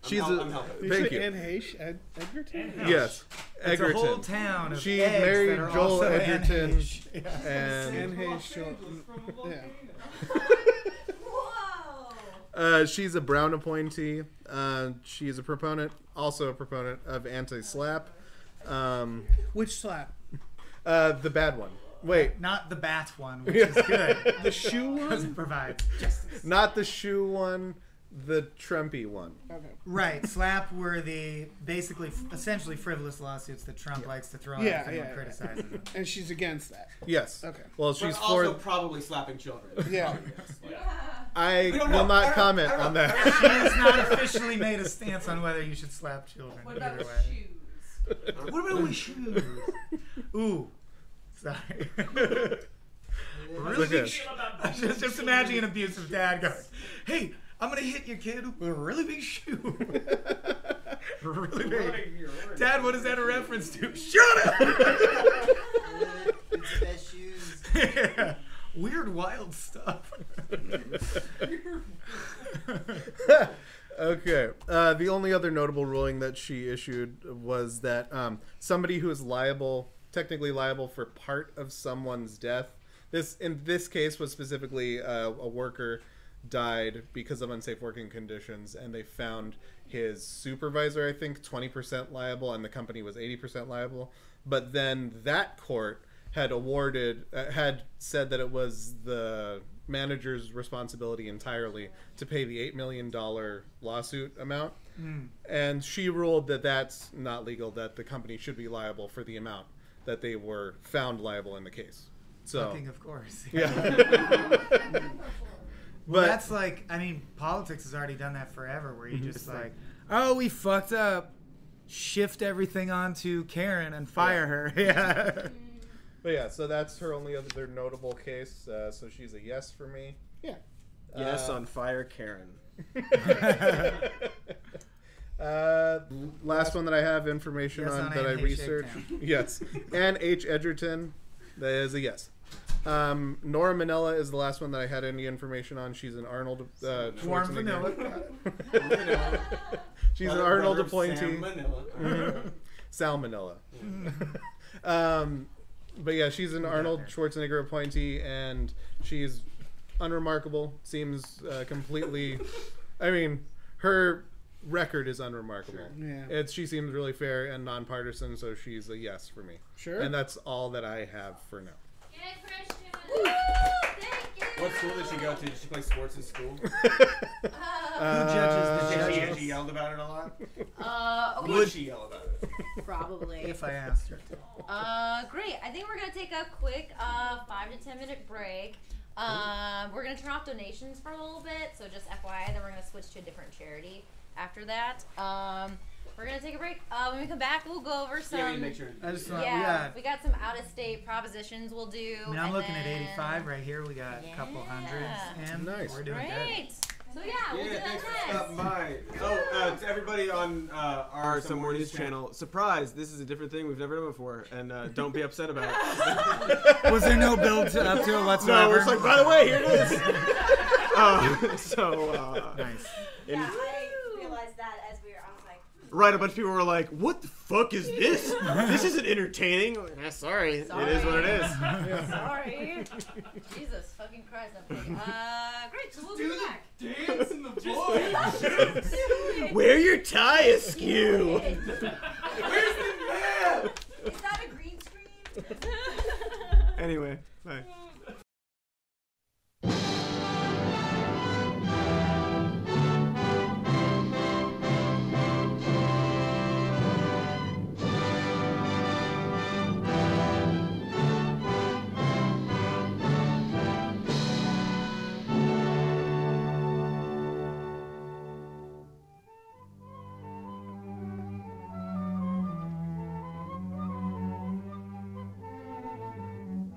Thank you. Ann H. Egerton? Yes. Egerton. It's a whole town of she eggs married that are Joel also Egerton. And Ann H. She's a Brown appointee. She's also a proponent of anti-slap. Which slap? The bad one. Wait. Not the bat one, which is good. The shoe one? Because it provides justice. Not the shoe one, the Trumpy one. Okay. Right. Slap were the essentially frivolous lawsuits that Trump likes to throw out if anyone criticizes him. And she's against that. Yes. Okay. Well, she's but also probably slapping children. Yeah. I will not comment on that. She has not officially made a stance on whether you should slap children. What about either with way. shoes? What about with shoes? Ooh. Sorry. Really big just imagine an abusive dad going, hey, I'm going to hit your kid with a really big shoe. Really big. Dad, what is that a reference to? Shut up! It's the best shoes. Yeah. Weird, wild stuff. Okay. The only other notable ruling that she issued was that somebody who is technically liable for part of someone's death. In this case was specifically a worker died because of unsafe working conditions, and they found his supervisor, I think, 20% liable, and the company was 80% liable. But then that court had said that it was the manager's responsibility entirely to pay the $8 million lawsuit amount. And she ruled that that's not legal, that the company should be liable for the amount that they were found liable in the case. So, Fucking of course. Yeah. Well, that's like, I mean, politics has already done that forever, where you just like, oh, we fucked up, shift everything onto Karen and fire her. Yeah. But yeah, so that's her only other notable case. So she's a yes for me. Yeah. Yes on fire, Karen. Last one that I have information Yes on on that I Anne H. researched. Yes. Anne H. Edgerton. That is a yes. Nora Manella is the last one that I had any information on. She's an Arnold Warm vanilla. She's an Arnold appointee. Salmonella. But yeah, she's an Arnold Schwarzenegger appointee, and she's unremarkable. Seems completely. I mean, her record is unremarkable. Yeah. She seems really fair and nonpartisan, so she's a yes for me. Sure. And that's all that I have for now. What school did she go to? Did she play sports in school? Who judges the judges? She yelled about it a lot? Okay. Would she yell about it? Probably. If I asked her. Great. I think we're going to take a quick 5 to 10 minute break. We're going to turn off donations for a little bit, so just FYI, then we're going to switch to a different charity after that. We're going to take a break. When we come back, we'll go over some... Yeah, make sure. we got some out-of-state propositions we'll do. I mean, I'm looking at 85 right here. We got a couple hundreds. And nice. We're doing Great. So yeah, we'll do that thanks for next. stopping by. Oh, to everybody on our Some More News channel, surprise, this is a different thing we've never done before, and don't be upset about it. Was there no build up to it whatsoever? No, it's like, by the way, here it is. Nice. Yeah, I realized that as we were, I was like, Right, a bunch of people were like, what the fuck is this? This isn't entertaining. Sorry. It is what it is. Sorry. Jesus fucking Christ. I'm kidding. Great, so we'll be back. Dance in the voice. Wear your tie askew. Where's the map? Is that a green screen? Anyway, bye.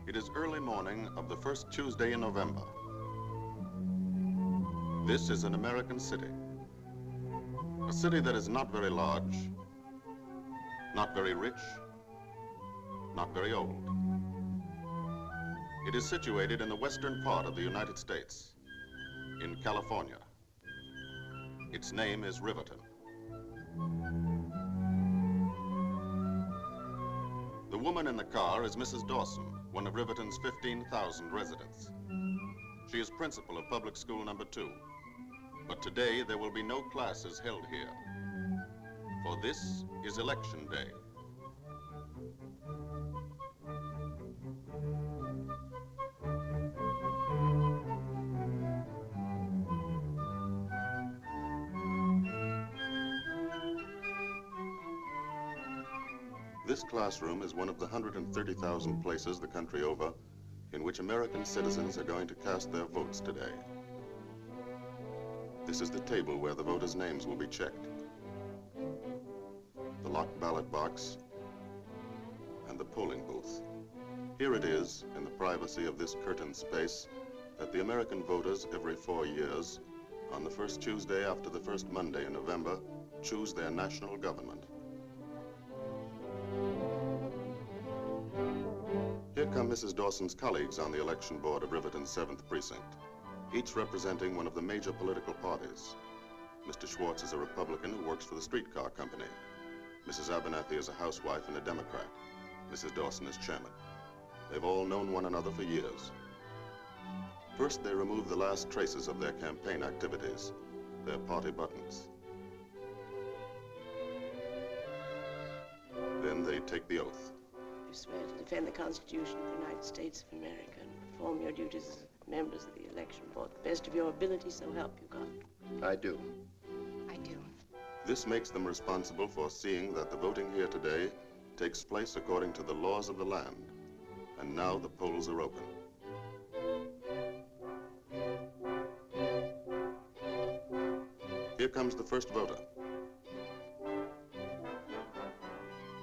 It is early morning of the first Tuesday in November. This is an American city. A city that is not very large, not very rich, not very old. It is situated in the western part of the United States, in California. Its name is Riverton. The woman in the car is Mrs. Dawson, one of Riverton's 15,000 residents. She is principal of public school number 2. But today there will be no classes held here, for this is election day. This classroom is one of the 130,000 places the country over in which American citizens are going to cast their votes today. This is the table where the voters' names will be checked. The locked ballot box and the polling booth. Here it is, in the privacy of this curtained space, that the American voters every 4 years, on the first Tuesday after the first Monday in November, choose their national government. Here come Mrs. Dawson's colleagues on the election board of Riverton's 7th Precinct, each representing one of the major political parties. Mr. Schwartz is a Republican who works for the streetcar company. Mrs. Abernathy is a housewife and a Democrat. Mrs. Dawson is chairman. They've all known one another for years. First, they remove the last traces of their campaign activities, their party buttons. Then they take the oath. You swear to defend the Constitution of the United States of America and perform your duties as members of the election board to the best of your ability, so help you God. I do. I do. This makes them responsible for seeing that the voting here today takes place according to the laws of the land. And now the polls are open. Here comes the first voter.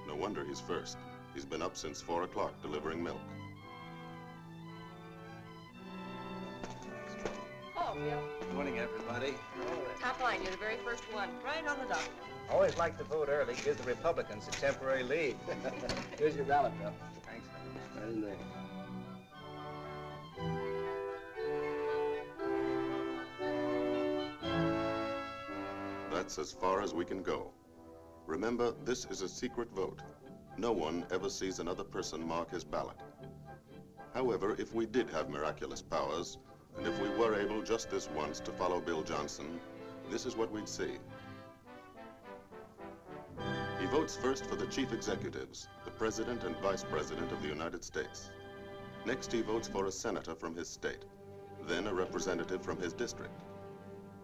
No wonder he's first. He's been up since 4 o'clock delivering milk. Oh, Bill. Good morning, everybody. Top line, you're the very first one. Right on the dot. Always like to vote early. Gives the Republicans a temporary lead. Here's your ballot, Bill. Thanks. Right in there. That's as far as we can go. Remember, this is a secret vote. No one ever sees another person mark his ballot. However, if we did have miraculous powers, and if we were able just this once to follow Bill Johnson, this is what we'd see. He votes first for the chief executives, the President and Vice President of the United States. Next, he votes for a senator from his state, then a representative from his district.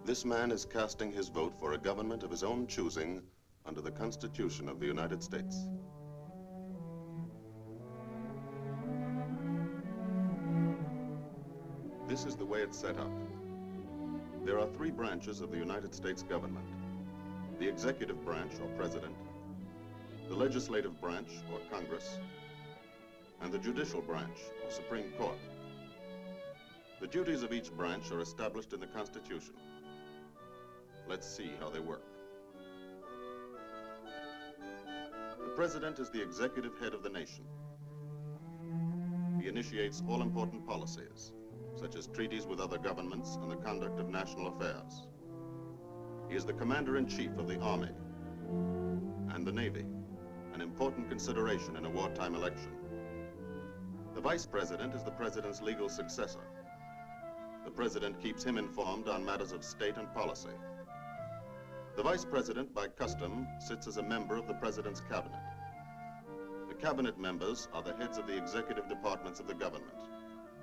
This man is casting his vote for a government of his own choosing under the Constitution of the United States. This is the way it's set up. There are 3 branches of the United States government: the executive branch, or president, the legislative branch, or Congress, and the judicial branch, or Supreme Court. The duties of each branch are established in the Constitution. Let's see how they work. The president is the executive head of the nation. He initiates all important policies, such as treaties with other governments and the conduct of national affairs. He is the commander-in-chief of the Army and the Navy, an important consideration in a wartime election. The vice president is the president's legal successor. The president keeps him informed on matters of state and policy. The vice president, by custom, sits as a member of the president's cabinet. The cabinet members are the heads of the executive departments of the government,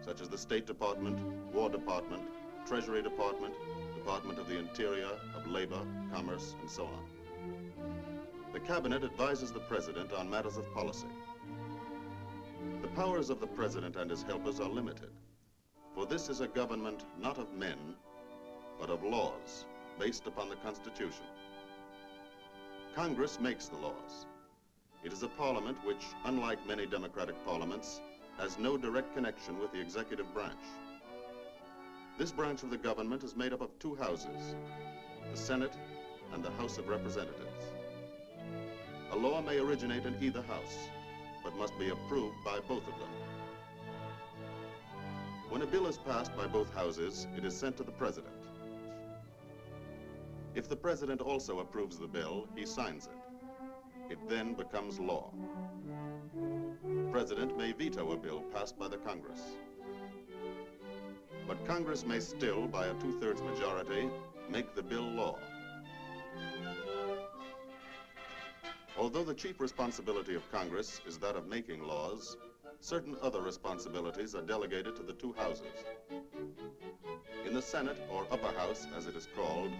such as the State Department, War Department, Treasury Department, Department of the Interior, of Labor, Commerce, and so on. The cabinet advises the president on matters of policy. The powers of the president and his helpers are limited, for this is a government not of men, but of laws, based upon the Constitution. Congress makes the laws. It is a parliament which, unlike many democratic parliaments, has no direct connection with the executive branch. This branch of the government is made up of 2 houses, the Senate and the House of Representatives. A law may originate in either house, but must be approved by both of them. When a bill is passed by both houses, it is sent to the president. If the president also approves the bill, he signs it. It then becomes law. The president may veto a bill passed by the Congress. But Congress may still, by a 2/3 majority, make the bill law. Although the chief responsibility of Congress is that of making laws, certain other responsibilities are delegated to the 2 houses. In the Senate, or upper house as it is called,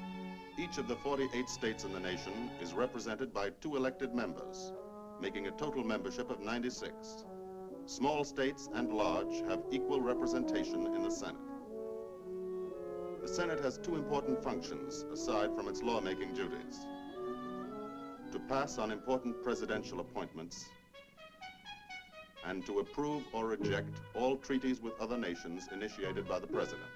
each of the 48 states in the nation is represented by 2 elected members, making a total membership of 96. Small states and large have equal representation in the Senate. The Senate has 2 important functions aside from its lawmaking duties: to pass on important presidential appointments and to approve or reject all treaties with other nations initiated by the president.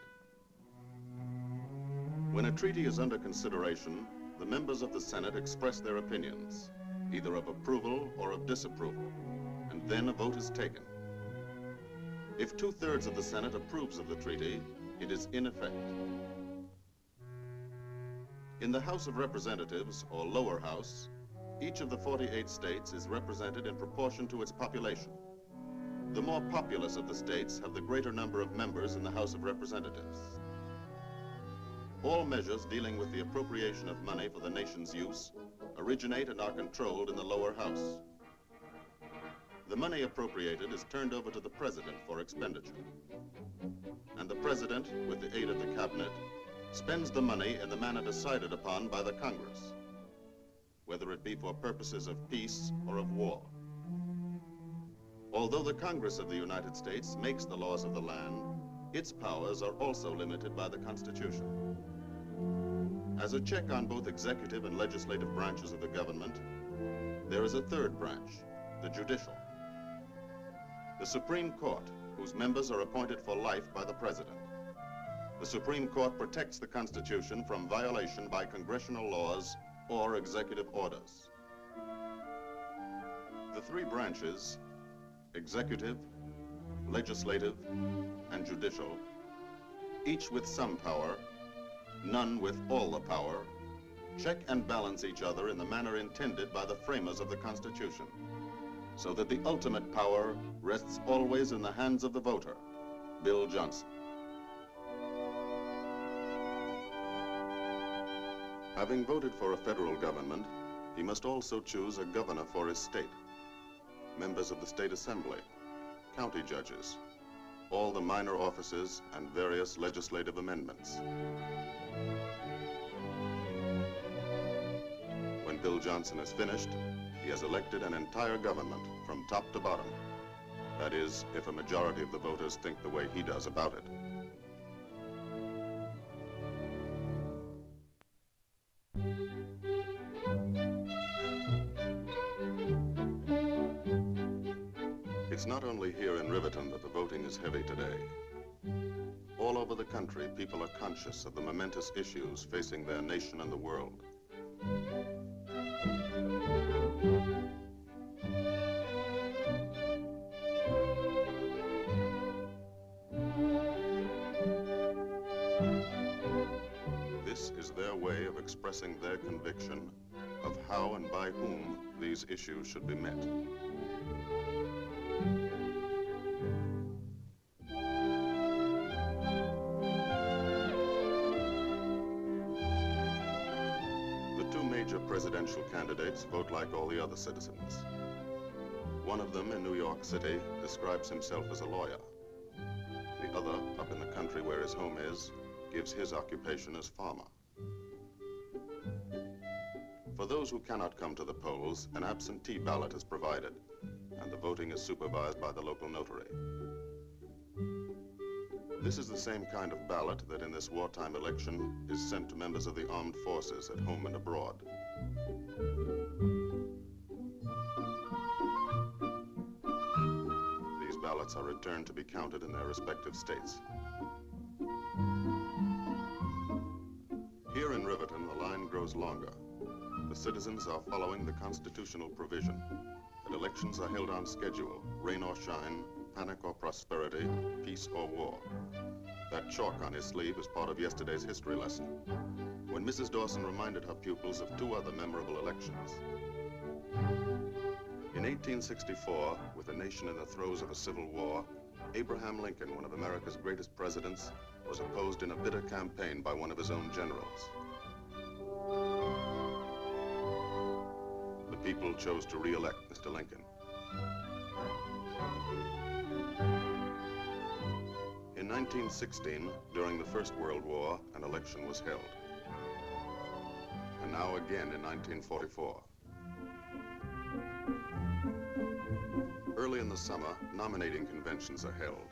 When a treaty is under consideration, the members of the Senate express their opinions, either of approval or of disapproval, and then a vote is taken. If 2/3 of the Senate approves of the treaty, it is in effect. In the House of Representatives, or lower house, each of the 48 states is represented in proportion to its population. The more populous of the states have the greater number of members in the House of Representatives. All measures dealing with the appropriation of money for the nation's use originate and are controlled in the lower house. the money appropriated is turned over to the President for expenditure. And the President, with the aid of the Cabinet, spends the money in the manner decided upon by the Congress, whether it be for purposes of peace or of war. Although the Congress of the United States makes the laws of the land, its powers are also limited by the Constitution. As a check on both executive and legislative branches of the government, there is a third branch, the judicial. The Supreme Court, whose members are appointed for life by the President. The Supreme Court protects the Constitution from violation by congressional laws or executive orders. The three branches, executive, legislative, and judicial, each with some power, none with all the power, check and balance each other in the manner intended by the framers of the Constitution, so that the ultimate power rests always in the hands of the voter, Bill Johnson. Having voted for a federal government, he must also choose a governor for his state, members of the state assembly, county judges, all the minor offices, and various legislative amendments. When Bill Johnson is finished, he has elected an entire government from top to bottom. That is, if a majority of the voters think the way he does about it. It's not only here in Riverton that the voting is heavy today. All over the country, people are conscious of the momentous issues facing their nation and the world. This is their way of expressing their conviction of how and by whom these issues should be met. Presidential candidates vote like all the other citizens. One of them in New York City describes himself as a lawyer. The other, up in the country where his home is, gives his occupation as farmer. For those who cannot come to the polls, an absentee ballot is provided, and the voting is supervised by the local notary. This is the same kind of ballot that in this wartime election is sent to members of the armed forces at home and abroad. These ballots are returned to be counted in their respective states. Here in Riverton, the line grows longer. The citizens are following the constitutional provision that elections are held on schedule, rain or shine, panic or prosperity, peace or war. That chalk on his sleeve is part of yesterday's history lesson, when Mrs. Dawson reminded her pupils of two other memorable elections. In 1864, with the nation in the throes of a civil war, Abraham Lincoln, one of America's greatest presidents, was opposed in a bitter campaign by one of his own generals. The people chose to re-elect Mr. Lincoln. In 1916, during the First World War, an election was held. And now again in 1944. Early in the summer, nominating conventions are held.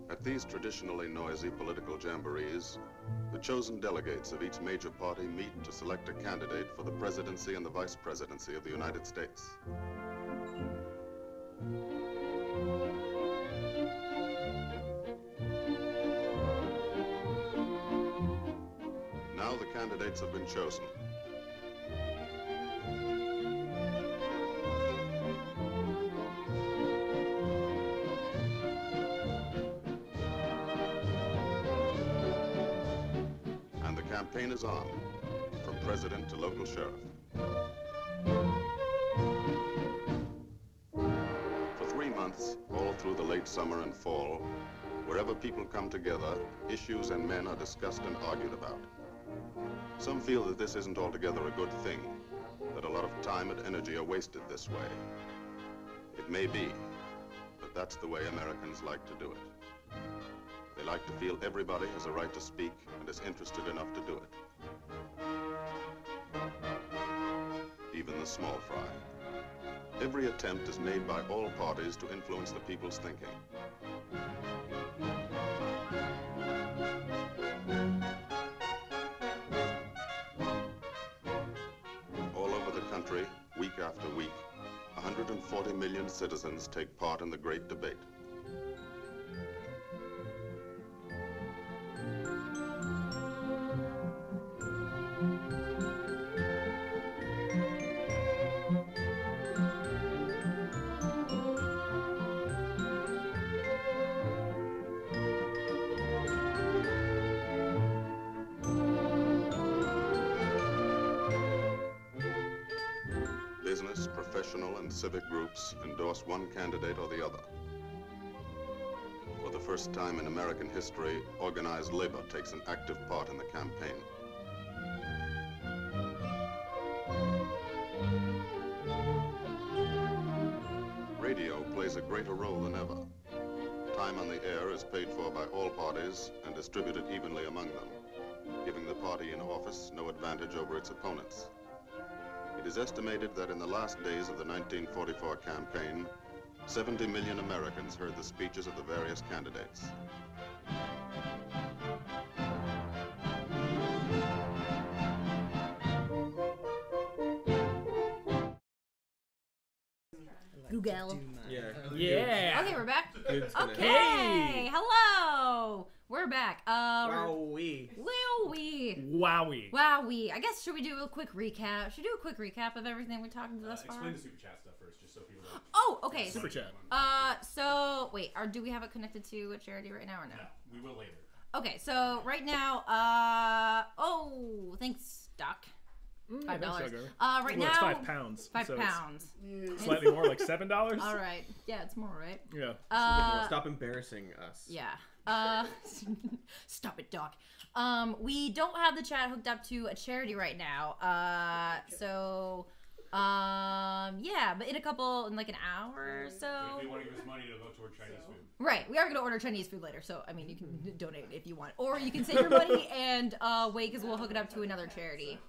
At these traditionally noisy political jamborees, the chosen delegates of each major party meet to select a candidate for the presidency and the vice presidency of the United States. Now the candidates have been chosen. Campaign is on, from president to local sheriff. For 3 months, all through the late summer and fall, Wherever people come together, issues and men are discussed and argued about. Some feel that this isn't altogether a good thing, that a lot of time and energy are wasted this way. It may be, but that's the way Americans like to do it. They like to feel everybody has a right to speak and is interested enough to do it. Even the small fry. Every attempt is made by all parties to influence the people's thinking. All over the country, week after week, 140 million citizens take part in the great debate. Business, professional, and civic groups endorse one candidate or the other. For the first time in American history, organized labor takes an active part in the campaign. Radio plays a greater role than ever. Time on the air is paid for by all parties and distributed evenly among them, giving the party in office no advantage over its opponents. It is estimated that in the last days of the 1944 campaign, 70 million Americans heard the speeches of the various candidates. Google. Yeah. Okay, we're back. It's gonna Okay, hello. We're back. Wowee. Wowie. Wowie. I guess should we do a quick recap? Should we do a quick recap of everything we talked thus far? Explain the super chat stuff first, just so people don't. Oh, okay. Super chat. So wait, do we have it connected to a charity right now or no? No, we will later. Okay, so right now, oh, thanks, Doc. $5. Right well, now, it's £5. £5. So it's slightly more, like $7. All right. Yeah, it's more, right? Yeah. Stop embarrassing us. Yeah. Stop it, Doc. We don't have the chat hooked up to a charity right now. Yeah, but in like an hour or so. If you want to give us money to vote toward Chinese food. Right, we are going to order Chinese food later, so I mean, you can donate if you want, or you can save your money and wait, because we'll hook it up to another charity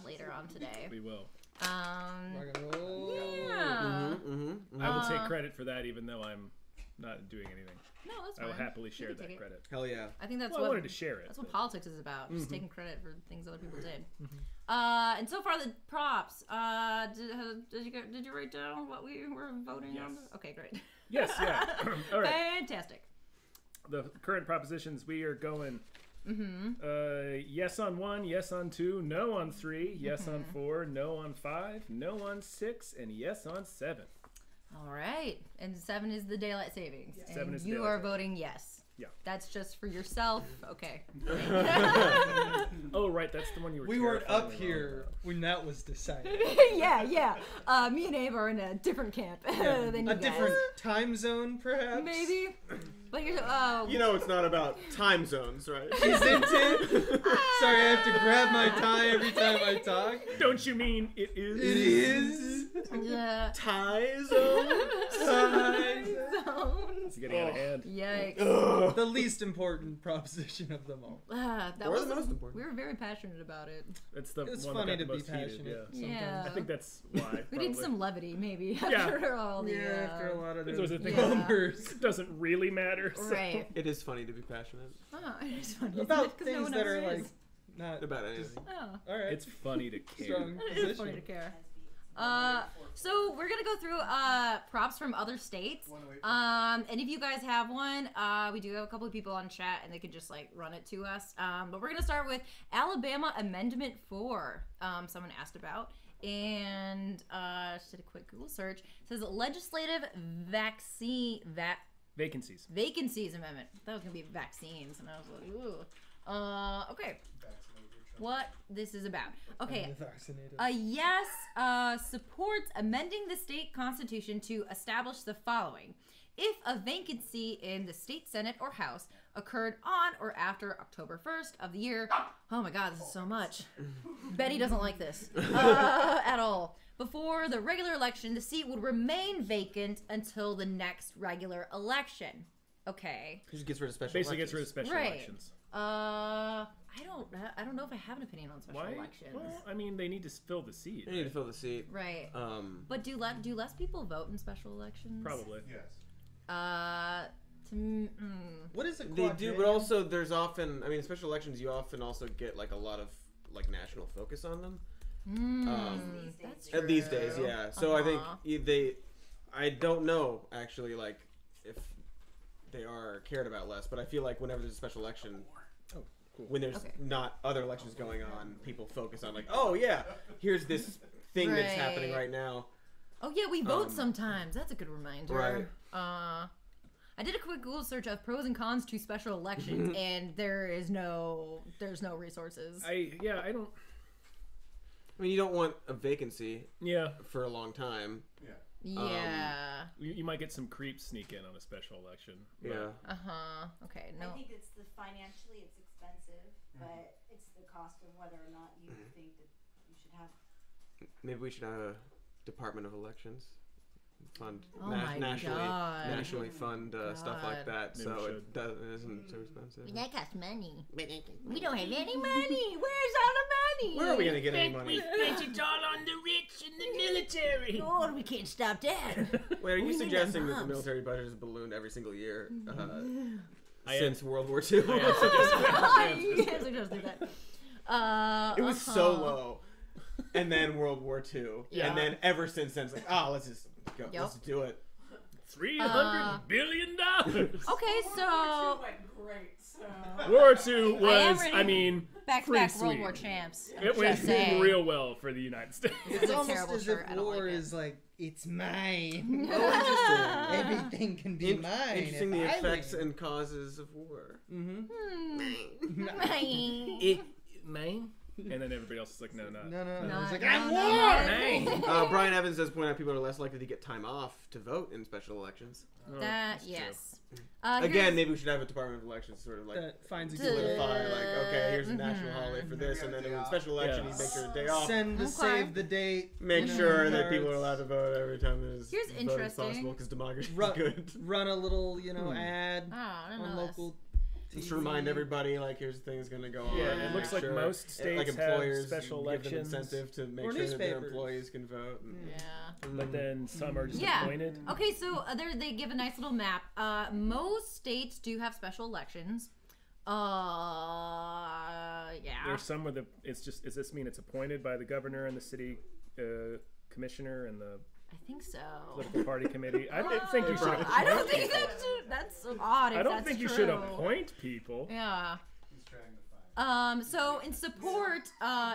later on today. We will. Yeah. I will take credit for that, even though I'm not doing anything. No, that's I will fine. happily share that credit. Hell yeah. I think that's I wanted to share it. That's what politics is about. Just taking credit for things other people did. And so far the props. Did you write down what we were voting on? Okay, great. Yes, yeah. All right. Fantastic. The current propositions, we are going yes on 1, yes on 2, no on 3, yes on 4, no on 5, no on 6, and yes on 7. All right. And 7 is the daylight savings. And 7 is you daylight are savings. voting yes. Yeah. That's just for yourself. Okay. Oh, right. That's the one you were We weren't up terrifyingly here wrong when that was decided. yeah. Me and Abe are in a different camp than you a guys. different time zone, perhaps? Maybe. But you're You know it's not about time zones, right? Isn't it? Sorry, I have to grab my tie every time I talk. Don't you mean it is? It is? Yeah. Tie zone? It's getting out of hand. Yikes. The least important proposition of them all. That Or was the most important. We were very passionate about it. It's the It's one funny that to got be the most heated, passionate yeah. sometimes. Yeah. I think that's why. We need some levity, maybe. Yeah. After all the. After a lot of There's always a thing bummers. It doesn't really matter. So. Right. It is funny to be passionate. Oh, it is funny. About 'Cause no things one that else are is. like not About anything. Oh. all right. It's funny to care. Strong It is funny position. to care. So we're gonna go through props from other states. And if you guys have one, we do have a couple of people on chat, and they could just like run it to us. But we're gonna start with Alabama Amendment 4. Someone asked about, and just did a quick Google search. It says legislative vacancies amendment. I thought it was gonna be vaccines, and I was like, ooh. Okay. What this is about. Okay. Yes supports amending the state constitution to establish the following. if a vacancy in the state Senate or House occurred on or after October 1st of the year. Oh my God, this is so much. Betty doesn't like this at all. Before the regular election, the seat would remain vacant until the next regular election. Okay. Just gets rid of special Basically elections. gets rid of special elections. I don't know if I have an opinion on special elections. Well, I mean, they need to fill the seat. They need to fill the seat. Right. But do less people vote in special elections? Probably. Yes. What is it? They do, but also there's often, I mean, special elections, you often also get like a lot of like national focus on them. That's true. These days, yeah. So I think I don't know actually, like if they are cared about less, but I feel like whenever there's a special election, when there's not other elections going on, people focus on like, oh yeah, here's this thing that's happening right now. Oh yeah, we vote sometimes. That's a good reminder. Right. I did a quick Google search of pros and cons to special elections, and there's no resources. I don't. I mean, you don't want a vacancy. Yeah. For a long time. Yeah. Yeah. You might get some creeps sneak in on a special election. Yeah. Okay. No. I think it's financially it's expensive, but it's the cost of whether or not you think that you should have. Maybe we should have a Department of Elections. Fund nationally fund stuff like that, Maybe so it isn't too expensive. That costs money. We don't have any money. Where's all the money? Where are we gonna get any money? We spent it all on the rich and the military. Oh, we can't stop that. Wait, are you suggesting that the military budget has ballooned every single year since World War II? You can't suggest that. It was so low, and then World War II, and then ever since then, it's like, let's just go, let's do it. $300 billion. Okay, so went great. So War II was, back-to-back World War champs. It went real well for the United States. It's almost as if war is like, it's mine. Everything can be mine. Interesting the effects and causes of war. Mine? And then everybody else is like, no. It's like, I'm war! Brian Evans does point out people are less likely to get time off to vote in special elections. Yes. Again, maybe we should have a Department of Elections sort of like that finds a solidify, like, okay, here's a national holiday for this, and then in a special election, you make sure a day off. Send the save the date. Make sure that people are allowed to vote every time there's Here's vote as interesting. possible, because democracy is good. Run a little, ad on local. Just to remind everybody, like, here's things going to go on. Yeah, it looks like most states like employers have special give elections. them incentive to make sure that their employees can vote. But then some are just Yeah. appointed. Okay, so they give a nice little map. Most states do have special elections. Yeah. There's some where does this mean it's appointed by the governor and the city commissioner and the I think so. political party committee? I don't think you should appoint I don't think people. that's odd. I don't think you should appoint people. Yeah. So in support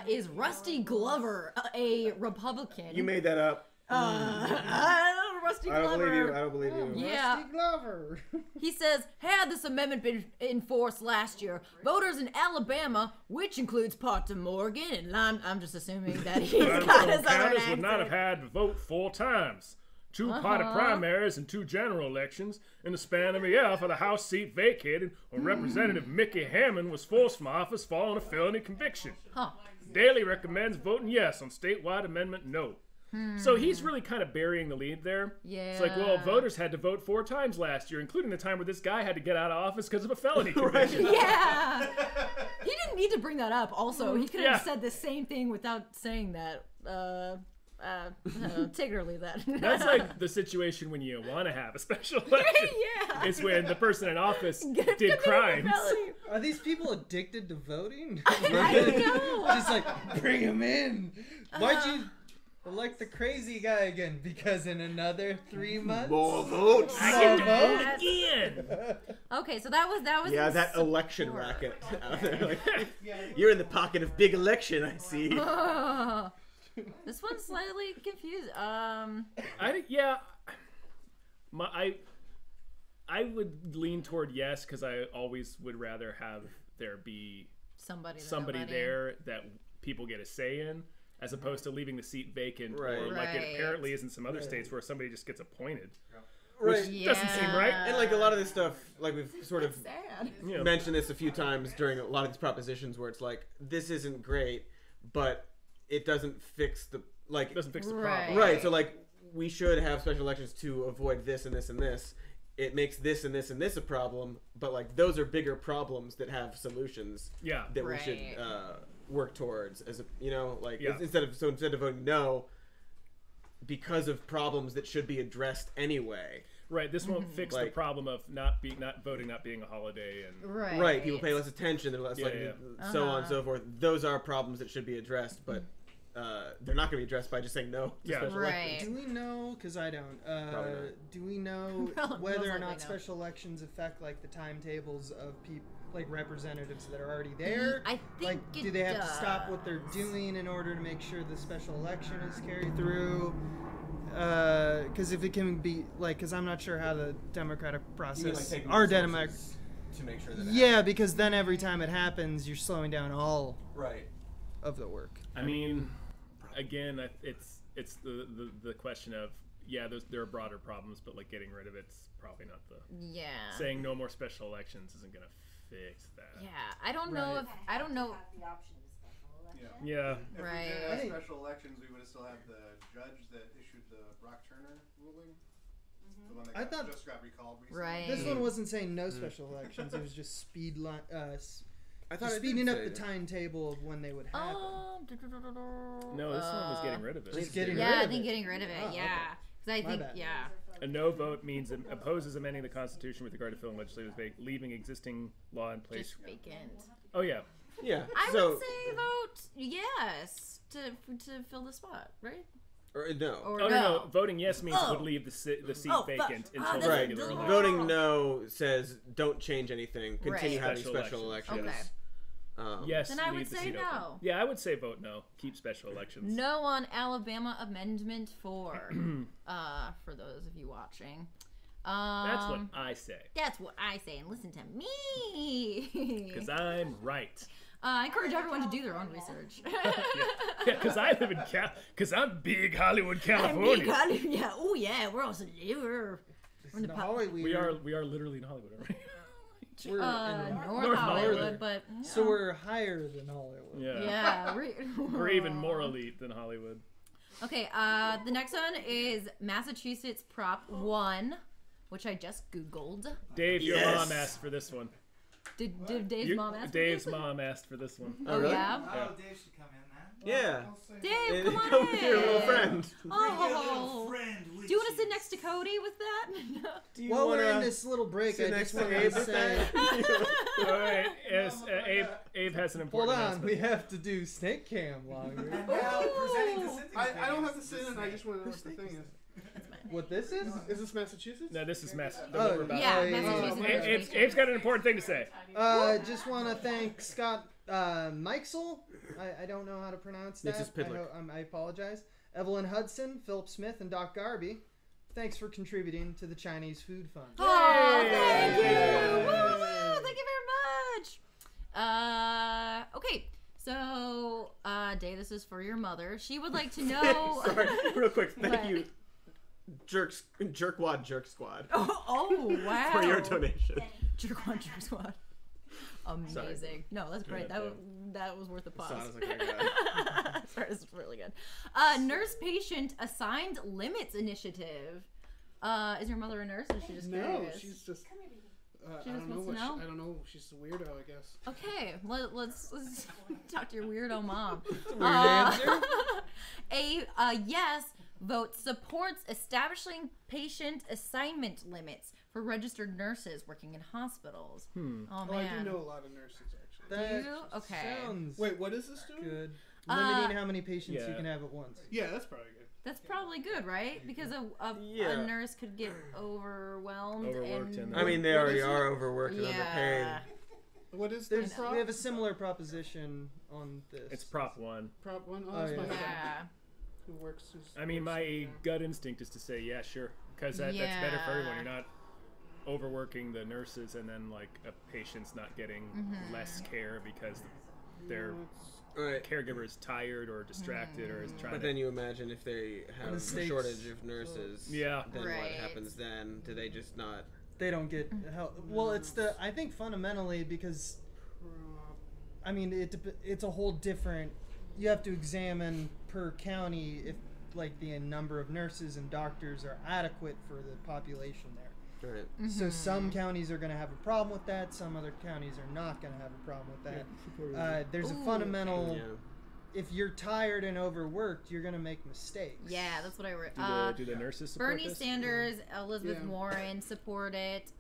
is Rusty Glover, a Republican. You made that up. Rusty I don't Glover. I don't believe you. Yeah. Rusty Glover. He says, had this amendment been enforced last year, voters in Alabama, which includes parts of Morgan and Lime, I'm just assuming that he's got his other Counters accent. would not have had to vote 4 times. 2 party primaries and 2 general elections in the span of a year for the House seat vacated when Representative Mickey Hammond was forced from office following a felony conviction. Daley recommends voting yes on statewide amendment no. So he's really kind of burying the lead there. Yeah. It's like, well, voters had to vote 4 times last year, including the time where this guy had to get out of office because of a felony conviction. Yeah. He didn't need to bring that up. Also, he could have said the same thing without saying that. Take it or leave that. That's like the situation when you want to have a special election. Yeah. It's when the person in office did crimes. Are these people addicted to voting? I don't know. Just like, bring them in. Why'd you elect the crazy guy again? Because in another 3 months, more votes. I get to vote again. Okay, so that was yeah, that election racket out there. Like, you're in the pocket of big election, I see. This one's slightly confused. I would lean toward yes, because I always would rather have there be somebody there that people get a say in, as opposed to leaving the seat vacant, or like it apparently is in some other states where somebody just gets appointed. Which doesn't seem right. And like a lot of this stuff, like we've sort of sad. mentioned this a few times during a lot of these propositions where it's like, this isn't great, but it doesn't fix the problem. Right. So like we should have special elections to avoid this and this and this. It makes this and this and this a problem, but like those are bigger problems that have solutions. That we should work towards as a, instead of voting no because of problems that should be addressed anyway. Right. This won't fix the problem of not voting not being a holiday and right. People pay less attention and less so on and so forth. Those are problems that should be addressed, but they're not going to be addressed by just saying no to special elections. Do we know? Because I don't. Do we know whether or not special elections affect like the timetables of people, like representatives that are already there? I think do they have to stop what they're doing in order to make sure the special election is carried through? Because if it can be like, because I'm not sure how the democratic process, our democratic, to make sure that because then every time it happens, you're slowing down all of the work. I mean, again, it's the question of there are broader problems, but like getting rid of it's probably not the saying no more special elections isn't gonna fix that. I don't know if I don't know. The option of a special election. Yeah. If we did have special elections, we would have still had the judge that issued the Brock Turner ruling. The one that just got recalled recently. Right. This one wasn't saying no special elections. It was just I thought speeding up the timetable of when they would happen. No, this one was getting rid of it. Just getting I think getting rid of it. Because I think a no vote means it opposes amending the Constitution with regard to filling legislative leaving existing law in place. Just vacant. Oh yeah. I would say vote yes to fill the spot, right? Or no. Or no. Voting yes means it would leave the seat vacant until the regular election. Voting no says don't change anything. Continue having special elections. Okay. Yes. Then I would say no. Open. Yeah, I would say vote no. Keep special elections. No on Alabama Amendment 4. For those of you watching. That's what I say. That's what I say, and listen to me. Because I'm right. I encourage everyone to do their own research. Because I live in because I'm big Hollywood, California. I'm big Hollywood. Yeah. Oh yeah. We're also we're in the Hollywood. We are literally in Hollywood, aren't we? We're North Hollywood, but so we're higher than Hollywood. Yeah. We're even more elite than Hollywood. Okay. The next one is Massachusetts Prop 1, which I just Googled. Dave, your mom asked for this one. Did Dave's mom ask? Dave's mom asked for this one. Oh, really? Yeah. Oh, Dave should come in, man. Yeah. Dave, come on come in. with your little friend. Oh. Do you want to sit next to Cody with that? While we're in this little break, I just want to say. All right. Yes, Abe has an important Hold on, we have to do Snake Cam longer. And now presenting to Cynthia. I don't have to sit in. I just want to know what the thing is. What this is? Is this Massachusetts? No, this is Massachusetts. Massachusetts. Abe's got an important thing to say. Just want to thank Scott Mikesel. I don't know how to pronounce that. This is Pidlick. I apologize. Evelyn Hudson, Philip Smith, and Doc Garby. Thanks for contributing to the Chinese Food Fund. Oh, thank you! Woo, thank you very much. Okay, so Dave, this is for your mother. She would like to know. Sorry, real quick. Thank you, Jerkwad Jerk Squad. Oh wow! For your donation. Jerkwad Jerk Squad. Amazing. Sorry. No, that's great. That was worth a pause. Sorry, this is really good. Nurse Patient Assigned Limits Initiative. Is your mother a nurse, or is she just curious? No, she's just. I don't know. She's a weirdo, I guess. Okay, let's talk to your weirdo mom. Weird answer. A yes vote supports establishing patient assignment limits for registered nurses working in hospitals. Oh man, I do know a lot of nurses actually. Do you? Okay. Wait, what is this doing? Good. Limiting how many patients you can have at once. Yeah, that's probably good. That's probably good, right? Because a nurse could get overwhelmed. Overworked. And I mean, they already are overworked and underpaid. What is this? We have a similar proposition on this. It's Prop 1. Prop 1? Oh, that's my friend. Who works. I mean, my gut instinct is to say, yeah, sure. Because that's better for everyone. You're not overworking the nurses and then, like, a patient's not getting less care because they're caregiver is tired or distracted or is trying. But then you imagine if they have a Mistakes. shortage of nurses. Yeah. Then what happens then? Do they just not? They don't get help. Well, I think fundamentally because, I mean, it's a whole different. You have to examine per county if like the number of nurses and doctors are adequate for the population there. Right. So some counties are going to have a problem with that. Some other counties are not going to have a problem with that. There's a fundamental. If you're tired and overworked, you're going to make mistakes. Yeah, that's what I wrote. Do the nurses support Bernie this? Sanders, Elizabeth Warren support it.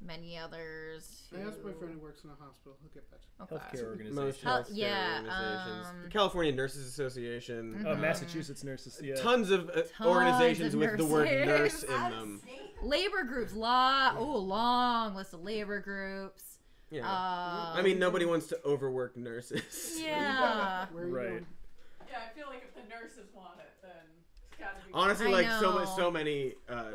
Many others. I asked my friend who works in a hospital. He'll get back to you. Healthcare organizations. Most healthcare organizations. The California Nurses Association. Massachusetts nurses. Yeah. Tons of organizations with the word nurse in them. Labor groups. Long list of labor groups. Yeah. I mean, nobody wants to overwork nurses. Yeah. Right. Yeah, I feel like if the nurses want it, then it's gotta be. Honestly, like so many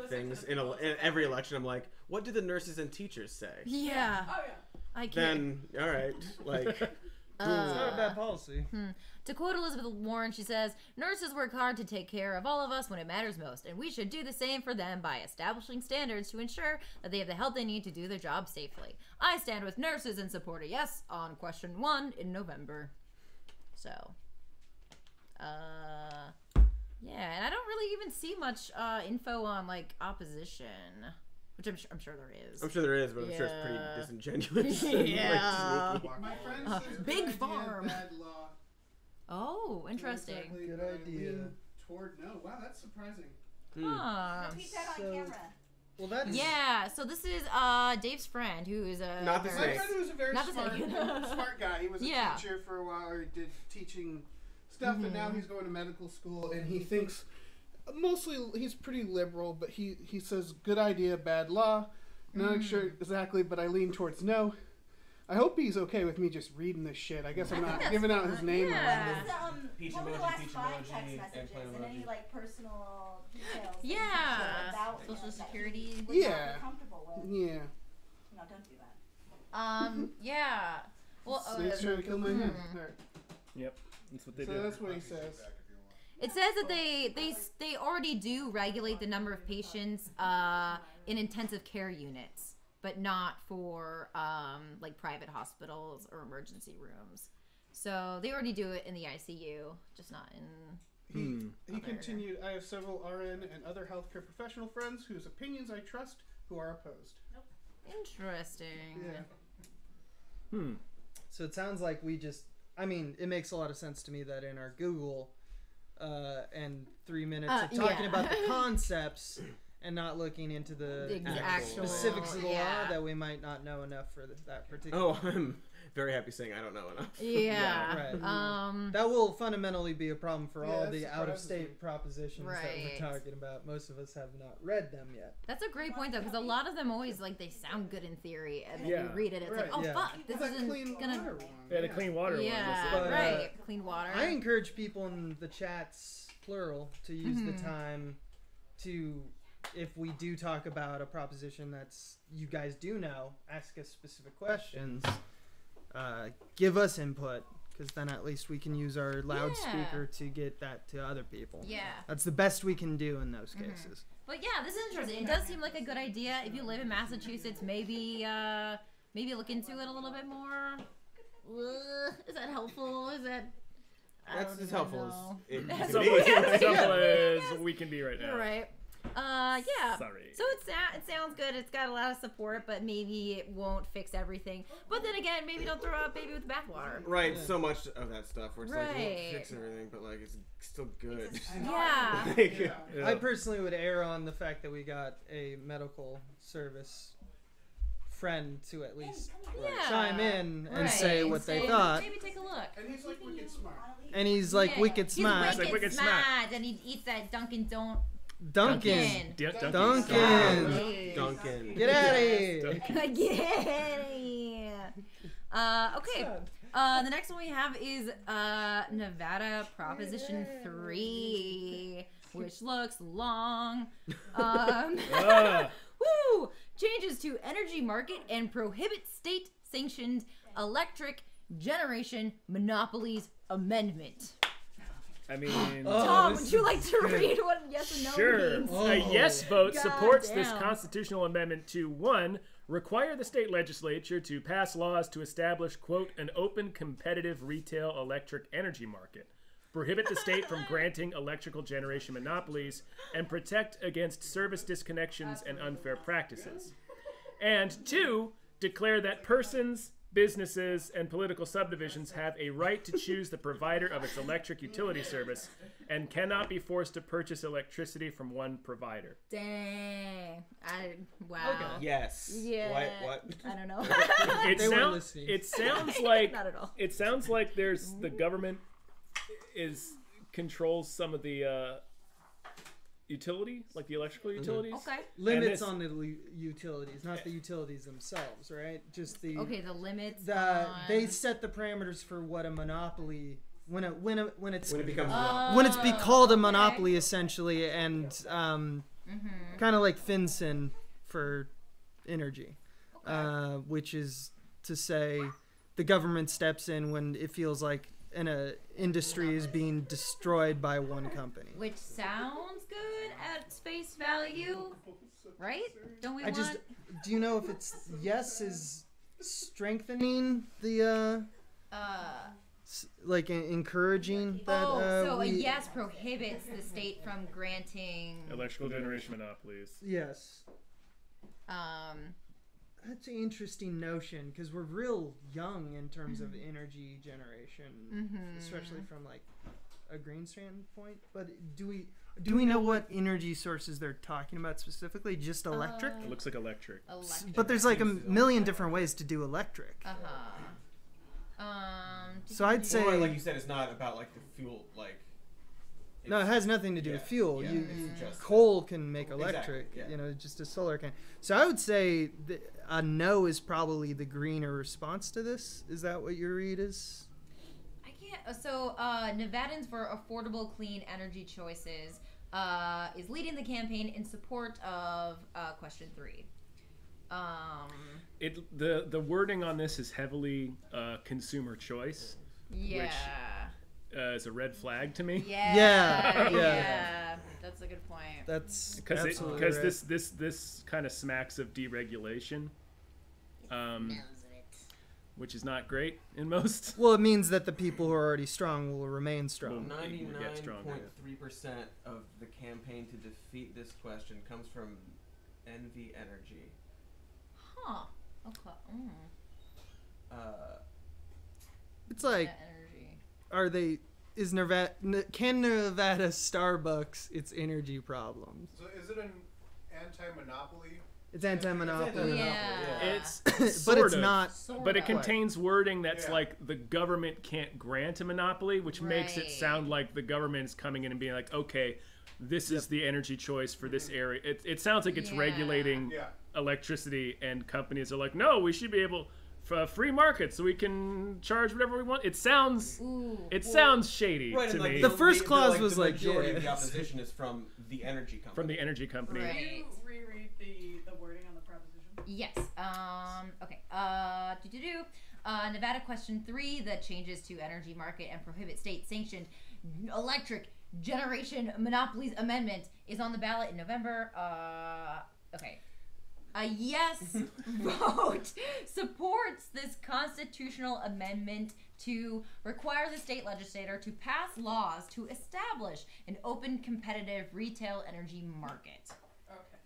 things in every election, I'm like, what do the nurses and teachers say? Yeah. Oh yeah. I can't. Then all right, like. It's not a bad policy. To quote Elizabeth Warren, she says, "Nurses work hard to take care of all of us when it matters most, and we should do the same for them by establishing standards to ensure that they have the help they need to do their job safely. I stand with nurses and support a yes on question 1 in November." So, yeah, and I don't really even see much info on like opposition. Which I'm sure there is. I'm sure there is, but I'm sure it's pretty disingenuous. Yeah. My friend says big good farm. idea, bad law. Oh, interesting. Exactly Good idea. lean toward no. Wow, that's surprising. Huh. Tweet that on camera. Well, that's Yeah, so this is Dave's friend who is a Not the My snake. friend was a very Not the smart, snake. smart guy. He was a Yeah. teacher for a while, or he did teaching stuff, and now he's going to medical school, and he thinks mostly he's pretty liberal, but he says good idea, bad law. Not sure exactly, but I lean towards no. I hope he's okay with me just reading this shit. I guess I'm not giving out his name. Yeah. What were the last 5 text messages and any like personal details? Yeah. About Social that Security. he would not Yeah. be comfortable with. Yeah. No, don't do that. Yeah. Well, So he's trying to kill my head. All right. Yep. That's what they So do. that's what he says. it says that they already do regulate the number of patients in intensive care units, but not for like private hospitals or emergency rooms. So they already do it in the ICU, just not in. He continued, I have several RN and other healthcare professional friends whose opinions I trust who are opposed. Interesting. Yeah. So it sounds like I mean, it makes a lot of sense to me that in our Google and 3 minutes of talking about the concepts and not looking into the actual specifics of the law that we might not know enough for that particular. Oh, I'm very happy saying I don't know enough. Yeah. Right. That will fundamentally be a problem for all that the surprises out-of-state propositions that Right. we're talking about. Most of us have not read them yet. That's a great point though, because a lot of them always like they sound good in theory, and then Yeah. you read it, it's like, oh Yeah. fuck, this That isn't clean gonna. water one. Yeah, the clean water one. Yeah, But, right. Clean water. I encourage people in the chats, plural, to use the time to, if we do talk about a proposition that's you guys do know, ask us specific questions, give us input, because then at least we can use our loudspeaker to get that to other people. Yeah. That's the best we can do in those cases. But yeah, this is interesting. It does seem like a good idea. If you live in Massachusetts, maybe look into it a little bit more. Is that helpful? Is that? That's as helpful as it As can be. helpful as we can be right now. Right. Yeah. Sorry. So it sounds good. It's got a lot of support, but maybe it won't fix everything. But then again, maybe don't throw out baby with the bathwater. Right, so much of that stuff where it's like, it Right. won't fix everything, but like it's still good. Yeah. Like, I personally would err on the fact that we got a medical service friend to at least chime in and say what they thought. Maybe take a look. And he's like wicked smart. And he's like wicked smart. He's wicked smart, and he eats that Dunkin' Duncan. Dunkin'. Duncan. Get out of here. Get out of here. Okay. The next one we have is Nevada Proposition 3, which looks long. Woo! Changes to energy market and prohibit state-sanctioned electric Generation Monopolies Amendment. I mean, Tom, would you like to read what yes and no sure. means? A yes vote God supports damn. this constitutional amendment to 1. Require the state legislature to pass laws to establish, quote, an open, competitive retail electric energy market, prohibit the state from granting electrical generation monopolies, and protect against service disconnections and unfair practices. And 2, declare that persons, businesses, and political subdivisions have a right to choose the provider of its electric utility service and cannot be forced to purchase electricity from one provider. Dang. Wow. Okay. Yes. Yeah. What? I don't know. It sounds like Not at all. it sounds like there's the government controls some of the utility, like the electrical utilities. Okay. Limits on the utilities, not the utilities themselves, right? Just the the limits. They set the parameters for what a monopoly when it becomes when it's be called a monopoly essentially, and kind of like FinCEN for energy, which is to say the government steps in when it feels like an industry is being destroyed by one company. Which sounds good at face value, right? Don't we want... Do you know if it's yes is strengthening the like encouraging that so a yes prohibits the state from granting electrical generation monopolies. Yes. That's an interesting notion because we're real young in terms of energy generation, especially from like a green standpoint. But do we know what energy sources they're talking about specifically? Just electric? It looks like electric. But there's like a million different ways to do electric. So I'd say, or, like you said, it's not about like the fuel, like. No, it has nothing to do with fuel. Yeah, coal can make electric. Exactly, yeah. Just a solar can. So I would say a no is probably the greener response to this. Is that what your read is? I can't. So Nevadans for Affordable Clean Energy Choices is leading the campaign in support of question 3. The wording on this is heavily consumer choice. Yeah. Which, is a red flag to me. Yeah. That's a good point. That's because this kind of smacks of deregulation, which is not great in most. Well, it means that the people who are already strong will remain strong. 99.3% of the campaign to defeat this question comes from NV Energy. Huh. Okay. It's like. Can Nevada Starbucks its energy problems? So is it an anti-monopoly? It's anti-monopoly. It's but it's not. But it contains wording that's like the government can't grant a monopoly, which makes it sound like the government is coming in and being like, okay, this is the energy choice for this area. It sounds like it's regulating electricity, and companies are like, no, we should be able... free market, so we can charge whatever we want. It sounds shady to me. The first clause was the majority of the opposition is from the energy company. From the energy company. Can you reread the wording on the proposition? Yes. Okay. Nevada question 3 that changes to energy market and prohibit state-sanctioned electric generation monopolies amendment is on the ballot in November. Okay. A yes vote supports this constitutional amendment to require the state legislature to pass laws to establish an open, competitive retail energy market.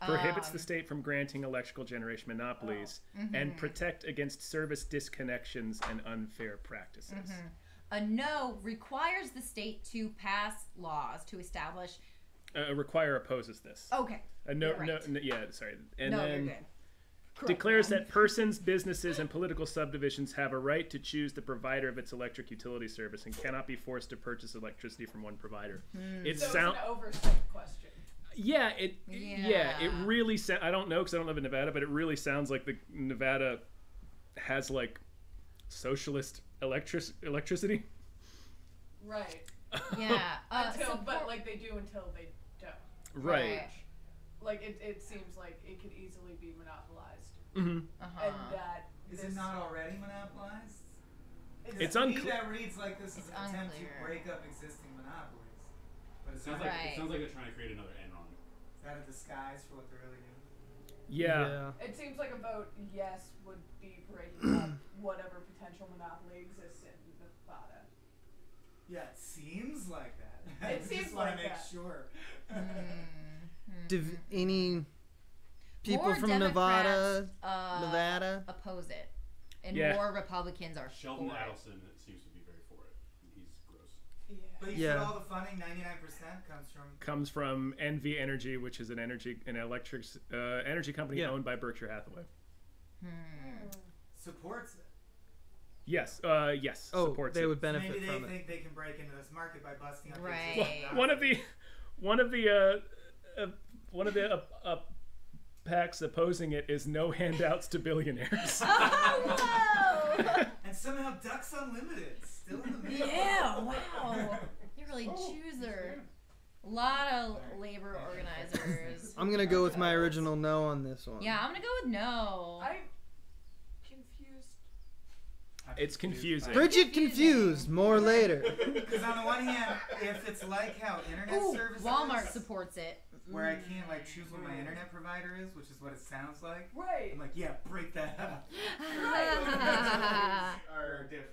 Prohibits the state from granting electrical generation monopolies and protect against service disconnections and unfair practices. A no requires the state to pass laws to establish... require opposes this. Okay. No, sorry. And then declares that persons, businesses, and political subdivisions have a right to choose the provider of its electric utility service and cannot be forced to purchase electricity from one provider. It's an oversight question. Yeah, it really sounds... I don't know because I don't live in Nevada, but it really sounds like the Nevada has like socialist electricity. Right. Yeah. But like they do until they don't. Right. Like it seems like it could easily be monopolized. Mm-hmm. And that is it not already monopolized? It's to me unclear. that reads like this is an attempt to break up existing monopolies. But It it's sounds not. like it sounds like they're trying to create another Enron. Is that a disguise for what they're really doing? Yeah. It seems like a vote yes would be breaking up whatever potential monopoly exists in Nevada. Yeah, it seems like that. It I seems just want like to make that. sure. Any people More from Democrats, Nevada? oppose it, and Yeah. more Republicans are Sheldon for it. Adelson seems to be very for it. He's gross. But you said all the funding, 99% comes from NV Energy, which is an energy company owned by Berkshire Hathaway. supports it. Yes, yes. Oh, supports they it. would benefit Maybe they from it. think they can break into this market by busting up. Right. One of the PACs opposing it is No Handouts to Billionaires. And somehow Ducks Unlimited still in the middle. Yeah, wow. You're really chooser. A lot of labor organizers. I'm gonna go with my original no on this one. Yeah, I'm gonna go with no. I'm confused. It's confusing. Bridget confused. More later. Because on the one hand, if it's like how internet Ooh, services, Walmart supports it. where I can't like choose what my internet provider is, which is what it sounds like. Right. I'm like, yeah, break that up. Are different.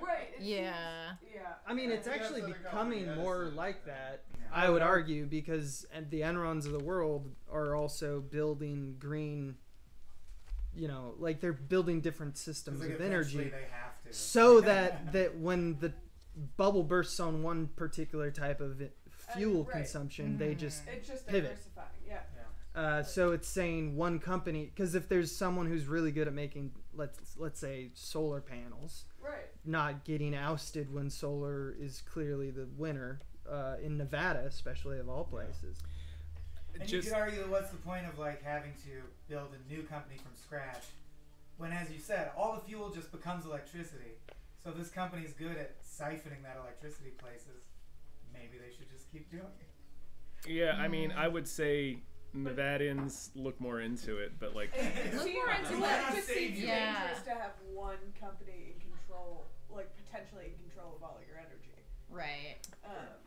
Right. Yeah. Yeah. I mean, it's actually becoming more like that. I would argue because the Enrons of the world are also building green. You know, like they're building different systems Like of energy, eventually they have to. so that when the bubble bursts on one particular type of fuel right. consumption, they just It's just pivot. diversifying. Yeah. So it's saying one company, because if there's someone who's really good at making, let's say, solar panels, Right. not getting ousted when solar is clearly the winner in Nevada, especially of all places. And you could argue, what's the point of like having to build a new company from scratch, when, as you said, all the fuel just becomes electricity. So if this company's good at siphoning that electricity places, maybe they should just keep doing it. Yeah, I mean, I would say Nevadans look more into it, but like. It Look seems- more into it it. just seems Yeah. dangerous to have one company in control, like potentially in control of all your energy. Right.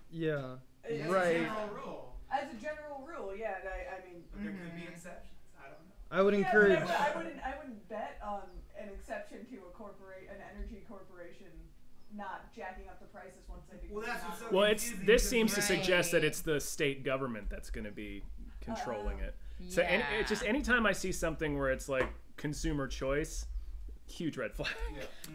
Yeah, As a right. general rule. As a general rule, yeah. I mean, But there could be exceptions. I don't know. I would yeah, encourage. but I wouldn't bet on an exception to an energy corporation not jacking up the prices once they become. Well, that's what's so Well, confusing this because seems to right. suggest that it's the state government that's going to be controlling it. So it's just anytime I see something where it's like consumer choice, huge red flag.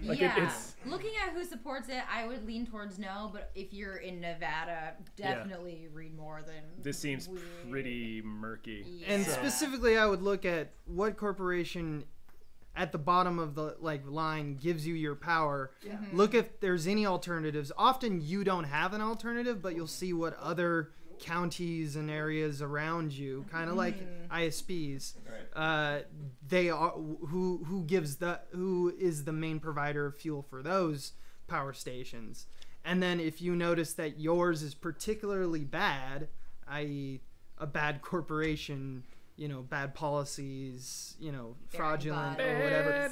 Like it's looking at who supports it, I would lean towards no. But if you're in Nevada, definitely read more than. This seems pretty murky. And specifically, I would look at what corporation at the bottom of the line gives you your power. Look if there's any alternatives. Often you don't have an alternative, but you'll see what other counties and areas around you, kind of like ISPs, they are who is the main provider of fuel for those power stations. And then if you notice that yours is particularly bad, i.e. a bad corporation, bad policies, fraudulent or whatever.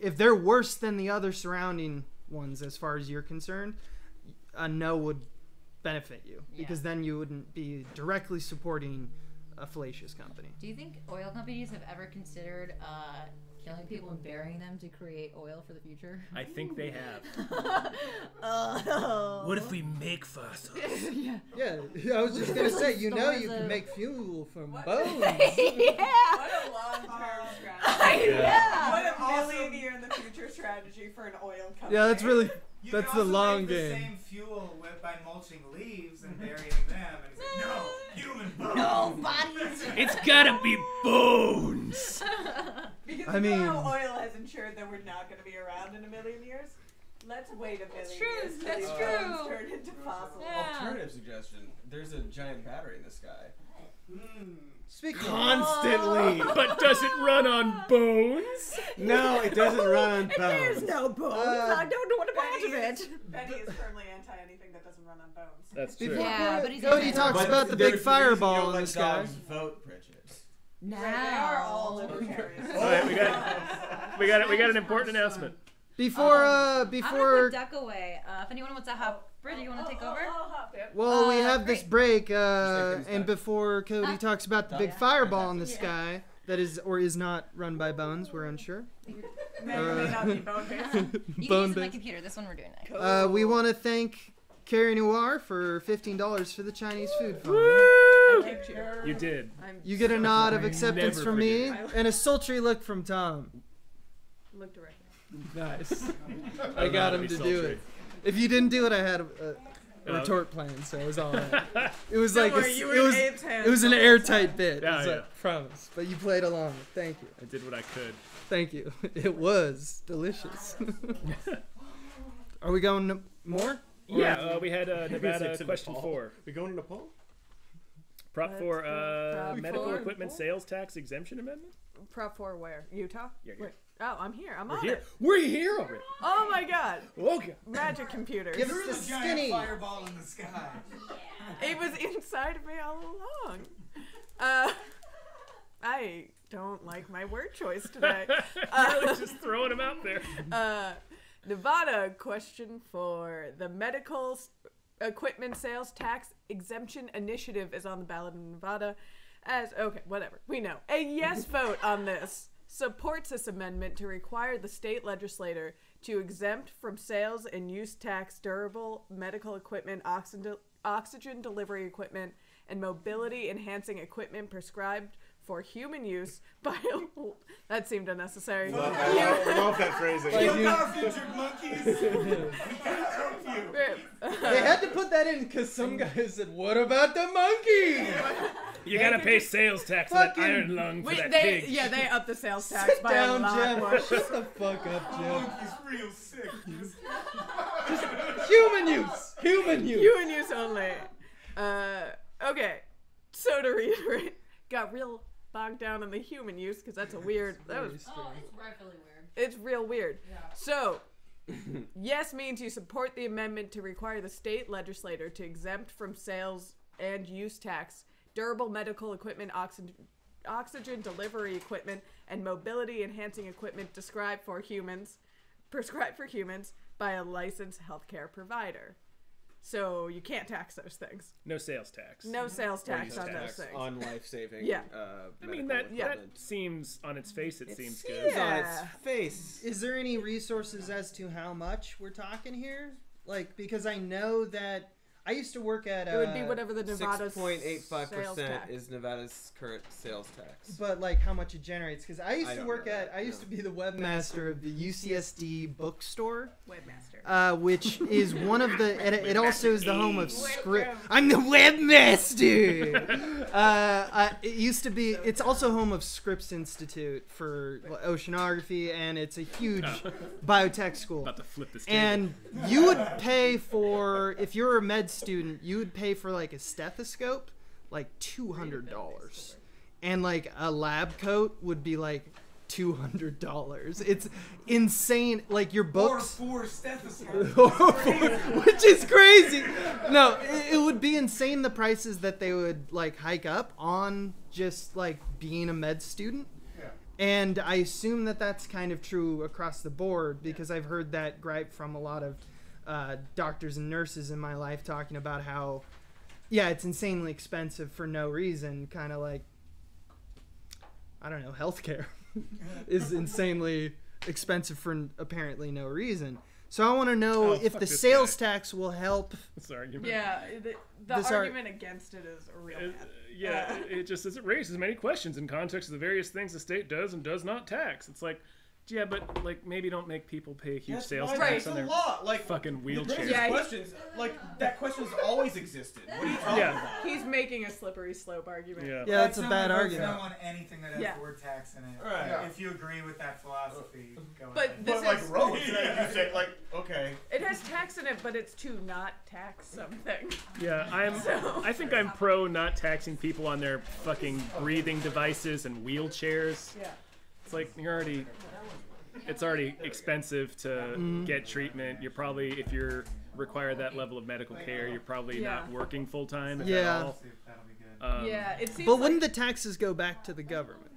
If they're worse than the other surrounding ones as far as you're concerned, a no would benefit you because then you wouldn't be directly supporting a fallacious company. Do you think oil companies have ever considered killing people and burying them to create oil for the future? I think they have. What if we make fossils? Yeah, I was just gonna say, you can make fuel from bones. What a long-term strategy. Yeah. What a million-year in the future strategy for an oil company. Yeah, that's really You that's can the also long make game. The same fuel by mulching leaves and burying them, and he's like, no, human bones. No bodies. It's gotta be bones. Because I you mean- know how oil has ensured that we're not going to be around in a million years? Let's wait a million years till That's these true. bones turn into fossils. Alternative suggestion. There's a giant battery in the sky. Constantly. But does it run on bones? No, it doesn't run on bones. There's no bones. I don't know what about it. Benny is firmly anti anything that doesn't run on bones. That's true. Yeah, but he's Cody anti- talks But about the there's big a reason you fireball don't in let the sky. dogs vote, Bridget. Now. Right, they are all libertarians. All right, we got an important announcement. Before I'm gonna put Duck away. If anyone wants to hop, Bridget, you want to take over? I'll hop in. well, we have this great. break, and before Cody talks about the big fireball in the sky that is or is not run by Bones, we're unsure. May or may not be bone-based. You can use my Bone-based. computer. This one we're doing next. We want to thank Carrie Noir for $15 for the Chinese food fund. I kicked you. You did. You get a nod of acceptance Never from me forget. and a sultry look from Tom. Look directly. Nice. I I got don't know how him to to be do sultry. it. If you didn't do it, I had a Oh. retort plan, so it was all right. It was Don't like worry, you were it was in Abe's hands it was an the whole airtight bit. Yeah, it was yeah. a promise, but you played along. Thank you. I did what I could. Thank you. It was delicious. Are we going to more? Yeah, we had Nevada question Nepal. 4. We going to Nepal? Prop 4, Prop medical 4. equipment sales tax exemption amendment? Prop 4 where? Utah? Yeah, Wait. Oh, I'm here. I'm We're on here. it. We're here already. Oh my god. Okay. Magic computers. Give us the skinny. fireball in the sky. It was inside of me all along. I don't like my word choice today. Really just throwing them out there. Nevada question for the medical equipment sales tax exemption initiative is on the ballot in Nevada. Okay, whatever. We know. A yes vote on this supports this amendment to require the state legislator to exempt from sales and use tax durable medical equipment, oxygen delivery equipment, and mobility enhancing equipment prescribed for human use by that seemed unnecessary. I love that phrasing. You injured monkeys. We can't help you. They had to put that in because some guy said, "What about the monkey?" You gotta pay sales tax on that Fucking- iron lung for that they pig. yeah they upped the sales tax Sit by down, a lot Jim. more. Shut the fuck up, Jim. Monkey's real sick. Human use. Human use. Human use only. Okay. So to reiterate, got real bogged down on the human use because that's a weird. That was. It's rightfully weird. It's real weird. Yeah. So, yes means you support the amendment to require the state legislator to exempt from sales and use tax durable medical equipment, oxygen delivery equipment, and mobility enhancing equipment prescribed for humans by a licensed healthcare provider. So you can't tax those things. No sales tax. No sales tax on those Tax things. on life-saving. Yeah. I mean, medical that equipment. seems, on its face, it seems good. It's on its face. Is there any resources as to how much we're talking here? Like, because I know that I used to work at. It would be whatever the Nevada 6.85% is Nevada's current sales tax. But like how much it generates, because I used I to don't work know at. that, I used to be the webmaster of the UCSD bookstore. Webmaster. Which is one of the. It also is the home of script. I'm the webmaster. It used to be. It's also home of Scripps Institute for oceanography, and it's a huge biotech school. About to flip this table. And you would pay for, if you're a med student, you would pay for like a stethoscope, like $200, and like a lab coat would be like $200. It's insane. Like your books, Or 4 stethoscopes. which is crazy. No, it would be insane the prices that they would like hike up on just like being a med student. And I assume that that's kind of true across the board because I've heard that gripe from a lot of doctors and nurses in my life talking about how, yeah, it's insanely expensive for no reason. Kind of like, I don't know, healthcare is insanely expensive for apparently no reason. So I want to know if the sales tax will help. This argument. Yeah, the argument against it is real bad. It just says it raises many questions in context of the various things the state does and does not tax. It's like, yeah, but like maybe don't make people pay a huge sales tax on their fucking wheelchair. Yeah, questions like that question's always existed. What are you talking about? He's making a slippery slope argument. Yeah, that's a bad argument. Don't want anything that has the word tax in it. Right. Yeah. If you agree with that philosophy, go But ahead. this like is- roads, you say like okay. It has tax in it, but it's to not tax something. Yeah, I think I'm pro not taxing people on their fucking breathing devices and wheelchairs. Yeah. It's like it's already expensive to get treatment. You're probably, if you're require that level of medical care, you're probably not working full time. Yeah. Yeah, it seems But wouldn't the taxes go back to the government?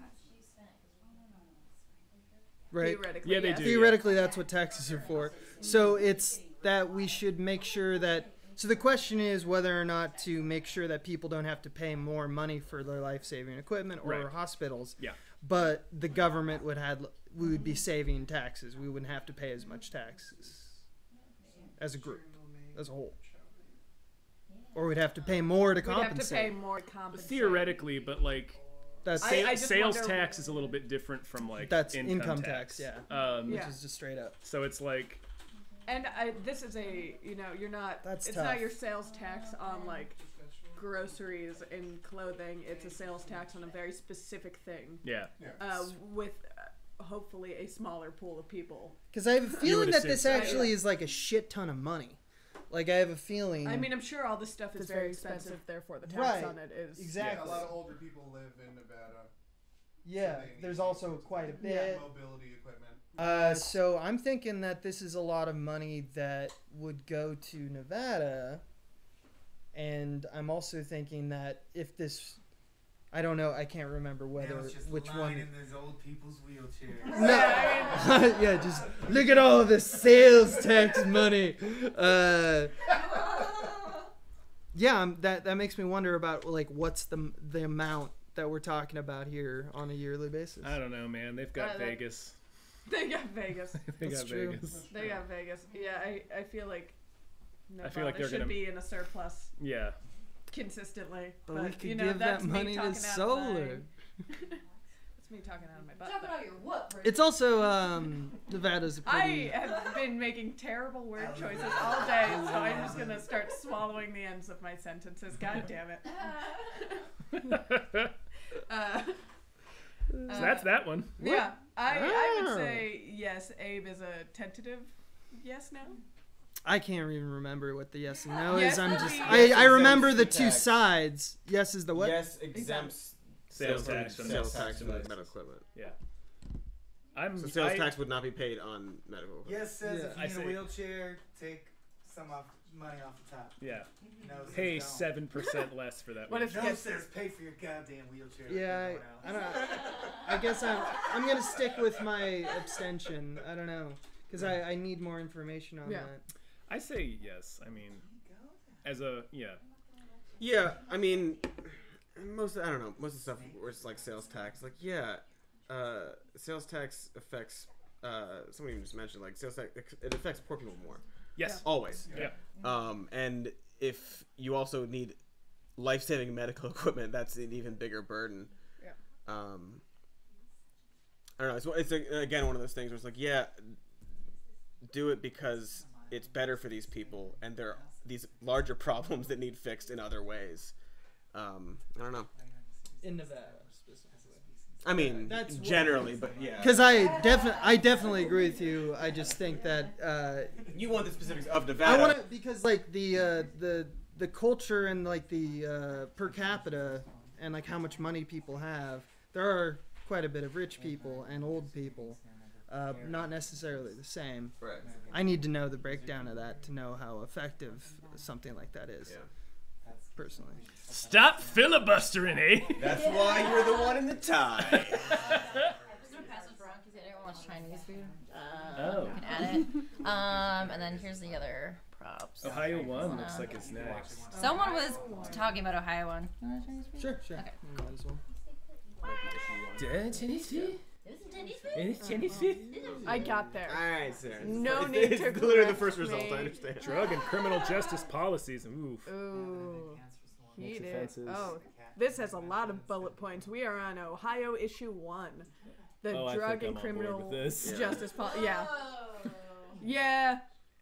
right? Theoretically, Yeah, they yes. do. Theoretically, that's what taxes are for. So it's that we should make sure that. So the question is whether or not to make sure that people don't have to pay more money for their life-saving equipment or Right. hospitals. Yeah. But the government we would be saving taxes. We wouldn't have to pay as much taxes as a group, as a whole. Or we'd have to pay more to We'd compensate. have to pay more to compensate. Theoretically, but like That's I just sales wonder- tax is a little bit different from like That's income tax, yeah. Um, which Yeah. is just straight up. So it's like And this is you're not. That's it's tough. not your sales tax on like groceries and clothing. It's a sales tax on a very specific thing. Yeah. With hopefully a smaller pool of people. Because I have a feeling that this so. actually is like a shit ton of money. Like I have a feeling. I mean, I'm sure all this stuff is It's very very expensive. expensive. Therefore, the tax Right. on it is Exactly. Yeah, a lot of older people live in Nevada. Yeah, so they need there's also quite a bit. mobility equipment. So I'm thinking that this is a lot of money that would go to Nevada, and I'm also thinking that if this, I don't know, I can't remember whether which one. in those old people's wheelchairs. No, yeah, just look at all this sales tax money. Yeah, that makes me wonder about like what's the amount that we're talking about here on a yearly basis. I don't know, man. They've got Vegas. They got Vegas. They That's got true. Vegas. They got Vegas. Yeah, I feel like Nevada I feel like they're should gonna be in a surplus. Yeah. Consistently. But we could you know, give that's that me money to talking out of my- solar. That's me talking out of my butt. Talking out your what? It's also Nevada's a pretty. I have been making terrible word choices all day, so I'm just gonna start swallowing the ends of my sentences. God damn it. So that's that one. Yeah, I would say yes. Abe is a tentative yes, no. I can't even remember what the yes and no Yes is. I'm would just. be- I remember Exempts the the two tax. sides. Yes is the what? Yes exempts Sales tax from sales medical tax from devices. medical equipment. Yeah. So sales tax would not be paid on medical equipment. Yes says Yeah, I if you say- need a wheelchair, take some money off the top. Yeah. No says Pay don't. 7% less for that. What if No says pay for your goddamn wheelchair. like Yeah, everyone else. I don't. I guess I'm gonna stick with my abstention. I don't know because I need more information on Yeah. that. I say yes. I mean, as a Yeah, I mean, most of the stuff where it's like sales tax, like sales tax affects. Somebody even just mentioned like sales tax. It affects poor people more. Yes. Always. Yeah. And if you also need life-saving medical equipment, that's an even bigger burden. Yeah. I don't know. It's again one of those things where it's like, yeah, do it because it's better for these people, and there are these larger problems that need fixed in other ways. I don't know. In Nevada, specifically. I mean, That's generally, but yeah. Because I definitely agree with you. I just think that you want the specifics of Nevada. I want to because like the culture and like the per capita and like how much money people have. There are quite a bit of rich people and old people. Not necessarily the same. Right. I need to know the breakdown of that to know how effective something like that is. Yeah. Personally. Stop filibustering, eh? That's why you're the one in the tie. I'm just gonna pass this around because everyone wants Chinese food. You can add it. And then here's the other props. Ohio 1 looks like it's next. Someone was talking about Ohio 1. Sure. Okay. Might as well. Chinese food? Chinese food? I got there. Alright, Sarah. No It's- need it's to literally the correct first result, me. I understand. Drug and criminal justice policies. Oof. Ooh. Makes Heated. offenses. Oh, this has a lot of bullet points. We are on Ohio issue 1. The Oh, I drug think and I'm on board criminal with this. justice policy. Yeah. Yeah.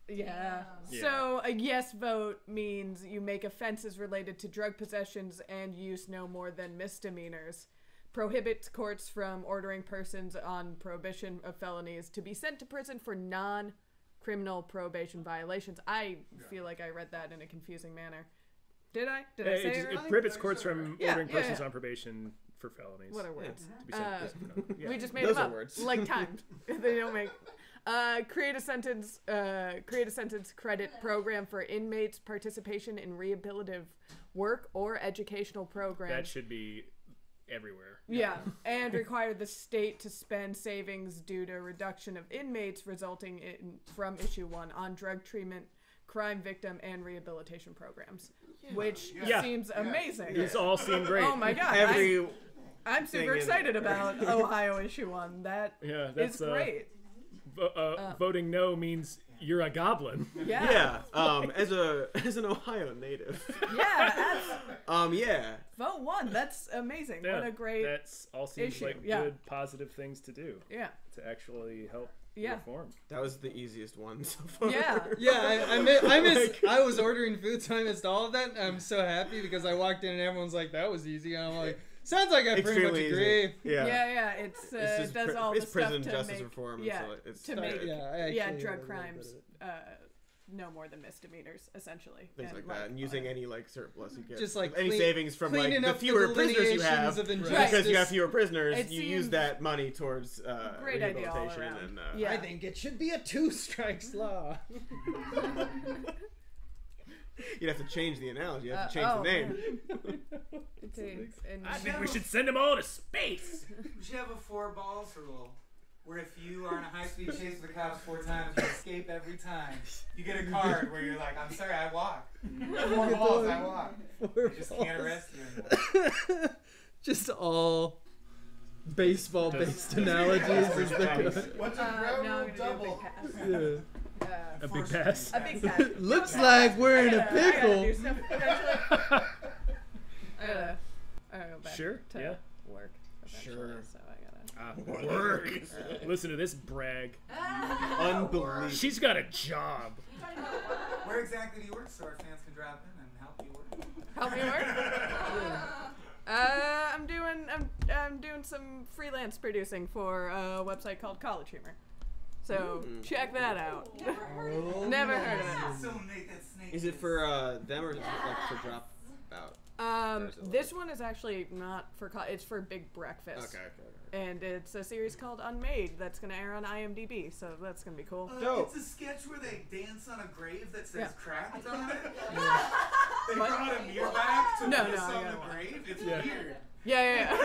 Yeah. So a yes vote means you make offenses related to drug possessions and use no more than misdemeanors. Prohibits courts from ordering persons on prohibition of felonies to be sent to prison for non-criminal probation violations. I feel like I read that in a confusing manner. Did I? Did I say it It right? prohibits courts from Yeah, ordering yeah, persons yeah. on probation for felonies. What are words? To be sent to prison for felonies. Yeah. We just made Those them are up. words. Like timed. They don't make. Create a sentence credit program for inmates' participation in rehabilitative work or educational programs. That should be everywhere. Yeah, and required the state to spend savings due to reduction of inmates resulting from issue 1 on drug treatment, crime victim, and rehabilitation programs, which seems amazing. These all seem great. Oh my god! I'm super excited about Ohio issue 1. That's great. Voting no means you're a goblin. Yeah. As an Ohio native. Yeah. Vote 1. That's amazing. Yeah, What a great that's all seems issue. like good, positive things to do. Yeah. To actually help Yeah. reform. That was the easiest one so far. I was ordering food, so I missed all of that. I'm so happy because I walked in and everyone's like, "That was easy," and I'm like, "Sounds like I pretty much agree." It does all the it's stuff prison to justice make, reform. to make actually drug really crimes no more than misdemeanors, essentially. Things like that, and using any surplus you get, just like any savings from cleaning the up fewer the prisoners you have, delineations of because you have fewer prisoners, It you use that money towards great idea all rehabilitation. around. I think it should be a 2 strikes law. You'd have to change the analogy. You have to change the name. I think we should send them all to space. We should have a 4 balls rule, where if you are in a high-speed chase with the cops 4 times, you escape every time. You get a card where you're like, "I'm sorry, I walk. 4 balls, I walk. They just can't arrest you anymore." Just all baseball-based analogies. What's a ground rule double? A big pass. A big pass. Looks like we're in a pickle. I gotta do stuff eventually. I gotta go back Sure. to work eventually, Sure. so I gotta work. Listen to this brag. Unbelievable. She's got a job. Where exactly do you work, so our fans can drop in and help you work? help me work. I'm doing some freelance producing for a website called College Humor. So check that out. Never heard of it. Is it for them or is it for Dropout? This one is actually not for it's for Big Breakfast. Okay. And it's a series called Unmade that's going to air on IMDb, so that's going to be cool. It's a sketch where they dance on a grave that says cracked on it. They What? brought a mirror back to No, piss I on gotta the watch. grave. It's Yeah. weird. Yeah.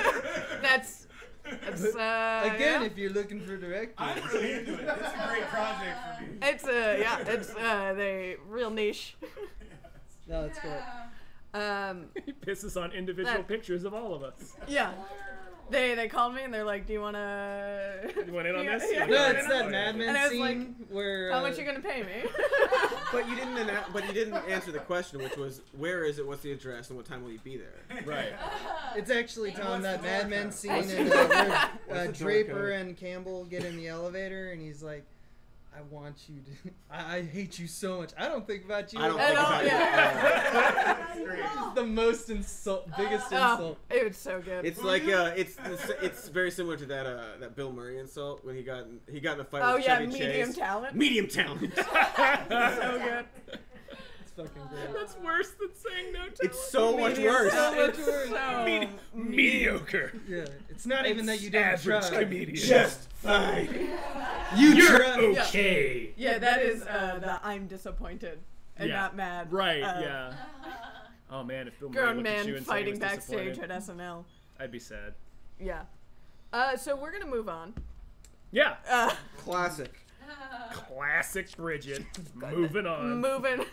That's again, if you're looking for directors. I'm really into it. It's a great project for me. It's they real niche. No, it's good. He pisses on individual pictures of all of us. Yeah. They called me and they're like, "Do you wanna? You want in on this?" Yeah, No, it's that Mad Men and I was scene like, where. "How much you gonna pay me?" But you didn't answer the question, which was, where is it? What's the address? And what time will you be there? Right. It's actually telling that Mad Men scene and where Draper and Campbell get in the elevator and he's like, "I want you to. I hate you so much. I don't think about you. I don't think about you. It's the most biggest insult. It was so good. It's like it's very similar to that Bill Murray insult when he got in a fight with Chevy medium Chase. talent. Medium talent. So good. It's fucking great. That's worse than saying no talent. It's so much worse. So much worse. Mediocre. Yeah, it's not even that you don't Average try. comedian. Just fine. You're try. okay. Yeah, that is the I'm disappointed and not mad. Right. Yeah. Oh man, if Bill Murray Grown looked at you man and fighting said he was backstage at disappointed, SNL. I'd be sad. Yeah. So we're gonna move on. Yeah. Classic. Classic Bridget. Moving on. Moving.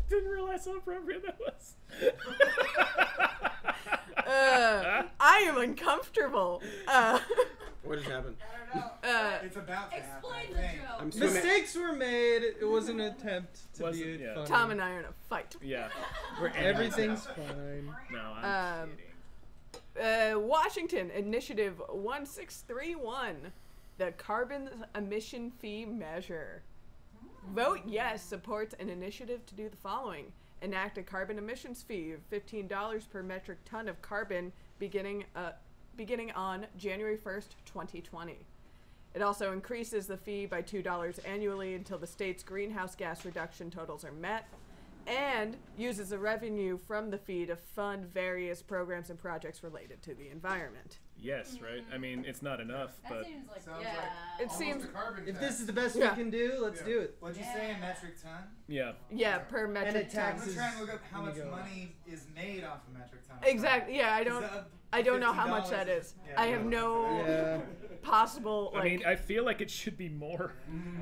Didn't realize how appropriate that was. I am uncomfortable. What has happened? It's about to Explain happen. the joke. I'm swimming. Mistakes were made. It was an attempt to be funny. Tom and I are in a fight. Yeah. Everything's fine. No, I'm kidding. Washington Initiative 1631, the carbon emission fee measure. Vote yes supports an initiative to do the following. Enact a carbon emissions fee of $15 per metric ton of carbon beginning on January 1st, 2020. It also increases the fee by $2 annually until the state's greenhouse gas reduction totals are met, and uses the revenue from the fee to fund various programs and projects related to the environment. yes, right? I mean, it's not enough, but Seems like, Sounds yeah. like It seems. almost a carbon If tax. this is the best Yeah. we can do, let's do it. What'd you say, a metric ton? yeah. Yeah, per metric it ton. I'm taxes- trying to look up how when much you go. money is made off a metric ton. Exactly. Yeah, I don't know how much $50 that is. Yeah, I have no Yeah. possible I like. mean, I feel like it should be more.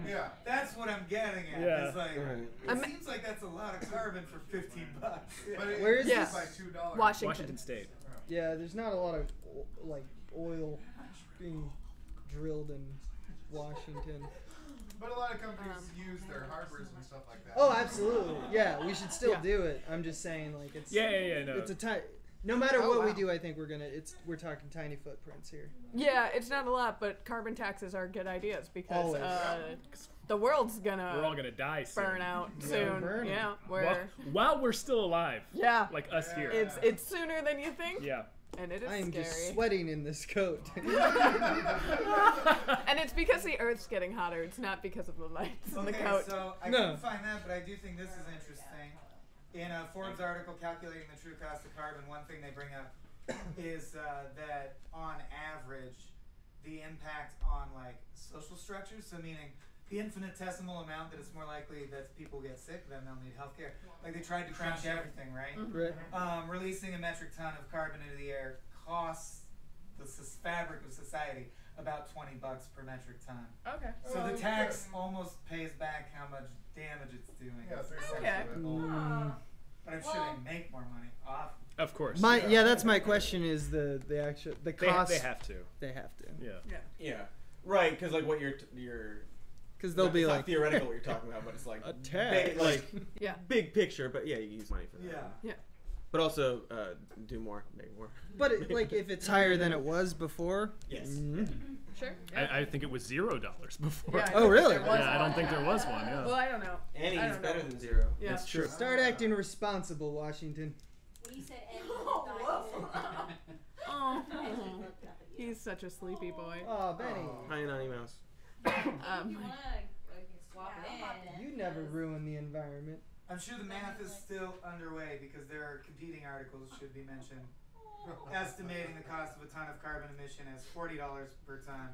Yeah. That's what I'm getting at. Yeah. It's like, Right. it seems like that's a lot of carbon for $15. But it, Where is Yeah. it's by $2. Washington. State. Yeah, there's not a lot of like oil being drilled in Washington. But a lot of companies use their harbors and stuff like that. Oh, absolutely. Yeah, we should still Yeah. do it. I'm just saying, like it's. Yeah, no. It's a no matter Oh, what we wow. do, I think we're talking tiny footprints here. Yeah, it's not a lot, but carbon taxes are good ideas because Always. the world's gonna We're all gonna die soon. burn out soon. burn. Yeah, While we're still alive. yeah, Like us here. it's sooner than you think. Yeah. And it is I am scary. just sweating in this coat. And it's because the Earth's getting hotter. It's not because of the lights on the Okay, coat. so I couldn't find that, but I do think this is interesting. In a Forbes article calculating the true cost of carbon, one thing they bring up is that on average, the impact on like social structures, so meaning the infinitesimal amount that it's more likely that people get sick, then they'll need healthcare. Like they tried to crunch everything, right? Right. Releasing a metric ton of carbon into the air costs the fabric of society about $20 per metric ton. Okay. So the tax almost pays back how much damage it's doing. Yeah, 3 cents Okay. of it. But I'm sure they make more money off. Of course. Yeah, that's my question. Is the actual the cost? They have to. They have to. Yeah. Yeah. Right, because like what you're Because they'll be it's like not theoretical what you're talking about, but it's like a tax. big, like Yeah. big picture. But yeah, you use money for that. Yeah. Yeah. But also do more, make more. But like if it's higher than it was before. Yes. Sure. I think it was $0 before. Yeah, I Oh, don't really? think there was Yeah, I one. don't think there was one. Yeah. Well, I don't know. Any I is don't better know. than 0. Yeah. That's true. Start acting responsible, Washington. When you said Eddie, Oh, he's such a sleepy boy. Oh, Benny. Hi, Anonymous Mouse. If you wanna swap it in. You never ruin the environment. I'm sure the math is still underway because there are competing articles, should be mentioned, estimating the cost of a ton of carbon emission as $40 per ton,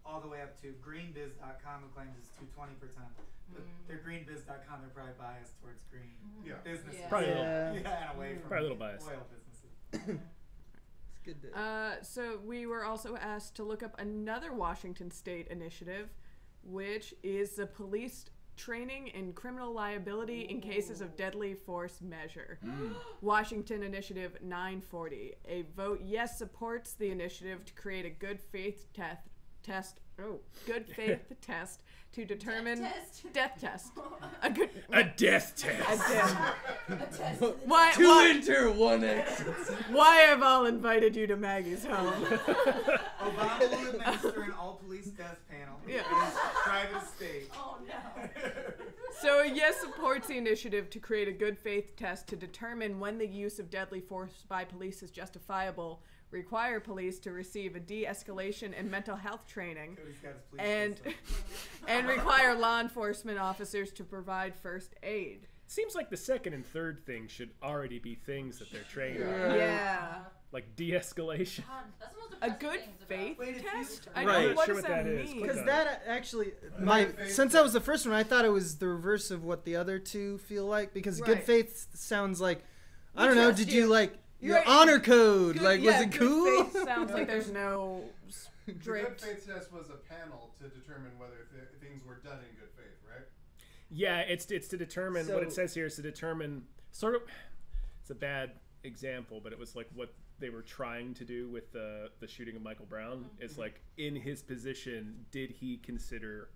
all the way up to greenbiz.com, who claims it's $220 per ton. But they're greenbiz.com, they're probably biased towards green businesses. Yeah. Probably a little. Yeah, and away from Probably a little biased. oil businesses. It's good to. So we were also asked to look up another Washington State initiative, which is the police training and criminal liability in cases of deadly force measure. Washington Initiative 940. A vote yes supports the initiative to create a good faith test to determine death test. A death test. A death. Why, Two enter, one exit. Why have all invited you to Maggie's home? Obama will administer an all-police death panel in his private estate. Oh no. So a yes supports the initiative to create a good faith test to determine when the use of deadly force by police is justifiable, require police to receive a de-escalation and mental health training, and require law enforcement officers to provide first aid. Seems like the second and third thing should already be things that they're trained on. Yeah. Like de-escalation. A good faith test? I Right. don't, what Sure does what that that is. mean? Because that actually, since that was the first one, I thought it was the reverse of what the other two feel like. Because good Right. faith sounds like, I We don't know, trust did you like You're your right. honor code? Good- Like, yeah, was it good cool? faith sounds like there's no The good strict. faith test was a panel to determine whether things were done in good faith, right? Yeah, it's to determine what it So- says here is to determine sort of. It's a bad example, but it was like what they were trying to do with the shooting of Michael Brown. Is like in his position, did he consider,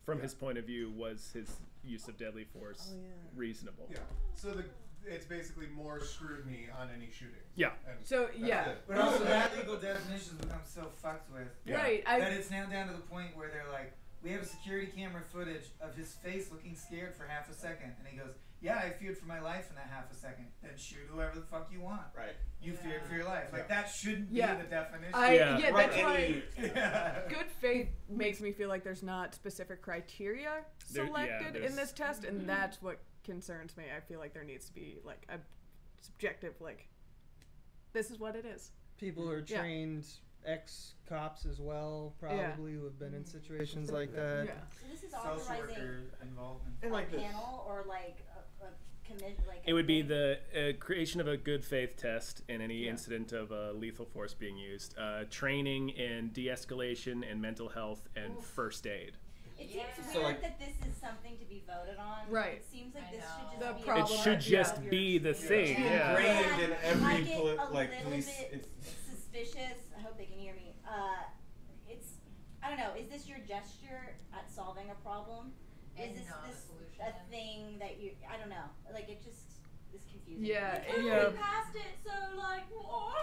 from his point of view, was his use of deadly force reasonable? Yeah. So it's basically more scrutiny on any shooting. Yeah. And So, that's yeah. it. But also that legal definition has become so fucked with. Yeah. Right. That it's now down to the point where they're like, we have a security camera footage of his face looking scared for half a second. And he goes, yeah, I feared for my life in that half a second. Then shoot whoever the fuck you want. Right. You feared for your life. Like, that shouldn't Yeah. be the definition. Yeah, Right, that's why Yeah. good faith makes me feel like there's not specific criteria selected in this test, and that's what concerns me. I feel like there needs to be like a subjective, like, this is what it is. People are trained ex-cops as well, probably, who have been in situations like that. So this is Social authorizing worker involvement. a like panel or like a commission, like It would be the creation of a good faith test in any incident of lethal force being used, training in de-escalation and mental health and first aid. It seems So, weird like- that this is something to be voted on. Right. It seems like this should The just be. problem- It should just be the thing. Yeah. Ingrained in every I get a police. little bit suspicious. I hope they can hear me. It's, I don't know. Is this your gesture at solving a problem? And Is this not a this solution. a thing that you? I don't know. Like it just is confusing. Yeah, We yeah. passed it, so like.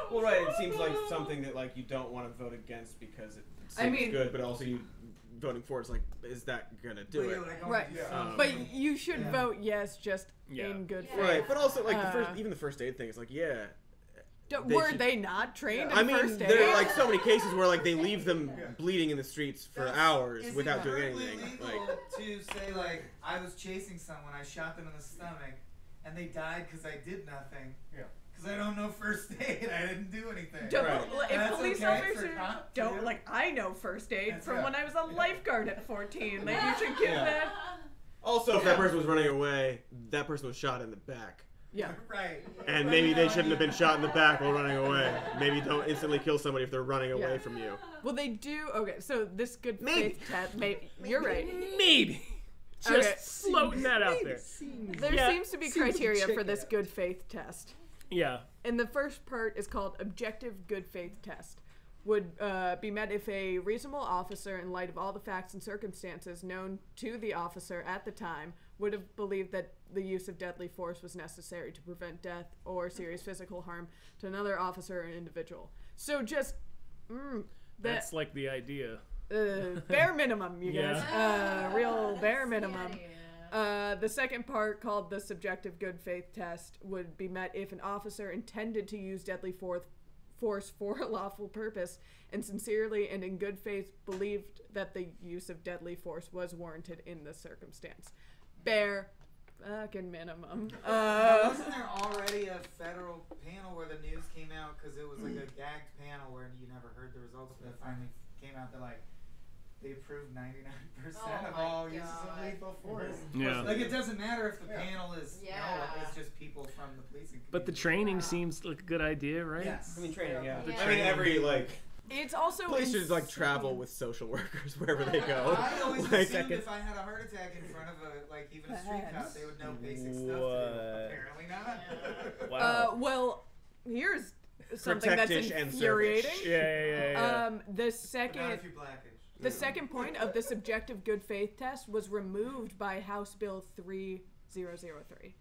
Well, right. It seems like something that like you don't want to vote against because it I seems mean- good, but also you voting for it's like, is that gonna do it? Right. But you should vote yes, just in good faith. Right, but also like even the first aid thing is like, yeah. Were they not trained in I mean, first aid? there are like so many cases where like they leave them bleeding in the streets for hours Is without it doing currently anything. legal Like, to say like I was chasing someone, I shot them in the stomach, and they died because I did nothing. Yeah. Because I don't know first aid, I didn't do anything. Don't, And if that's police okay officers for cops don't too. like, I know first aid That's from right. when I was a lifeguard at 14. Like you should get that. also, if that person was running away, that person was shot in the back. Yeah. Right. And maybe they shouldn't have been shot in the back while running away. Maybe don't instantly kill somebody if they're running away Yeah. from you. Well, they do. Okay, so this good faith test. You're right. Maybe. Just floating that out there. There Yeah. seems to be Seems like criteria check for it this good faith test. Yeah. And the first part is called objective good faith test. Would be met if a reasonable officer, in light of all the facts and circumstances known to the officer at the time, would have believed that the use of deadly force was necessary to prevent death or serious physical harm to another officer or individual. So just That's like the idea. bare minimum, you guys. Yeah. Real bare minimum. The second part, called the subjective good faith test, would be met if an officer intended to use deadly force for a lawful purpose and sincerely and in good faith believed that the use of deadly force was warranted in the circumstance. Bare fucking minimum. Wasn't there already a federal panel where the news came out because it was like a gagged panel where you never heard the results, but it finally came out that like they approved 99% of all uses of lethal force. Yeah. Like it doesn't matter if the panel is it's just people from the policing. But the training seems like a good idea, right? Yes. I mean, training, yeah. The I mean, training. every, like... It's also police should, like, travel with social workers wherever they go. I always Like, assumed if I had a heart attack in front of a, like, even a street cop, they would know basic stuff to do. Apparently not. Wow. Well, here's something Protect-ish that's and infuriating. service. Yeah. The second... But not if you're blackish. The second point of the subjective good faith test was removed by House Bill 3003.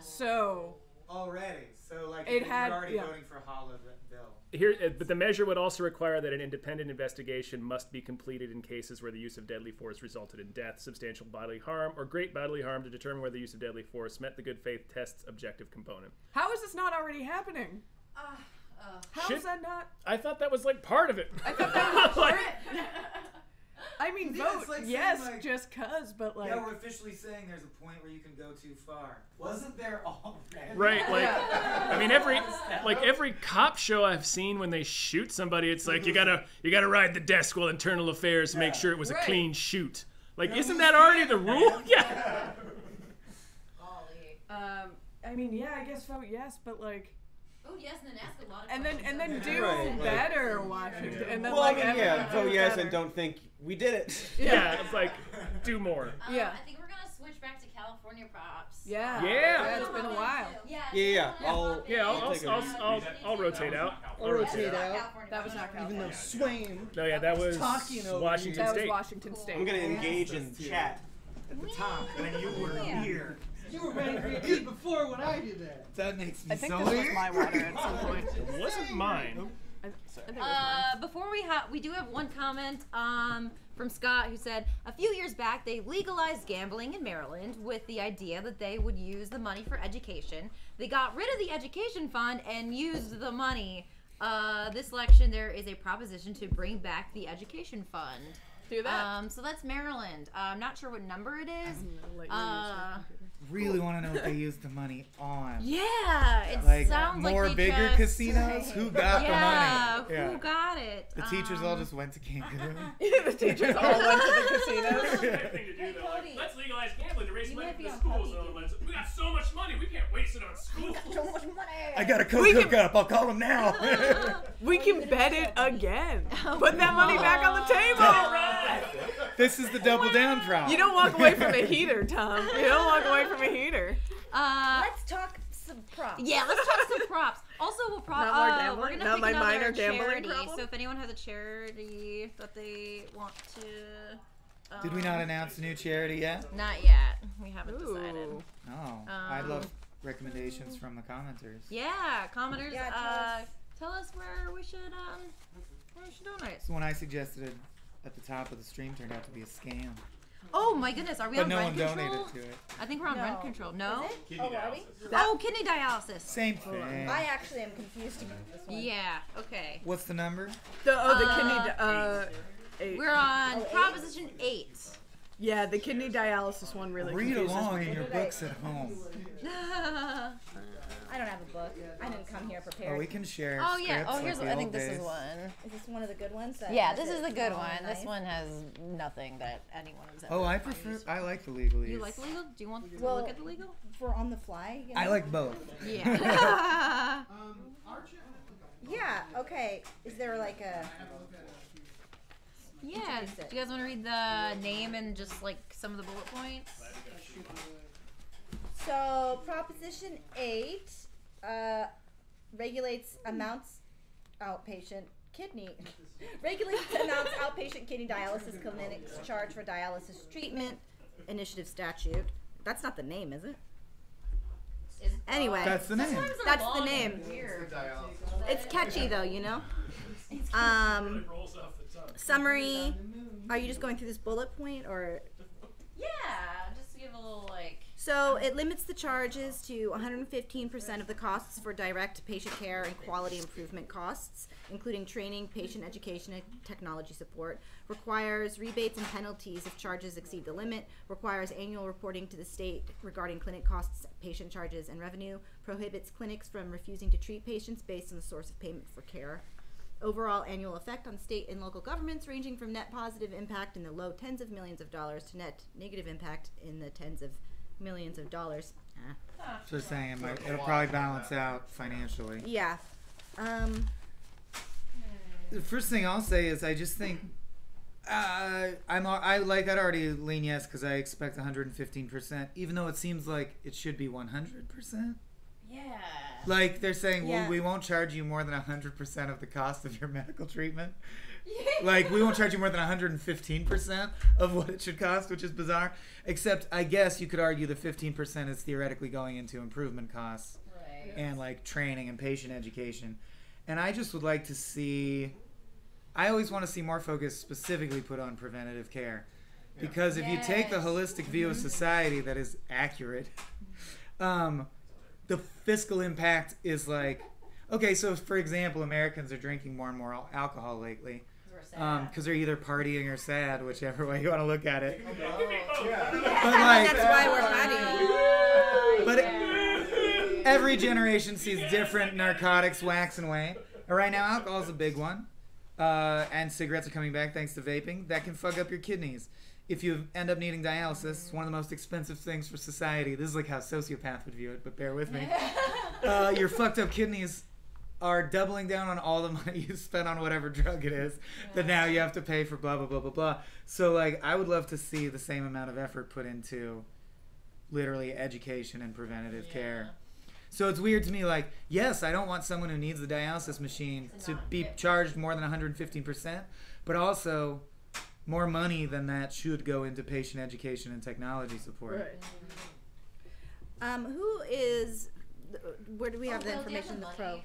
So already, so like it you're had already voting for a hollow bill. Here, but the measure would also require that an independent investigation must be completed in cases where the use of deadly force resulted in death, substantial bodily harm, or great bodily harm to determine whether the use of deadly force met the good faith test's objective component. How is this not already happening? How is that not? I thought that was like part of it. I thought that was I mean, Yeah, vote it's like saying, yes, like- just cause, but like. Yeah, we're officially saying there's a point where you can go too far. Wasn't there already? Right, like, I mean, every cop show I've seen, when they shoot somebody, it's like you gotta ride the desk while internal affairs to make sure it was a Right. clean shoot. Like, isn't that already the rule? Yeah. I mean, yeah, I guess vote yes, but like. Oh yes, and then ask a lot of And then questions. do Right, like- better, Washington. And then Well, like I mean, yeah, everyone vote do yes better. and don't think we did it. Yeah, it's like, do more. Yeah. I think we're gonna switch back to California props. Yeah. Yeah. It's been a while. Yeah. I'll take a- I'll rotate out. I'll rotate out. That was not Even California. though Swain. No, yeah, that was talking over Washington That was State. Washington State. I'm gonna engage in chat. At the top, when you were here. You were ready for it before when I did that. That makes me I think so this was weird. my water at some point. It wasn't mine. I think it was mine. Before we do have one comment from Scott, who said a few years back they legalized gambling in Maryland with the idea that they would use the money for education. They got rid of the education fund and used the money. This election there is a proposition to bring back the education fund. Do that. So that's Maryland. I'm not sure what number it is. Really want to know what they used the money on. Yeah, it like sounds like more they bigger just... casinos. Who got the money? Who got it? The teachers all just went to Cancun. The teachers all went to the casinos. That's the right thing to do, though. Like, let's legalize gambling to raise money for the schools. We got so much money, we can't waste it on schools. So much money. I got a hookup. I'll call them now. We can bet it again. Put that money back on the table. This is the double down prop. You don't walk away from a heater, Tom. You don't walk away from a heater. Let's talk some props. Yeah, let's talk some props. Also, we'll Not more gambling? we're gonna Not pick my another minor gambling charity. problem? So if anyone has a charity that they want to, Did we not announce a new charity yet? Not yet. We haven't decided. Oh, I'd love recommendations from the commenters. Yeah, commenters. Yeah, tell us where we should donate. So when I suggested it at the top of the stream, turned out to be a scam. Oh my goodness, are we on rent control? But no one donated to it. I think we're on rent control. No? Oh, are we? Oh, kidney dialysis. Same thing. I actually am confused about this one. Yeah, okay. What's the number? The kidney. 8. We're on Proposition 8. Yeah, the kidney dialysis one really Read confuses along me. in your books at home. I don't have a book. I didn't come here prepared. Oh, we can share. Oh yeah. scripts Oh, here's. like the I think old this days. is one. Is this one of the good ones? Yeah, this is the good one. Nice. This one has nothing that anyone has ever. Oh, I prefer. I like the legalese. You like legal? Do you want to Well, look at the legal? For on the fly. You know? I like both. Yeah. Yeah. Okay. Is there like a? Yeah. Do you guys want to read the name and just like some of the bullet points? So Proposition 8 regulates amounts outpatient kidney dialysis clinics charge for dialysis treatment initiative statute. That's not the name, is it? Anyway, That's the name. That's the name. It's catchy though, you know. Summary. Are you just going through this bullet point or? Yeah. Just to give a little like. So it limits the charges to 115% of the costs for direct patient care and quality improvement costs, including training, patient education, and technology support. Requires rebates and penalties if charges exceed the limit. Requires annual reporting to the state regarding clinic costs, patient charges, and revenue. Prohibits clinics from refusing to treat patients based on the source of payment for care. Overall annual effect on state and local governments ranging from net positive impact in the low tens of millions of dollars to net negative impact in the tens of millions of dollars. So saying it'll probably balance out financially. Yeah. The first thing I'll say is I just think I'd already lean yes because I expect 115%, even though it seems like it should be 100%. Yeah. Like they're saying, well, Yeah. we won't charge you more than 100% of the cost of your medical treatment. Like we won't charge you more than 115% of what it should cost, which is bizarre. Except I guess you could argue the 15% is theoretically going into improvement costs and like training and patient education. And I just would like to see. I always want to see more focus specifically put on preventative care, because if you take the holistic view of society that is accurate, the fiscal impact is like, okay, so for example, Americans are drinking more and more alcohol lately because they're either partying or sad, whichever way you want to look at it. But like, That's why we're partying. But every generation sees different narcotics wax and wane. And right now, alcohol is a big one, and cigarettes are coming back thanks to vaping. That can fuck up your kidneys. If you end up needing dialysis, it's one of the most expensive things for society. This is like how a sociopath would view it, but bear with me. Your fucked up kidneys are doubling down on all the money you spent on whatever drug it is that now you have to pay for blah, blah, blah, blah, blah. So, like, I would love to see the same amount of effort put into literally education and preventative care. So it's weird to me, like, yes, I don't want someone who needs the dialysis machine to be charged more than 115%, but also more money than that should go into patient education and technology support. Right. Where do we have the information in the pro?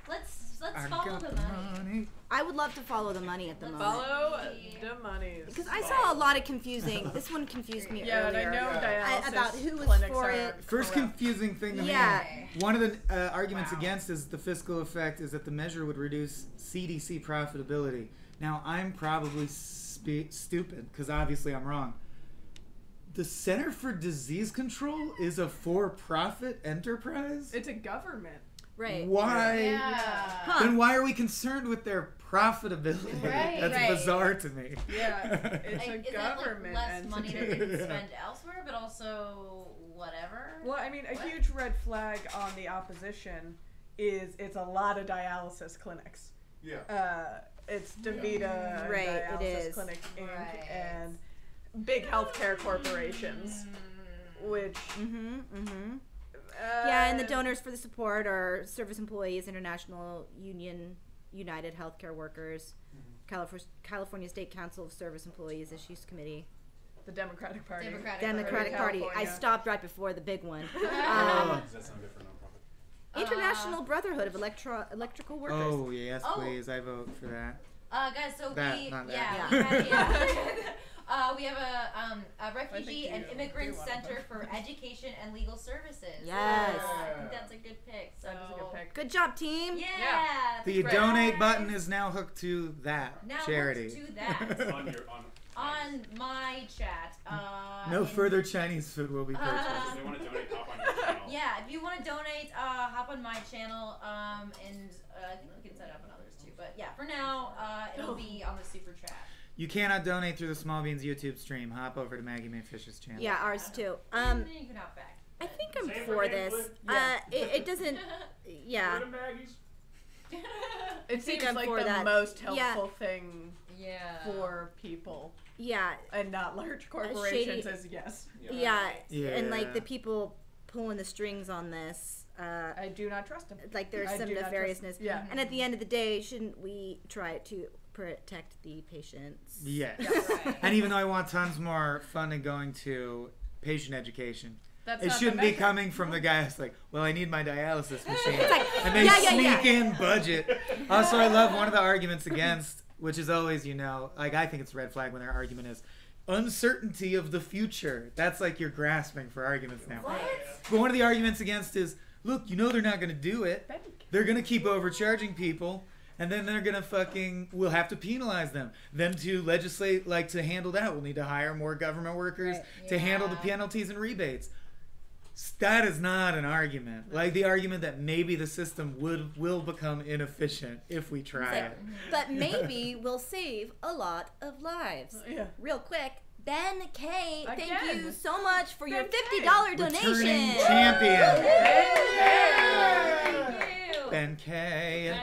Let's follow the money. I would love to follow the money at the moment. Follow the monies. Because I saw a lot of confusing. This one confused me Yeah, earlier. and I know dialysis about who was clinics for are it. First confusing thing to me, Yeah. one of the arguments against is the fiscal effect is that the measure would reduce CDC profitability. Now, I'm probably stupid because obviously I'm wrong. The Center for Disease Control is a for-profit enterprise? It's a government. Right. Why? Yeah. Then why are we concerned with their profitability? Right. That's Right. bizarre to me. Yeah, it's Like, a is that, government like, less money that they entity. can spend elsewhere, but also whatever? Well, I mean, a What? huge red flag on the opposition is it's a lot of dialysis clinics. Yeah. It's DaVita Right, it Dialysis is. Clinic Inc. Right. and big healthcare corporations, which Yeah, and the donors for the support are Service Employees International Union, United Healthcare Workers, California State Council of Service Employees Issues Committee. the Democratic Party. Democratic Party. I California. stopped right before the big one. Does that sound good for nonprofit? International Brotherhood of Electrical Workers. Oh, yes, please. I vote for that. Guys, so That, we, not yeah, that. we have a refugee and you immigrant do wanna center for education and legal services. Yes. I think that's a good pick. So. That is a good pick. Good job, team. Yeah. The donate button is now hooked to that Now charity. hooked to that. On my chat. No further Chinese food will be purchased. If they want to donate, hop on your channel. Yeah, if you want to donate, hop on my channel, and I think we can set up on others too. But yeah, for now, it'll be on the super chat. You cannot donate through the Small Beans YouTube stream. Hop over to Maggie Mayfish's channel. Yeah, ours too. And then you can hop back. I think I'm Same for for this. Yeah. It doesn't. Yeah. It I think seems I'm like for the that. most Yeah. helpful thing for people. Yeah. And not large corporations as yes. Yeah. Yeah. And like the people pulling the strings on this. I do not trust them. Like there's I some do not trust- nefariousness. yeah. And at the end of the day, shouldn't we try to protect the patients? Yes. Right. And even though I want tons more funding going to patient education, That's it not the shouldn't be measure. coming from the guy who's like, well, I need my dialysis machine. It's like, and they yeah, sneak yeah. in budget. Also, I love one of the arguments against, which is always, like I think it's a red flag when their argument is uncertainty of the future. That's like you're grasping for arguments now. What? But one of the arguments against is, look, they're not going to do it. They're going to keep overcharging people. And then they're going to we'll have to penalize them. Then to legislate, to handle that, we'll need to hire more government workers to handle the penalties and rebates. That is not an argument. Like the argument that maybe the system will become inefficient if we try it. But maybe we'll save a lot of lives. Yeah. Real quick, Ben K, thank Again. you so much for your Ben $50 donation. Returning champion. Thank you. Ben K.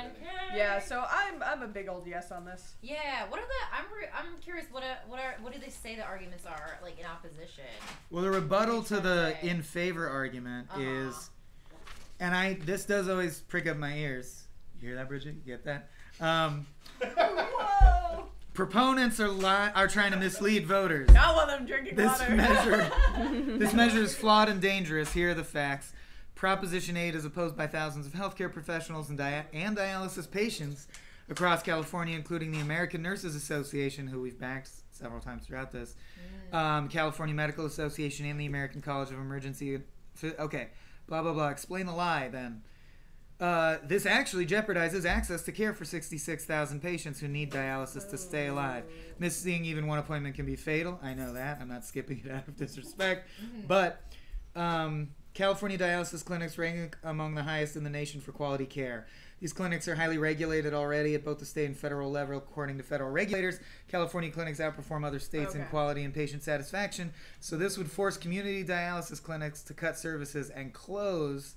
Yeah, so I'm a big old yes on this. Yeah. What are I'm curious. What do they say the arguments are like in opposition? Well, the rebuttal to the in favor argument is, and this does always prick up my ears. You hear that, Bridget? You get that? Whoa! Proponents are trying to mislead voters. Not while I'm drinking water. This measure is flawed and dangerous. Here are the facts. Proposition 8 is opposed by thousands of healthcare professionals and dialysis patients across California, including the American Nurses Association, who we've backed several times throughout this, California Medical Association, and the American College of Emergency. Okay, blah, blah, blah. Explain the lie, then. This actually jeopardizes access to care for 66,000 patients who need dialysis to stay alive. Missing even one appointment can be fatal. I know that. I'm not skipping it out of disrespect. But California dialysis clinics rank among the highest in the nation for quality care. These clinics are highly regulated already at both the state and federal level. According to federal regulators, California clinics outperform other states in quality and patient satisfaction. So this would force community dialysis clinics to cut services and close.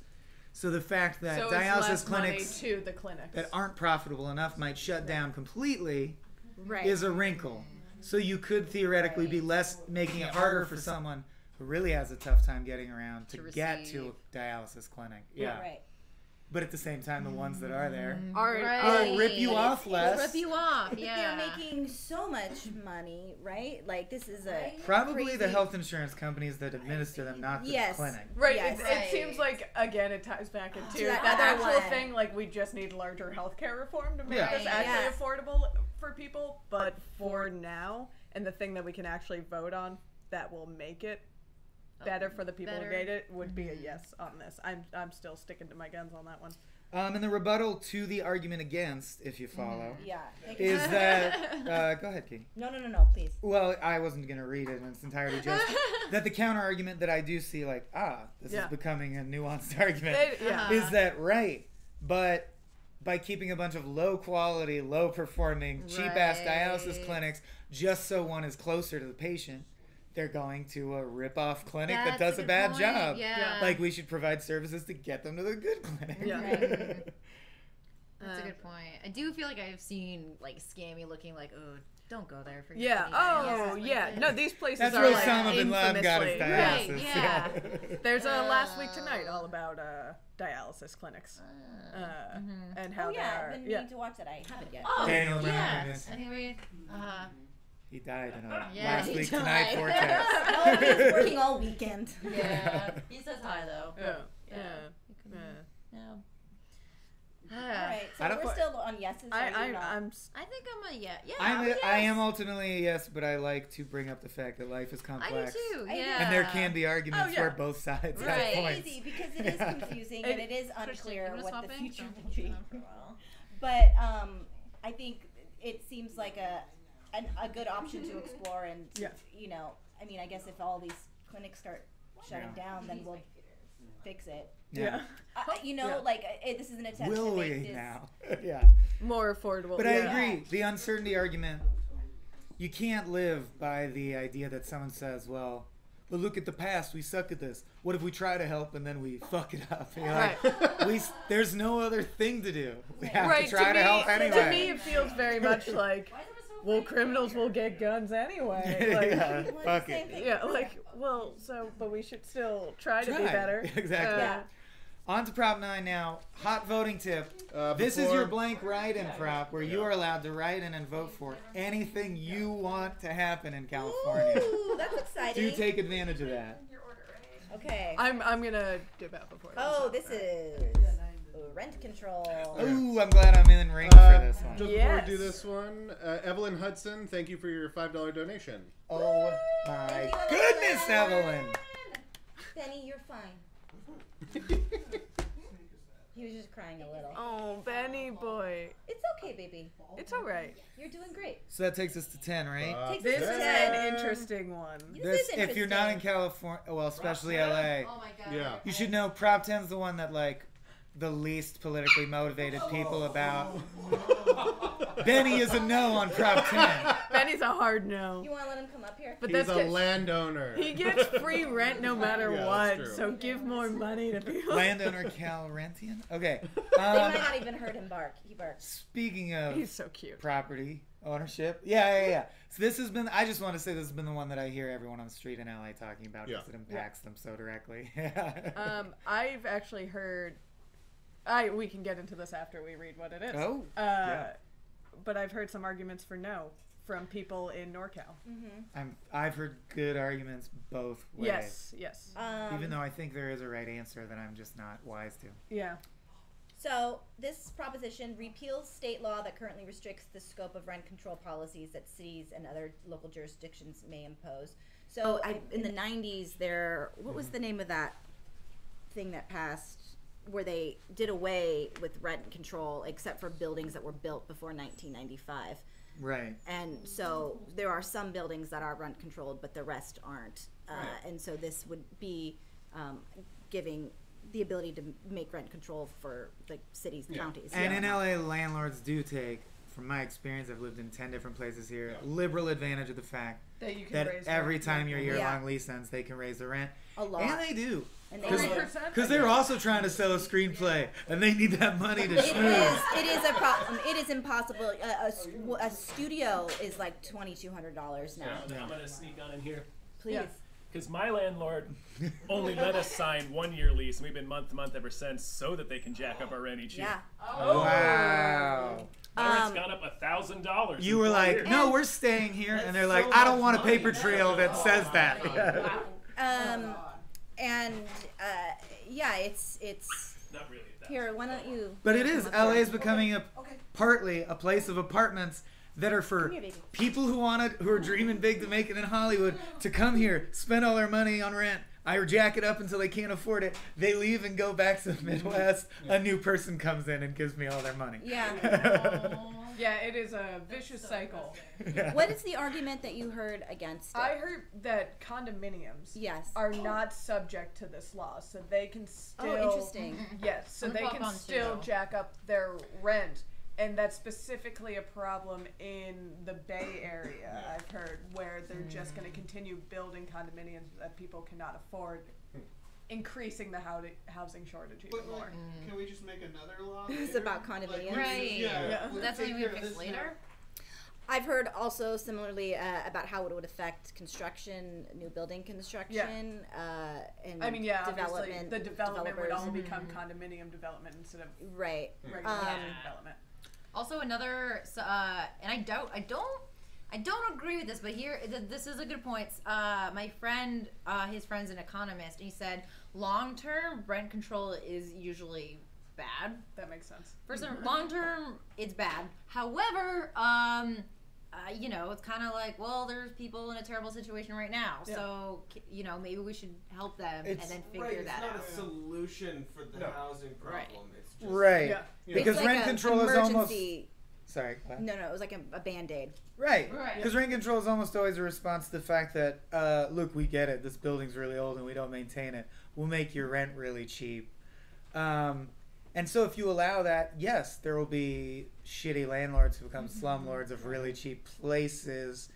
So the fact that So dialysis it's less clinics money to the clinics that aren't profitable enough might shut down completely Right. is a wrinkle. So you could theoretically be making it harder for someone who really has a tough time getting around to get to a dialysis clinic. Yeah. Right. But at the same time, the ones that are there Are rip you off less. Rip you off. Yeah. They're making so much money, right? Like this is a Probably crazy... the health insurance companies that administer them, not the clinic. Right. Yes. It seems like again it ties back into that that other actual one. thing. Like we just need larger healthcare reform to make Yeah. this actually Yes. affordable for people. But for now, and the thing that we can actually vote on that will make it better for the people better. who get it would be a yes on this. I'm still sticking to my guns on that one. And the rebuttal to the argument against, if you follow, Yeah. Thank you. is that go ahead, Katie. No, please. Well, I wasn't gonna read it in its entirety. Just that the counter argument that I do see, like, this is becoming a nuanced argument, is that right? But by keeping a bunch of low quality, low performing, cheap ass dialysis clinics, just so one is closer to the patient, they're going to a rip-off clinic that does a bad job. Yeah. Like, we should provide services to get them to the good clinic. Yeah. Right. That's a good point. I do feel like I've seen like scammy looking, like, oh, don't go there for your kidney dialysis. No, these places That's are where like Osama bin Laden got his infamously- dialysis. Right, yeah. There's a Last Week Tonight all about dialysis clinics and how they are. I've been meaning to watch that. I haven't yet. Oh, Daniel yeah. Mann. I think we. He died in a Yeah, Last he Week died. Tonight vortex. No, he's working all weekend. Yeah. He says hi though. Yeah. All right, I so don't- we're still on yeses. I think I'm a yeah. Yeah. I am ultimately a yes, but I like to bring up the fact that life is complex. I do too. I Yeah. And there can be arguments where both sides have Right. points. Easy because it is confusing and it is Kristen, unclear you wanna what swap the in? future No. will be. No. But I think it seems like a good option to explore, and you know, I mean, I guess if all these clinics start shutting down, then we'll fix it. Yeah. You know, like this is an attempt Will to make we this now? Yeah. more affordable. But I agree. The uncertainty argument, you can't live by the idea that someone says, well, look at the past. We suck at this. What if we try to help and then we fuck it up? You know, like, there's no other thing to do. We have to try to help anyway. To me, it feels very much like, well, criminals will get guns anyway. Like, Yeah, fuck it. Yeah, like, well, but we should still try to be better. Exactly. On to Prop 9 now. Hot voting tip. This is your blank write-in prop where you are allowed to write in and vote for anything you want to happen in California. Ooh, that's exciting. Do take advantage of that. Okay. I'm gonna dip out before. Oh, this is rent control. Ooh, I'm glad I'm in ring for this one. Just before we do this one, Evelyn Hudson, thank you for your $5 donation. Oh my goodness, Evelyn! Benny, you're fine. He was just crying a little. Oh, Benny boy. It's okay, baby. It's all right. You're doing great. So that takes us to 10, right? This is an interesting one. This is if you're not in California, well, especially LA, Oh my god. Yeah. you should know Prop 10 is the one that, like, the least politically motivated people about. Benny is a no on Prop 10. Benny's a hard no. You want to let him come up here? But He's that's a landowner. He gets free rent no matter Yeah, what, that's true. so give more money to people. Landowner Calrentian? Okay. They might not even heard him bark. He barks. Speaking of He's so cute. property ownership. Yeah. So this has been, I just want to say this has been the one that I hear everyone on the street in LA talking about because it impacts them so directly. I've actually heard, we can get into this after we read what it is. Oh, But I've heard some arguments for no from people in NorCal. I've heard good arguments both ways. Yes. Even though I think there is a right answer that I'm just not wise to. Yeah. So this proposition repeals state law that currently restricts the scope of rent control policies that cities and other local jurisdictions may impose. So in the 90s, what was the name of that thing that passed where they did away with rent control except for buildings that were built before 1995? Right. And so there are some buildings that are rent controlled, but the rest aren't. And so this would be giving the ability to make rent control for the cities and counties. And in LA, landlords do take, from my experience, I've lived in 10 different places here, liberal advantage of the fact that, you can that raise every rent. time your year-long lease ends, they can raise the rent. A lot. And they do. Because they're also trying to sell a screenplay, and they need that money to schmooze. It is a problem. It is impossible. A studio is like $2,200 now. I'm going to sneak on in here. Please. Because my landlord only let us sign 1-year lease, and we've been month to month ever since, so that they can jack up our rent each year. Oh. Wow. Our rent's gone up $1,000. You were like, no, we're staying here, and they're like, I don't want a paper trail that says that. It's not really that. Here, why don't you? But it is. LA is becoming partly a place of apartments that are for people who are dreaming big to make it in Hollywood to come here, spend all their money on rent, I jack it up until they can't afford it. They leave and go back to the Midwest. A new person comes in and gives me all their money. Yeah. Yeah, it is a vicious cycle. Yeah. What is the argument that you heard against it? I heard that condominiums are not subject to this law, so they can still. Oh, interesting. Yes, so they can still jack up their rent. And that's specifically a problem in the Bay Area, I've heard, where they're just going to continue building condominiums that people cannot afford, increasing the housing shortage even more. Can we just make another law? It's about condominiums. Right. Yeah. That's something we fix later. I've heard also similarly about how it would affect construction, new building construction, and I mean, yeah, development. obviously the development would all developers. become condominium development instead of right. regular development. Also, another, and I don't agree with this, but here, this is a good point. My friend, his friend's an economist, and he said long-term rent control is usually bad. That makes sense. For some long-term, it's bad. However, you know, it's kind of like, well, there's people in a terrible situation right now, so you know, maybe we should help them and then figure that out. It's not a solution for the housing problem. It's just Right. Because It's rent like control is almost. emergency- Sorry. What? No, it was like a Band-Aid. Right. Because rent control is almost always a response to the fact that, look, we get it. This building's really old and we don't maintain it. We'll make your rent really cheap. And so if you allow that, yes, there will be shitty landlords who become slumlords of really cheap places.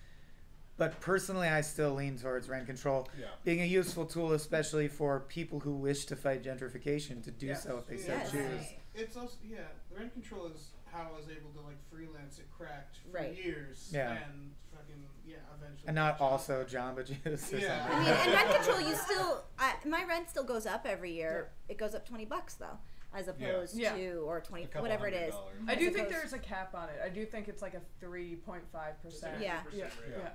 But personally, I still lean towards rent control being a useful tool, especially for people who wish to fight gentrification to do so if they so choose. It's also, rent control is how I was able to, like, freelance at Cracked for Right. years. Yeah. And fucking, eventually. And not also Jamba Juice or something. I mean, and rent control, you still, my rent still goes up every year. It goes up $20 though, as opposed to, or 20, whatever it is. I do think there's a cap on it. I do think it's like a 3.5%. Yeah.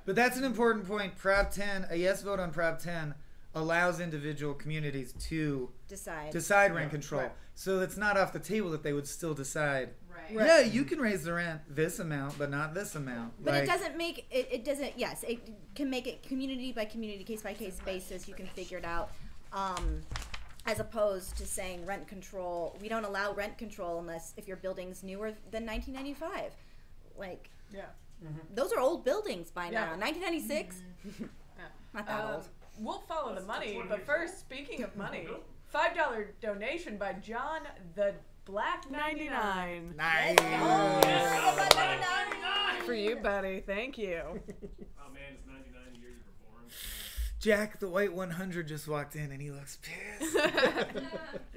But that's an important point. Prop 10, a yes vote on Prop 10 allows individual communities to decide rent control. Right. So it's not off the table that they would still decide, Right. yeah, you can raise the rent this amount, but not this amount. But like, it doesn't make it doesn't. Yes, it can make it community by community, case by case basis. You can figure it out, as opposed to saying rent control. We don't allow rent control unless if your building's newer than 1995. Like, those are old buildings by now. 1996, not that old. We'll follow the money, but first, speaking of money, $5 donation by John the Black 99. Nice. For you, buddy. Thank you. Oh man, it's 99 years of performance. Jack the White 100 just walked in and he looks pissed.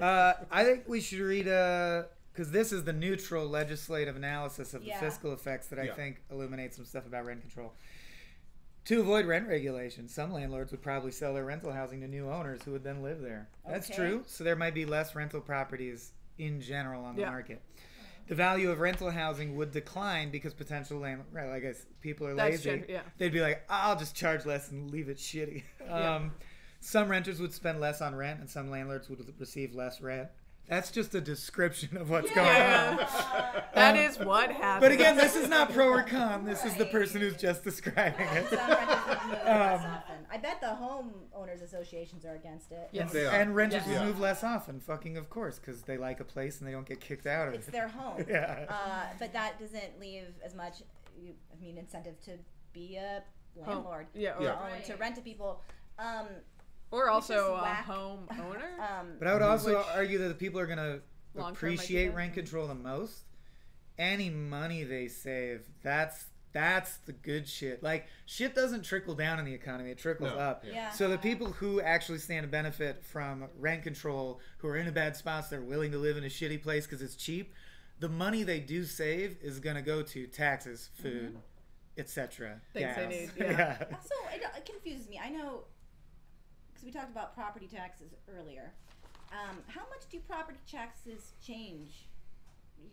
I think we should read because this is the neutral legislative analysis of the fiscal effects that I think illuminates some stuff about rent control. To avoid rent regulation, some landlords would probably sell their rental housing to new owners who would then live there. That's true. So there might be less rental properties in general on the market. The value of rental housing would decline because potential like people are lazy. They'd be like, I'll just charge less and leave it shitty. Some renters would spend less on rent and some landlords would receive less rent. That's just a description of what's going on. That is what happens. But again, this is not pro or con. This is the person who's just describing it. I bet the homeowners associations are against it. Yes. And renters will move less often, fucking of course, because they like a place and they don't get kicked out of it. It's their home. But that doesn't leave as much, incentive to be a landlord. To rent to people. Or also a homeowner. But I would also argue that the people are going to appreciate rent control the most. Any money they save, that's the good shit. Like, shit doesn't trickle down in the economy, it trickles up. So the people who actually stand to benefit from rent control, who are in a bad spot, they're willing to live in a shitty place because it's cheap, the money they do save is going to go to taxes, food, etc. Things they need. Also, it confuses me. I know, because we talked about property taxes earlier. How much do property taxes change?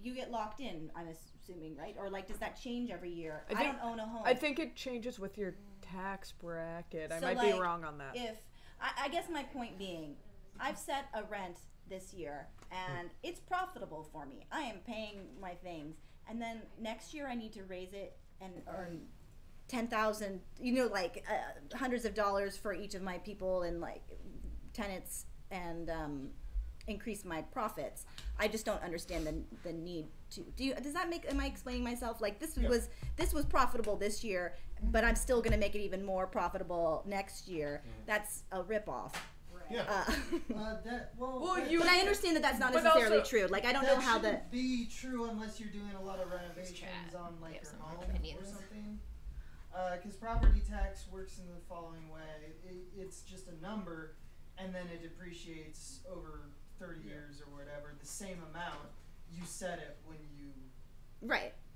You get locked in, I'm assuming, right? Or like, does that change every year? I don't own a home. I think it changes with your tax bracket. I might be wrong on that. If I guess my point being, I've set a rent this year and it's profitable for me. I am paying my things, and then next year I need to raise it and earn 10,000, hundreds of dollars for each of my people, and like tenants and increase my profits. I just don't understand the need to. Does that make? Am I explaining myself? Like this was profitable this year, but I'm still going to make it even more profitable next year. That's a ripoff. Yeah. But I understand that that's not necessarily true. Like I don't know how that be true unless you're doing a lot of renovations on like your home or something. Because property tax works in the following way: it's just a number, and then it depreciates over 30 years or whatever. The same amount you set it when you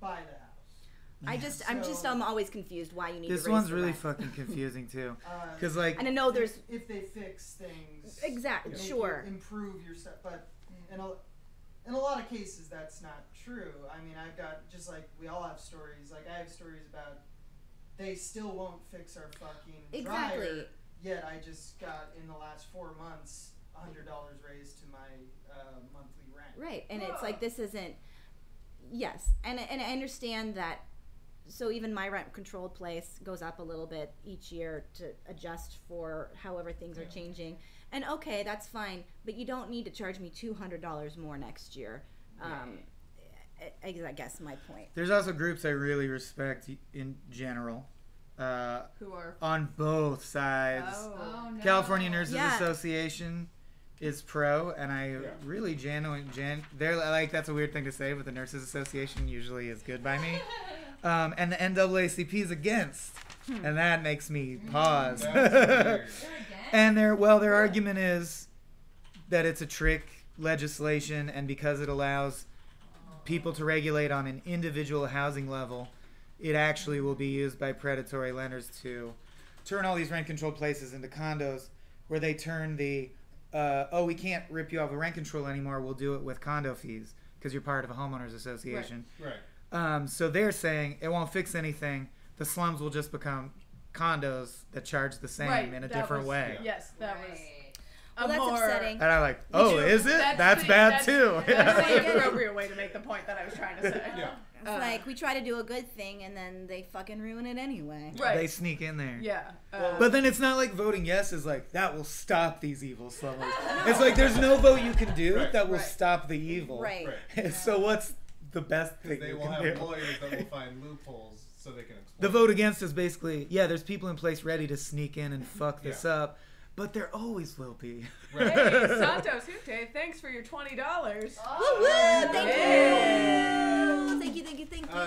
buy the house. I'm always confused why you need this to raise one's the really rent. fucking confusing too, because like and I know there's if they fix things exactly sure improve your stuff, but in a lot of cases that's not true. I mean, I've got just like we all have stories. Like I have stories about they still won't fix our fucking dryer. Yet I just got in the last 4 months $100 raised to my monthly rent. Right, and it's like this isn't. Yes, and I understand that. So even my rent-controlled place goes up a little bit each year to adjust for however things are changing. And okay, that's fine, but you don't need to charge me $200 more next year. I guess my point. There's also groups I really respect in general. Who are on both sides. Oh, no. California Nurses Association is pro, and I really they're like, that's a weird thing to say, but the Nurses Association usually is good by me. And the NAACP is against, and that makes me pause. And their argument is that it's a trick legislation, and because it allows people to regulate on an individual housing level, it actually will be used by predatory lenders to turn all these rent-controlled places into condos, where they turn the we can't rip you off of rent control anymore, we'll do it with condo fees because you're part of a homeowners association. Right. So they're saying it won't fix anything. The slums will just become condos that charge the same in a different way. Yes, that was. Well, that's upsetting. And I'm like, is it? That's bad too. That's the appropriate way to make the point that I was trying to say. It's like we try to do a good thing and then they fucking ruin it anyway. Right. They sneak in there. Yeah. But then it's not like voting yes is like, that will stop these evil slummers. It's like there's no vote you can do that will stop the evil. Right. So what's the best thing they you will can have do? lawyers that will find loopholes so they can exploit. The vote against is basically, there's people in place ready to sneak in and fuck this up, but there always will be. Hey, Santos Hute, thanks for your $20. Thank you.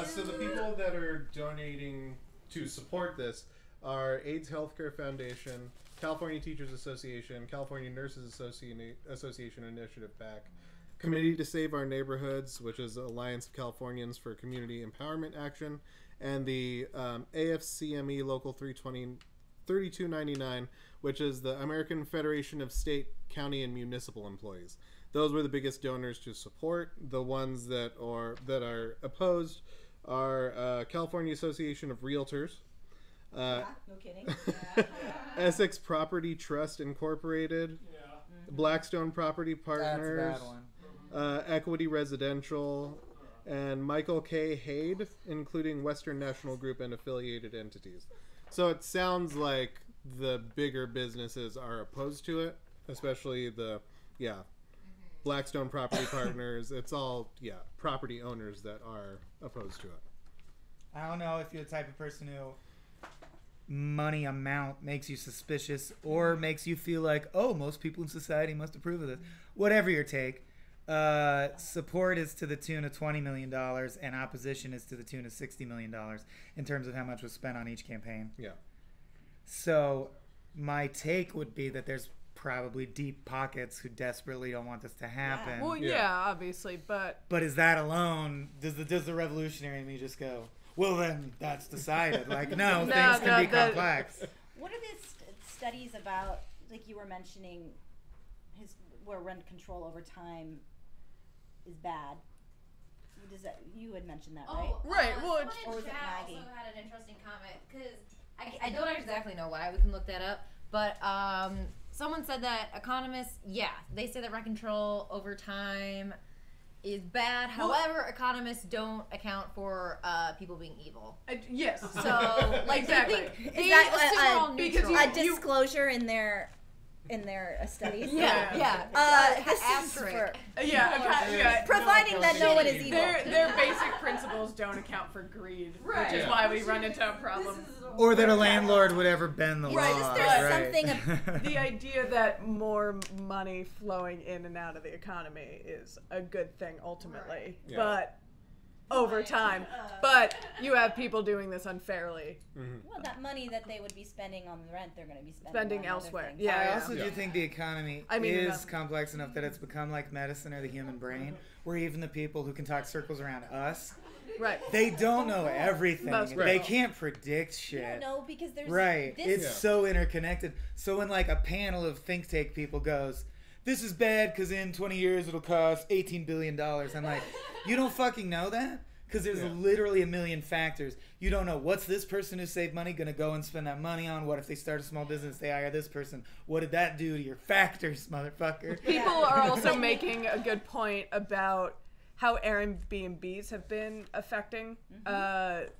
So the people that are donating to support this are AIDS Healthcare Foundation, California Teachers Association, California Nurses Association Initiative PAC, Committee to Save Our Neighborhoods, which is Alliance of Californians for Community Empowerment Action, and the AFCME Local 3299, which is the American Federation of State, County, and Municipal Employees. Those were the biggest donors to support. The ones that are opposed are California Association of Realtors, no kidding. Essex Property Trust Incorporated, Blackstone Property Partners, That's a bad one. Equity Residential, and Michael K. Haid, including Western National Group and affiliated entities. So it sounds like the bigger businesses are opposed to it, especially the Blackstone Property Partners. It's all property owners that are opposed to it. I don't know if you're the type of person who money amount makes you suspicious or makes you feel like, oh, most people in society must approve of this. Whatever your take, support is to the tune of $20 million and opposition is to the tune of $60 million in terms of how much was spent on each campaign. Yeah. So my take would be that there's probably deep pockets who desperately don't want this to happen. Well, obviously, but is that alone? Does the revolutionary in me just go, well, then that's decided? Like, no, things can be complex. What are the studies about? Like you were mentioning, where rent control over time is bad. Does that you had mentioned that, right? Right. Well, or was it Maggie? Also had an interesting comment because I don't exactly know why. We can look that up, but someone said that economists, they say that rent control over time is bad. However, economists don't account for people being evil. Yes. So, like, exactly. Is that a disclosure in their in their studies. Yeah. This is for providing that no one is evil. Their basic principles don't account for greed, which is why we run into a problem. Or that a landlord would ever bend the law. The idea that more money flowing in and out of the economy is a good thing ultimately, but over time. But you have people doing this unfairly. Well, that money that they would be spending on rent, they're going to be spending on elsewhere. Other things. I also do think the economy is complex enough that it's become like medicine or the human brain, where even the people who can talk circles around us, they don't know everything. They can't predict shit. No, because there's it's so interconnected. So when like a panel of think tank people goes, this is bad because in 20 years it'll cost $18 billion. I'm like, you don't fucking know that? Because there's literally a million factors. You don't know what's this person who saved money going to go and spend that money on. What if they start a small business, they hire this person? What did that do to your factors, motherfucker? People are also making a good point about how Airbnbs have been affecting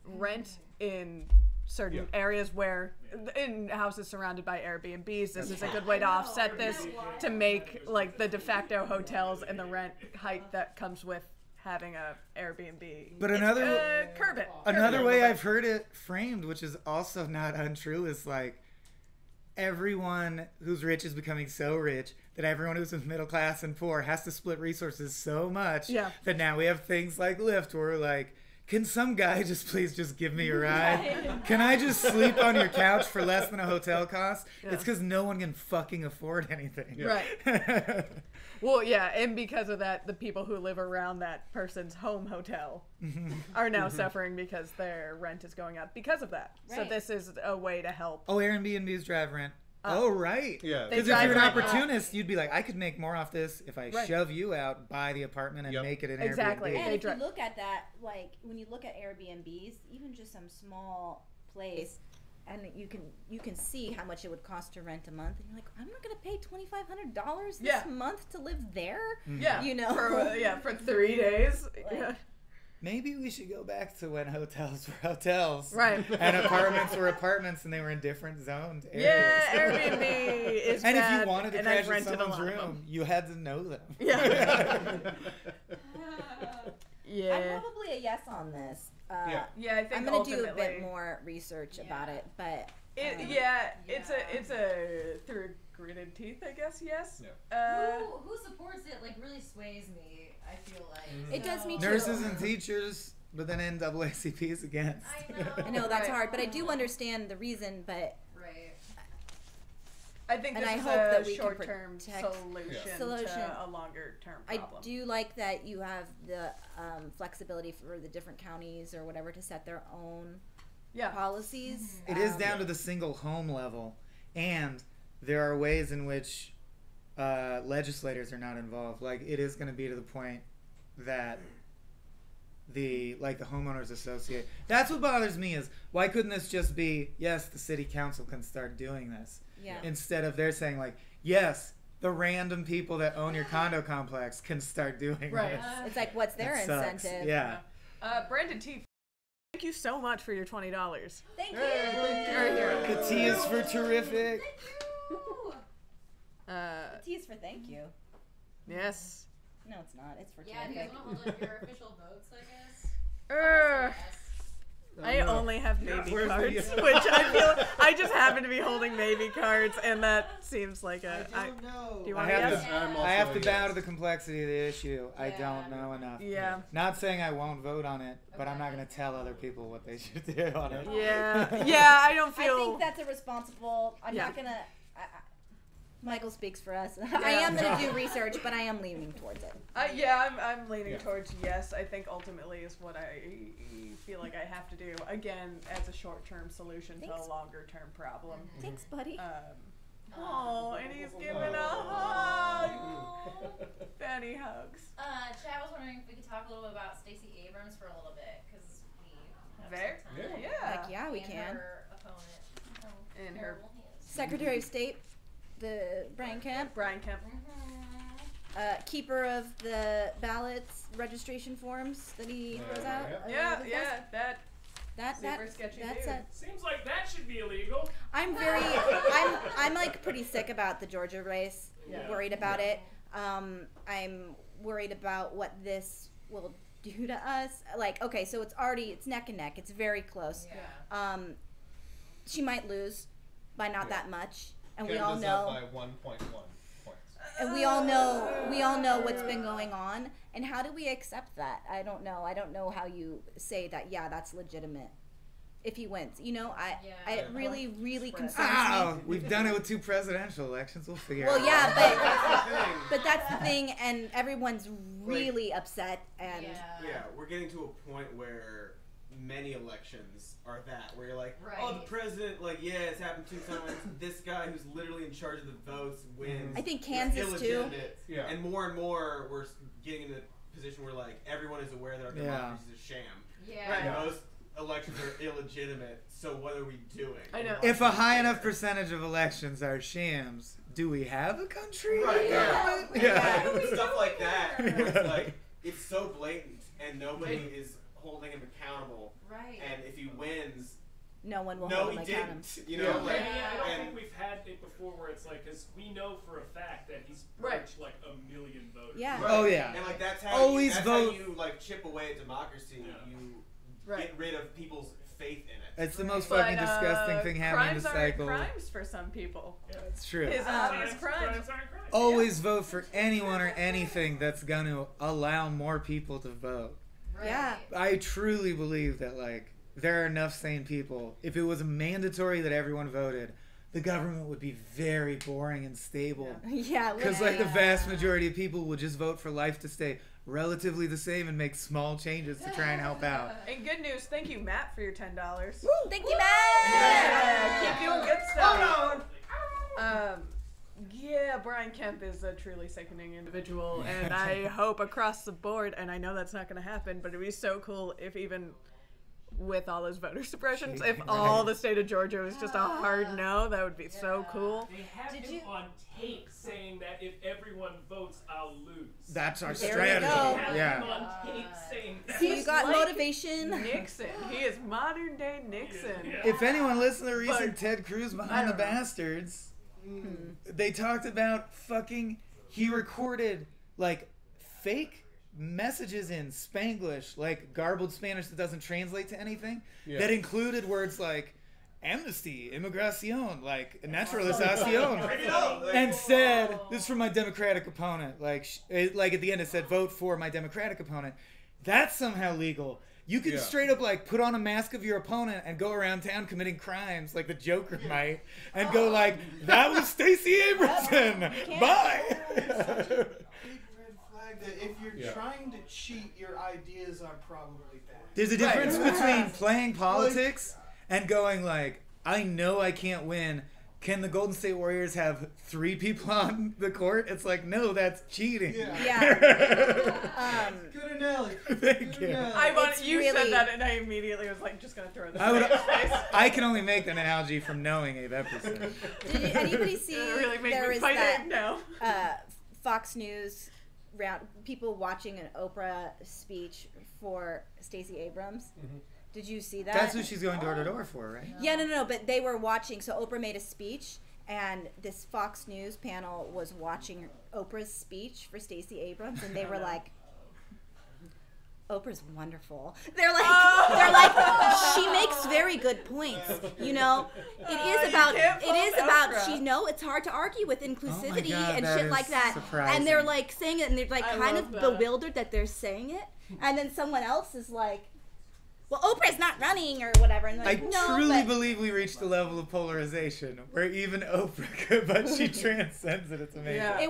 rent in certain areas where in houses surrounded by Airbnbs. This is a good way to offset this, to make like the de facto hotels and the rent hike that comes with having a Airbnb. But another curb it. Another way I've heard it framed, which is also not untrue, is like everyone who's rich is becoming so rich that everyone who's middle class and poor has to split resources so much that now we have things like Lyft where we're like, can some guy please give me a ride? Can I just sleep on your couch for less than a hotel costs? It's because no one can fucking afford anything. Right. Well, and because of that, the people who live around that person's home hotel are now suffering because their rent is going up because of that. So this is a way to help. Oh, Airbnbs drive rent. Oh, right. Yeah. Because if you're an opportunist, you'd be like, I could make more off this if I shove you out, buy the apartment, and make it an Airbnb. And if you look at that, like when you look at Airbnbs, even just some small place, and you can see how much it would cost to rent a month, and you're like, I'm not gonna pay $2,500 this month to live there. You know, for 3 days. Maybe we should go back to when hotels were hotels. Right. And apartments were apartments and they were in different zoned areas. Yeah, Airbnb is And bad, if you wanted to and crash I've in rented someone's a lot of room, them. you had to know them. I'm probably a yes on this. I think I'm gonna do a bit more research about it, but it's a through gritted teeth, I guess. Yes. Who supports it really sways me. I feel like it does me too. Nurses and teachers, but then NAACP is against. I know that's hard, but I do understand the reason. But I think this is a short-term solution to a longer-term problem. I do like that you have the flexibility for the different counties or whatever to set their own policies. It is down to the single home level, and there are ways in which legislators are not involved. Like, it is going to be to the point that the homeowners associate. That's what bothers me is, why couldn't this just be, yes, the city council can start doing this, instead of they're saying yes, the random people that own your condo complex can start doing this. It's like, what's their incentive? Yeah. Brandon T, thank you so much for your $20. Thank you. The T is for terrific. The T is for thank you. Yes. No, it's not. It's for do you guys want to hold up your official votes, I guess? I only have maybe cards, which I just happen to be holding maybe cards, and that seems like a. I don't know. Do you want I to have to bow to the complexity of the issue. I don't know enough. Yeah. Not saying I won't vote on it, but I'm not going to tell other people what they should do on it. Yeah, I don't feel. I think that's irresponsible. I'm not gonna. Michael speaks for us. I am going to do research, but I am leaning towards it. I'm leaning towards yes. I think ultimately is what I feel like I have to do, again, as a short-term solution to a longer-term problem. Thanks, buddy. And he's giving a hug. Benny hugs. Chad was wondering if we could talk a little bit about Stacey Abrams for a little bit, because we have some time. Heck yeah, we can. Her opponent. And her Secretary of State, Brian Kemp. Keeper of the ballots registration forms that he throws out. That super sketchy. That's dude. Seems like that should be illegal. I'm like pretty sick about the Georgia race. Yeah. Worried about it. I'm worried about what this will do to us. Like, okay, so it's neck and neck. It's very close. Yeah. She might lose by not that much, and we Canada's all know. up by 1.1 points. And we all know what's been going on. And how do we accept that? I don't know. I don't know how you say that. Yeah, that's legitimate. If he wins, it really concerns me. We've done it with 2 presidential elections. We'll figure Well, it out. yeah, but that's the thing, and everyone's really upset. And yeah, we're getting to a point where many elections are that, where you're like, Right. oh, the president, like, yeah, it's happened 2 times. This guy who's literally in charge of the votes wins. I think It's Kansas, too. illegitimate. Yeah. And more we're getting in a position where like everyone is aware that our democracy is a sham. Yeah. Right. Most elections are illegitimate. So what are we doing? I know. If a high enough percentage of elections are shams, do we have a country? Right. Yeah. Stuff like that. Where it's like it's so blatant and nobody is holding him accountable. Right. And if he wins, no one will no, hold he him didn't. accountable. You know, like, I don't and think we've had it before where it's like, because we know for a fact that he's Right. purged like 1 million voters. Yeah. right. Oh, yeah. And like that's how Always that's vote. how you like chip away at democracy. Yeah. You Right. get rid of people's faith in it. It's the most But, fucking disgusting thing happening in crimes the aren't cycle. crimes for some people. It's true. His obvious crimes. Crimes aren't crimes. Always vote for anyone or anything that's going to allow more people to vote. Right. Yeah. I truly believe that, like, there are enough sane people. If it was mandatory that everyone voted, the government would be very boring and stable. Yeah. Because, like, the vast majority of people would just vote for life to stay relatively the same and make small changes to try and help out. And good news, thank you, Matt, for your $10. Thank you, Matt. Yeah, keep doing good stuff. Yeah, Brian Kemp is a truly sickening individual, and I hope across the board, and I know that's not going to happen, but it'd be so cool if even with all those voter suppressions, if all the state of Georgia was just a hard no, that would be so cool. They have him on tape saying that if everyone votes, I'll lose. That's our There we strategy. go. They have Yeah. him on tape saying that. So you got like motivation. Nixon. He is modern day Nixon. Yeah. If anyone listened to the recent But- Ted Cruz I Behind the don't know. Bastards, they talked about he recorded like fake messages in Spanglish, like garbled Spanish that doesn't translate to anything, that included words like amnesty, inmigración, like naturalización, and said, this is from my Democratic opponent, like at the end it said, vote for my Democratic opponent. That's somehow legal. You can straight up like put on a mask of your opponent and go around town committing crimes like the Joker might, and go like, that was Stacey Abrahamson. Bye. That if you're trying to cheat, your ideas are probably bad. There's a difference between playing politics and going like, I know I can't win. Can the Golden State Warriors have 3 people on the court? It's like, no, that's cheating. Yeah. Good analogy. Thank you. You really- said that, and I immediately was like, just gonna throw this. I can only make that analogy from knowing Abe Epperson. Did anybody see really make there me was fight that Abe now. Fox News round people watching an Oprah speech for Stacey Abrams? Did you see that? That's who she's going door to door for, right? Yeah, no, but they were watching. So Oprah made a speech, and this Fox News panel was watching Oprah's speech for Stacey Abrams, and they were like, "Oprah's wonderful." They're like, she makes very good points. You know, it is about Oprah. it's hard to argue with inclusivity God, and that shit is like that. surprising. And they're like saying it, and they're like I kind love of that. bewildered that they're saying it, and then someone else is like, well, Oprah's not running or whatever. And I like, no, truly but believe we reached a level of polarization where even Oprah could, but she transcends it. It's amazing. Yeah. it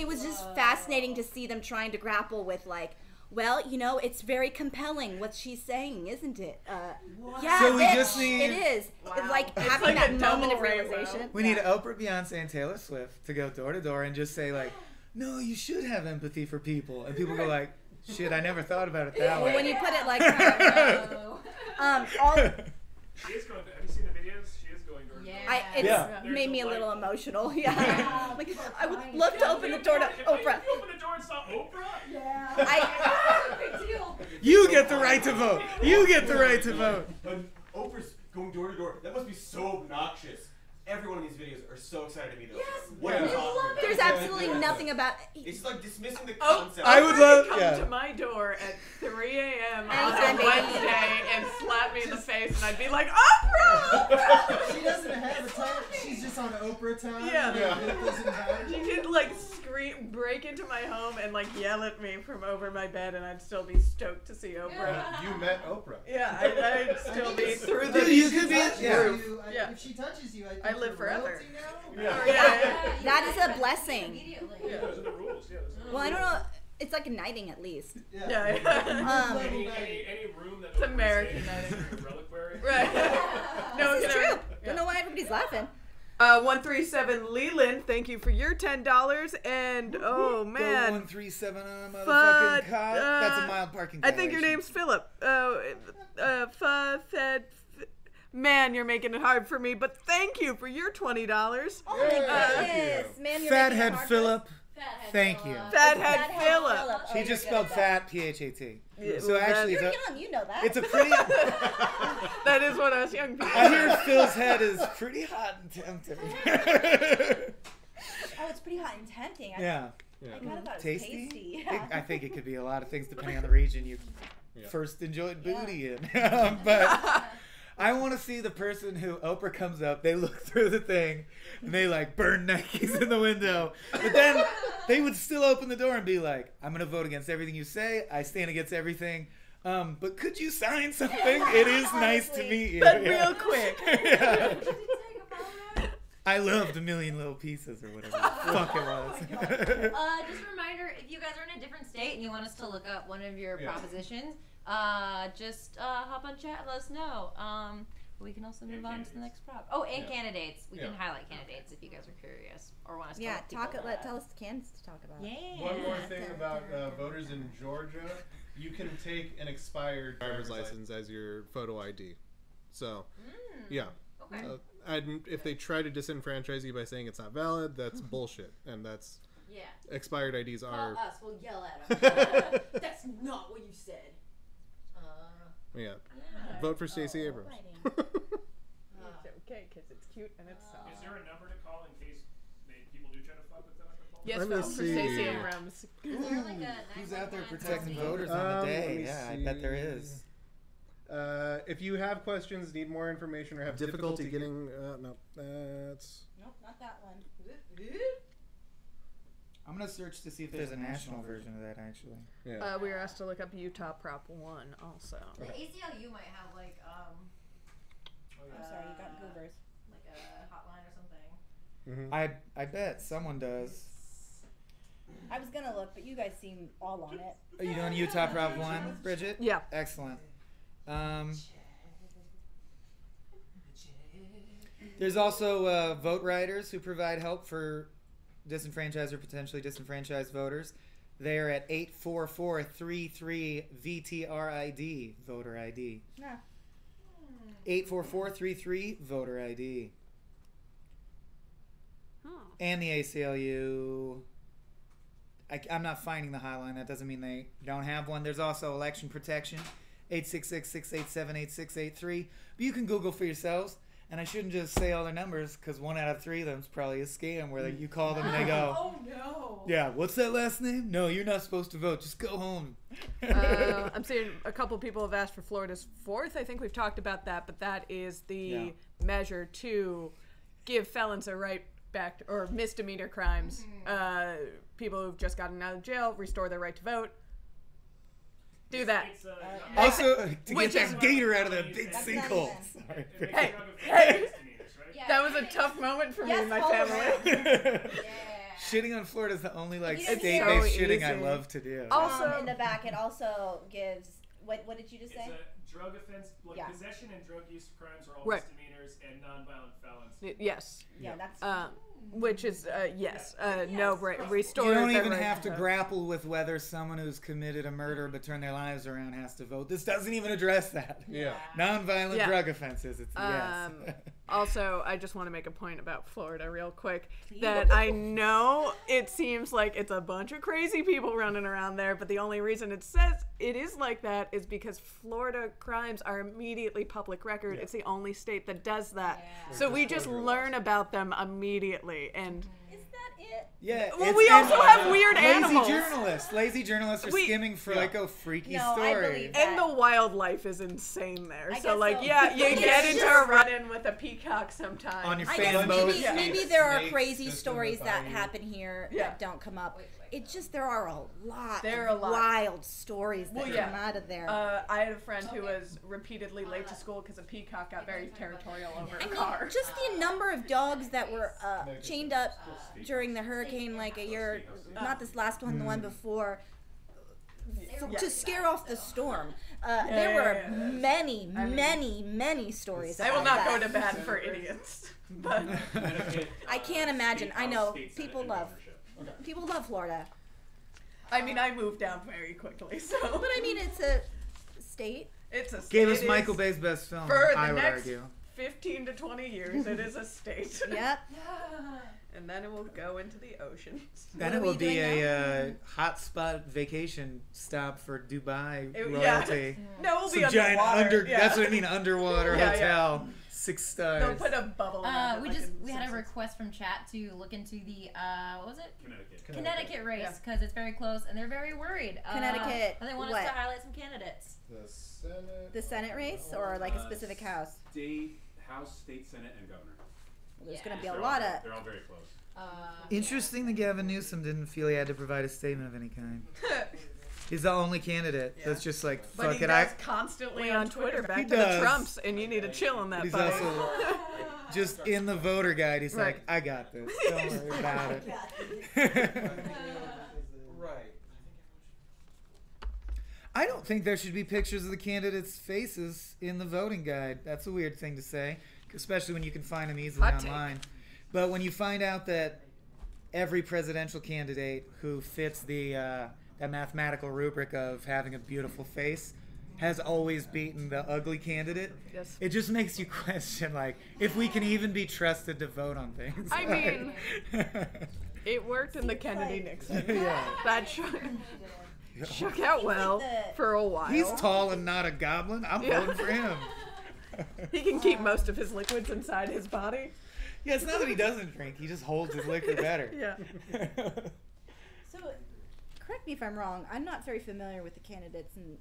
was just fascinating to see them trying to grapple with like, well, you know, it's very compelling what she's saying, isn't it? Yeah, So we bitch, just need- it is. It's like It's having like a that moment of double rainbow. realization. We need Oprah, Beyonce, and Taylor Swift to go door to door and just say like, no, you should have empathy for people. And people go like, shit, I never thought about it that Well, way. when you put it like that, all, She is going to, have you seen the videos? She is going door to door. it's Yeah. made me a little emotional. Yeah, like I would love to open the door to Oprah. If you open the door and saw Oprah? I, You get the right to vote. You get the right to vote. But Oprah's going door to door. That must be so obnoxious. every one of these videos are so excited to meet Oprah. Yes, What are you talking about? There's absolutely nothing about. It's just like dismissing the Oh, concept. I would love come to my door at 3 a.m. on Anytime, a baby. Wednesday and slap me in the face, and I'd be like, Oprah! She doesn't have a time. She's just on Oprah time. Yeah. It doesn't matter. She could like break into my home and like yell at me from over my bed, and I'd still be stoked to see Oprah. You met Oprah. Yeah, I'd still be through the You could be. roof. Yeah. If she touches you, I live forever. Yeah. That is a blessing. Those are the rules. Yeah. Well, I don't know. It's like knighting at least. Yeah. Any room that It's American knighting. Reliquary. Right. No, This is you know, true. Don't know why everybody's laughing. 137 Leland, thank you for your $10. And oh man, 137 on a motherfucking car. That's a mild parking. I think your name's Philip. Man, you're making it hard for me, but thank you for your $20. Oh my goodness, man, you're Fathead making it hard Philip. Thank you. Fathead Philip. She just spelled fat, P-H-A-T. Yeah, So well, actually, You're it's young, you know that. it's a pretty. That is what us young people. I hear Phil's head is pretty hot and tempting. Oh, it's pretty hot and tempting. Yeah. I kind of thought it was Tasty? tasty. I think it could be a lot of things depending on the region you first enjoyed booty in. But I want to see the person who Oprah comes up, they look through the thing, and they like burn Nikes in the window. But then they would still open the door and be like, I'm going to vote against everything you say. I stand against everything. But could you sign something? It is nice to meet you. But real quick. Yeah. I loved A Million Little Pieces or whatever the fuck it was. Just a reminder, if you guys are in a different state and you want us to look up one of your propositions, just hop on chat and let us know. We can also move on to the next prop. Oh, and candidates. We can highlight candidates if you guys are curious or want us to Tell us the candidates to talk about. Yeah. One more thing about voters in Georgia. You can take an expired driver's license as your photo ID. So, yeah. Okay. And if they try to disenfranchise you by saying it's not valid, that's bullshit. And that's expired IDs are. Call us. We'll yell at them. That's not what you said. Yeah. Vote for Stacey Abrams. Okay, because it's cute and it's soft. Is there a number to call in case people do try to fuck with them at the polls? Yes, Let me vote for see. Stacey Abrams. Is there like a Who's out there 911 protecting something? voters on the Let day? me Yeah, I bet there is. If you have questions, need more information, or have difficulty getting... no, that's... Nope, not that one. I'm going to search to see if there's a national version of that, actually. Yeah. We were asked to look up Utah Prop 1 also. The ACLU might have like I'm sorry, you got goobers. like a hotline or something. I bet someone does. I was gonna look, but you guys seem all on it. Are you doing Utah Prop 1, Bridget? Yeah. Excellent. There's also vote riders who provide help for disenfranchised or potentially disenfranchised voters. They are at 844-33-VTRID, voter ID. Yeah. 844-33 voter ID. And the ACLU. I'm not finding the hotline. That doesn't mean they don't have one. There's also election protection, 866-687-8683. But you can Google for yourselves. And I shouldn't just say all their numbers, because 1 out of 3 of them is probably a scam where you call them and they go, Oh no. yeah, what's that last name? No, you're not supposed to vote. Just go home. I'm seeing a couple people have asked for Florida's 4th. I think we've talked about that, but that is the measure to give felons a right back to, or misdemeanor crimes. People who've just gotten out of jail, restore their right to vote. Do that. Also, to get that gator out of that big sinkhole. Sorry. Hey, that was a tough moment for me and my family. Shitting on Florida is the only like It's state-based so shitting I easy. love to do. Also, in the back, it also gives. What did you just say? It's a drug offense, like possession and drug use crimes are all Right. misdemeanors, and nonviolent felons. Yes. Yeah, that's. Which is no restore. You don't their even right have to vote. grapple with whether someone who's committed a murder but turned their lives around has to vote. This doesn't even address that. Yeah. Nonviolent drug offenses. It's yes. Also, I just want to make a point about Florida real quick. That I know it seems like it's a bunch of crazy people running around there, but the only reason it says it is like that is because Florida crimes are immediately public record. It's the only state that does that. So we just learn about them immediately. And Yeah. well, we also have weird lazy animals. Lazy journalists are skimming for like a freaky story. And the wildlife is insane there. I So guess like, so. yeah, you It's get into just- a run-in with a peacock sometimes. On your I fan guess boat. maybe there are Snakes crazy just in stories the that bayou. happen here Yeah. that don't come up. It's just there are a lot There of are a lot. wild stories that Well, come yeah. out of there. I had a friend who was repeatedly late to school because a peacock got very territorial over a car. Just the number of dogs that were chained up during the hurricane, like a year, not this last one, the one before, to scare off the storm. There were many stories. I will about not go that. to bat for idiots. But I can't imagine. I know people love Florida. I mean, I moved down very quickly, so. But I mean, it's a state. It's a state. Gave us It Michael is- Bay's best film. For I the would next argue. 15 to 20 years, it is a state. Yep. And then it will go into the ocean. Then it will be a hotspot vacation stop for Dubai Yeah. royalty. No, it will be Some giant underwater. Yeah. That's what I mean, underwater Yeah, hotel, 6 stars. They'll put a bubble around it We like just in we had a Simpsons. request from chat to look into the what was it? Connecticut. Race because it's very close and they're very worried. Connecticut, And they want what? us to highlight some candidates. The Senate. The Senate race, or like a specific house. State, House, State Senate, and Governor. There's going to be a They're lot all, of. They're all very close. Interesting that Gavin Newsom didn't feel he had to provide a statement of any kind. He's the only candidate that's just like, But fuck he it. does constantly on Twitter back He to does. the Trumps, and you need to chill on that, He's buddy. also just in the voter guide. He's Right. like, I got this. Don't worry about it. Right. I don't think there should be pictures of the candidates' faces in the voting guide. That's a weird thing to say, especially when you can find them easily Hot take. online. But when you find out that every presidential candidate who fits the that mathematical rubric of having a beautiful face has always beaten the ugly candidate, Yes. it just makes you question, like, if we can even be trusted to vote on things. I mean, it worked in the Kennedy-Nixon. Yeah. That shook out well for a while. He's tall and not a goblin. I'm Yeah. voting for him. He can keep most of his liquids inside his body. Yeah, it's not that he doesn't drink. He just holds his liquor better. Yeah. So, correct me if I'm wrong. I'm not very familiar with the candidates in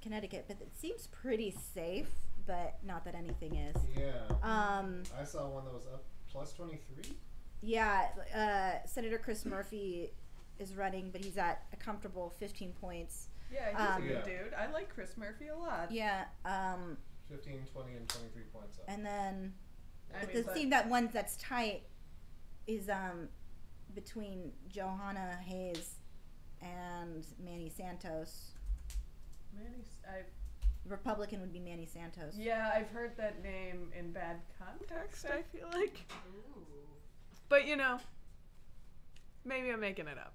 Connecticut, but it seems pretty safe. But not that anything is. Yeah. I saw one that was up plus 23. Yeah, Senator Chris Murphy is running, but he's at a comfortable 15 points. Yeah, he's a good dude. I like Chris Murphy a lot. Yeah. 15, 20, and 23 points up. And then, I but mean, the team that one that's tight is between Johanna Hayes and Manny Santos. Republican would be Manny Santos. Yeah, I've heard that name in bad context, I feel like. But, you know, maybe I'm making it up.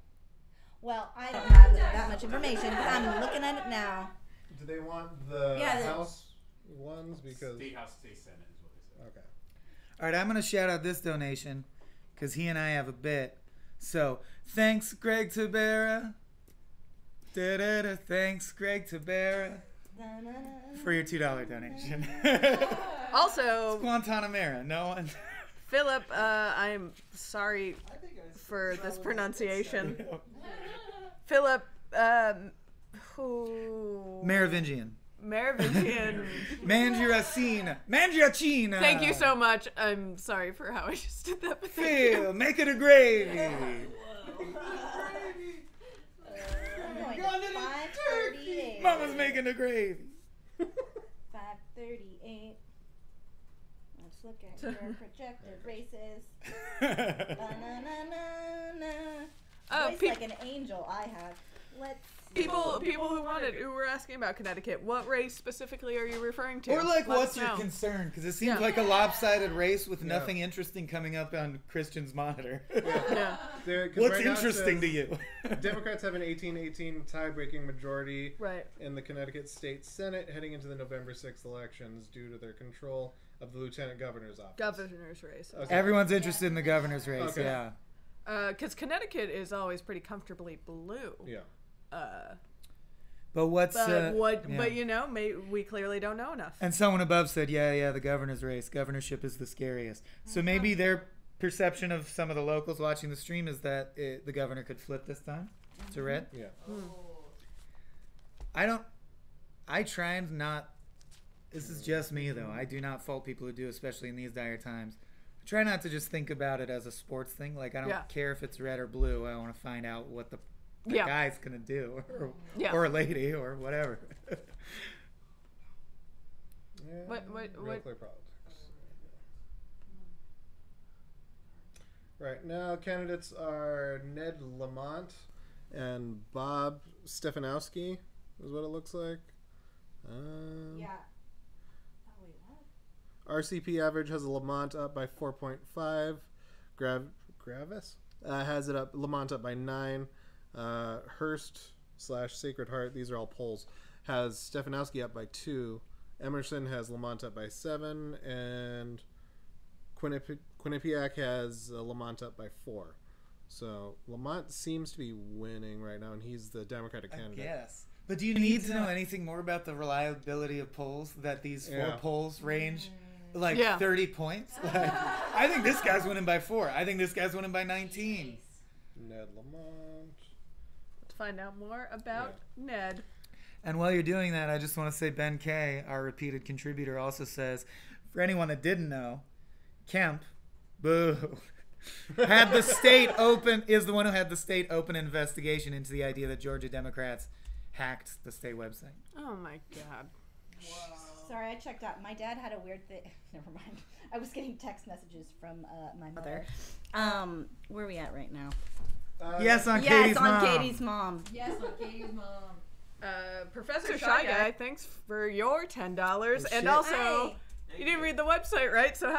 Well, I don't have that much information, but I'm looking at it now. Do they want the Yeah, House ones? Because State House, State Senate is what they said. Okay. All right, I'm going to shout out this donation because he and I have a bit. So, thanks, Greg Tabera. Da-da-da, thanks, Greg Tabera. For your $2 donation. Also, it's Guantanamera. No one. Philip, I'm sorry for this pronunciation. Philip, who? Merovingian. Merovingian. Mangiacina. Thank you so much. I'm sorry for how I just did that. But thank Phil, you. make it a gravy. I'm going to 538. Mama's making a gravy. 538. Let's look at your projected races. Oh, Voice like an angel I have. Let's People who were asking about Connecticut, what race specifically are you referring to? Or like, Let what's us your know. concern? Because it seems Yeah. like a lopsided race with nothing interesting coming up on Christian's monitor. Yeah. What's What's interesting to you? Democrats have an 18-18 tie-breaking majority Right. in the Connecticut State Senate heading into the November 6th elections due to their control of the lieutenant governor's office. Governor's race. Okay. Everyone's interested in the governor's race, Okay. yeah. Because Connecticut is always pretty comfortably blue. Yeah. But what's But yeah. But we clearly don't know enough. And someone above said, yeah, the governor's race. Governorship is the scariest. So maybe their perception of some of the locals watching the stream is that the governor could flip this time to red. Yeah. I try and not, this is just me though. I do not fault people who do, especially in these dire times. I try not to just think about it as a sports thing. Like, I don't care if it's red or blue. I want to find out what the guy's going to do or a lady or whatever. What? Real clear politics. Right now, candidates are Ned Lamont and Bob Stefanowski, is what it looks like. Yeah. RCP average has a Lamont up by 4.5. Gravis has it up. Lamont up by 9. Hearst/Sacred Heart, these are all polls, has Stefanowski up by 2. Emerson has Lamont up by 7, and Quinnipiac has Lamont up by 4. So Lamont seems to be winning right now, and he's the Democratic candidate. Yes. But do you need to know anything more about the reliability of polls, that these 4 polls range like 30 points? Like, I think this guy's winning by 4. I think this guy's winning by 19. Ned Lamont. Let's find out more about Ned. And while you're doing that, I just want to say Ben Kay, our repeated contributor, also says, for anyone that didn't know, Kemp, boo, had the state open, is the one who had the state open investigation into the idea that Georgia Democrats hacked the state website. Oh my God. Whoa. Sorry, I checked out. My dad had a weird thing. Never mind. I was getting text messages from my mother. Where are we at right now? Yes, on Katie's mom. Katie's mom. Yes, on Katie's mom. Professor Shy Guy, thanks for your $10, and also you didn't read the website right, so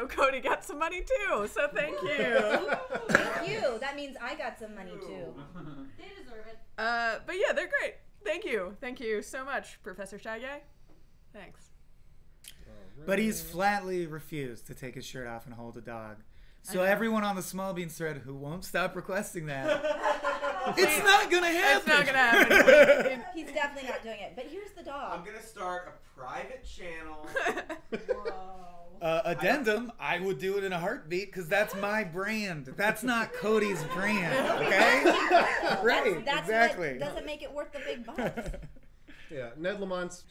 Cody got some money too. So thank you. Thank you. That means I got some money too. They deserve it. But yeah, they're great. Thank you so much, Professor Shy Guy. Thanks. But he's flatly refused to take his shirt off and hold a dog. So everyone on the Small Beans thread who won't stop requesting that, it's not gonna happen. It's not gonna happen. He's definitely not doing it. But here's the dog. I'm gonna start a private channel. Addendum, I would do it in a heartbeat because that's my brand. That's not Cody's brand, okay? Right, that's exactly. What doesn't make it worth the big bucks. Yeah, Ned Lamont's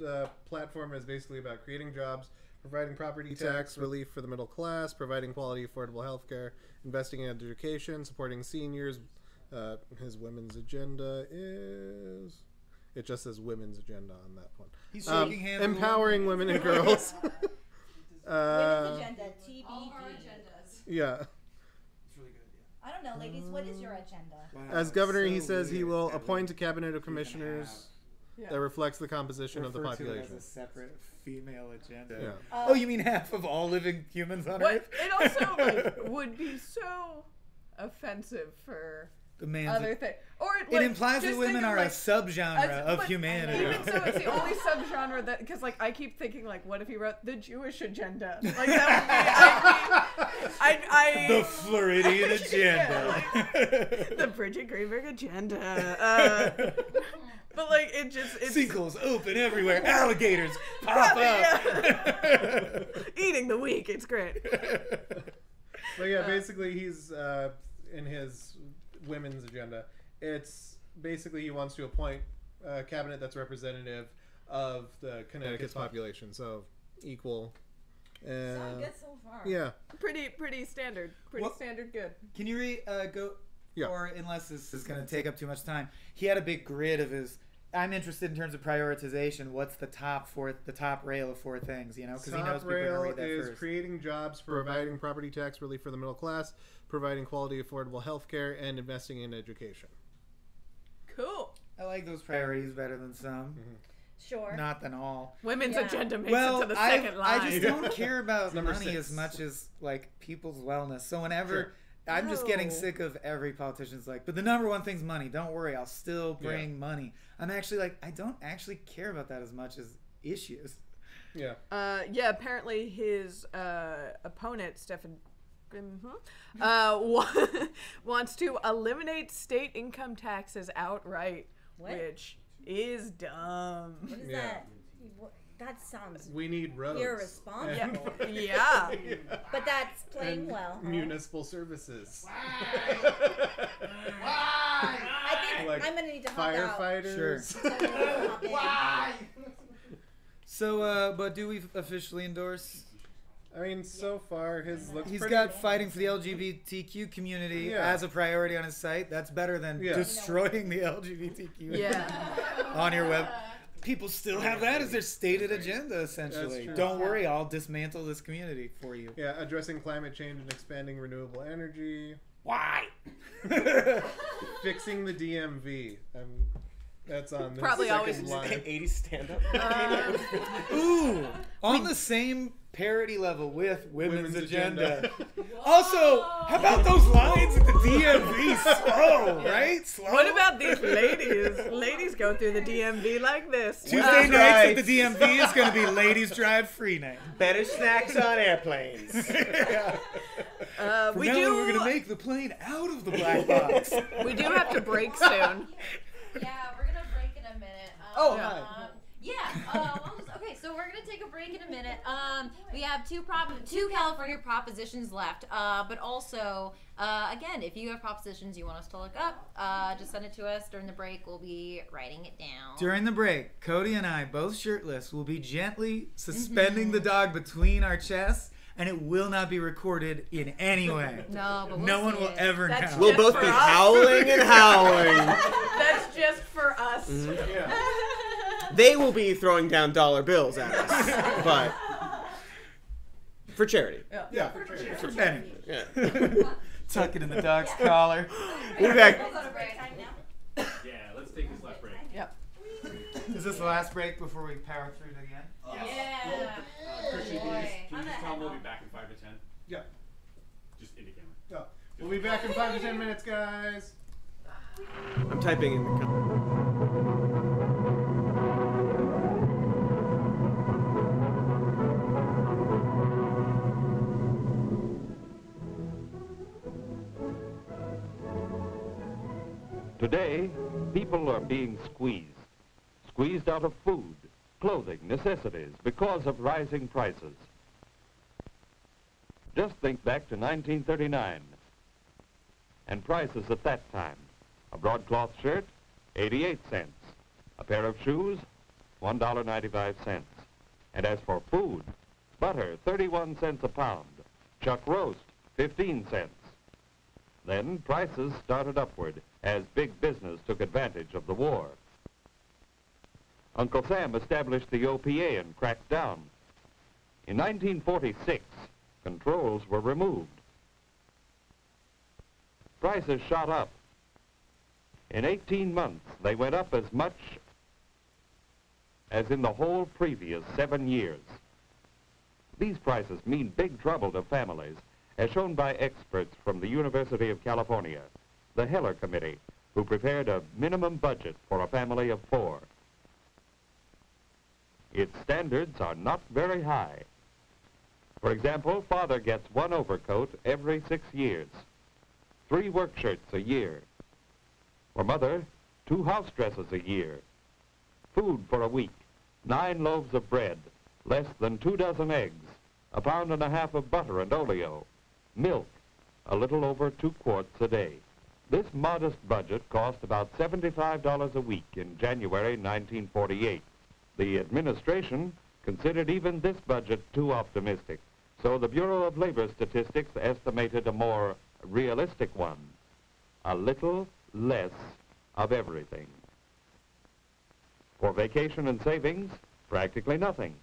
platform is basically about creating jobs, providing property tax relief for the middle class, providing quality, affordable health care, investing in education, supporting seniors. His women's agenda is... It just says women's agenda on that one. He's shaking hands with empowering women and girls. Women's agenda, TBD. All our agendas. Yeah. It's really good, yeah. I don't know, ladies. What is your agenda? Wow, As governor, so he says he weird. will appoint a cabinet of commissioners that reflects the composition of the Refer to it population. as a separate female agenda. Yeah. Oh, you mean half of all living humans on Earth? It also would be so offensive for other things. Or it implies that women are a subgenre of humanity. Even so, it's the only subgenre that, because I keep thinking what if he wrote the Jewish agenda? Like that would be. The Floridian agenda. The Bridget Greenberg agenda. But it's sinkholes open everywhere. Alligators pop up. Eating the weak. It's great. But yeah, basically he's in his women's agenda. It's basically he wants to appoint a cabinet that's representative of the Connecticut's population, so equal. Sounds good so far. Yeah. Pretty standard. Standard good. Can you go? Yeah. Or unless this is going to take up too much time, he had a big grid of his. I'm interested in terms of prioritization. What's the top rail of 4 things? You know, because he knows people are going to read that is first. creating jobs, providing property tax relief for the middle class, providing quality, affordable health care, and investing in education. Cool. I like those priorities better than some. Mm-hmm. Sure. Not than all. Women's agenda makes it to the second line. I just don't care about Number money 6. as much as people's wellness. So whenever I'm just getting sick of every politician's but the number one thing's money. Don't worry, I'll still bring money. I'm actually I don't actually care about that as much as issues. Yeah. Apparently his opponent, Stephen wants to eliminate state income taxes outright, which is dumb. What is that? That sounds We need roads. irresponsible. Yeah. But that's playing And well. Huh? Municipal services. I think Like I'm gonna need to hop out. firefighters. Why? So, but do we officially endorse? I mean, so far his looks. He's pretty got fighting for the LGBTQ community Yeah. as a priority on his site. That's better than Yeah. destroying the LGBTQ on your web. People still have that as their stated agenda, essentially. true. Don't worry, I'll dismantle this community for you. Yeah, addressing climate change and expanding renewable energy. Why? Fixing the DMV. That's on this Probably second always line. 80s stand-up. Ooh, on the same parody level with Women's Agenda. Also, how about those lines at the DMV? Slow, right? Slow. What about these ladies? Ladies go through the DMV like this. Tuesday nights at the DMV is going to be Ladies Drive Free night. Better snacks on airplanes. For We now, do. we're going to make the plane out of the black box. We do have to break soon. Yeah, we're gonna break in a minute. Oh, hi. Okay, so we're gonna take a break in a minute. We have two California propositions left. But also, again, if you have propositions you want us to look up, just send it to us during the break. We'll be writing it down. During the break, Cody and I, both shirtless, will be gently suspending the dog between our chests, and it will not be recorded in any way. No, but no one will ever know. We'll both be howling and howling. That's just for us. They will be throwing down dollar bills at us, but for charity. Yeah, for charity. For Benny. Yeah. Tuck it in the dog's collar. We'll be back. Yeah, let's take this last break. Yep. Is this the last break before we power through it again? Yeah. Christian, can you just tell them we'll be back in 5 to 10? Yeah. Just into camera. Yeah. We'll be back in 5 to 10 minutes, guys. I'm typing in the. Today, people are being squeezed out of food, clothing, necessities because of rising prices. Just think back to 1939 and prices at that time. A broadcloth shirt, 88 cents. A pair of shoes, $1.95. And as for food, butter, 31 cents a pound. Chuck roast, 15 cents. Then prices started upward as big business took advantage of the war. Uncle Sam established the OPA and cracked down. In 1946, controls were removed. Prices shot up. In 18 months, they went up as much as in the whole previous 7 years. These prices mean big trouble to families, as shown by experts from the University of California, the Heller Committee, who prepared a minimum budget for a family of 4. Its standards are not very high. For example, father gets 1 overcoat every 6 years, 3 work shirts a year. For mother, 2 house dresses a year. Food for a week, 9 loaves of bread, less than 2 dozen eggs, 1.5 pounds of butter and oleo, milk, a little over 2 quarts a day. This modest budget cost about $75 a week in January 1948. The administration considered even this budget too optimistic, so the Bureau of Labor Statistics estimated a more realistic one, a little less of everything. For vacation and savings, practically nothing.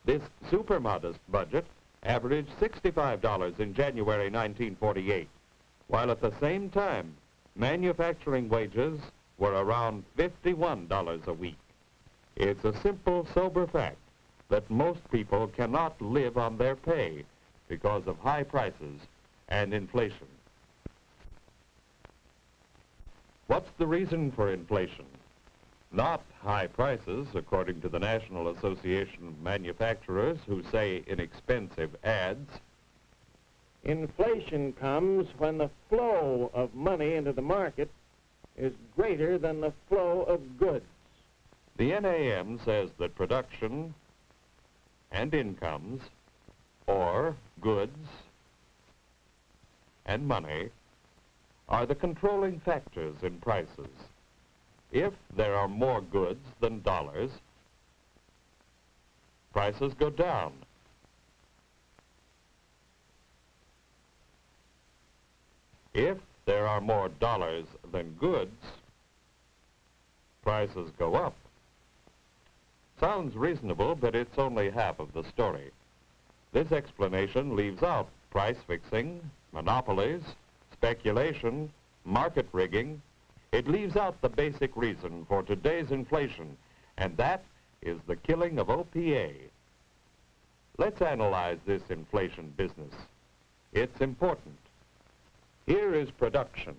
This super modest budget averaged $65 in January 1948, while at the same time, manufacturing wages were around $51 a week. It's a simple, sober fact that most people cannot live on their pay because of high prices and inflation. What's the reason for inflation? Not high prices, according to the National Association of Manufacturers, who say inexpensive ads. Inflation comes when the flow of money into the market is greater than the flow of goods. The NAM says that production and incomes, or goods and money, are the controlling factors in prices. If there are more goods than dollars, prices go down. If there are more dollars than goods, prices go up. Sounds reasonable, but it's only half of the story. This explanation leaves out price fixing, monopolies, speculation, market rigging. It leaves out the basic reason for today's inflation, and that is the killing of OPA. Let's analyze this inflation business. It's important. Here is production,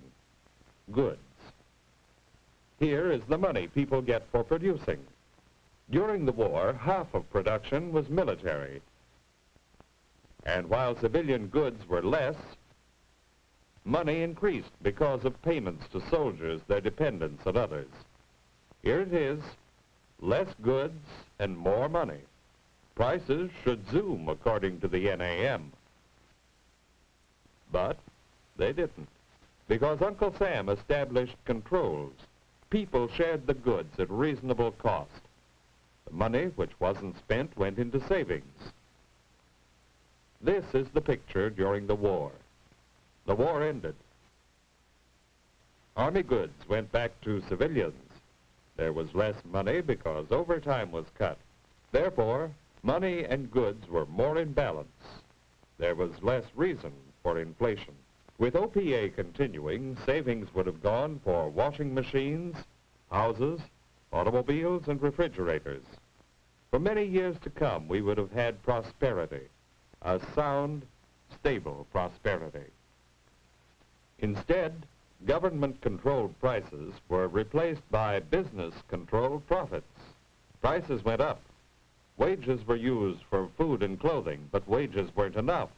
goods. Here is the money people get for producing. During the war, half of production was military. And while civilian goods were less, money increased because of payments to soldiers, their dependents, and others. Here it is, less goods and more money. Prices should zoom according to the NAM. But they didn't, because Uncle Sam established controls. People shared the goods at reasonable cost. The money which wasn't spent went into savings. This is the picture during the war. The war ended. Army goods went back to civilians. There was less money because overtime was cut. Therefore, money and goods were more in balance. There was less reason for inflation. With OPA continuing, savings would have gone for washing machines, houses, automobiles, and refrigerators. For many years to come, we would have had prosperity, a sound, stable prosperity. Instead, government-controlled prices were replaced by business-controlled profits. Prices went up. Wages were used for food and clothing, but wages weren't enough.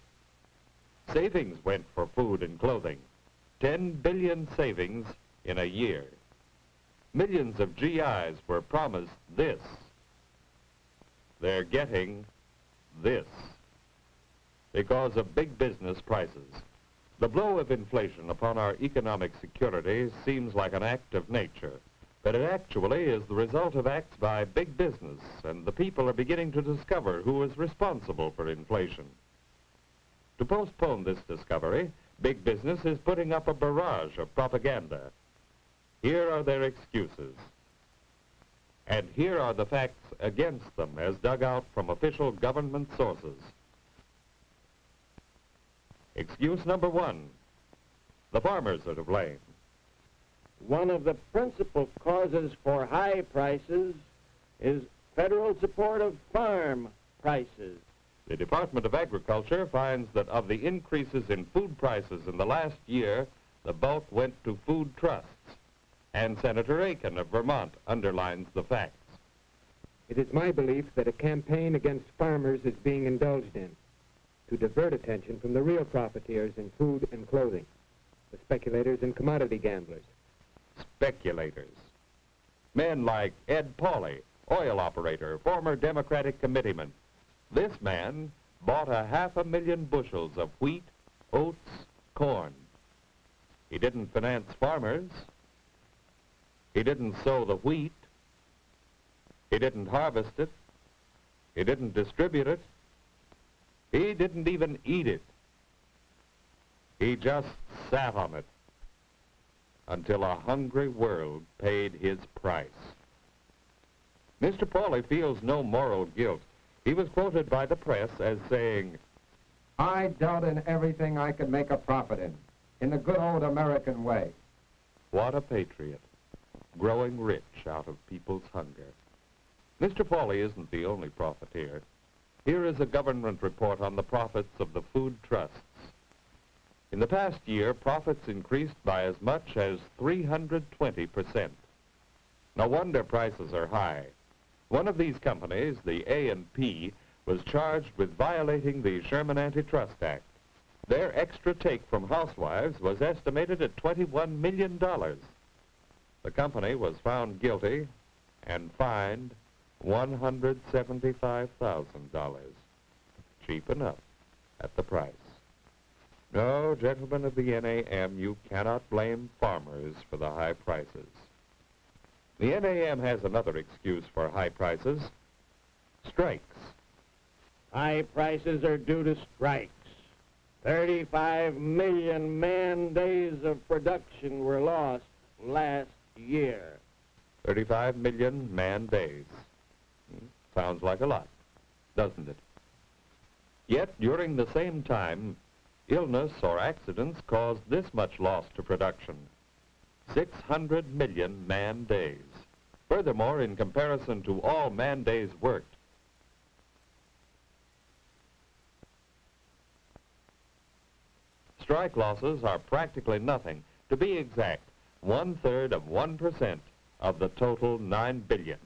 Savings went for food and clothing. 10 billion savings in a year. Millions of GIs were promised this. They're getting this because of big business prices. The blow of inflation upon our economic security seems like an act of nature, but it actually is the result of acts by big business, and the people are beginning to discover who is responsible for inflation. To postpone this discovery, big business is putting up a barrage of propaganda. Here are their excuses. And here are the facts against them as dug out from official government sources. Excuse number one, the farmers are to blame. One of the principal causes for high prices is federal support of farm prices. The Department of Agriculture finds that of the increases in food prices in the last year, the bulk went to food trusts. And Senator Aiken of Vermont underlines the facts. It is my belief that a campaign against farmers is being indulged in to divert attention from the real profiteers in food and clothing, the speculators and commodity gamblers. Speculators. Men like Ed Pauley, oil operator, former Democratic committeeman. This man bought 500,000 bushels of wheat, oats, corn. He didn't finance farmers. He didn't sow the wheat. He didn't harvest it. He didn't distribute it. He didn't even eat it. He just sat on it until a hungry world paid his price. Mr. Pauley feels no moral guilt. He was quoted by the press as saying, I dealt in everything I could make a profit in the good old American way. What a patriot, growing rich out of people's hunger. Mr. Pauley isn't the only profiteer. Here is a government report on the profits of the food trusts. In the past year, profits increased by as much as 320%. No wonder prices are high. One of these companies, the A&P, was charged with violating the Sherman Antitrust Act. Their extra take from housewives was estimated at $21 million. The company was found guilty and fined $175,000. Cheap enough at the price. No, gentlemen of the NAM, you cannot blame farmers for the high prices. The NAM has another excuse for high prices: strikes. High prices are due to strikes. 35 million man-days of production were lost last year. 35 million man-days. Sounds like a lot, doesn't it? Yet, during the same time, illness or accidents caused this much loss to production: 600 million man-days. Furthermore, in comparison to all man-days worked, strike losses are practically nothing. To be exact, 1/3 of 1% of the total 9 billion.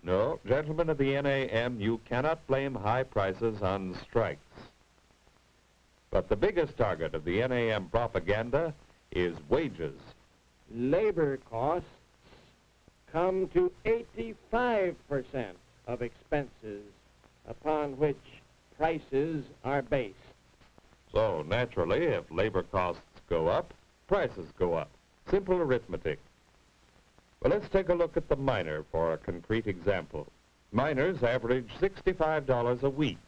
No, gentlemen of the NAM, you cannot blame high prices on strikes. But the biggest target of the NAM propaganda is wages. Labor costs come to 85% of expenses upon which prices are based. So, naturally, if labor costs go up, prices go up. Simple arithmetic. Well, let's take a look at the miner for a concrete example. Miners average $65 a week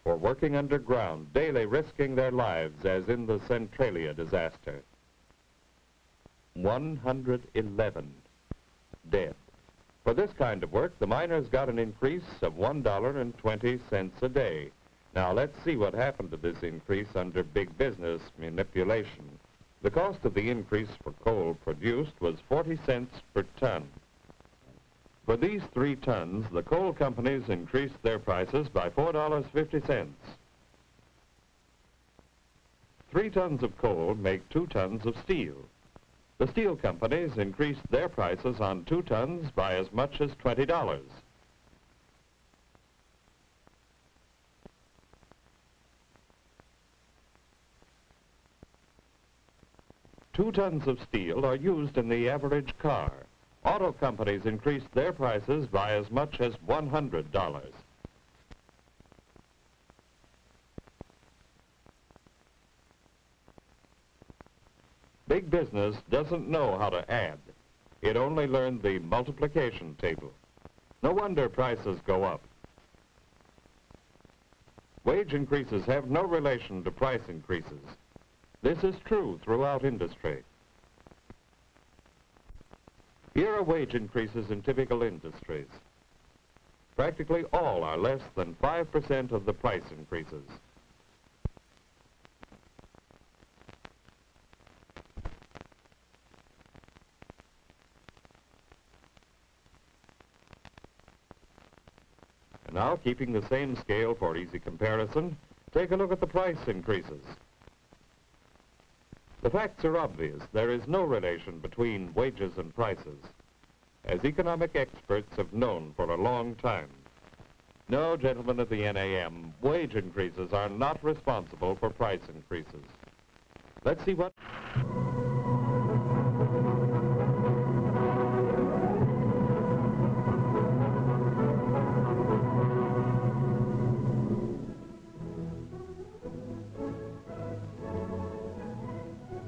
for working underground, daily risking their lives, as in the Centralia disaster. 111 dead. For this kind of work, the miners got an increase of $1.20 a day. Now, let's see what happened to this increase under big business manipulation. The cost of the increase for coal produced was 40 cents per ton. For these 3 tons, the coal companies increased their prices by $4.50. 3 tons of coal make 2 tons of steel. The steel companies increased their prices on 2 tons by as much as $20. Two tons of steel are used in the average car. Auto companies increased their prices by as much as $100. Big business doesn't know how to add. It only learned the multiplication table. No wonder prices go up. Wage increases have no relation to price increases. This is true throughout industry. Here are wage increases in typical industries. Practically all are less than 5% of the price increases. And now, keeping the same scale for easy comparison, take a look at the price increases. The facts are obvious. There is no relation between wages and prices, as economic experts have known for a long time. No, gentlemen of the NAM, wage increases are not responsible for price increases. Let's see what...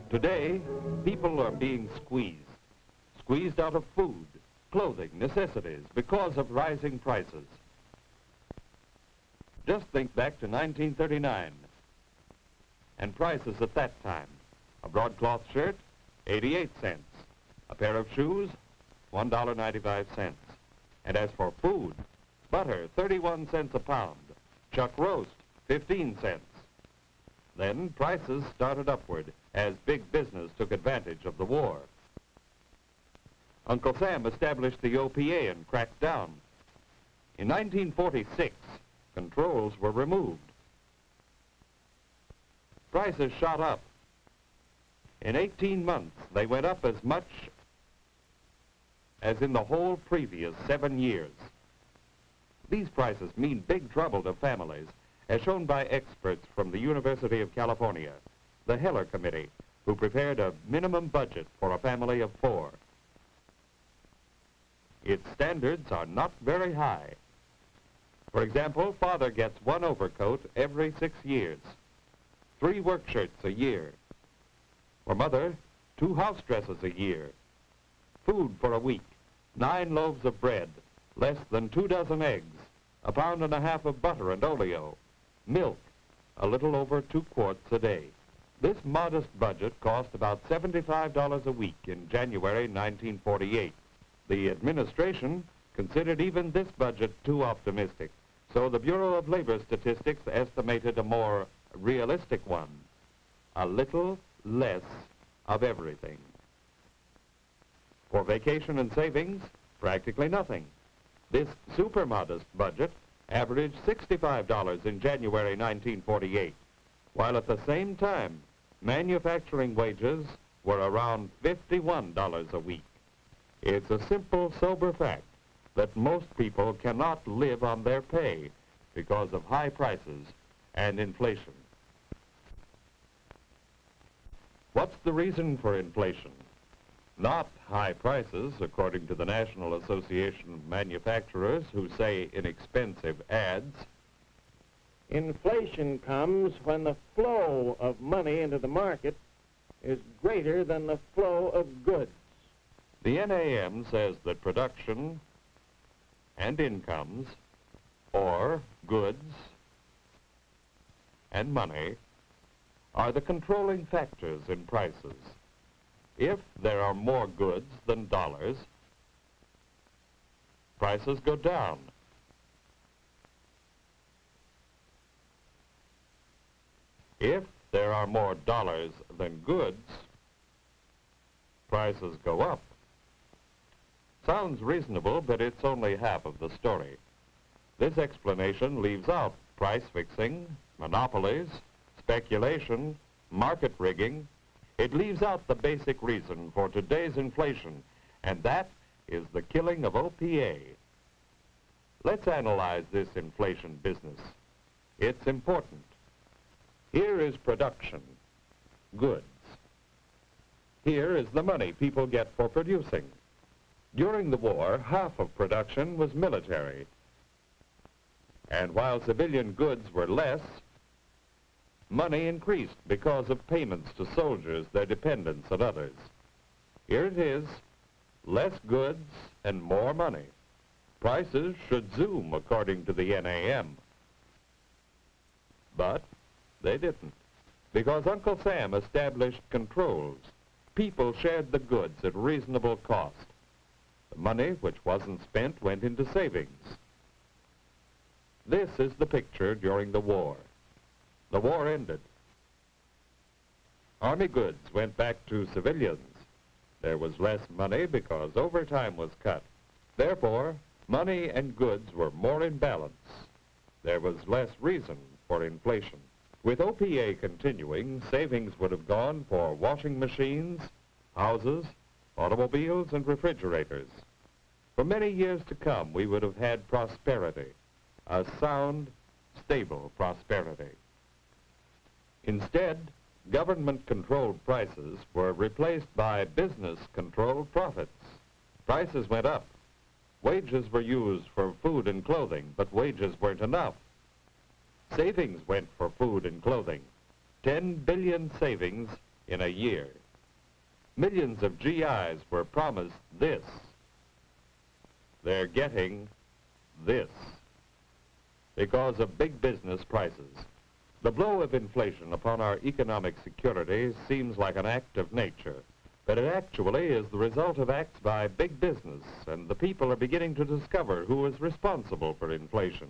Today, people are being squeezed out of food, clothing, necessities, because of rising prices. Just think back to 1939, and prices at that time. A broadcloth shirt, 88 cents. A pair of shoes, $1.95. And as for food, butter, 31 cents a pound. Chuck roast, 15 cents. Then prices started upward as big business took advantage of the war. Uncle Sam established the OPA and cracked down. In 1946, controls were removed. Prices shot up. In 18 months, they went up as much as in the whole previous 7 years. These prices mean big trouble to families, as shown by experts from the University of California, the Heller Committee, who prepared a minimum budget for a family of 4. its standards are not very high. For example, father gets 1 overcoat every 6 years, 3 work shirts a year. For mother, 2 house dresses a year, food for a week, 9 loaves of bread, less than 2 dozen eggs, 1.5 pounds of butter and oleo, milk, a little over 2 quarts a day. This modest budget cost about $75 a week in January 1948. The administration considered even this budget too optimistic, so the Bureau of Labor Statistics estimated a more realistic one, a little less of everything. For vacation and savings, practically nothing. This super modest budget averaged $65 in January 1948, while at the same time, manufacturing wages were around $51 a week. It's a simple, sober fact that most people cannot live on their pay because of high prices and inflation. What's the reason for inflation? Not high prices, according to the National Association of Manufacturers, who say inexpensive ads. Inflation comes when the flow of money into the market is greater than the flow of goods. The NAM says that production and incomes, or goods and money, are the controlling factors in prices. If there are more goods than dollars, prices go down. If there are more dollars than goods, prices go up. Sounds reasonable, but it's only half of the story. This explanation leaves out price fixing, monopolies, speculation, market rigging. It leaves out the basic reason for today's inflation, and that is the killing of OPA. Let's analyze this inflation business. It's important. Here is production, goods. Here is the money people get for producing. During the war, half of production was military. And while civilian goods were less, money increased because of payments to soldiers, their dependents, and others. Here it is, less goods and more money. Prices should zoom according to the NAM. But they didn't, because Uncle Sam established controls. People shared the goods at reasonable cost. The money which wasn't spent went into savings. This is the picture during the war. The war ended. Army goods went back to civilians. There was less money because overtime was cut. Therefore, money and goods were more in balance. There was less reason for inflation. With OPA continuing, savings would have gone for washing machines, houses, automobiles, and refrigerators. For many years to come, we would have had prosperity, a sound, stable prosperity. Instead, government-controlled prices were replaced by business-controlled profits. Prices went up. Wages were used for food and clothing, but wages weren't enough. Savings went for food and clothing. 10 billion savings in a year. Millions of GIs were promised this. They're getting this because of big business prices. The blow of inflation upon our economic security seems like an act of nature, but it actually is the result of acts by big business, and the people are beginning to discover who is responsible for inflation.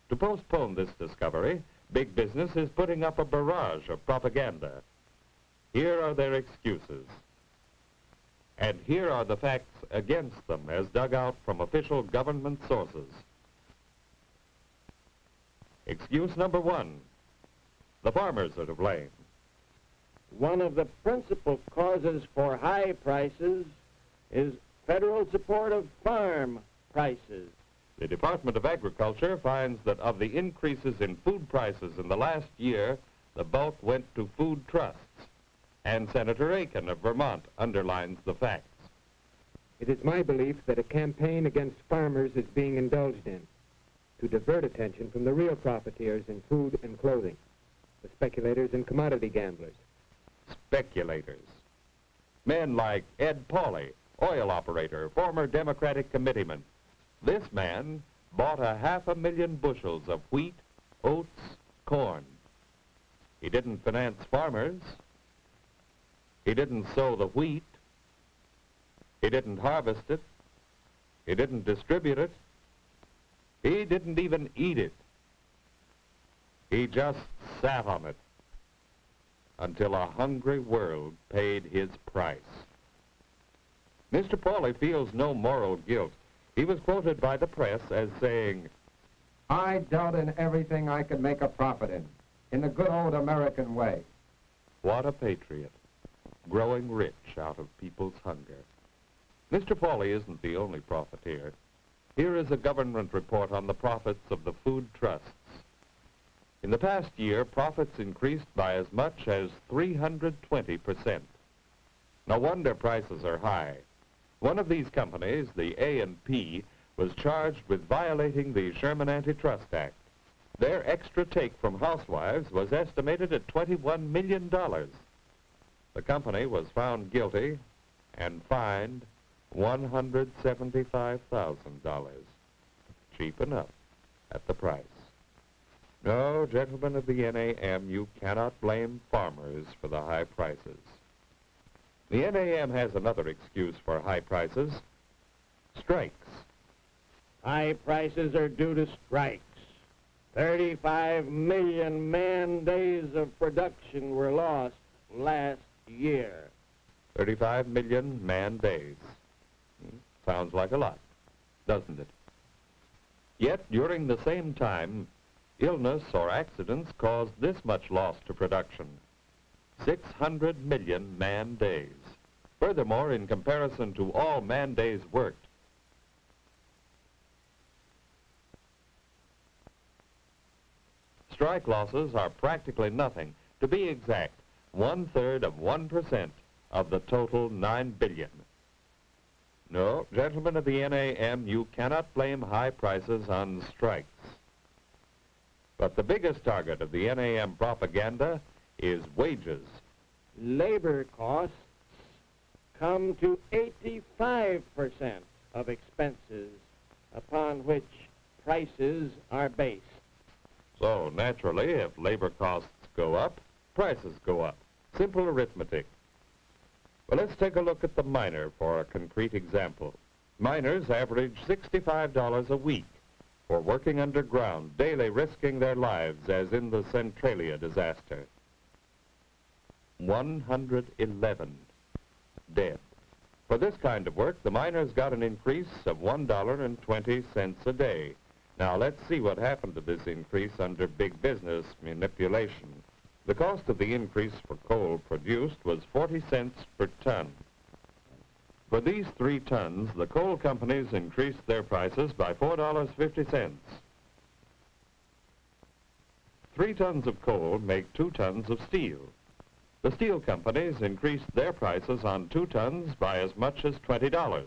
To postpone this discovery, big business is putting up a barrage of propaganda. Here are their excuses. And here are the facts against them as dug out from official government sources. Excuse number 1, the farmers are to blame. One of the principal causes for high prices is federal support of farm prices. The Department of Agriculture finds that of the increases in food prices in the last year, the bulk went to food trusts. And Senator Aiken of Vermont underlines the facts. It is my belief that a campaign against farmers is being indulged in to divert attention from the real profiteers in food and clothing, the speculators and commodity gamblers. Speculators. Men like Ed Pauley, oil operator, former Democratic committeeman. This man bought 500,000 bushels of wheat, oats, corn. He didn't finance farmers. He didn't sow the wheat. He didn't harvest it. He didn't distribute it. He didn't even eat it. He just sat on it until a hungry world paid his price. Mr. Pauley feels no moral guilt. He was quoted by the press as saying, I dealt in everything I could make a profit in the good old American way. What a patriot, growing rich out of people's hunger. Mr. Pauley isn't the only profiteer. Here is a government report on the profits of the food trusts. In the past year, profits increased by as much as 320%. No wonder prices are high. One of these companies, the A&P, was charged with violating the Sherman Antitrust Act. Their extra take from housewives was estimated at $21 million. The company was found guilty and fined $175,000. Cheap enough at the price. No, gentlemen of the NAM, you cannot blame farmers for the high prices. The NAM has another excuse for high prices: strikes. High prices are due to strikes. 35 million man-days of production were lost last year. 35 million man-days. Sounds like a lot, doesn't it? Yet, during the same time, illness or accidents caused this much loss to production: 600 million man-days. Furthermore, in comparison to all man-days worked, strike losses are practically nothing. To be exact, 1/3 of 1% of the total 9 billion. No, gentlemen of the NAM, you cannot blame high prices on strikes. But the biggest target of the NAM propaganda is wages. Labor costs come to 85% of expenses upon which prices are based. So, naturally, if labor costs go up, prices go up. Simple arithmetic. Well, let's take a look at the miner for a concrete example. Miners average $65 a week for working underground, daily risking their lives, as in the Centralia disaster. 111 dead. For this kind of work, the miners got an increase of $1.20 a day. Now, let's see what happened to this increase under big business manipulation. The cost of the increase for coal produced was 40 cents per ton. For these 3 tons, the coal companies increased their prices by $4.50. 3 tons of coal make 2 tons of steel. The steel companies increased their prices on 2 tons by as much as $20.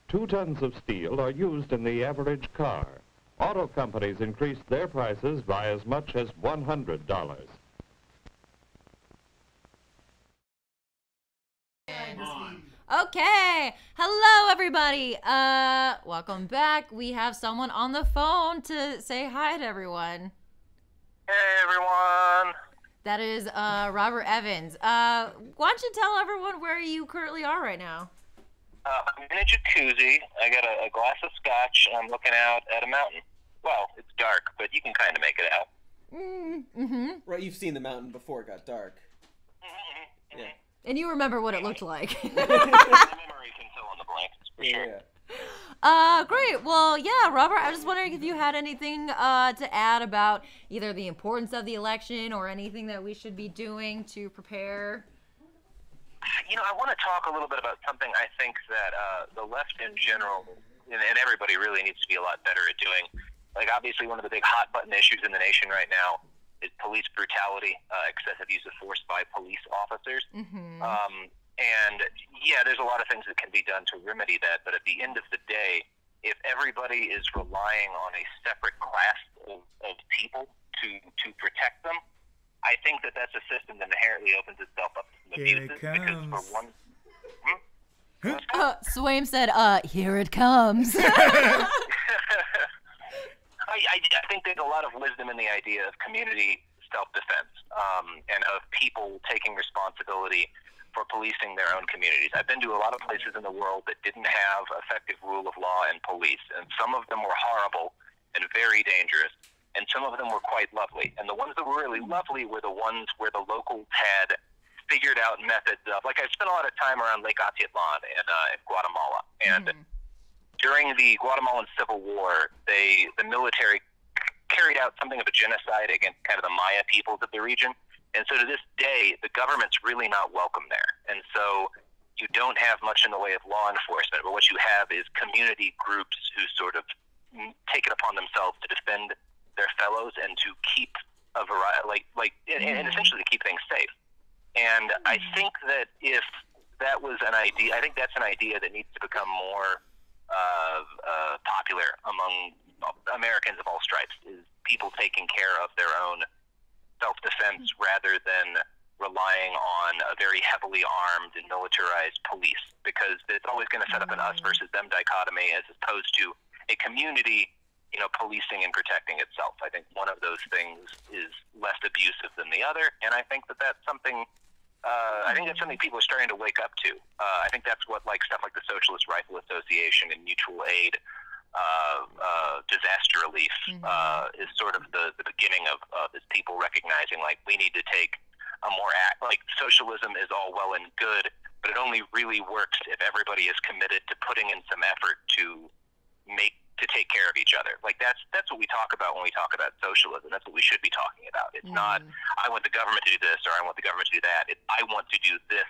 Two tons of steel are used in the average car. Auto companies increased their prices by as much as $100. Okay, hello everybody. Welcome back. We have someone on the phone to say hi to everyone. Hey everyone. That is Robert Evans. Why don't you tell everyone where you currently are right now? I'm in a jacuzzi. I got a glass of scotch, and I'm looking out at a mountain. Well, it's dark, but you can kind of make it out. Mm-hmm. Right, you've seen the mountain before it got dark. Mm-hmm. Yeah. And you remember what it looked like. My memory can fill in the blanks, for sure. Great. Well, yeah, Robert, I was just wondering if you had anything to add about either the importance of the election or anything that we should be doing to prepare. You know, I want to talk a little bit about something I think that the left in general, and everybody really needs to be a lot better at doing. Like, obviously, one of the big hot button issues in the nation right now is police brutality, excessive use of force by police officers. And yeah, there's a lot of things that can be done to remedy that, but at the end of the day, if everybody is relying on a separate class of people to protect them, I think that that's a system that inherently opens itself up to some Here abuses. it Because for comes. one, Swaim said, here it comes. I think there's a lot of wisdom in the idea of community self-defense and of people taking responsibility for policing their own communities. I've been to a lot of places in the world that didn't have effective rule of law and police, and some of them were horrible and very dangerous, and some of them were quite lovely. And the ones that were really lovely were the ones where the locals had figured out methods of, like, I spent a lot of time around Lake Atitlan in Guatemala, and during the Guatemalan Civil War, the military carried out something of a genocide against kind of the Maya peoples of the region. And so to this day, the government's really not welcome there. And so you don't have much in the way of law enforcement, but what you have is community groups who sort of take it upon themselves to defend their fellows and to keep a variety, and essentially to keep things safe. And I think that if that was an idea, I think that's an idea that needs to become more popular among Americans of all stripes, is people taking care of their own self-defense rather than relying on a very heavily armed and militarized police, because it's always going to set up an us versus them dichotomy as opposed to a community, policing and protecting itself. I think one of those things is less abusive than the other, and I think that that's something people are starting to wake up to. I think that's what stuff like the Socialist Rifle Association and mutual aid, disaster relief is sort of the beginning of is people recognizing we need to take a more socialism is all well and good, but it only really works if everybody is committed to putting in some effort to take care of each other. That's what we talk about when we talk about socialism. That's what we should be talking about. It's not I want the government to do this or I want the government to do that. It's I want to do this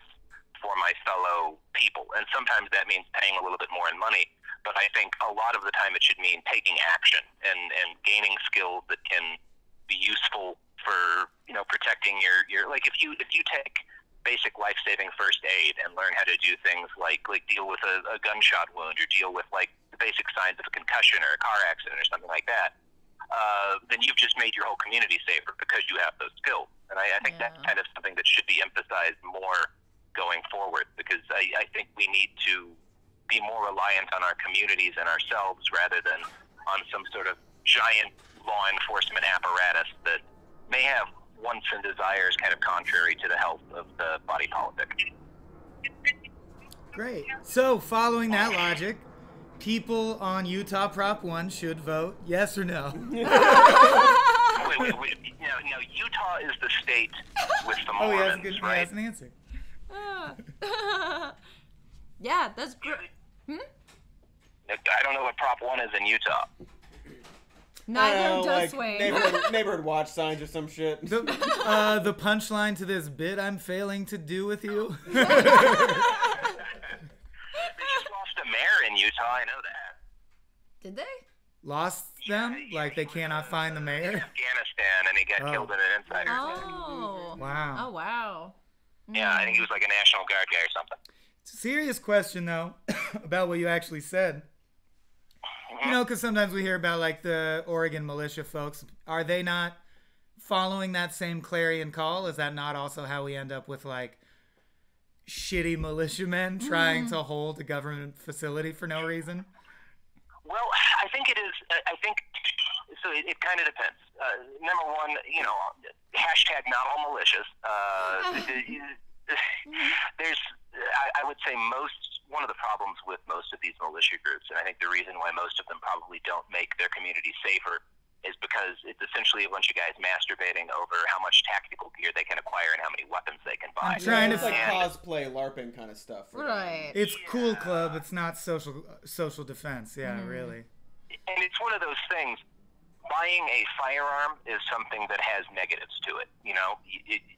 for my fellow people, and sometimes that means paying a little bit more in money. But I think a lot of the time it should mean taking action and gaining skills that can be useful for protecting your if you take basic life-saving first aid and learn how to do things like deal with a gunshot wound or deal with the basic signs of a concussion or a car accident or something like that, then you've just made your whole community safer because you have those skills. And I think that's kind of something that should be emphasized more going forward, because I think we need to be more reliant on our communities and ourselves rather than on some sort of giant law enforcement apparatus that may have wants and desires kind of contrary to the health of the body politic. Great. So, following that logic, people on Utah Prop 1 should vote yes or no. Wait. No, Utah is the state with the Mormons, he right? has an answer. Yeah, that's great. I don't know what Prop 1 is in Utah. Neither does Swain. Neighborhood watch signs or some shit. The punchline to this bit I'm failing to do with you. They just lost a mayor in Utah, I know that. Did they? Lost them? They cannot find the mayor? Afghanistan, and he got killed in an insider. Oh. Wow. Oh, wow. Yeah, I think he was a National Guard guy or something. Serious question, though, about what you actually said. Because sometimes we hear about, the Oregon militia folks. Are they not following that same clarion call? Is that not also how we end up with, shitty militiamen trying to hold a government facility for no reason? Well, I think it is. I think so. It kind of depends. Number one, hashtag not all militias. There's, I would say, one of the problems with most of these militia groups, and I think the reason why most of them probably don't make their community safer, is because it's essentially a bunch of guys masturbating over how much tactical gear they can acquire and how many weapons they can buy. I'm trying to cosplay, LARPing kind of stuff. Right. It's cool club. It's not social defense. Yeah, really. And it's one of those things. Buying a firearm is something that has negatives to it.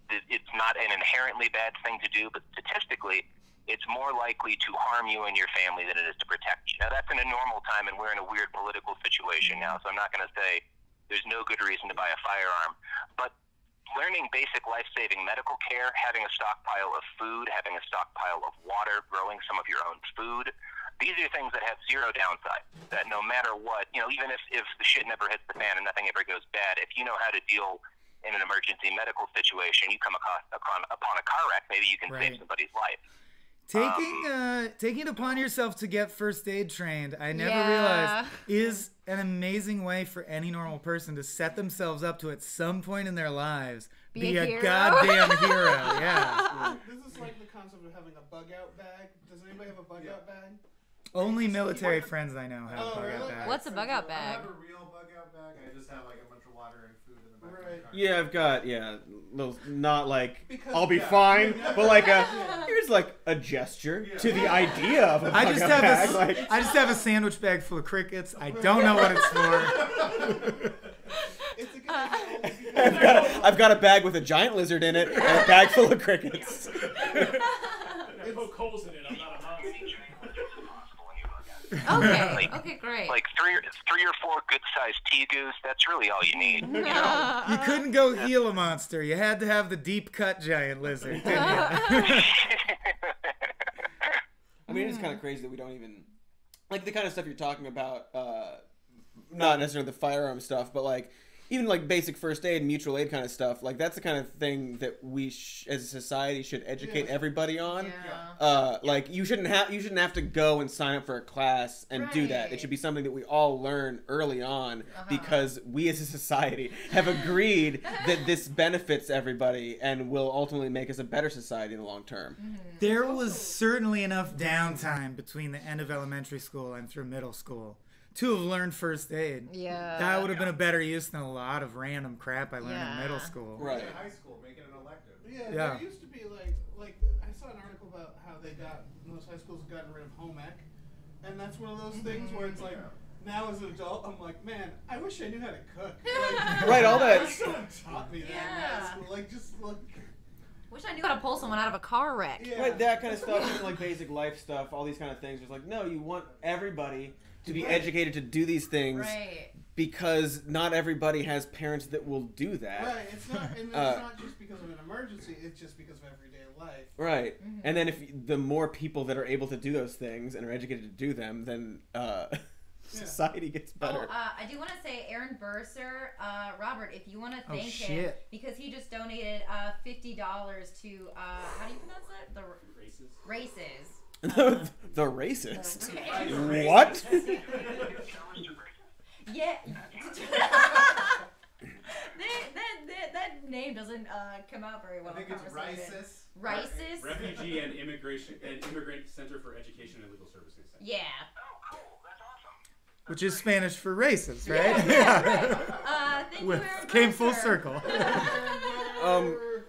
It's not an inherently bad thing to do, but statistically, it's more likely to harm you and your family than it is to protect you. Now, that's in a normal time, and we're in a weird political situation now, so I'm not going to say there's no good reason to buy a firearm. But learning basic life-saving medical care, having a stockpile of food, having a stockpile of water, growing some of your own food, these are things that have zero downside, that no matter what, even if the shit never hits the fan and nothing ever goes bad, if you know how to deal in an emergency medical situation, you come upon a car wreck, maybe you can save somebody's life. Taking it upon yourself to get first aid trained, I never realized, is an amazing way for any normal person to set themselves up to, at some point in their lives, be a goddamn hero. Yeah. This is like the concept of having a bug-out bag. Does anybody have a bug-out bag? Only military friends I know have bug-out bags. What's a bug-out bag? I have a real bug-out bag. I just have like a bunch of water and food in the back of my car. Yeah, I've got little, not like I'll be fine, but like here's like a gesture to the idea of a bug-out bag. I just have a sandwich bag full of crickets. I don't know what it's for. I've got a bag with a giant lizard in it and a bag full of crickets. I poke holes in it. I'm not a monster. Okay, great. Like three or four good-sized Tegus, that's really all you need. You couldn't go heal a monster. You had to have the deep-cut giant lizard, didn't you? I mean, it's kind of crazy that we don't even... Like, the kind of stuff you're talking about, not necessarily the firearm stuff, but, like, even, like, basic first aid, mutual aid kind of stuff, like, that's the kind of thing that we, as a society, should educate everybody on. Like, you shouldn't have to go and sign up for a class and do that. It should be something that we all learn early on because we, as a society, have agreed that this benefits everybody and will ultimately make us a better society in the long term. There was certainly enough downtime between the end of elementary school and through middle school to have learned first aid. Yeah. That would have been a better use than a lot of random crap I learned in middle school. Right. In high school, make it an elective. Yeah, there used to be like I saw an article about how most high schools have gotten rid of home ec, and that's one of those things where it's like, now as an adult, I'm like, man, I wish I knew how to cook. Like, right, all that. Someone taught me that in high school. Like, just look. Wish I knew how to pull someone out of a car wreck. Yeah. Right, that kind of stuff, even like basic life stuff, all these kind of things. It's like, no, you want everybody to be educated to do these things because not everybody has parents that will do that. Right, it's not just because of an emergency, it's just because of everyday life. Right, and then the more people that are able to do those things and are educated to do them, then society gets better. I do want to say, Aaron Burser, Robert, if you want to thank him, because he just donated $50 to, how do you pronounce that? The Races. The racist? Okay. What? Yeah. that name doesn't come out very well. I think it's racist. Racist? Refugee and Immigrant Center for Education and Legal Services. Yeah. Which is Spanish for racist, right? Thank you, Aaron came full circle.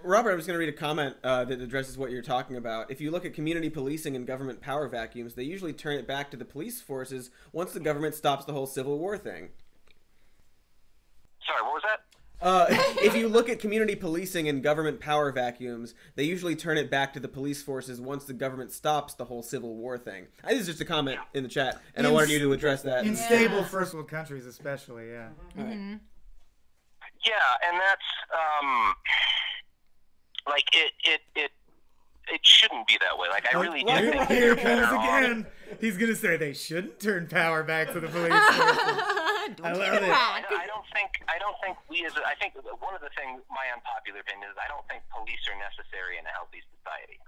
Robert, I was going to read a comment that addresses what you're talking about. If you look at community policing and government power vacuums, they usually turn it back to the police forces once the government stops the whole Civil War thing. Sorry, what was that? If you look at community policing and government power vacuums, they usually turn it back to the police forces once the government stops the whole Civil War thing. This is just a comment in the chat, and I wanted you to address that. In stable first world countries especially, yeah. Mm-hmm. Yeah, and that's, like, it shouldn't be that way. Like, I really do think here comes again. He's going to say they shouldn't turn power back to the police forces. I love it. I don't think we as I think one of the things, my unpopular opinion is I don't think police are necessary in a healthy society.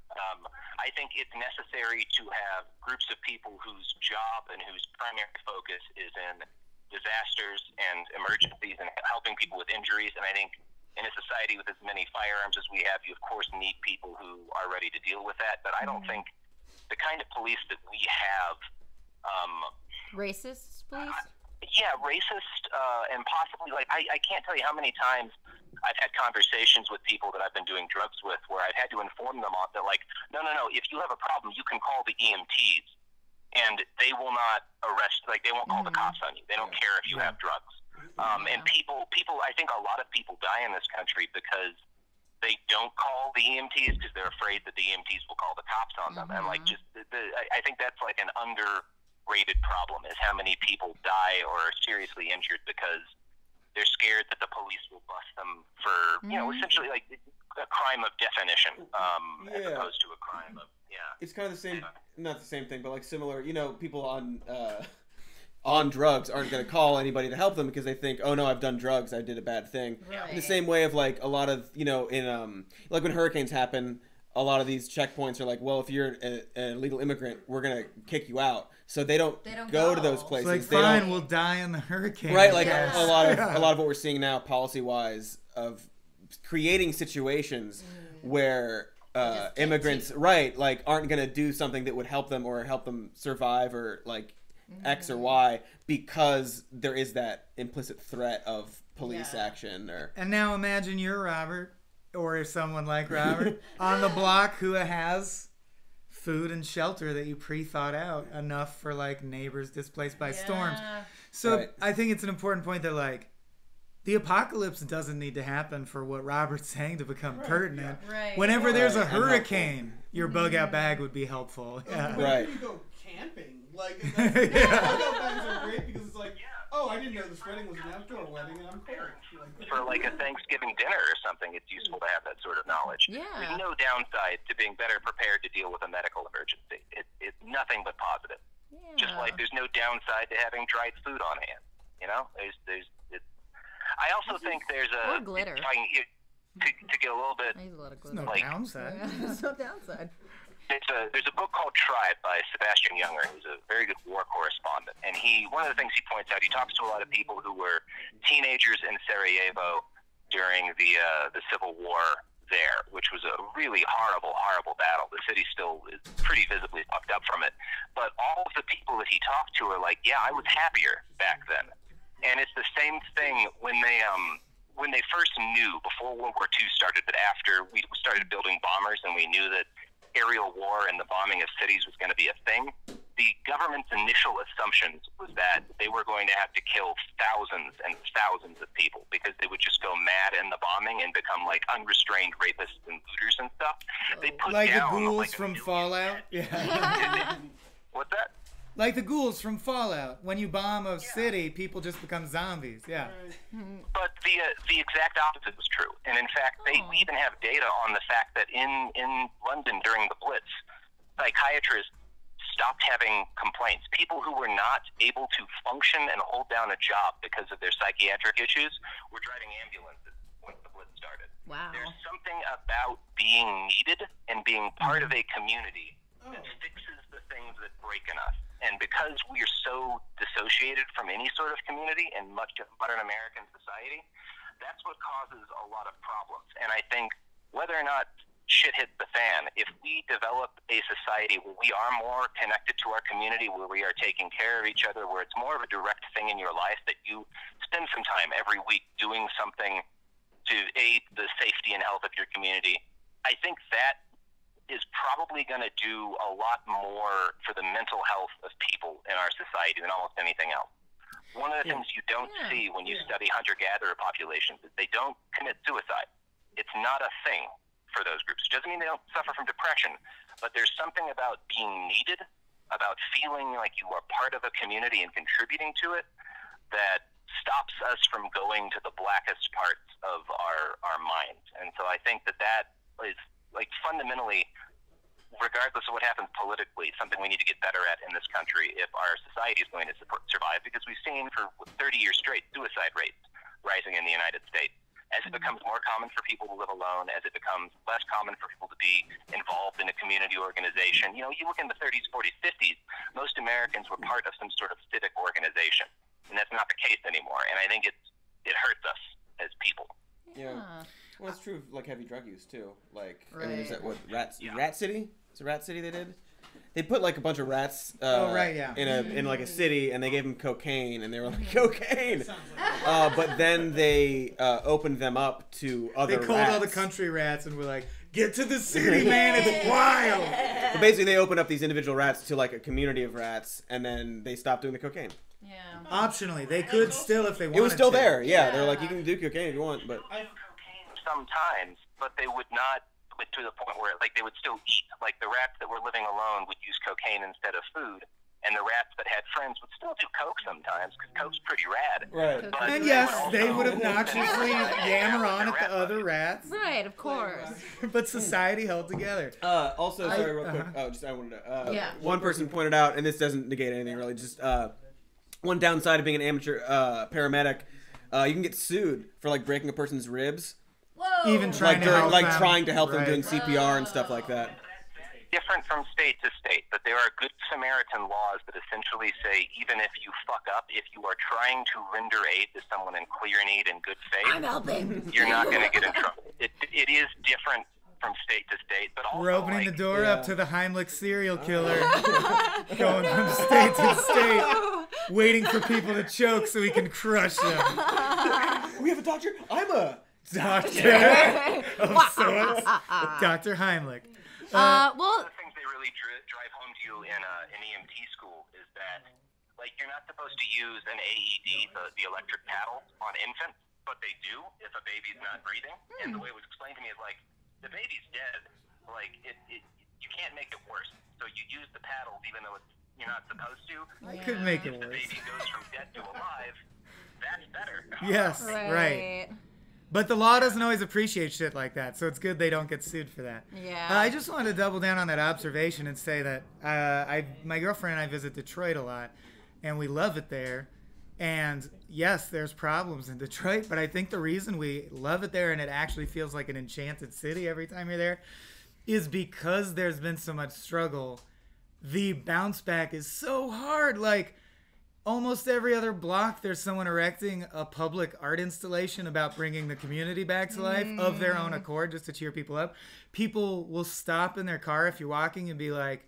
I think it's necessary to have groups of people whose job and whose primary focus is in disasters and emergencies and helping people with injuries. And I think in a society with as many firearms as we have, you of course need people who are ready to deal with that. But I don't think the kind of police that we have, racist police. Yeah, racist, and possibly, like, I can't tell you how many times I've had conversations with people that I've been doing drugs with where I've had to inform them on that, like, no, if you have a problem, you can call the EMTs, and they will not arrest, like, they won't call the cops on you. They don't care if you have drugs. And people, I think a lot of people die in this country because they don't call the EMTs because they're afraid that the EMTs will call the cops on them. And like just I think that's like an underrated problem is how many people die or are seriously injured because they're scared that the police will bust them for you know essentially like a crime of definition as opposed to a crime of It's kind of the same, not the same thing, but like similar. You know, people on drugs aren't going to call anybody to help them because they think, oh no, I've done drugs, I did a bad thing. Right. In the same way of like a lot of, you know, in like when hurricanes happen, a lot of these checkpoints are like, well, if you're an illegal immigrant, we're going to kick you out. So they don't go to those places. It's like, fine, we'll die in the hurricane. Right, like a lot of what we're seeing now policy-wise of creating situations where immigrants, right, like aren't going to do something that would help them or help them survive or like X or Y because there is that implicit threat of police action. And now imagine you're Robert, or someone like Robert, on the block who has food and shelter that you pre-thought out enough for like neighbors displaced by storms. So I think it's an important point that like the apocalypse doesn't need to happen for what Robert's saying to become pertinent. Whenever there's a hurricane, your bug out bag would be helpful. Right. You go camping. Like, bug out bags are great because it's like, oh, I didn't know this wedding was an outdoor wedding and I'm cold. For like a Thanksgiving dinner or something, it's useful to have that sort of knowledge. There's no downside to being better prepared to deal with a medical emergency. It's nothing but positive. Just like there's no downside to having dried food on hand. You know, I also think there's a glitter. To get a little bit. There's no downside. There's no downside. There's a book called Tribe by Sebastian Junger, who's a very good war correspondent. And one of the things he points out, he talks to a lot of people who were teenagers in Sarajevo during the Civil War there, which was a really horrible, horrible battle. The city still is pretty visibly fucked up from it. But all of the people that he talked to are like, yeah, I was happier back then. And it's the same thing when they first knew, before World War II started, that after we started building bombers and we knew that aerial war and the bombing of cities was going to be a thing, the government's initial assumptions was that they were going to have to kill thousands and thousands of people because they would just go mad in the bombing and become like unrestrained rapists and looters and stuff. They put like down, the ghouls like, from Fallout? What's that? Like the ghouls from Fallout. When you bomb a city, people just become zombies. But the exact opposite was true. And in fact, they even have data on the fact that in London during the Blitz, psychiatrists stopped having complaints. People who were not able to function and hold down a job because of their psychiatric issues were driving ambulances once the Blitz started. Wow. There's something about being needed and being part of a community that fixes the things that break in us. And because we are so dissociated from any sort of community in much of modern American society, that's what causes a lot of problems. And I think whether or not shit hits the fan, if we develop a society where we are more connected to our community, where we are taking care of each other, where it's more of a direct thing in your life, that you spend some time every week doing something to aid the safety and health of your community, I think that is probably going to do a lot more for the mental health of people in our society than almost anything else. One of the things you don't see when you study hunter-gatherer populations is they don't commit suicide. It's not a thing for those groups. It doesn't mean they don't suffer from depression, but there's something about being needed, about feeling like you are part of a community and contributing to it, that stops us from going to the blackest parts of our minds. And so I think that is, like, fundamentally, regardless of what happens politically, something we need to get better at in this country if our society is going to survive, because we've seen for 30 years straight suicide rates rising in the United States. As it becomes more common for people to live alone, as it becomes less common for people to be involved in a community organization, you know, you look in the 30s, 40s, 50s, most Americans were part of some sort of civic organization, and that's not the case anymore. And I think it hurts us as people. Yeah. Well, it's true of, like, heavy drug use, too. Like, I mean, there's that, Rat City? It's a Rat City they did? They put, like, a bunch of rats in like, a city, and they gave them cocaine, and they were like, cocaine! But then they opened them up to other rats. They called all the country rats and were like, get to the city, man, it's wild! But basically, they opened up these individual rats to, like, a community of rats, and then they stopped doing the cocaine. Yeah. Optionally. They could still if they wanted to. It was still there, yeah. They're like, you can do cocaine if you want, but... Sometimes but they would not to the point where like they would still eat. Like the rats that were living alone would use cocaine instead of food, and the rats that had friends would still do coke sometimes because coke's pretty rad. Right. But And yes, they would obnoxiously yammer on at the other rats. Right, of course. But society held together. Also, sorry, real quick. I wanted to. Yeah. One person pointed out, and this doesn't negate anything really. Just one downside of being an amateur paramedic, you can get sued for like breaking a person's ribs. Whoa. Even trying to help them. trying to help them Right. doing CPR and stuff like that. Different from state to state, but there are Good Samaritan laws that essentially say even if you fuck up, if you are trying to render aid to someone in clear need and good faith, I'm helping. You're not going to get in trouble. It is different from state to state, but also We're opening the door up Yeah. to the Heimlich serial killer, going from state to state, waiting for people to choke so he can crush them. We have a doctor. I'm a Doctor of sorts, Dr. Heimlich. Well, one of the things they really drive home to you in EMT school is that, like, you're not supposed to use an AED, the electric paddle, on infants, but they do if a baby's not breathing. And the way it was explained to me is, like, the baby's dead. Like, you can't make it worse. So you use the paddles even though you're not supposed to. I could make it If the worse. baby goes from dead to alive, that's better. Yes, right. But the law doesn't always appreciate shit like that, so it's good they don't get sued for that. Yeah. I just wanted to double down on that observation and say that my girlfriend and I visit Detroit a lot, and we love it there. And yes, there's problems in Detroit, but I think the reason we love it there and it actually feels like an enchanted city every time you're there is because there's been so much struggle. The bounce back is so hard. Like, almost every other block, there's someone erecting a public art installation about bringing the community back to life of their own accord, just to cheer people up. People will stop in their car if you're walking and be like,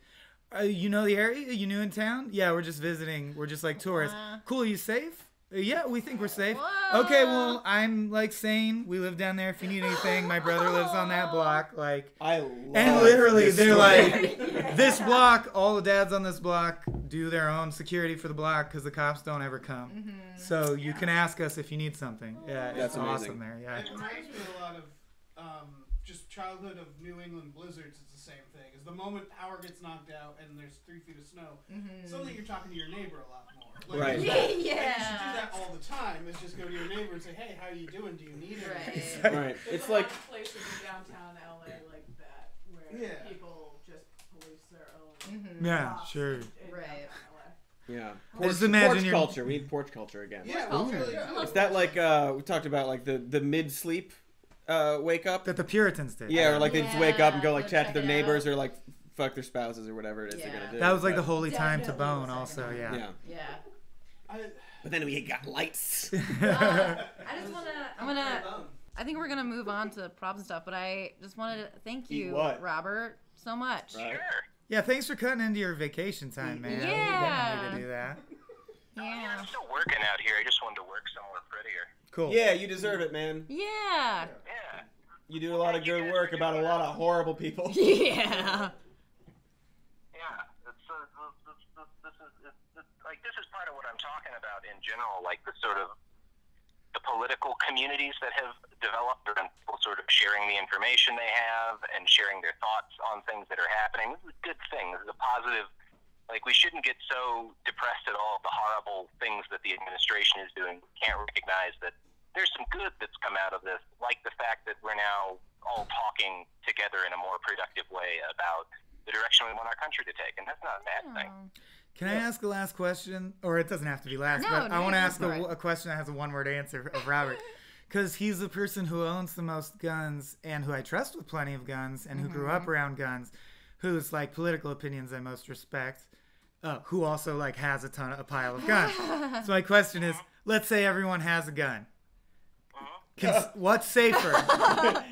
you know the area? You new in town? Yeah, we're just visiting. We're just like tourists. Cool, you safe? Yeah, we think we're safe. Okay, well, I'm like sane. We live down there. If you need anything, my brother lives on that block. Like, and literally, they're like, this block. All the dads on this block do their own security for the block because the cops don't ever come. So you can ask us if you need something. Yeah, That's it's amazing. awesome there. Yeah. It reminds me of a lot of just childhood of New England blizzards. It's the same thing. Is the moment power gets knocked out and there's 3 feet of snow, suddenly you're talking to your neighbor a lot more. Like, Right. And you should do that all the time. Is just go to your neighbor and say, "Hey, how you doing? Do you need anything?" Right. There's It's a lot like of places in downtown LA like that where people just police their own. Yeah, cops sure. in Right. downtown yeah. I just imagine porch you're- culture. We need porch culture again. Yeah, Culture. we really I do. love Is that like we talked about like the mid sleep wake up? That the Puritans did. Yeah, or like they just wake up and go like go chat to check their it neighbors out. or like fuck their spouses or whatever it is they're gonna do. That was like the But- holy time to Definitely bone the also, second yeah. Yeah. Yeah. But then we got lights. I just I think we're gonna move on to props and stuff, but I just wanted to thank Eat you, what? Robert, so much. Right. Yeah, thanks for cutting into your vacation time, man. Yeah. We didn't need to do that. Yeah. I'm still working out here. I just wanted to work somewhere prettier. Cool. Yeah, you deserve it, man. Yeah. Yeah. You do a lot of good work about a lot of horrible people. Yeah. Yeah, this is part of what I'm talking about in general, like the sort of the political communities that have developed and people sort of sharing the information they have and sharing their thoughts on things that are happening. This is a good thing. This is a positive. Like, we shouldn't get so depressed at all of the horrible things that the administration is doing. We can't recognize that there's some good that's come out of this, like the fact that we're now all talking together in a more productive way about the direction we want our country to take, and that's not a bad thing. Can I ask a last question? Or it doesn't have to be last, No, but I no, want to go ask for it. a question that has a one-word answer of Robert. Because he's the person who owns the most guns and who I trust with plenty of guns and who grew up around guns, whose, like, political opinions I most respect, who also, like, has a pile of guns. So my question is, let's say everyone has a gun. What's safer?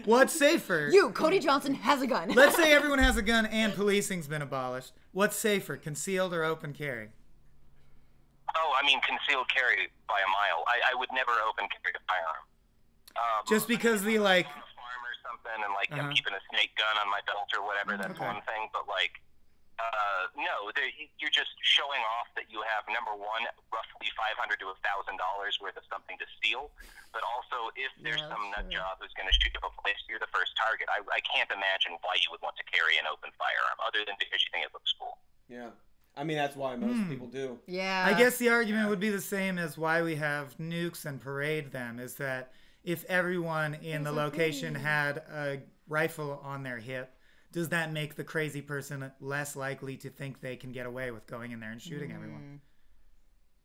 What's safer? You, Cody Johnson, has a gun. Let's say everyone has a gun and policing's been abolished. What's safer, concealed or open carry? Oh, I mean, concealed carry by a mile. I would never open carry a firearm. Just because the, like... On a farm or something, and, like, I'm keeping a snake gun on my belt or whatever, that's one thing. But, like, No, you're just showing off that you have, number one, roughly $500 to $1,000 worth of something to steal, but also if there's some nut job who's going to shoot up a place, you're the first target. I can't imagine why you would want to carry an open firearm, other than because you think it looks cool. Yeah. I mean, that's why most people do. Yeah. I guess the argument would be the same as why we have nukes and parade them, is that if everyone in the location had a rifle on their hip, does that make the crazy person less likely to think they can get away with going in there and shooting everyone?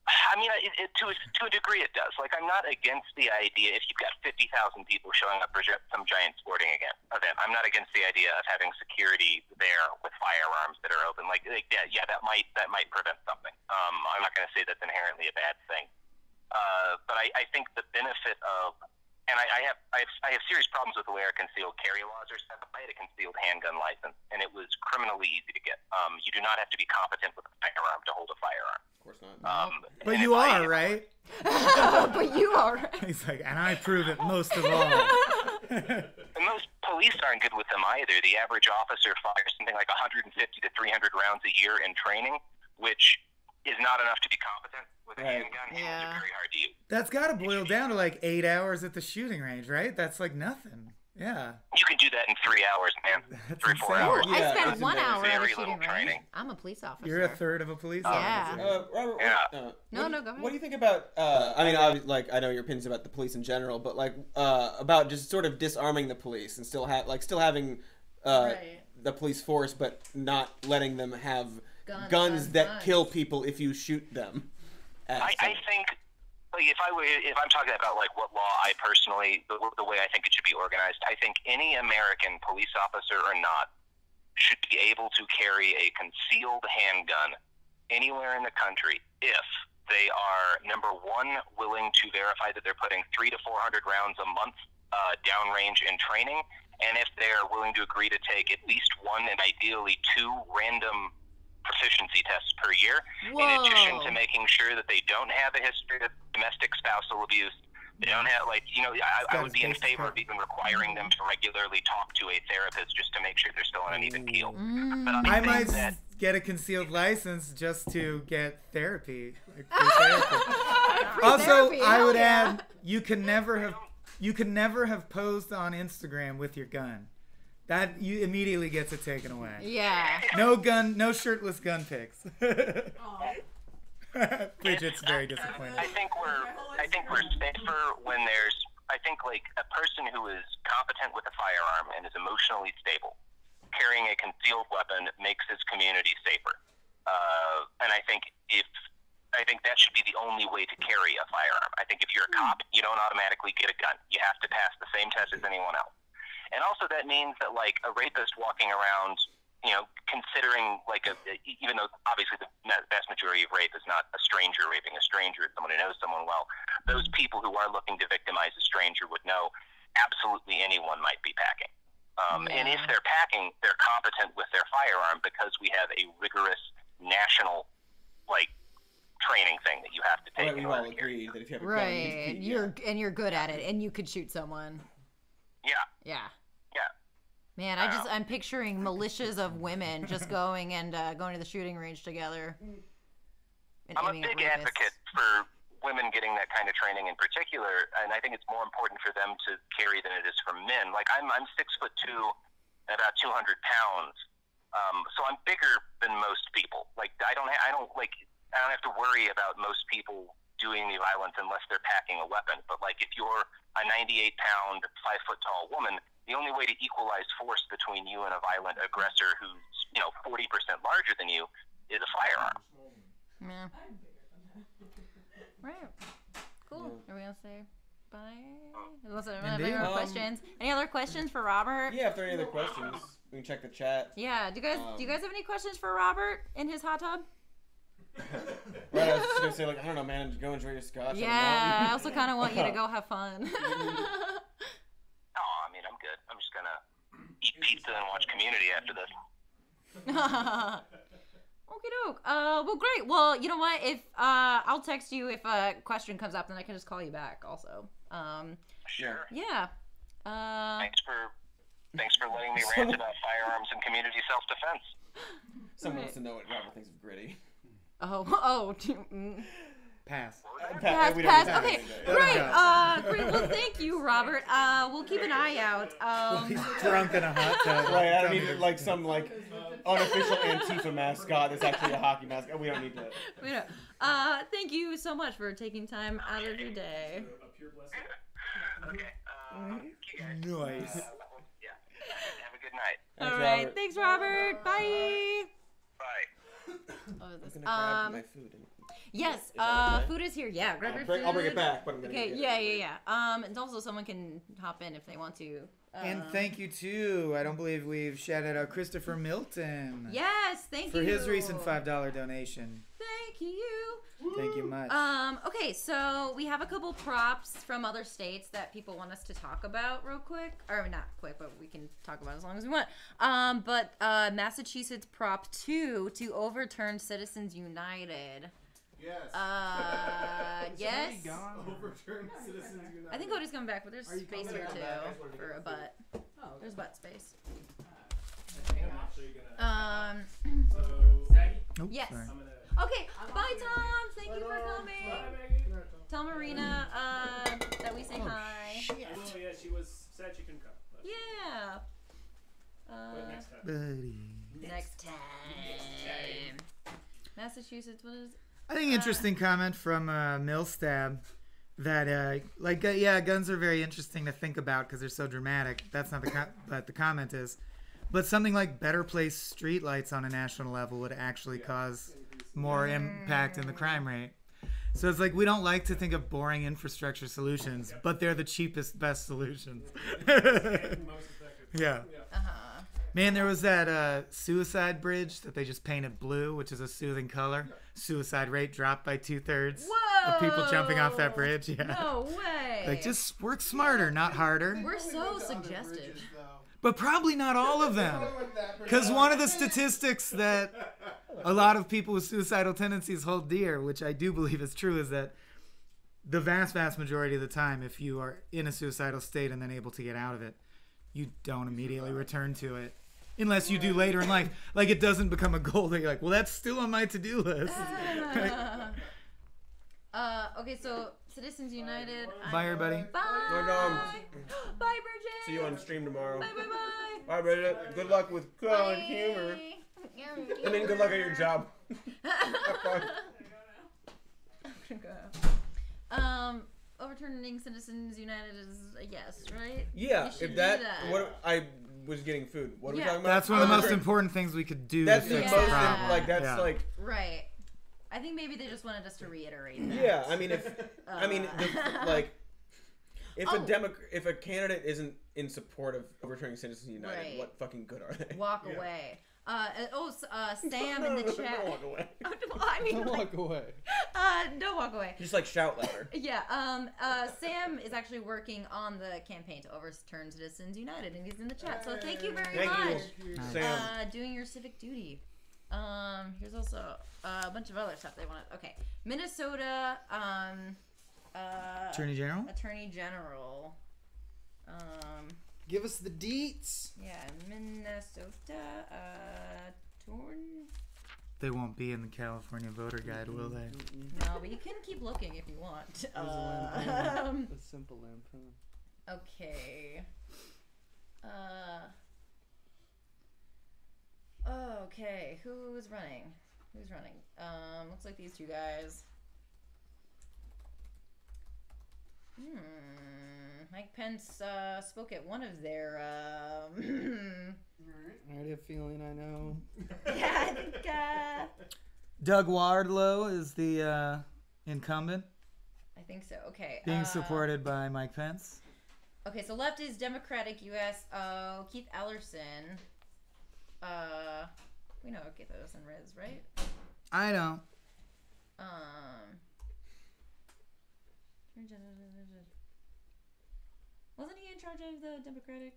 I mean, to a degree it does. Like, I'm not against the idea if you've got 50,000 people showing up for some giant sporting event. I'm not against the idea of having security there with firearms that are open. Like yeah, that might prevent something. I'm not going to say that's inherently a bad thing. But I think the benefit of, and I have serious problems with the way our concealed carry laws are set up. I had a concealed handgun license, and it was criminally easy to get. You do not have to be competent with a firearm to hold a firearm. Of course not. But you are, right? But you are. He's like, and I prove it most of all. And most police aren't good with them either. The average officer fires something like 150 to 300 rounds a year in training, which is not enough to be competent with a handgun. Hands are very hard to use. That's got to boil down to like 8 hours at the shooting range, right? That's like nothing. Yeah. You can do that in 3 hours, man. 3 or 4 insane. hours. I spent 1 hour at a Very shooting little range. training. I'm a police officer. You're a third of a police Yeah. officer. Robert, No, go ahead. What do you think about? I mean, I know your opinions about the police in general, but like about just sort of disarming the police and still having the police force, but not letting them have guns that kill people if you shoot them. I think, like, if I'm talking about like what law I personally, the way I think it should be organized, I think any American police officer or not should be able to carry a concealed handgun anywhere in the country if they are, number one, willing to verify that they're putting 300 to 400 rounds a month downrange in training, and if they're willing to agree to take at least one and ideally 2 random proficiency tests per year, in addition to making sure that they don't have a history of domestic spousal abuse. They don't have, like, I would be in favor of even requiring them to regularly talk to a therapist just to make sure they're still on an even keel. But I might get a concealed license just to get therapy. Like, free therapy. Also, I would add, you can never have posed on Instagram with your gun. That immediately gets it taken away. Yeah. No shirtless gun pics. Bridget's very disappointed. I think we're safer when there's, I think, like, a person who is competent with a firearm and is emotionally stable, carrying a concealed weapon makes his community safer. And I think that should be the only way to carry a firearm. I think if you're a cop, you don't automatically get a gun. You have to pass the same test as anyone else. And also that means that, like, a rapist walking around, considering, like, even though obviously the vast majority of rape is not a stranger raping a stranger, it's someone who knows someone well, those people who are looking to victimize a stranger would know absolutely anyone might be packing. And if they're packing, they're competent with their firearm because we have a rigorous national, like, training thing that you have to take. We all agree that if you have a right, gun, you're good at it, and you could shoot someone. Yeah. Man, I'm picturing militias of women just going to the shooting range together. I'm a big advocate for women getting that kind of training in particular, and I think it's more important for them to carry than it is for men. Like, I'm 6'2", about 200 pounds, so I'm bigger than most people. Like, I don't have to worry about most people doing the violence unless they're packing a weapon. But, like, if you're a 98-pound, 5-foot-tall woman, the only way to equalize force between you and a violent aggressor who's 40% larger than you is a firearm. Yeah. Right. Cool. Are we gonna say bye? Unless there are any other questions. Any other questions for Robert? Yeah, if there are any other questions, we can check the chat. Yeah. Do you guys have any questions for Robert in his hot tub? Right, I was just gonna say, like, I don't know, man, go enjoy your scotch. Yeah, I also kind of want you to go have fun. I mean, I'm good. I'm just gonna eat pizza and watch Community after this. Okie doke. Well, great. Well, you know what? If I'll text you if a question comes up, then I can just call you back. Also. Sure. Yeah. Thanks for letting me rant about firearms and community self-defense. Someone wants to know what Robert thinks of Gritty. Pass. Pass. We don't need to Okay, say that. great. Great. Well, thank you, Robert. We'll keep an eye out. He's drunk in a hot tub. Right, I don't need like some like unofficial Antifa mascot that's actually a hockey mascot. We don't need that. We don't. Thank you so much for taking time out of your day. Nice. Have a good night. All right. Thanks, Robert. Bye. Bye. Oh, this, I'm gonna grab my food. Yes, Is that okay? food is here. Yeah, grab your food. I'll bring it back, but I'm gonna Okay, get it. yeah. And also someone can hop in if they want to. And thank you too. I don't believe we've shouted out Christopher Milton. Yes, thank you for his recent $5 donation. Thank you. Thank you much. Okay, so we have a couple props from other states that people want us to talk about real quick. Or not quick, but we can talk about it as long as we want. But Massachusetts Prop 2 to overturn Citizens United. Yes. Yes. Overturn Citizens United. I think Cody's coming back, but there's Are you space coming here back? too I just wanted to for get a food. butt. Oh, There's butt space. Nope, Yes. sorry. Okay. Bye, Tom. Thank you for coming. Tell Marina that we say hi. Oh, yeah, she was sad she couldn't come. But Yeah. but next time. Buddy. Next time. Massachusetts. What is? I think interesting comment from Millstab that guns are very interesting to think about because they're so dramatic. That's not but the comment is, but something like better placed streetlights on a national level would actually cause more impact in the crime rate. So it's like we don't like to think of boring infrastructure solutions, but they're the cheapest, best solutions. Yeah. Man, there was that suicide bridge that they just painted blue, which is a soothing color. Suicide rate dropped by 2/3 of people jumping off that bridge. Yeah. No way. Like, just work smarter, not harder. We're so suggestive. But probably not all of them. Because one of the statistics that a lot of people with suicidal tendencies hold dear, which I do believe is true, is that the vast, vast majority of the time, if you are in a suicidal state and then able to get out of it, you don't immediately return to it. Unless you do later in life. Like, it doesn't become a goal that you're like, well, that's still on my to-do list. Okay, so Citizens United. Bye, everybody. Bye. Bye, Bridget. See you on stream tomorrow. Bye. Bye, Bridget. Good luck with good humor. And then good luck at your job. Have fun. Overturning Citizens United is a yes, right? Yeah, We should if do that, what I was getting food. What are we talking about? That's one of the most important things we could do That's to the fix most the problem. like that's like Right. I think maybe they just wanted us to reiterate that. yeah. I mean if if a candidate isn't in support of overturning Citizens United, Right. what fucking good are they? Walk away. Sam in the Don't chat. walk away. I mean, Don't like, walk away. don't walk away. Just like shout louder. Yeah. Sam is actually working on the campaign to overturn Citizens United, and he's in the chat. So thank you very Thank much. you, Sam. Doing your civic duty. Here's also a bunch of other stuff they want. Okay, Minnesota. Attorney General. Attorney General. Give us the deets. Yeah, Minnesota. Torn. They won't be in the California voter guide, will they? No, but you can keep looking if you want. A simple lampoon. Okay. Okay. Who's running? Looks like these two guys. Mike Pence spoke at one of their. I already have a feeling I know. Yeah, I think. Doug Wardlow is the incumbent, I think so. Okay. being supported by Mike Pence. Okay, so left is Democratic USO Keith Ellerson. We know what Keith Ellerson is, right? I don't. Wasn't he in charge of the Democratic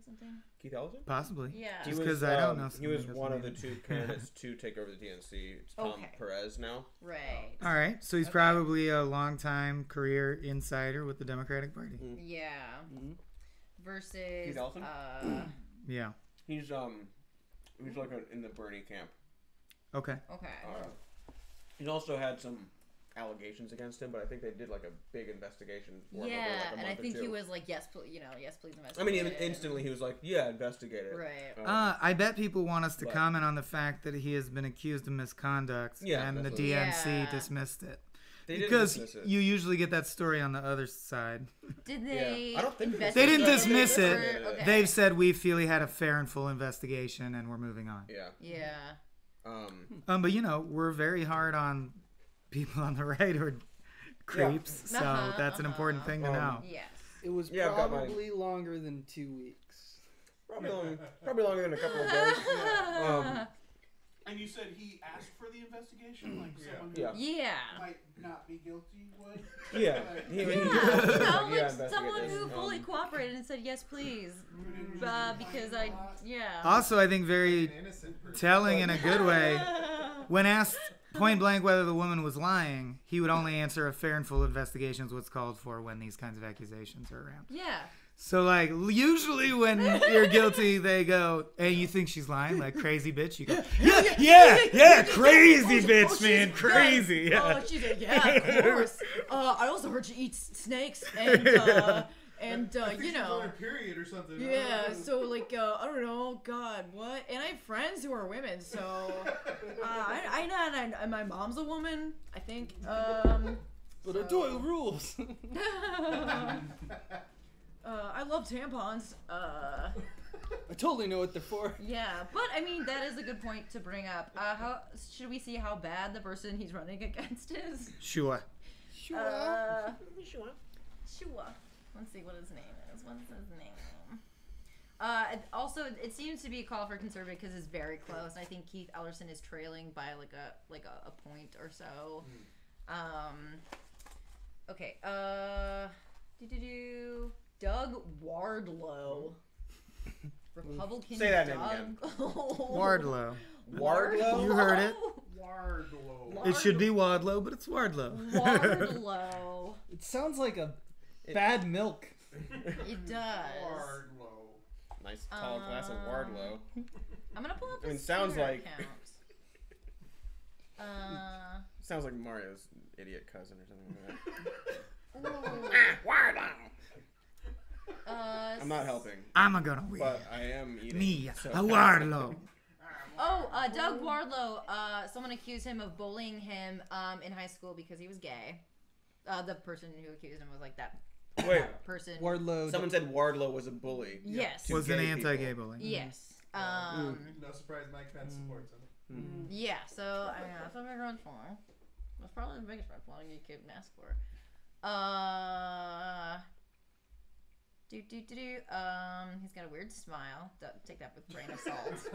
something? Keith Ellison? Possibly. Yeah. Just because I don't know. He was something one of the doesn't two candidates to take over the DNC. It's Tom Okay. Perez now. Right. All right, so he's probably a long-time career insider with the Democratic Party. Yeah. Versus Keith Ellison? Yeah. He's He was like in the Bernie camp. Okay. He's also had some allegations against him, but I think they did like a big investigation for him over like a and month I or think two. he was like, yes, please investigate. I mean, instantly he was like, yeah, investigate it. Right. I bet people want us to comment on the fact that he has been accused of misconduct, and the DNC dismissed it. Because you usually get that story on the other side. Did they? I don't think they didn't dismiss it. Okay. They've said we feel he had a fair and full investigation, and we're moving on. Yeah. But you know, we're very hard on people on the right who are creeps, so that's an important thing to know. Yes. It was probably longer than 2 weeks. Probably longer than a couple of days. And you said he asked for the investigation, like someone who might not be guilty would. Yeah. Someone who fully cooperated and said yes, please, because Also, I think very telling in a good way. When asked point blank whether the woman was lying, he would only answer a fair and full investigation is what's called for when these kinds of accusations are around. Yeah. So, like, usually when you're guilty, they go, hey, you think she's lying? Like, crazy bitch? You go, yeah, crazy bitch, man, crazy. Oh, she's like, yeah, of course. I also heard she eats snakes, and you know. On her period or something. Yeah, so, like, I don't know, God, what? And I have friends who are women, so, and my mom's a woman, I think, But I do the rules. I love tampons. I totally know what they're for. Yeah, but I mean that is a good point to bring up. How should we see how bad the person he's running against is? Sure. Let's see what his name is. What's his name? Also, it seems to be a call for conservative because it's very close. And I think Keith Ellerson is trailing by like a point or so. Okay. Doug Wardlow. Republican. Say that name again. Wardlow. Wardlow? You heard it. Wardlow. It should be Wadlow, but it's Wardlow. Wardlow. It sounds like a bad milk. It does. Wardlow. Nice tall glass of Wardlow. I'm gonna pull up I mean, his sounds Twitter like account. Sounds like Mario's idiot cousin or something like that. Wardlow. I'm not helping. I'm gonna win. But I am eating. Me, so. a Wardlow. Doug Wardlow. Someone accused him of bullying him in high school because he was gay. The person who accused him was like that. Wait, person. Wardlow. Someone said Wardlow was a bully. Yes. Was an anti-gay bully. Yes. No surprise, Mike Pence supports him. Yeah. So I mean, that's what we're going for. That's probably the biggest red flag you could ask for. He's got a weird smile. Take that with a grain of salt.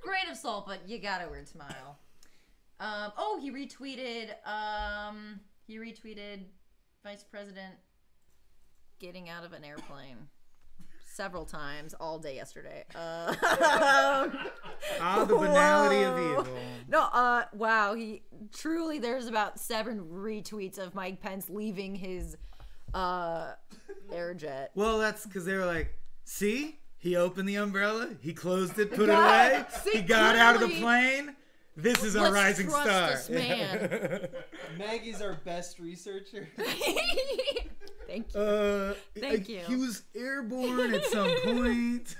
Grain of salt, but you got a weird smile. He retweeted. He retweeted Vice President getting out of an airplane several times all day yesterday. The banality of evil. No, wow. He truly. There's about 7 retweets of Mike Pence leaving his airjet. Well, that's because they were like, see, he opened the umbrella, he closed it, put it away, he got out of the plane. This is our rising star. This man. Maggie's our best researcher. Thank you. Thank you. He was airborne at some point.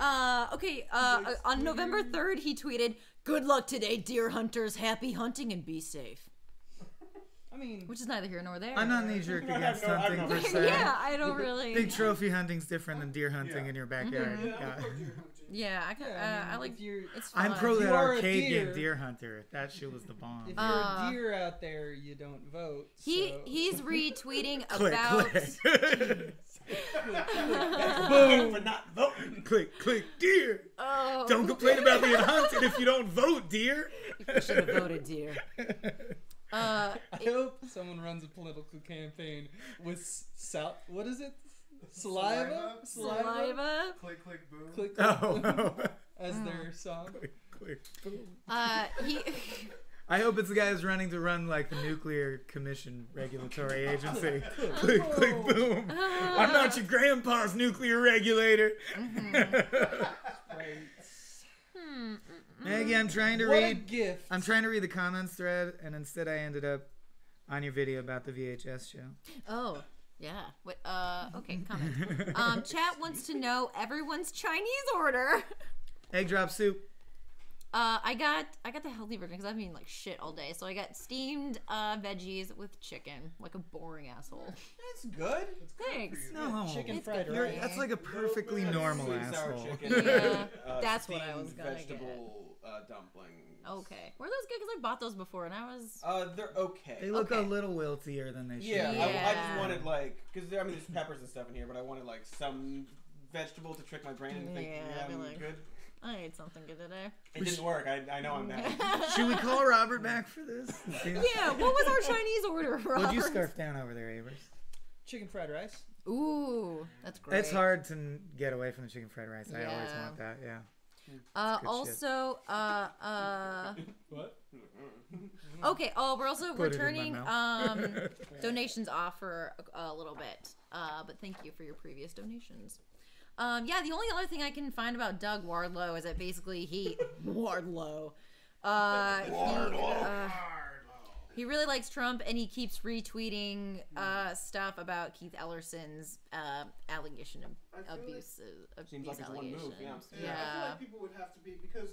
On November 3rd, he tweeted, "Good luck today, deer hunters. Happy hunting and be safe." I mean, which is neither here nor there. I'm not knee-jerk against hunting per se. Yeah, I don't really. Big trophy hunting's different than deer hunting in your backyard. Yeah, I like. It's fun. I'm pro that arcade game Deer Hunter. That shit was the bomb. If you're a deer out there, you don't vote. He's retweeting click, about. Click. Boom for not voting. Click, deer. Oh. Don't complain about being hunted if you don't vote, deer. You should have voted, deer. I hope someone runs a political campaign with what is it? Saliva? Click, boom. Click, boom. As their song. Click, boom. I hope it's the guy who's running to run like the Nuclear Commission Regulatory Agency. Click, boom. I'm not your grandpa's nuclear regulator. Mm-hmm. Maggie, I'm trying to What a read. gift. I'm trying to read the comments thread, and instead I ended up on your video about the VHS show. Oh, yeah. What? Okay, comment. Chat wants to know everyone's Chinese order. Egg drop soup. I got the healthy version because I've been like shit all day. So I got steamed veggies with chicken, like a boring asshole. That's good. Thanks. No, Chicken fried You're- rice. that's like a perfectly normal asshole. Yeah, that's what I was steamed gonna vegetable dumplings. Okay, were those good? Because I bought those before and I was. They're okay. They look a little wiltier than they should. Yeah, be. I just wanted like, because I mean there's peppers and stuff in here, but I wanted like some vegetable to trick my brain into thinking, yeah, I'd be I'm like, good. I ate something good today. It didn't work. I know I'm mad. Should we call Robert back for this? Yeah, what was our Chinese order, Robert? What'd you scarf down over there, Avers? Chicken fried rice. Ooh, that's great. It's hard to get away from the chicken fried rice. I always Yeah. want that. Yeah. Also, What? okay. Oh, we're also Put it in my returning mouth. donations off for a little bit. But thank you for your previous donations. Yeah, the only other thing I can find about Doug Wardlow is that basically he he really likes Trump and he keeps retweeting stuff about Keith Ellerson's allegation of abuse. Seems like it's one move, yeah. I feel like people would have to be, because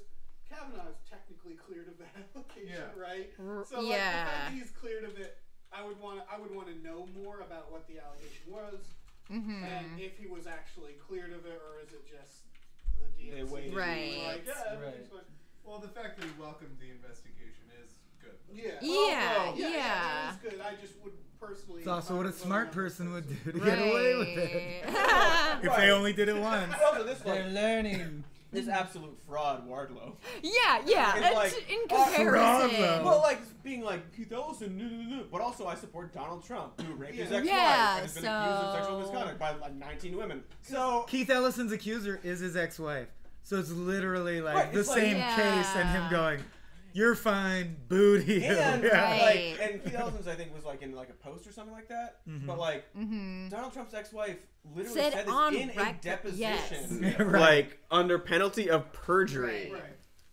Kavanaugh is technically cleared of that allegation, right? So like, the fact that he's cleared of it, I would want to know more about what the allegation was, and if he was actually cleared of it, or is it just the DNC? Right. Like, yeah, Right. Well, the fact that he welcomed the investigation is good. Yeah. Yeah. That is good. I just would personally. It's also what a smart person would do to Right. get away with it. If they only did it once. Also, this They're like learning. this absolute fraud Wardlow. Yeah. It's like, in comparison. Well, like being like Keith Ellison, but also I support Donald Trump, who raped his ex-wife Yeah, and has been accused of sexual misconduct by like 19 women. So Keith Ellison's accuser is his ex-wife, so it's literally like Right, the it's like- same case, and him going, "You're fine, booed you." and Yeah. like, and Keith Ellison's I think was like in like a post or something like that. Mhm. But like Donald Trump's ex-wife literally Said said this on in a deposition, Yes. Right. like under penalty of perjury. Right.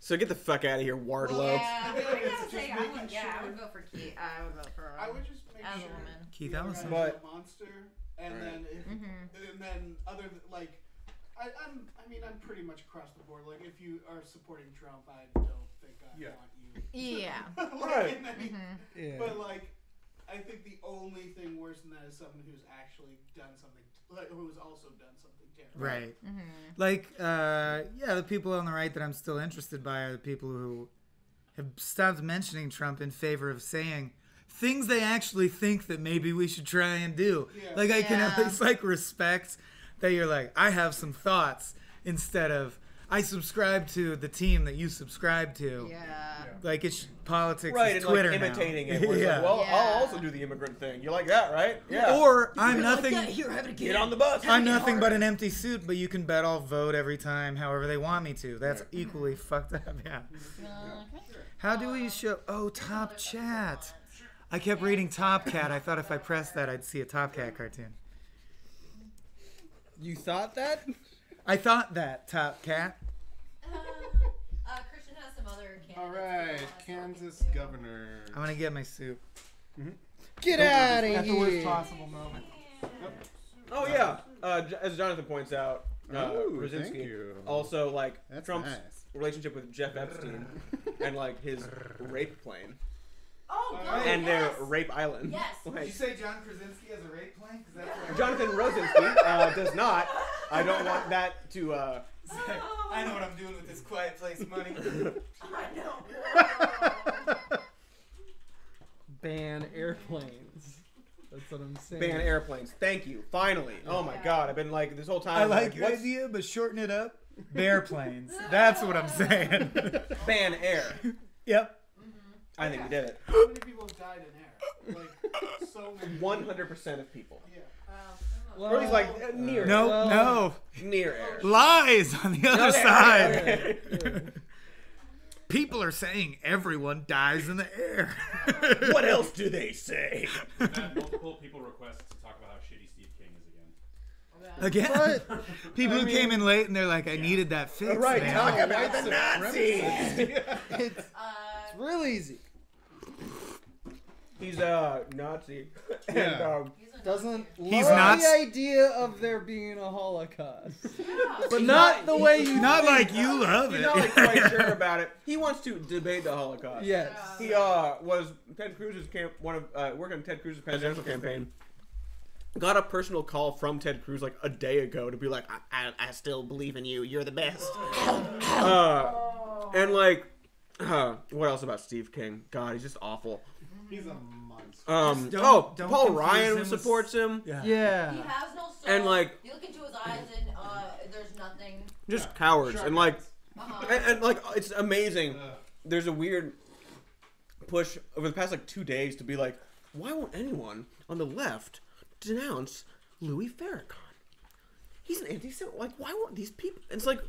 So get the fuck out of here, Wardlow. Yeah, It's I would just say making I would sure- vote for Keith. I would vote for. I would just make as a sure woman. Keith we are Ellison. not But- a monster, and Right. then if, and then like, I'm pretty much across the board. Like, if you are supporting Trump, I don't think I want you. Yeah. Right. Yeah. But like, I think the only thing worse than that is someone who's actually done something, like who's also done something terrible. Right. Like, the people on the right that I'm still interested by are the people who have stopped mentioning Trump in favor of saying things they actually think that maybe we should try and do. Yeah. Like, I can at least, like, respect that you're like, I have some thoughts, instead of, I subscribe to the team that you subscribe to. Yeah. Like, it's politics Right, is and Twitter like now. imitating it. Where it's Yeah. like, well, Yeah. I'll also do the immigrant thing. You like that, right? Yeah. Or I'm nothing. Here, have it again. Get on the bus. I'm nothing but an empty suit, but you can bet I'll vote every time, however they want me to. That's equally fucked up. Yeah. How do we show? Oh, Top Chat. I kept reading Top Cat. I thought if I pressed that, I'd see a Top Cat cartoon. You thought that? I thought that, Top Cat. Christian has some other candidates. All right, Kansas governor. I'm gonna get my soup. Get out of At the worst here. possible moment. Oh yeah, as Jonathan points out, Ooh, Brzezinski thank you. also like That's Trump's nice. relationship with Jeff Epstein and like his rape plane Oh, God. and yes. their rape island. Yes. Did Like, you say John Krasinski has a rape plane? 'Cause that's what Jonathan Rosinski does not. I don't want that to. I know what I'm doing with this Quiet Place money. I know. Ban airplanes. That's what I'm saying. Ban airplanes. Thank you. Finally. Oh my God. I've been like this whole time. I like your what's idea, but shorten it up. Bear planes. That's what I'm saying. ban air? Yep. I think we did it. How many people have died in air? Like, so many. 100% of people. Yeah. Or at least like near. No. Near air. Lies on the other Okay, side. okay. People are saying everyone dies in the air. What else do they say? We've had multiple people request to talk about how shitty Steve King is again. Again, But, people I who mean- came in late and they're like, I needed that fix. Right, man. talk about the Nazis. It's real easy. He's a Nazi. Yeah. Doesn't He's love not- the idea of there being a Holocaust, but not the way you. Not think. like you love He's it. not like quite sure about it. He wants to debate the Holocaust. Yes. He was Ted Cruz's working on Ted Cruz's presidential campaign. Got a personal call from Ted Cruz like a day ago to be like, I still believe in you. You're the best. And like, what else about Steve King? God, he's just awful. He's a monster. Don't Paul confuse Ryan him with- supports him. Yeah. Yeah. He has no soul. And, like- you look into his eyes and there's nothing. Just cowards. Shark And like, Uh-huh. and like, it's amazing. There's a weird push over the past like 2 days to be like, why won't anyone on the left denounce Louis Farrakhan? He's an anti-Semite. Like, why won't these people? It's like,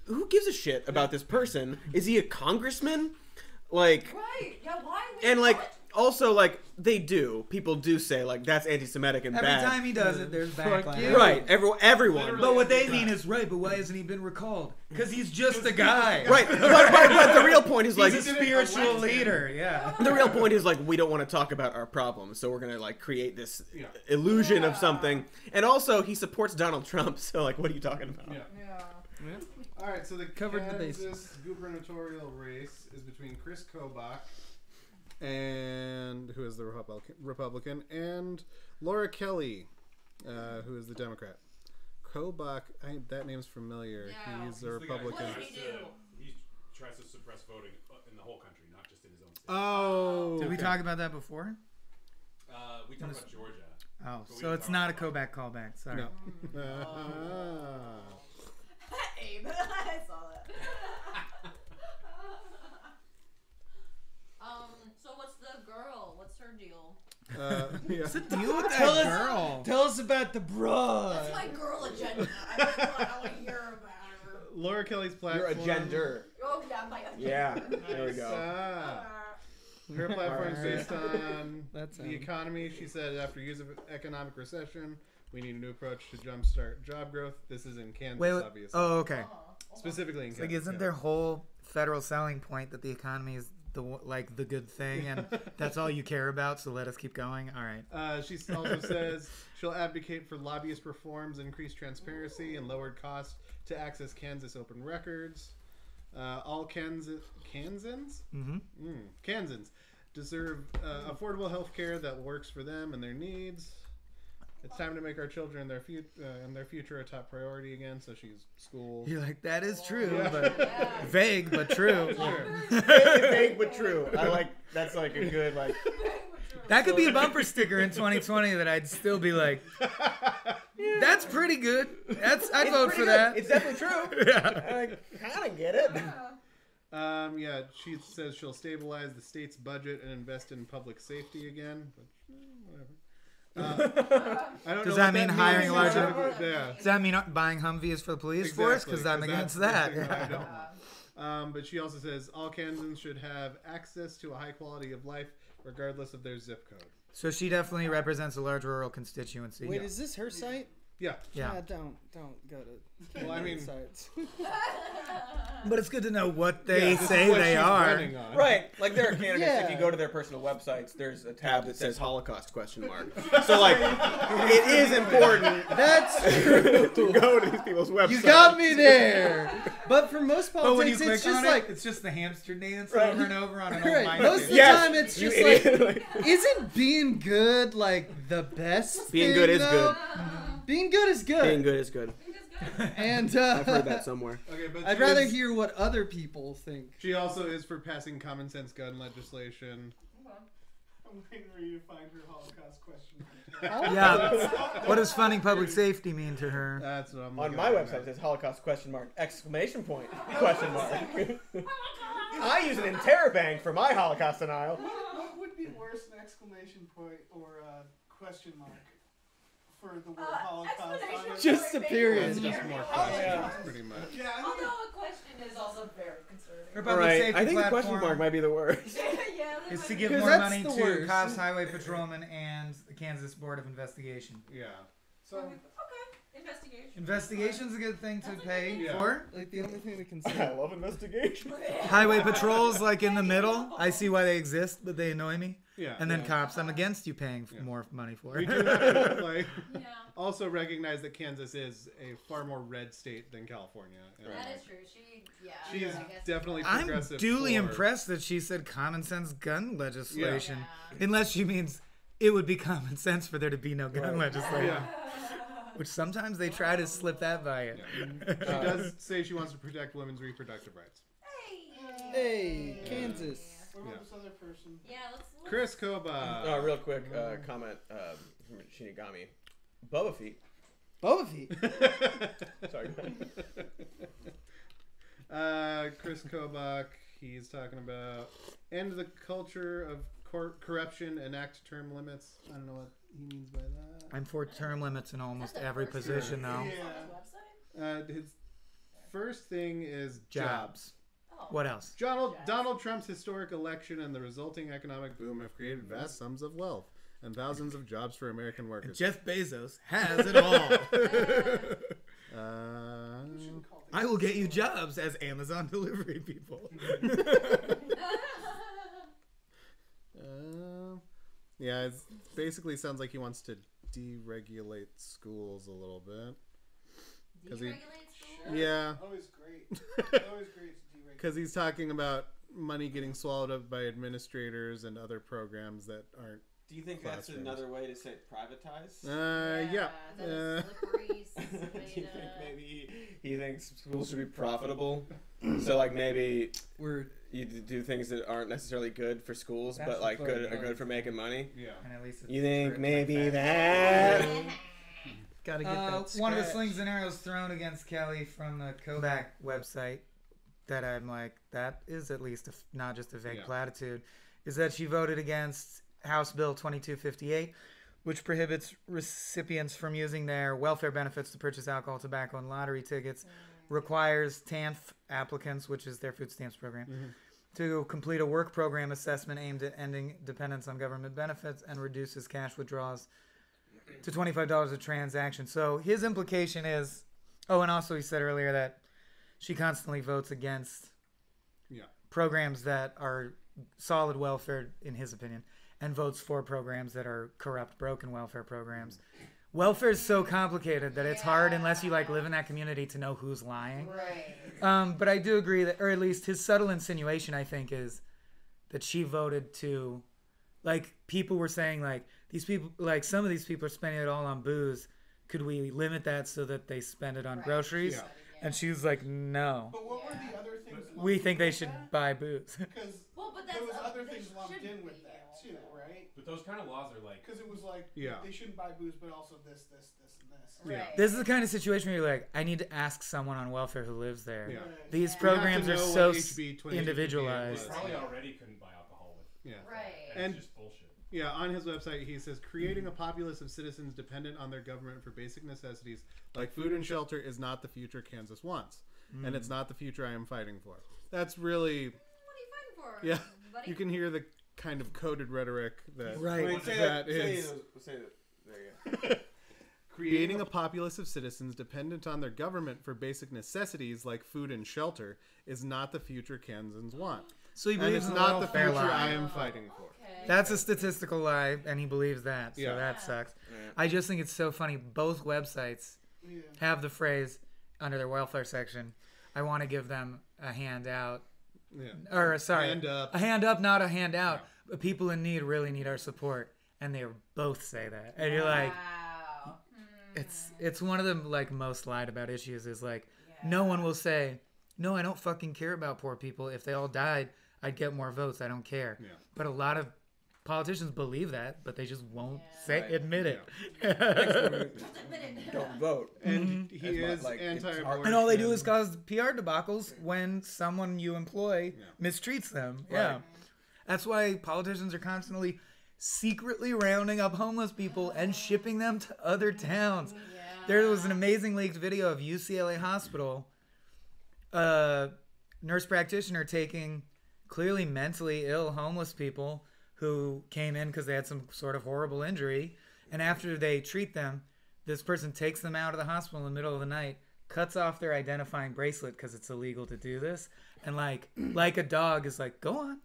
who gives a shit about this person? Is he a congressman? Like, Right. Yeah. Why? and like, also like, people do say like that's anti-Semitic and Every bad. time he does it, there's backlash. you. Right. Everyone. But what they mean is right. But why hasn't he been recalled? Because he's just a guy. Right. But the real point is He's like a spiritual leader. Yeah. the real point is like we don't want to talk about our problems, so we're gonna like create this illusion of something. And also he supports Donald Trump, so like what are you talking about? Yeah. All right, so the Covered the Kansas bases. gubernatorial race is between Chris Kobach, and who is the Republican, and Laura Kelly, who is the Democrat. Kobach, that name's familiar. Yeah. He's a Republican. He tries to suppress voting in the whole country, not just in his own state. Oh, Did we okay. talk about that before? We talked about Georgia. Oh, But we so didn't it's talk not a about Kobach callback. Sorry. No. Abe, I saw that. So what's the girl? What's her deal? Yeah. What's the deal with that girl? Tell us about the broad. That's my girl agenda. I want to hear about her. Laura Kelly's platform. You're a gender. Oh yeah, my agenda. Yeah. There we go. Her platform is based on That's the economy. She said after years of economic recession, we need a new approach to jumpstart job growth. This is in Kansas, Wait. obviously. Oh, okay. Specifically in It's Kansas. like, isn't their whole federal selling point that the economy is the good thing, and that's all you care about? So let us keep going. All right. She also says she'll advocate for lobbyist reforms, increased transparency, and lowered costs to access Kansas open records. All Kansans deserve affordable health care that works for them and their needs. It's time to make our children and their future a top priority again. So she's school. You're like, that is true, Yeah. but vague, but true. Vague but true. I like that's like a good like. That could be a bumper sticker in 2020 that I'd still be like, that's pretty good. I'd vote for that. It's definitely true. Yeah. I kind of get it. Yeah, she says she'll stabilize the state's budget and invest in public safety again. But whatever. I don't Does know that what mean means. hiring larger? Yeah. Does that mean buying Humvees for the police force? Because I'm against that. Yeah. But she also says all Kansans should have access to a high quality of life, regardless of their zip code. So she definitely represents a large rural constituency. Wait, is this her site? Yeah. Yeah. Don't go to. Well, I mean, sites. But it's good to know what they this is say what they she's are. running on. Right, like there are candidates. If you Yeah. go to their personal websites, there's a tab that says Holocaust ? So like, it is important. That's true. To go to these people's websites. You got me there. But for most But when you politics, click it's just on like it, it's just the hamster dance Right. over and over on an old right. mic. Most of the Yes, time, it's you just idiot. like, isn't being good like the best? Being thing, good is though? good. Being good is good. Being good is good. And I've heard that somewhere. Okay, but I'd she rather is- hear what other people think. She also is for passing common sense gun legislation. I'm waiting for you to find her Holocaust question. Yeah. What does funding public safety mean to her? That's what I'm On looking my at website, now. it says Holocaust ? Exclamation point ? Question mark. I use an interrobang for my Holocaust denial. What would be worse, an exclamation point or a question mark for the word Holocaust? Just a period. It's just more questions, pretty much. Yeah, I Although a question is also very concerning. Her public Right, safety I think the platform question mark might be the worst. Yeah, is to give 'Cause more that's money the to worst. cops, highway patrolmen, and the Kansas Board of Investigation. Yeah. So Investigation's a good thing to pay Yeah. for. Like the only thing we can say. I love investigation. Highway patrols, like in the middle, I see why they exist, but they annoy me. Yeah. And then Yeah. cops, I'm against you paying more money for. We do have to, like, also recognize that Kansas is a far more red state than California. And That is true. She is I guess definitely I'm progressive. duly for- impressed that she said common sense gun legislation. Yeah. Unless she means it would be common sense for there to be no gun legislation. Yeah. Which sometimes they try to slip that by it. She does say she wants to protect women's reproductive rights. Hey, Kansas. What about this other person? Yeah, let's Chris Koba. Oh, real quick comment from Shinigami. Boba Feet. Boba Feet. Sorry. Chris Kobach, he's talking about end the culture of corruption, enact term limits. I don't know what he means by that. I'm for term limits in almost every position now. His first thing is Jobs. What else? Donald Trump's historic election and the resulting economic boom have created vast sums of wealth and thousands of jobs for American workers. And Jeff Bezos has it all. I will get you jobs as Amazon delivery people. Yeah, it basically sounds like he wants to deregulate schools a little bit. Deregulate schools? Yeah. Always great. Always great to deregulate. Because he's talking about money getting swallowed up by administrators and other programs that aren't. Do you think that's another way to say privatize? Yeah. Do you think maybe he thinks schools should be profitable? So like maybe you do things that aren't necessarily good for schools, That's but like the good point, are good for making money. Yeah. And at least it's You think true. maybe that? Gotta get that one of the scratch. slings and arrows thrown against Kelly from the Kodak website that I'm like, that is at least not just a vague platitude, is that she voted against House Bill 2258, which prohibits recipients from using their welfare benefits to purchase alcohol, tobacco, and lottery tickets, requires TANF applicants, which is their food stamps program, to complete a work program assessment aimed at ending dependence on government benefits, and reduces cash withdrawals to $25 a transaction. So his implication is, and also he said earlier that she constantly votes against programs that are solid welfare, in his opinion, and votes for programs that are corrupt, broken welfare programs. Welfare is so complicated that it's hard unless you like live in that community to know who's lying. Right. But I do agree that, or at least his subtle insinuation, I think, is that she voted to, like, people were saying, like, these people, like, some of these people are spending it all on booze. Could we limit that so that they spend it on groceries? Yeah. And she was like, no. But what were the other things? We think they should buy booze. Because there was other things lumped in with that too, right? But those kind of laws are like. Because it was like they shouldn't buy booze, but also this, and this. Right. This is the kind of situation where you're like, I need to ask someone on welfare who lives there. Yeah. These You programs have are to know so what HB 28 individualized. They probably already couldn't buy alcohol with. Yeah. Right. And it's just bullshit. Yeah, on his website he says creating a populace of citizens dependent on their government for basic necessities like food and shelter is not the future Kansas wants. And it's not the future I am fighting for. That's really. What are you fighting for? Yeah. buddy? You can hear the kind of coded rhetoric that Wait, say that that. is. Say that. There you go. Creating a populace of citizens dependent on their government for basic necessities like food and shelter is not the future Kansans want. So he and believes it's in not the the welfare future lie. I am fighting for. That's a statistical lie, and he believes that. So Yeah. that sucks. Yeah. I just think it's so funny. Both websites have the phrase under their welfare section, I want to give them a handout. Yeah. Or, sorry, Hand up. a hand up, not a handout. But people in need really need our support. And they both say that. And you're like, it's one of the like most lied about issues is like, no one will say, no, I don't fucking care about poor people. If they all died, I'd get more votes. I don't care. Yeah. But a lot of politicians believe that, but they just won't admit it. Don't vote. And Mhm. he is anti-abortion. And all they do is cause PR debacles when someone you employ mistreats them. Right. Yeah. That's why politicians are constantly secretly rounding up homeless people and shipping them to other towns. There was an amazing leaked video of UCLA Hospital, a nurse practitioner taking clearly mentally ill homeless people who came in because they had some sort of horrible injury. And after they treat them, This person takes them out of the hospital in the middle of the night, cuts off their identifying bracelet because it's illegal to do this, and like a dog is like, go on,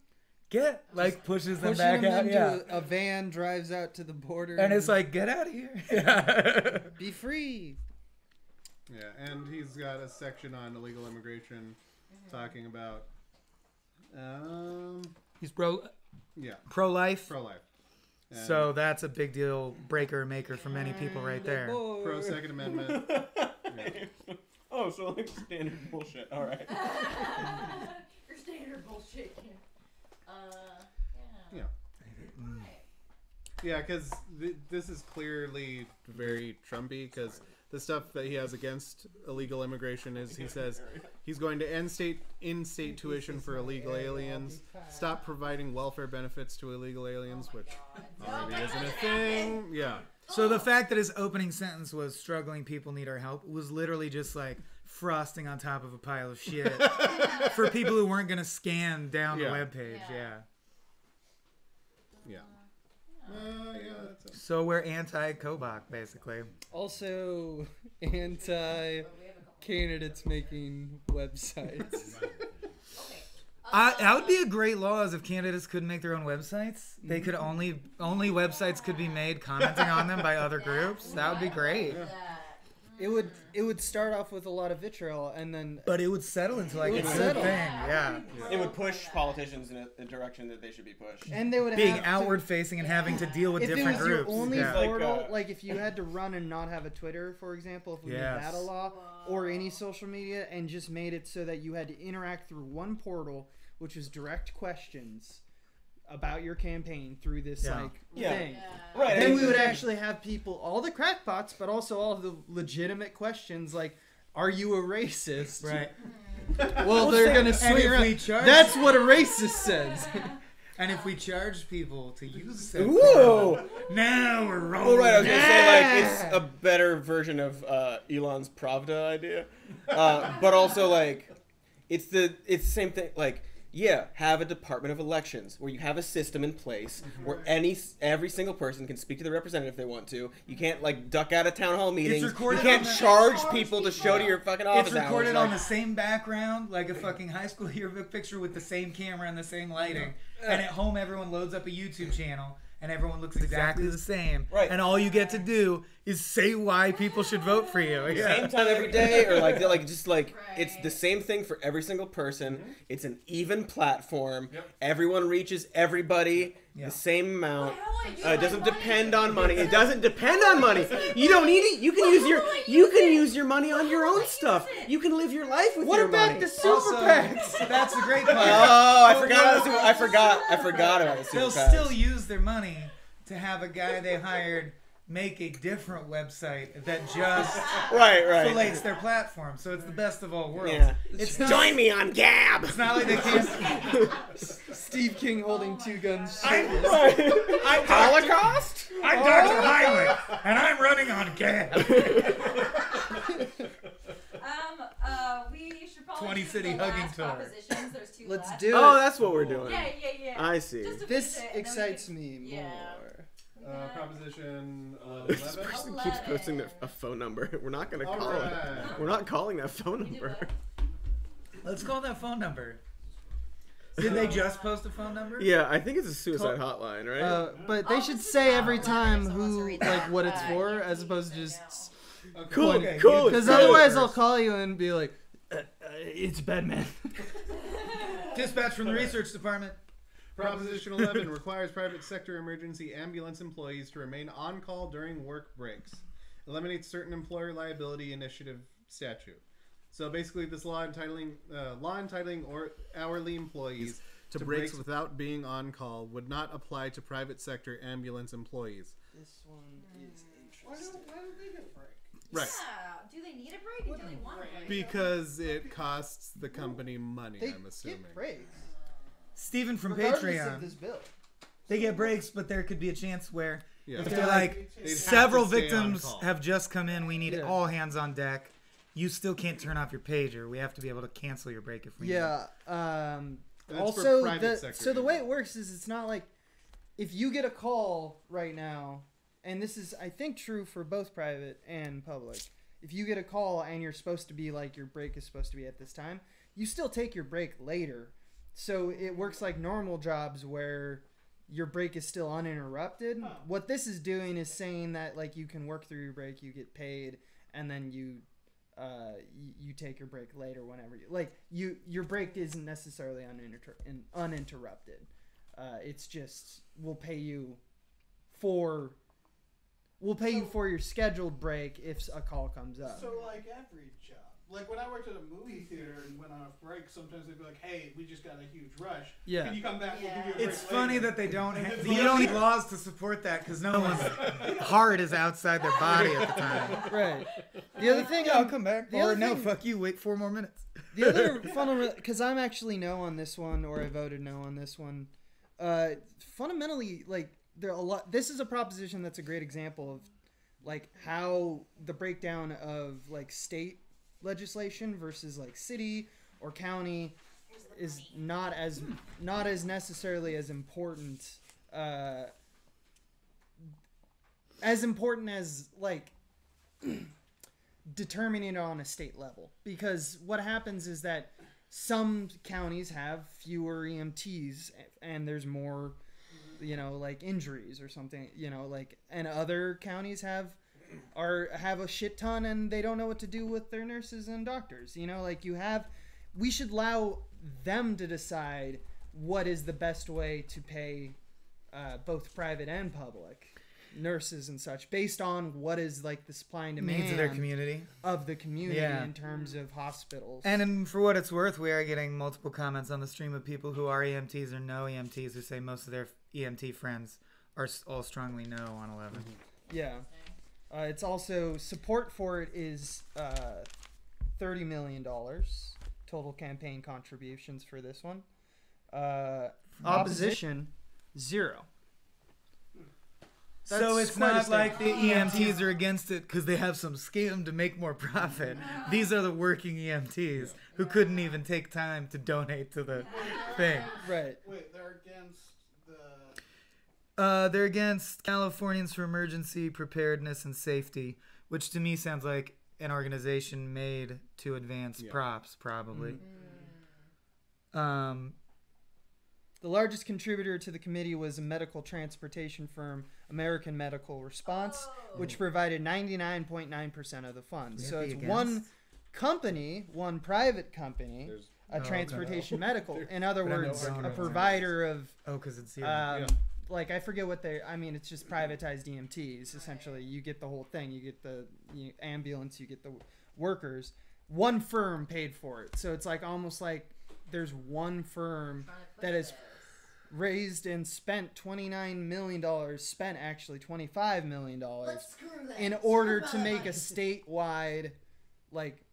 pushes them back out. Into a van, drives out to the border, and it's like, get out of here. Be free. Yeah, and he's got a section on illegal immigration, talking about. He's pro-life. Pro-life. So that's a big deal breaker maker for many people right there. Pro Second Amendment. Oh, so like standard bullshit. All right. Your standard bullshit. Yeah. Yeah, because this is clearly very Trumpy, because the stuff that he has against illegal immigration is he says he's going to end in-state tuition for illegal aliens, stop providing welfare benefits to illegal aliens, which already isn't a thing. Yeah. So the fact that his opening sentence was struggling people need our help was literally just like frosting on top of a pile of shit for people who weren't going to scan down the webpage. Yeah. So we're anti-Kobach, basically. Also, anti-candidates making websites. That would be a great law, is if candidates couldn't make their own websites. They could only websites could be made commenting on them by other groups. That would be great. It would start off with a lot of vitriol, and then... But it would settle into like a good thing, yeah. It would push politicians in a direction that they should be pushed. And they would being outward-facing and having to deal with different groups. If it was your only portal, like if you had to run and not have a Twitter, for example, if we made that a law, or any social media, and just made it so that you had to interact through one portal, which was direct questions about your campaign through this thing. Right. Then we would actually have people, all the crackpots, but also all the legitimate questions like, are you a racist? Right. Well, they're going to swing around. That's what a racist says. And if we charge people to use said now we're rolling. Oh, right. I was going to say, like, it's a better version of Elon's Pravda idea. But also, like, it's the same thing. Like, yeah, have a Department of Elections where you have a system in place where every single person can speak to the representative if they want to. You can't like duck out of town hall meetings. You can't charge people to show to your fucking office. It's recorded hours. on the same background, like a fucking high school yearbook picture with the same camera and the same lighting. And at home, everyone loads up a YouTube channel. And everyone looks exactly the same. Right. And all you get to do is say why people should vote for you. Yeah. Same time every day, or it's the same thing for every single person. It's an even platform. Everyone reaches everybody the same amount. It doesn't depend on money. It doesn't depend on money. You don't need it. You can use your money on your own stuff. You can live your life with your money. What about the super PACs? That's the great part. Oh, I forgot about the super They'll PACs. still use their money to have a guy they hired make a different website that just relates their platform. So it's the best of all worlds. Yeah. It's Join me on Gab. It's not like they can't. Steve King holding two guns. I'm Holocaust? I'm Dr. Heimlich, and I'm running on Gab. We should probably 20 city do the hugging last tour. propositions. There's two Let's left. do it. Oh, that's what we're doing. Yeah. I see. Just to This finish it, and then we excites can- me more. Proposition This 11. person keeps posting a phone number. We're not going to call it. We're not calling that phone number. Let's call that phone number. Did they just post a phone number? Yeah, I think it's a suicide hotline, right? But they should say every time what it's for, as opposed to just Cool. Because otherwise, I'll call you and be like, "It's Batman." Dispatch from the research department. Proposition 11 requires private sector emergency ambulance employees to remain on call during work breaks. Eliminates certain employer liability initiative statute. So basically, this law entitling or hourly employees to breaks without being on call would not apply to private sector ambulance employees. This one is interesting. Why don't they get a break? Yeah. Do they need a break or do they want a break? Because it costs the company money, I'm assuming. Get breaks. Steven from Regardless Patreon. of this bill. They get breaks, but there could be a chance where if Yeah. they're like, They'd have several to stay on victims call. have just come in, we need all hands on deck. You still can't turn off your pager. We have to be able to cancel your break if we need. Yeah. That's for Also, private sector so the way it works is it's not like if you get a call right now and this is, I think, true for both private and public. If you get a call and you're supposed to be like, your break is supposed to be at this time, you still take your break later. So it works like normal jobs where your break is still uninterrupted. Huh. What this is doing is saying that like you can work through your break, you get paid, and then you take your break later whenever your break isn't necessarily uninterrupted. It's just we'll pay you for your scheduled break if a call comes up. So like every job, like when I worked at a movie theater and went on a break, sometimes they'd be like, "Hey, we just got a huge rush. Yeah. Can you come back? We'll give you a break It's funny later." that they don't. It's You like- don't need laws to support that because no one's heart is outside their body at the time. Right. The other thing, I'll come back. the Or other no, thing- fuck you. Wait 4 more minutes. The other fundamental, because I'm actually no on this one, or I voted no on this one. Fundamentally, like there are a lot. This is a proposition that's a great example of like how the breakdown of like state legislation versus like city or county is not as necessarily as important as like determining it on a state level, because what happens is that some counties have fewer EMTs and there's more, like injuries or something, like, and other counties have a shit ton and they don't know what to do with their nurses and doctors. We should allow them to decide what is the best way to pay both private and public nurses and such, based on what is like the supply and demand Needs of their community. In terms of hospitals. And for what it's worth, we are getting multiple comments on the stream of people who are EMTs or no EMTs who say most of their EMT friends are all strongly no on 11. Yeah. It's also, support for it is $30 million total campaign contributions for this one. Opposition, 0. So it's not like the EMTs are against it because they have some scam to make more profit. These are the working EMTs who couldn't even take time to donate to the thing. Right. Wait, they're against they're against Californians for Emergency Preparedness and Safety, which to me sounds like an organization made to advance props, probably. The largest contributor to the committee was a medical transportation firm, American Medical Response, which provided 99.9% of the funds. So it's one company, one private company, transportation medical. In other words, a provider of... Oh, because it's zero. Like, I forget what it's just privatized EMTs, essentially. You get the whole thing. You get the ambulance, you get the workers. One firm paid for it. So it's like almost like there's one firm that has raised and spent $29 million, spent actually $25 million in order to make a statewide, like...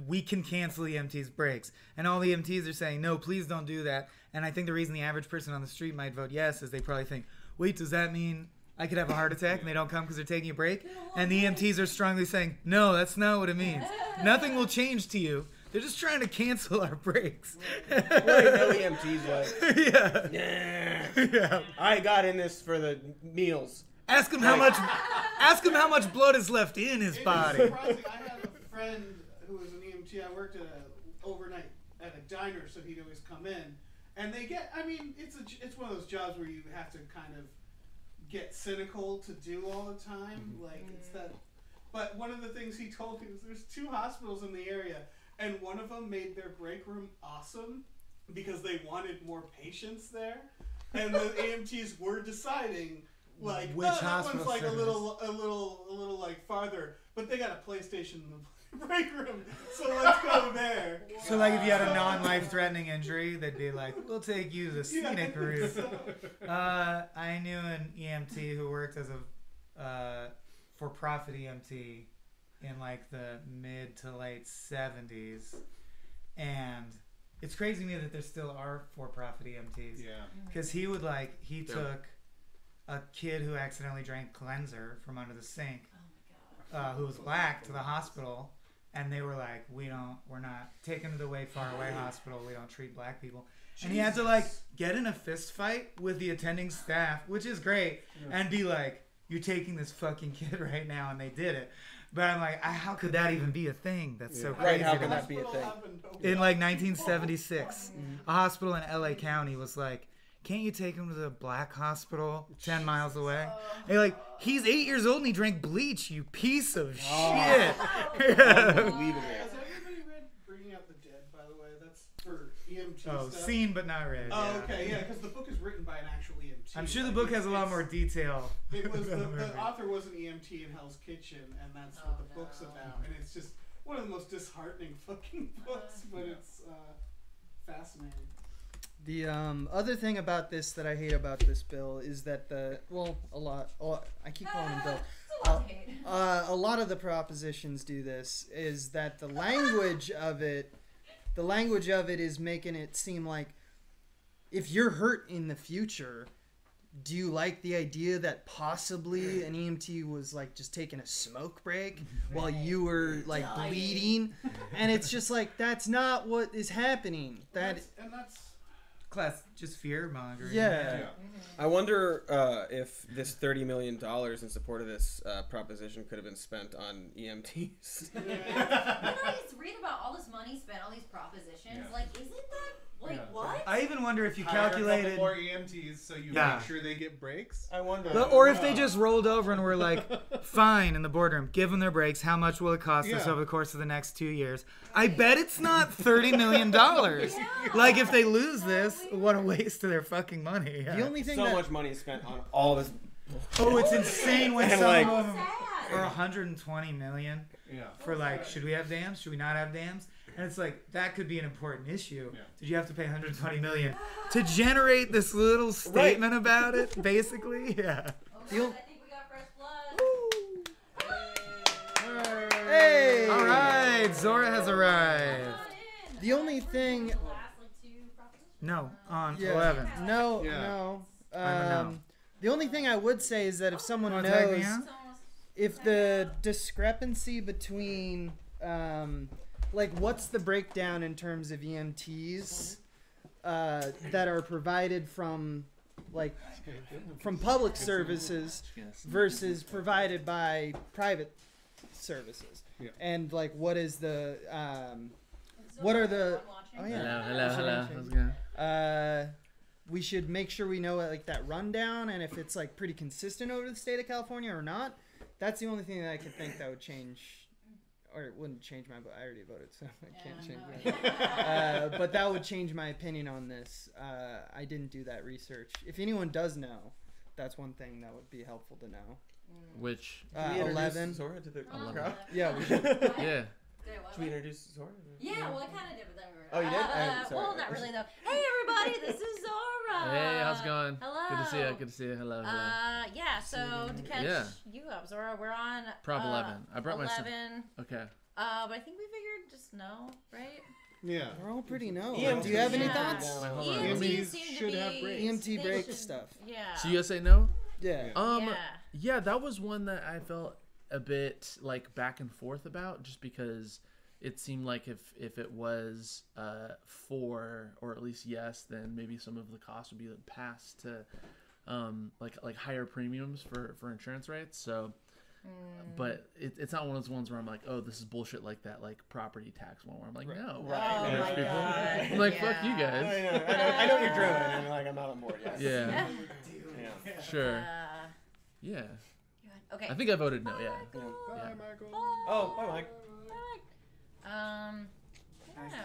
We can cancel EMTs' breaks. And all the EMTs are saying, no, please don't do that. And I think the reason the average person on the street might vote yes is they probably think, wait, does that mean I could have a heart attack and they don't come because they're taking a break? And the EMTs are strongly saying, no, that's not what it means. Nothing will change to you. They're just trying to cancel our breaks. Well, no EMTs like, yeah. I got in this for the meals. Ask him how much blood is left in his body. It's surprising. I had a friend who was an EMT. I worked overnight at a diner, so he'd always come in. And they get, it's one of those jobs where you have to kind of get cynical to do all the time. Like, it's that. But one of the things he told me was there's 2 hospitals in the area, and one of them made their break room awesome because they wanted more patients there. And the EMTs were deciding, like, which that one's like a service? little like farther, but they got a PlayStation in the break room, so let's go there. So, like, if you had a non-life-threatening injury, they'd be like, we'll take you the scenic route. I knew an EMT who worked as a for-profit EMT in, like, the mid to late 70s. And it's crazy to me that there still are for-profit EMTs. Yeah. Because he took a kid who accidentally drank cleanser from under the sink, who was black, to the hospital. And they were like, we're not taking to the way far away hospital. We don't treat black people. Jesus. And he had to, like, get in a fist fight with the attending staff, which is great, and be like, you're taking this fucking kid right now, and they did it. But I'm like, how could that even be a thing? That's so crazy. Right, how can that be a thing? In like 1976, a hospital in LA County was like, can't you take him to the black hospital 10 miles away? And like, he's 8 years old and he drank bleach, you piece of shit. Unbelievable. Has everybody read Bringing Out the Dead, by the way? That's for EMT Oh, stuff. seen but not read. Oh, yeah. okay, yeah, because the book is written by an actual EMT. I'm sure the book has a lot more detail. It was than the author was an EMT in Hell's Kitchen, and that's what the book's about. And it's just one of the most disheartening fucking books, but it's fascinating. The other thing about this that I hate about this bill is that I keep calling him Bill. A lot of the propositions do this, is that the language of it is making it seem like if you're hurt in the future, do you like the idea that possibly an EMT was like just taking a smoke break while you were like bleeding? And it's just like, that's not what is happening. That's class, just fear mongering. Yeah. I wonder if this $30 million in support of this proposition could have been spent on EMTs. You know, I just read about all this money spent on these propositions. Like, isn't that what? I even wonder if you Hire calculated a couple more EMTs so you make sure they get breaks. I wonder. Or if they just rolled over and were like, fine, in the boardroom, give them their breaks. How much will it cost us over the course of the next 2 years? I bet it's not $30 million. Like, if they lose this, what a waste of their fucking money. Yeah. The only thing much money is spent on all this. Oh, it's insane when And some like, of them are 120 million for like, should we have dams? Should we not have dams? And it's like, that could be an important issue. Did you have to pay 120 million to generate this little statement about it, basically? Yeah. I think we got fresh blood. Hey! All right, Zora has arrived. The only thing... No, on Yeah. 11. No, Yeah. no. I'm a no. The only thing I would say is that if someone Wanna tag me knows... out? If the discrepancy between... like, what's the breakdown in terms of EMTs that are provided from, like, from public services versus provided by private services? Yeah. And, like, what is the, what are the... Oh, yeah. Hello. How's it going? We should make sure we know, like, that rundown and if it's, like, pretty consistent over the state of California or not. That's the only thing that I could think that would change... Or it wouldn't change my vote. I already voted, so I can't change that. But that would change my opinion on this. I didn't do that research. If anyone does know, that's one thing that would be helpful to know. Which? 11. Zora to the 11. crowd? Yeah, we should. Yeah. Should we introduce Zora? Yeah, well, I kind of did, but then we were. Oh, you did? Sorry. Well, not really though. Hey, everybody, this is Zora. Hey, how's it going? Hello. Good to see you. Good to see you. Hello. Yeah. So to catch you up, Zora, we're on Prop 11. I brought 11. my son. Okay. But I think we figured just no, right? Yeah. We're all pretty no. EMTs Do you have any Yeah. thoughts? EMTs seem to should be, have breaks. EMT break stuff. Yeah. So you say no? Yeah. Yeah, that was one that I felt a bit like back and forth about, just because it seemed like if it was for, or at least yes, then maybe some of the costs would be passed to like higher premiums for insurance rates. So but it's not one of those ones where I'm like, oh, this is bullshit like that, like property tax one, where I'm like, no. Right. Oh my God. I'm like, fuck you guys. I know you're driven, and like, I'm not on board yet. Yeah. Sure. Yeah. Okay. I think I voted no. Yeah. Bye, Michael. Oh, bye, Mike. Nice to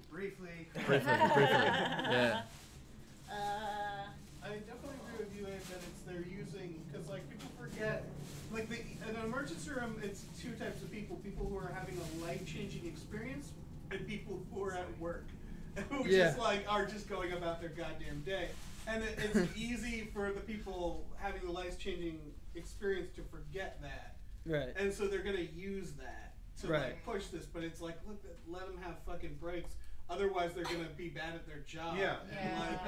briefly. Yeah. I definitely agree with you, Abe, that they're using, because like people forget, like in an emergency room, it's two types of people: people who are having a life-changing experience, and people who are at work, who just like are just going about their goddamn day. And it's easy for the people having the life-changing experience to forget that. Right. And so they're gonna use that to like push this, but it's like, look, let them have fucking breaks. Otherwise, they're gonna be bad at their job. Yeah. And like,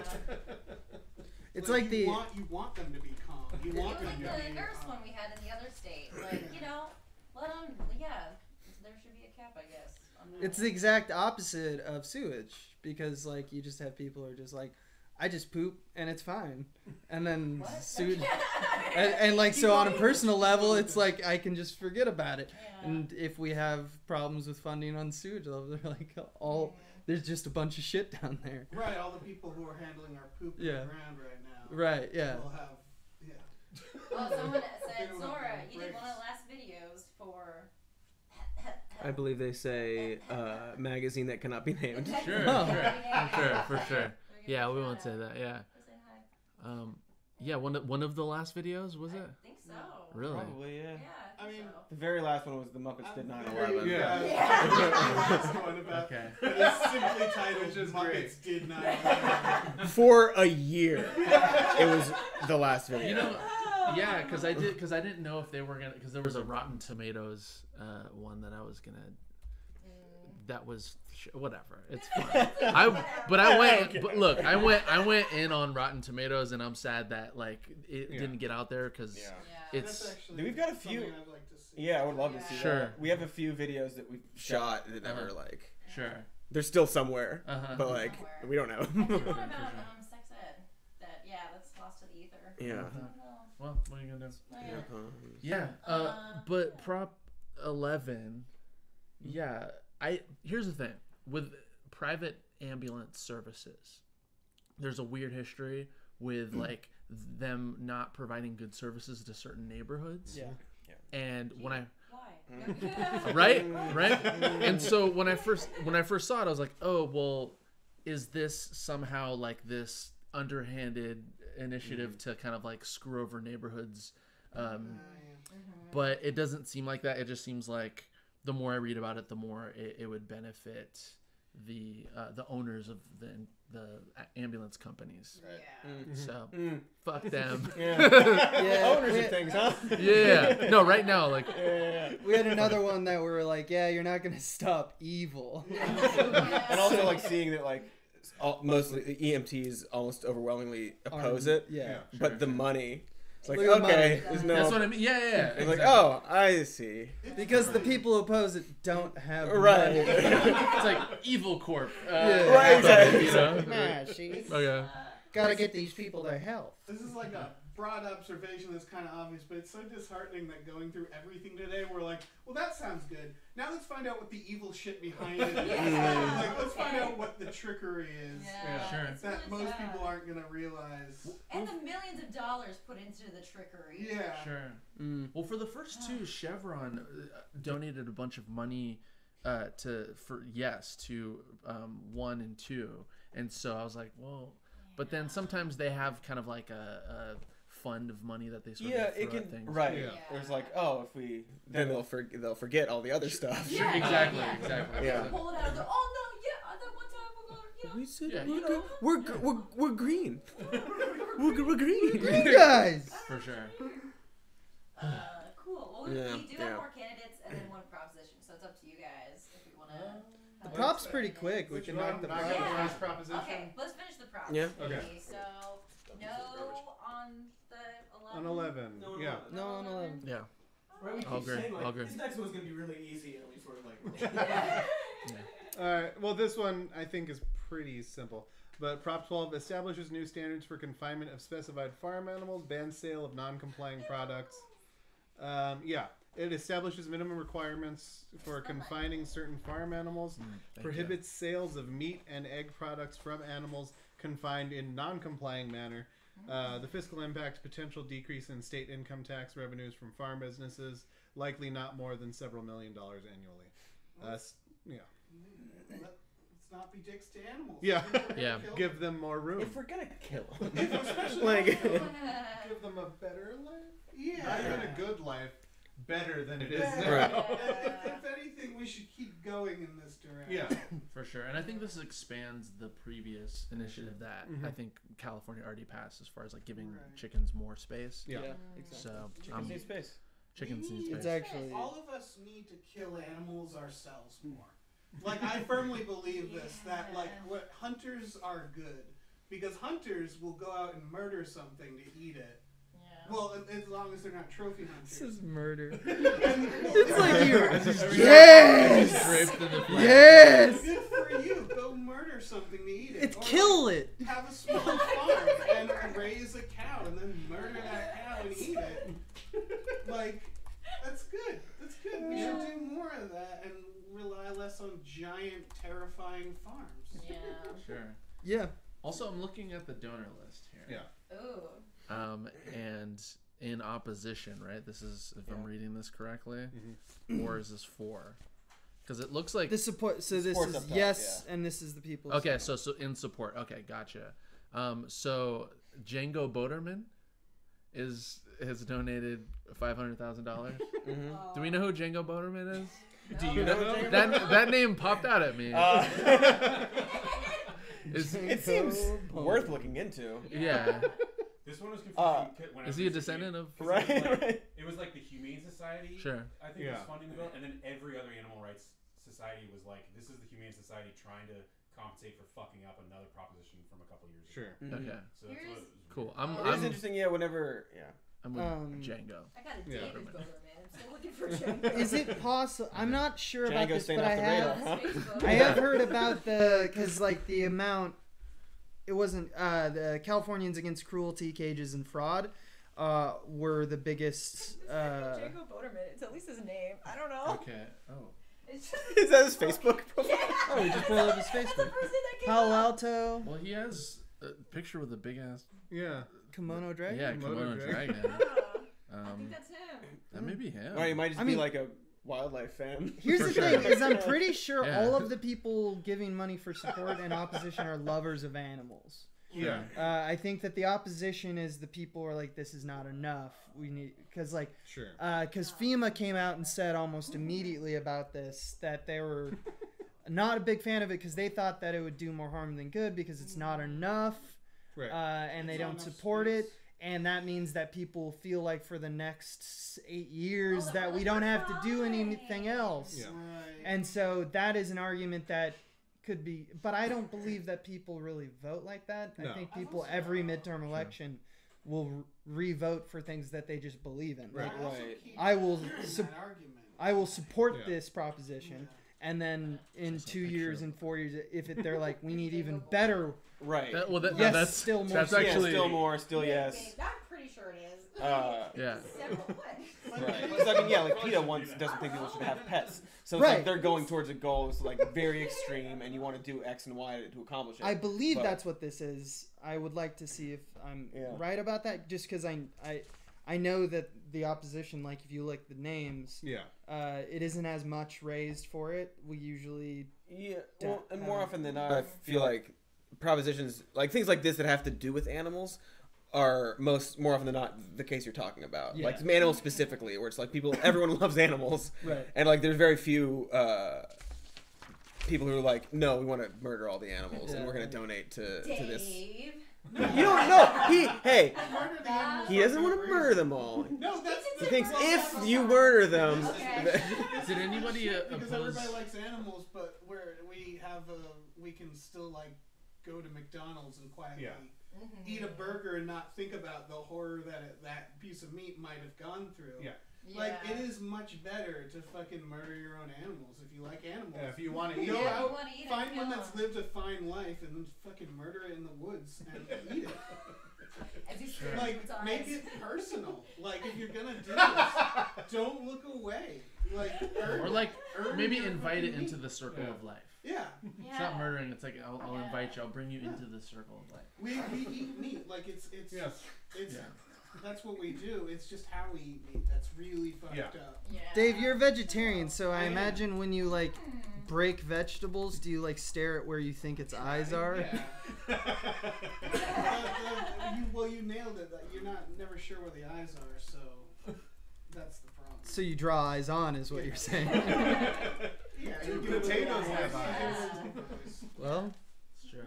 It's like you want them to be calm. You want them to be the nurse one we had in the other state. Like, let them. Yeah, there should be a cap, I guess. It's the exact opposite of sewage, because like you just have people who are just like, I just poop and it's fine. And then Sue, and like, so on a personal level, it's like I can just forget about it. Yeah. And if we have problems with funding on sewage level, they're like, there's just a bunch of shit down there. Right, all the people who are handling our poop in the ground right now. Right, yeah. Will have, Well, someone said, Zora, you did one of the last videos for... I believe they say magazine that cannot be named. Sure, for sure. Yeah, we won't say that. Yeah. Yeah, one of the last videos, was it? I think so. Really? Probably, yeah. I mean, the very last one was the Muppets did 9/11. Okay. It's simply titled Muppets did 9/11. For a year, it was the last video. You know, yeah, because I didn't know if they were gonna, because there was a Rotten Tomatoes one that I was gonna. That was whatever. It's fine. I went in on Rotten Tomatoes, and I'm sad that like it didn't get out there because it's. We've got a few. I'd like to see. Yeah, I would love to see. Sure. That. We have a few videos that we've shot that never like. Sure. They're still somewhere, but like we don't know. I did one about sex ed. That's lost to the ether. Yeah. Well, what are you gonna do? Yeah. But Prop 11. Yeah. Here's the thing with private ambulance services. There's a weird history with like them not providing good services to certain neighborhoods. Yeah. And when I Why? right. And so when I first saw it, I was like, oh well, is this somehow like this underhanded initiative to kind of like screw over neighborhoods? But it doesn't seem like that. It just seems like the more I read about it, the more it would benefit the owners of the ambulance companies. Right. Yeah. So fuck them. Owners of things, huh? Yeah. No, right now, like we had another one that we were like, yeah, you're not gonna stop evil. And also like seeing that like mostly the EMTs almost overwhelmingly oppose it. Yeah. But the money. It's like, Look at okay, money. there's no... That's what I mean. Yeah. It's Exactly. like, oh, I see. Because the people who oppose it don't have Right. money. It's like Evil Corp. Right, exactly. You know? Nah, she gotta get these people their health. This is like a broad observation that's kind of obvious, but it's so disheartening that going through everything today, we're like, well, that sounds good. Now let's find out what the evil shit behind it is. Like, let's find out what the trickery is. Yeah, sure. That really most sad. people aren't going to realize. And the millions of dollars put into the trickery. Yeah. Sure. Well, for the first two, Chevron donated a bunch of money to 1 and 2, and so I was like, well, but then sometimes they have kind of like a fund of money that they sort of throw at things. Right. Yeah. There's like, oh, if we then they'll forget all the other stuff. Sure, exactly. Yeah. Pull it out of the, oh no, yeah, that one time we're going, you know. We said Yeah, we're green. we're green. Green guys. For sure. Cool. Well, we do Yeah. have more candidates and then one proposition, so it's up to you guys if we want to. The prop's pretty quick. We can knock the prop. Yeah. First proposition. Okay, let's finish the prop. Yeah. Okay. So, no on the 11. On 11. Yeah. No, on 11. Yeah. Right, we I'll keep agree. saying, like, I'll agree. this next one's gonna be really easy, and we sort of like. All right. Well, this one I think is pretty simple. But Prop 12 establishes new standards for confinement of specified farm animals, bans sale of non-complying products. It establishes minimum requirements for confining certain farm animals, prohibits sales of meat and egg products from animals confined in non-complying manner. The fiscal impact, potential decrease in state income tax revenues from farm businesses, likely not more than several $1 million annually. Let's not be dicks to animals. Yeah. Yeah. Give them more room. If we're gonna kill, Especially like, give them a better life. Yeah. Not even a good life, better than it is Yeah. now. Right. If anything, we should keep going in this direction. Yeah. For sure. And I think this expands the previous initiative that I think California already passed as far as like giving chickens more space. Yeah. Exactly. So chickens need space. Chickens need space. It's actually all of us need to kill animals ourselves more. Like, I firmly believe this, that like what hunters are good because hunters will go out and murder something to eat it. Well, as long as they're not trophy hunters. this is murder. It's like you. Yes! Yes. Good for you. Go murder murder something to eat it. It's Or, kill like, it. Have a small farm and raise a cow and then murder that cow and eat it. Like, that's good. That's good. We should do more of that and rely less on giant, terrifying farms. Yeah. Sure. Yeah. Also, I'm looking at the donor list here. Yeah. Ooh. And in opposition, right? This is, if I'm reading this correctly, or is this for? Because it looks like The support. So this Support's is up top, yes, and this is the people. okay. So in support. Okay, gotcha. So Django Boderman has donated $500,000. Do we know who Django Boderman is? Do you know Django that name popped out at me. It seems worth looking into. Yeah. This one was confusing. When I Is was he a kid, descendant of? 'cause Right, It was, like, right. it was like the Humane Society. Sure. I think was funding the bill, and then every other animal rights society was like, "This is the Humane Society trying to compensate for fucking up another proposition from a couple years ago." Okay. So that's what it was Cool. It is interesting. Yeah. Whenever. Yeah. I'm with Django. I got a Yeah. David Boderman. I'm still looking for Django. Is it possible? I'm not sure about Django this, staying but off the radar, huh? I have heard about because like the amount. It wasn't the Californians Against Cruelty, Cages, and Fraud were the biggest. Django Boderman. It's at least his name. I don't know. Okay. Oh. It's just, Is that his Facebook profile? Oh, we just pulled up his That's the Facebook. first thing that came Palo up. Alto. Well, he has a picture with a big ass. Yeah. Kimono Dragon. Yeah, Kimono Dragon. I think that's him. That may be him. Or he might just I be mean- like a wildlife fan. Here's For the sure. thing: is I'm pretty sure Yeah. all of the people giving money for support and opposition are lovers of animals. Yeah. I think that the opposition is the people who are like, this is not enough. We need because Sure. because FEMA came out and said almost immediately about this that they were not a big fan of it because they thought that it would do more harm than good because it's not enough, Right. and they It's not don't enough support space. it. And that means that people feel like for the next 8 years that we don't have to do anything else. Yeah. Right. And so that is an argument that could be, but I don't believe that people really vote like that. No. I think people every midterm election will re-vote for things that they just believe in. Right. Like, I also Right. keep I will hearing sup- that argument. I will support Yeah. this proposition, and then in Just a 2 picture years of and 4 years, if they're like, we need even better. Right. Yes, that's still more. That's support. actually still more. Still yes. I'm pretty sure it is. Yeah. Several what? Right. Because I mean, yeah, like PETA doesn't think people should have pets, so it's Right. like they're going towards a goal that's like very extreme, and you want to do X and Y to accomplish it. I believe But- that's what this is. I would like to see if I'm Yeah. right about that, just because I know that the opposition, like if you look the names, Yeah. it isn't as much raised for it. We usually Well, and more often than not, I feel like propositions like things like this that have to do with animals are more often than not the case you're talking about. Yeah. Like animals specifically, where it's like everyone loves animals, Right. and like there's very few people who are like, no, we want to murder all the animals, and Yeah. we're going to donate to this. Dave. You don't know. He Murder the animals he for doesn't good want to reason. murder them all. No, that's He thinks if you murder them, Did anybody because oppose? everybody likes animals, but where we can still like go to McDonald's and quietly eat a burger and not think about the horror that piece of meat might have gone through. Yeah. Like it is much better to fucking murder your own animals if you like animals. Yeah, if you want to eat Go it. out, wanna eat it, find one kill that's 'em. lived a fine life, and then fucking murder it in the woods and eat it. As you stare Like, into its make eyes. it personal. Like, if you're gonna do this, don't look away. Like, Or like earn maybe your invite it fucking into meat. the circle of life. Yeah. It's not murdering. It's like I'll invite you. I'll bring you into the circle of life. We eat meat. Like, it's Yes. that's what we do. It's just how we eat meat. That's really fucked up. Yeah. Dave, you're a vegetarian, so I I am. imagine when you like break vegetables, do you like stare at where you think its eyes are? Well, you nailed it. That you're never sure where the eyes are, so that's the problem. So you draw eyes on, is what you're saying. Yeah, Potatoes have eyes. Well, It's true.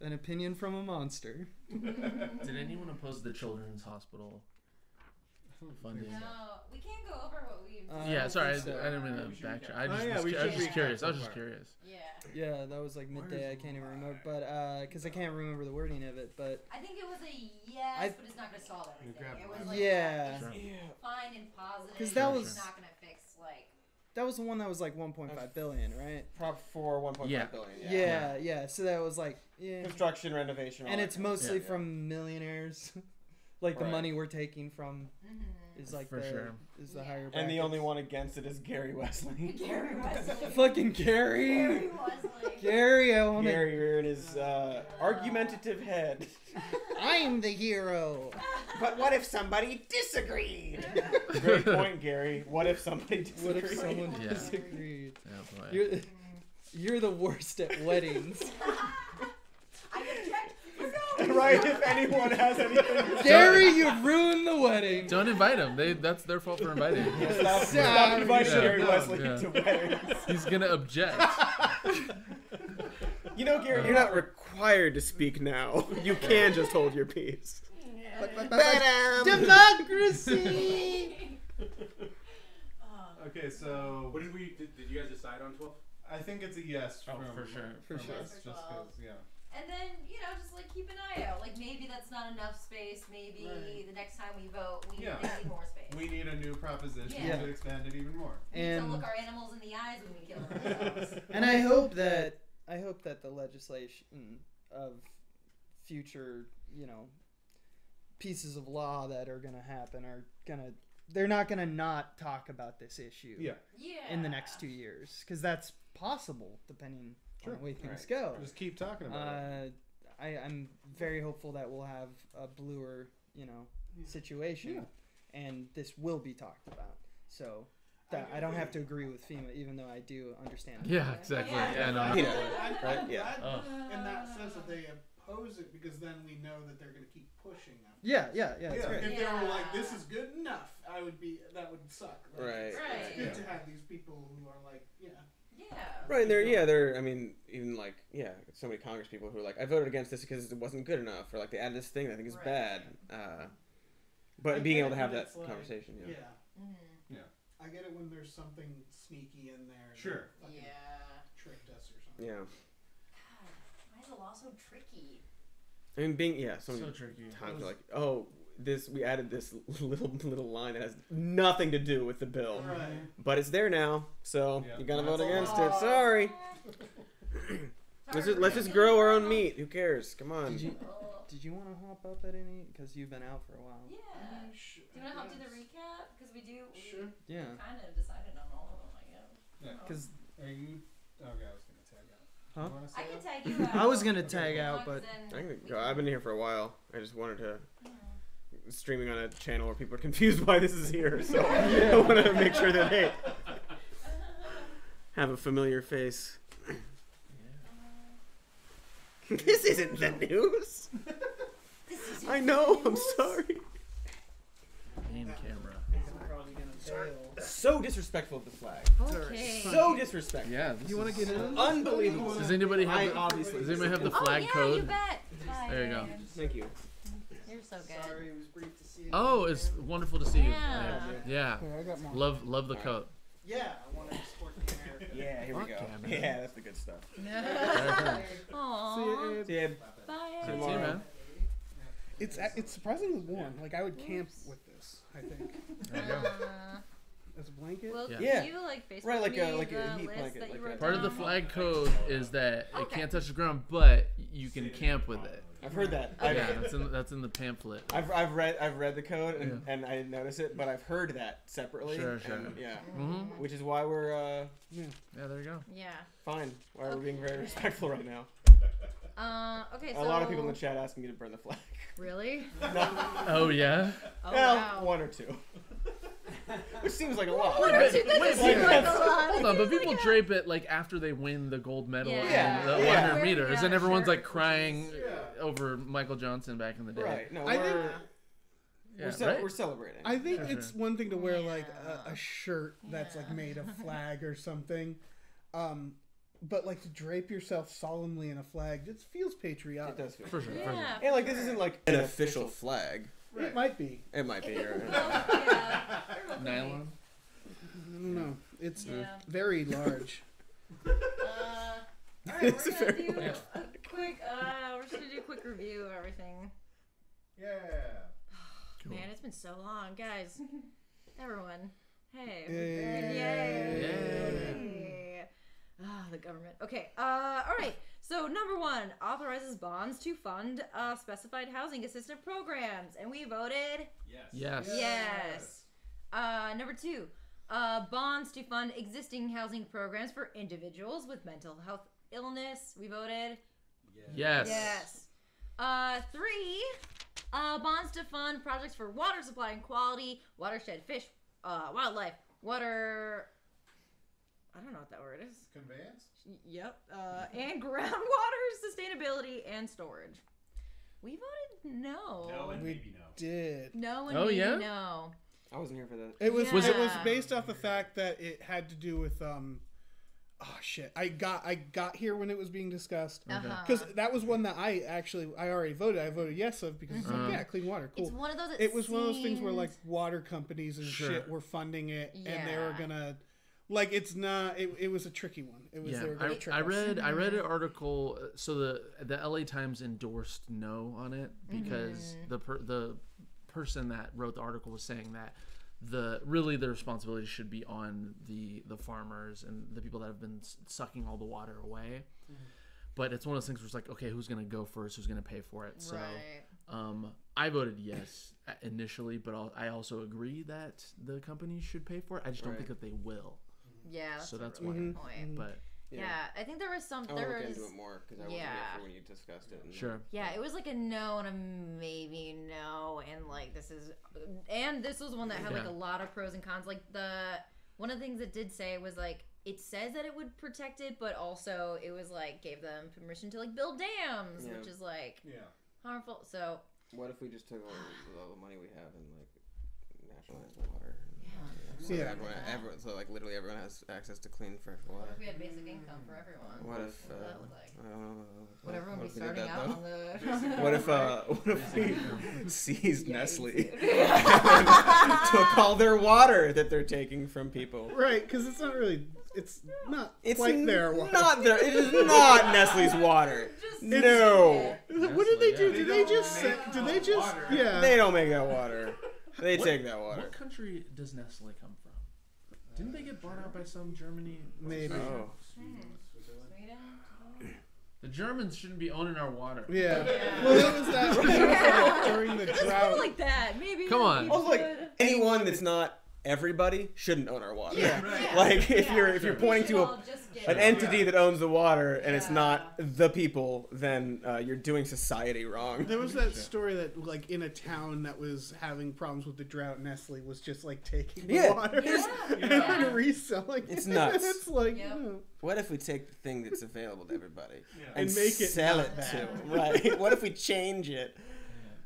an opinion from a monster. Did anyone oppose the children's hospital funding? No, we can't go over what we've. Yeah, sorry, I think so. didn't mean to backtrack. I Oh, just yeah, was, we I was should just recap curious. I was so just far. curious. Yeah. Yeah, that was like midday. I can't even remember, but because I can't remember the wording of it, but I think it was a yes, but it's not gonna solve everything. grab It it. was like Yeah. it's fine and positive. 'Cause that but was- it's not gonna fix like That was the one that was like 1.5 billion, right? Prop 4, 1.5 billion. Yeah. So that was like construction, renovation, all and that it's kind of mostly stuff. from millionaires. Like the Right. money we're taking from is like For sure. is the higher. And the brackets. only one against it is Gary Wesley. Gary Wesley. Fucking Gary. Gary, I want Gary rearing his argumentative head. I'm the hero. But what if somebody disagreed? Great point, Gary. What if somebody disagreed? What if someone disagreed? Yeah, boy. You're the worst at weddings. Right? If anyone has anything. Gary, you've ruined the wedding. Don't invite him. That's their fault for inviting. Stop inviting Gary Wesley to weddings. He's gonna object. You know, Gary, you're not required to speak now. You can just hold your peace. Democracy. Okay, so What did we? Did you guys decide on 12? I think it's a yes. Oh, from, for sure. from For sure. us, just because, yeah. And then, just like keep an eye out. Like maybe that's not enough space. Maybe the next time we vote, we Yeah. need more space. We need a new proposition Yeah. to expand it even more. We need to And look our animals in the eyes when we kill ourselves. and I hope that the legislation of future, pieces of law that are gonna happen they're not gonna not talk about this issue. Yeah. In the next 2 years, because that's possible depending on the way things Right. go. Just keep talking about it. I'm very hopeful that we'll have a bluer, situation, and this will be talked about. So that I don't have to agree with FEMA, even though I do understand. Yeah, exactly. Yeah, no. I'm Right? glad Oh. in that sense that they oppose it, because then we know that they're going to keep pushing them. Yeah, it's great. If they were like, this is good enough, that would suck. Like, Right. It's good to have these people who are like, Right, they're, I mean, even like, so many Congress people who are like, I voted against this because it wasn't good enough, or like they added this thing that I think is bad. But being able to have that conversation, I get it when there's something sneaky in there. Sure. That tricked us or something. Yeah. God, why is the law so tricky? I mean, so So tricky. times like, we added this little line that has nothing to do with the bill, but it's there now, so you gotta vote against it. Sorry. Let's just grow our own meat. Who cares? Come on. Did you want to hop up at any? Because you've been out for a while. Yeah. Do you want to help do the recap? Because we do. Yeah. Kind of decided on all of them, I guess. Yeah. Because are you? Okay, I was gonna tag out. Huh? You wanna say I can that? tag you out. I was gonna tag out, but I can go. I've been here for a while. I just wanted to streaming on a channel where people are confused why this is here, so I want to make sure that they have a familiar face. This isn't the news. I know. I'm sorry. Main camera. So disrespectful of the flag. Okay. So disrespectful. Yeah. you want to get in? Unbelievable. Does anybody have? obviously. Does anybody have the flag You code? bet. There you go. Thank you. You're so good. Sorry, it was brief to see you. Oh, it's wonderful to see you. Yeah. Yeah. Here, I got more. Love the coat. Yeah, I want to support the America. Yeah, here we go. Fuck yeah, man. Yeah, that's the good stuff. Aww. See ya. Bye. See you See you, tomorrow. man. It's surprisingly warm. Like I would camp with this. I think There you go. as a blanket. Well, Yeah. can you Facebook Right, like me a the heat list blanket, that you like wrote a- Part of the down? flag code is that it Okay. can't touch the ground, but you can camp with it. I've heard that. Yeah, that's in the pamphlet. I've read the code and I didn't notice it, but I've heard that separately. Sure. And, yeah. Mhm. Which is why we're Yeah, there you go. Yeah. fine. Why we're being very respectful right now. Okay. So A lot of people in the chat asking me to burn the flag. Really? Oh yeah. Oh Well, wow. one or two. Which seems like a lot. One or two doesn't seem like a lot. Hold on, but people drape it like after they win the gold medal Yeah. in the Yeah. 100 meters, Yeah, and everyone's sure. like crying over Michael Johnson back in the day. Right. No, I think- Yeah, we're celebrating. I think Sure, it's sure. one thing to wear like a shirt that's like made of flag or something, but like to drape yourself solemnly in a flag just feels patriotic. It does feel For sure. For sure. Yeah. And like this isn't like an official flag. It might be. It might be. You're right. Yeah. Nylon. I don't know. It's Yeah. very large. All right, we're gonna do a quick. We're just gonna do a quick review of everything. Yeah. Man, it's been so long, guys. Everyone, hey. Yay. Yay. Okay. All right. So number 1 authorizes bonds to fund specified housing assistance programs, and we voted yes. Number 2, bonds to fund existing housing programs for individuals with mental health illness. We voted yes. 3, bonds to fund projects for water supply and quality, watershed, fish, wildlife, water. I don't know what that word is. Conveyance? Yep. And groundwater sustainability and storage. We voted no. No and maybe no. Did. No and maybe no. I wasn't here for that. It was based off the fact that it had to do with oh shit. I got here when it was being discussed. Because that was one that I already voted. I voted yes of because it's like, yeah, clean water. Cool. It's one of those it was one of those things where like water companies and shit were funding it and they were gonna like it's not it was a tricky one. It was I read an article. So the LA Times endorsed no on it because the person that wrote the article was saying that the responsibility should be on the farmers and the people that have been sucking all the water away. But it's one of those things where it's like, okay, who's going to go first? Who's going to pay for it? So I voted yes initially, but I also agree that the companies should pay for it. I just don't think that they will. Yeah, so that's really one point. But yeah, I think there was some. I'll look into it more because I wasn't here when you discussed it. Sure. Yeah, it was like a no and a maybe no, and like this was one that had like a lot of pros and cons. Like one of the things it did say was like it says that it would protect it, but also it was like gave them permission to like build dams, which is like harmful. So what if we just took all the money we have and like nationalized the water? So everyone, so like literally everyone has access to clean fresh water. What if we had basic income for everyone? What if that look like? What everyone what be starting out on the. What if we seized Nestle took all their water that they're taking from people? Right, because it's not quite their water. Not their. It is not Nestle's water. No. What did they do? Did they just? Yeah. They don't make that water. They take that water. What country does Nestle come from? Didn't they get bought out by some Germany? Maybe. Oh. The Germans shouldn't be owning our water. Yeah. Well, that was that during the drought. Like that, maybe. Come on. Also, like anyone that's not everybody shouldn't own our water. Yeah. Like if you're pointing to an entity that owns the water and it's not the people, then you're doing society wrong. There was that story that like in a town that was having problems with the drought, Nestle was just like taking the water and then reselling it. It's nuts. It's like what if we take the thing that's available to everybody and make it sell it to them? Right. What if we change it?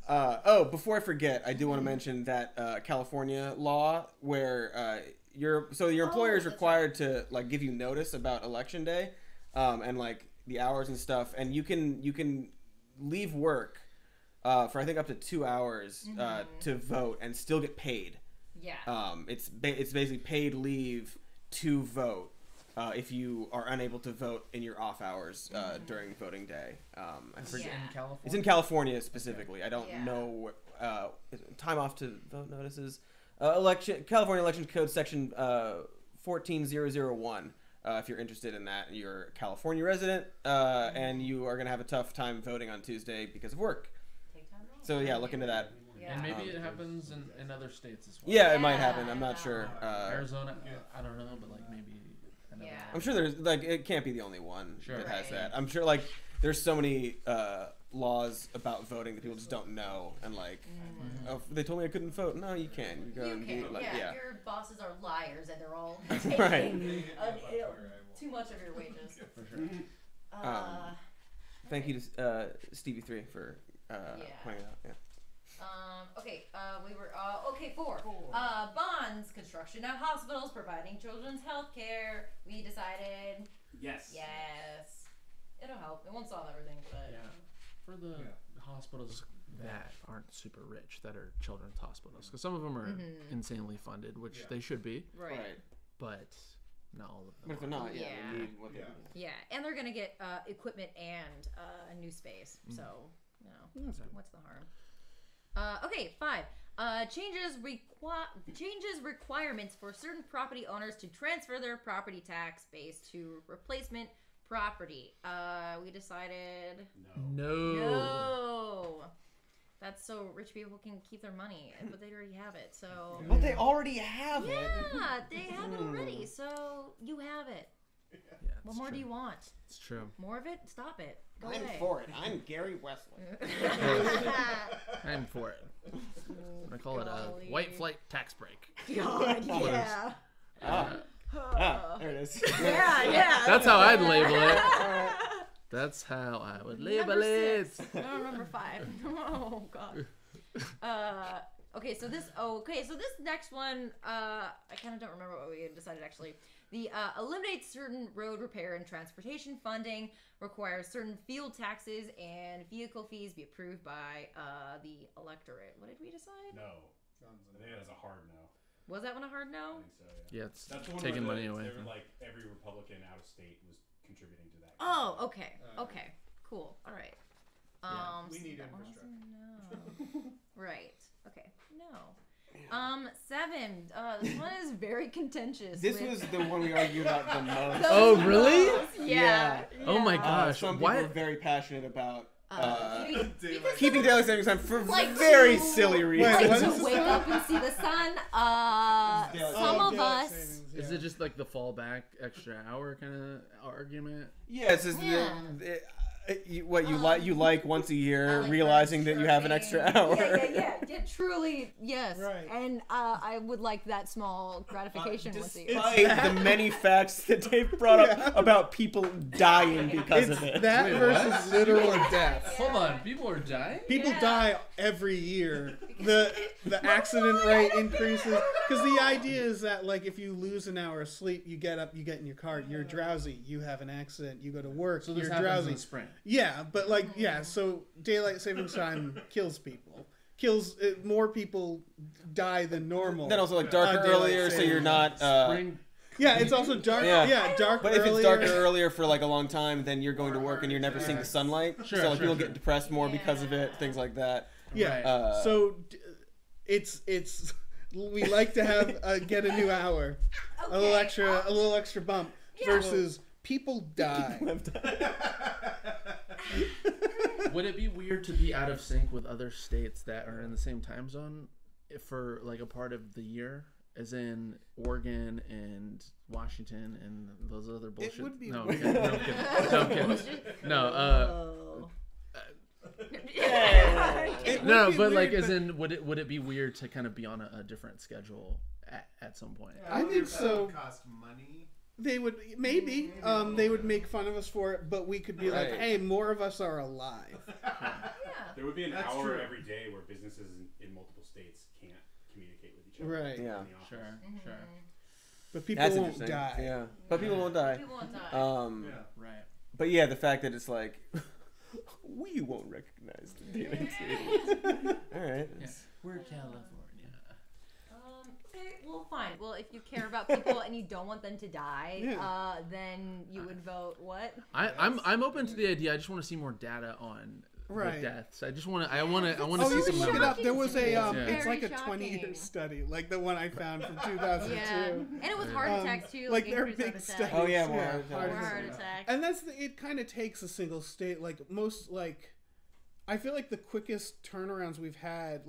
Before I forget, I do want to mention that California law where your employer is required to like give you notice about election day, and like the hours and stuff, and you can leave work for I think up to 2 hours to vote and still get paid. Yeah. It's basically paid leave to vote. If you are unable to vote in your off hours during voting day. I forget. In California? It's in California specifically. I don't know time off to vote notices. California Election Code Section 14001. If you're interested in that, you're a California resident and you are going to have a tough time voting on Tuesday because of work. So yeah, look into that. And maybe it happens in other states as well. Yeah, it might happen. I'm not sure. Arizona, I don't know, but like maybe. I'm sure there's like it can't be the only one that has that. I'm sure like there's so many laws about voting that people just don't know and like they told me I couldn't vote. No, you can. You go and do like your bosses are liars and they're all taking too much of your wages. For sure. Thank you to Stevie 3 for pointing out. Yeah. Okay, we were, 4. Bonds, construction of hospitals, providing children's health care. We decided. Yes. Yes. It'll help. It won't solve everything, but. Yeah. For the hospitals that aren't super rich, that are children's hospitals. Because some of them are insanely funded, which they should be. Right. But not all of them. But if they're not, they need what they need. Yeah, and they're going to get equipment and a new space. So, what's the harm? 5. Changes requirements for certain property owners to transfer their property tax base to replacement property. We decided No. That's so rich people can keep their money, but they already have it. So. But they already have it. Yeah, they have it already. So you have it. Yeah, What more do you want? It's true. More of it? Stop it. Go I'm away. for it. I'm Gary Wesley. I'm for it. I call it a white flight tax break. God, yeah. There it is. Yeah. That's how I'd label it. That's how I would label Number it. 6. No, number 5. Oh God. Okay, so this next one, I kind of don't remember what we had decided actually. The eliminates certain road repair and transportation funding, requires certain field taxes and vehicle fees be approved by the electorate. What did we decide? No. I think that was a hard no. Was that one a hard no? I think so, yeah. Yeah, it's That's the one taking where money away They from. were like every Republican out of state was contributing to that. Oh, okay. Okay. Cool. All right. We so need that one was infrastructure. a no. Right. Okay. No. 7. This one is very contentious. This was the one we argued about the most. Oh, really? Yeah. Oh my gosh. Some people Why? are very passionate about keeping daylight savings time for like very to- silly reasons. Like to wake up and see the sun. Some of us. Is it just like the fallback extra hour kind of argument? Yeah, it's just you like once a year realizing that you have an extra hour. Yeah, truly, yes. Right. And I would like that small gratification once a year. Despite the many facts that Dave brought up about people dying because of it. That versus literal death. Hold on, people are dying? People die every year. The accident rate increases because the idea is that like if you lose an hour of sleep, you get up, you get in your car, you're drowsy, you have an accident, you go to work, So this you're happens drowsy. in the spring. Yeah, but like so daylight savings time kills people. More people die than normal. Then also like darker daylight earlier, so savings. you're not. Yeah, it's also dark. Yeah, dark. But if earlier. it's darker earlier for like a long time, then you're going to work and you're never seeing the sunlight. Sure, so like sure, people sure. get depressed more because of it, things like that. Yeah. So it's we like to have get a new hour, a little extra bump versus people die. Would it be weird to be out of sync with other states that are in the same time zone for like a part of the year? As in Oregon and Washington and those other bullshit. It would be no, I'm weird. kidding. No, I'm kidding. No, I'm kidding. No, but like, as in, would it be weird to kind of be on a different schedule at some point? I think so. Cost money. They would maybe they would make fun of us for it, but we could be like, hey, more of us are alive. There would be an That's hour true. every day where businesses in multiple states can't communicate with each other. Right. Yeah. In the office. Sure. But people That's won't interesting. die. Yeah, but people won't die. People won't die. Right. But yeah, the fact that it's like we won't recognize the daylight savings. All right. Yeah. We're California. Okay, well, fine. Well, if you care about people and you don't want them to die, then you would vote what? I'm open to the idea. I just want to see more data on Right. the deaths. I just want to. I want to Oh, see you some can look it numbers. up. There was a it's Very like a 20-year shocking. study, like the one I found from 2002. Yeah, and it was heart attacks too. Like they're increased big heart attacks. studies. Oh, yeah, more More heart heart attacks. And it kind of takes a single state. Like most, I feel like the quickest turnarounds we've had,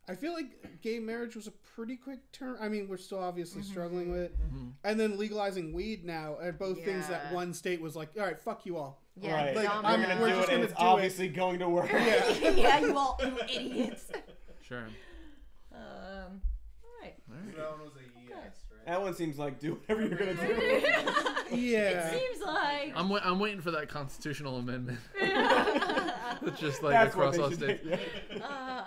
I feel like gay marriage was a pretty quick turn. I mean, we're still obviously struggling with it. And then legalizing weed now are both things that one state was like, all right, fuck you all. Yeah, Right. like, I'm gonna do it, and it's obviously going to work. Yeah. Yeah, you all, you idiots. Sure. All right. That one was a yes, right? That one seems like do whatever you're gonna do. Yeah. It seems like. I'm waiting for that constitutional amendment. It's just like That's what across they all should states. do, yeah.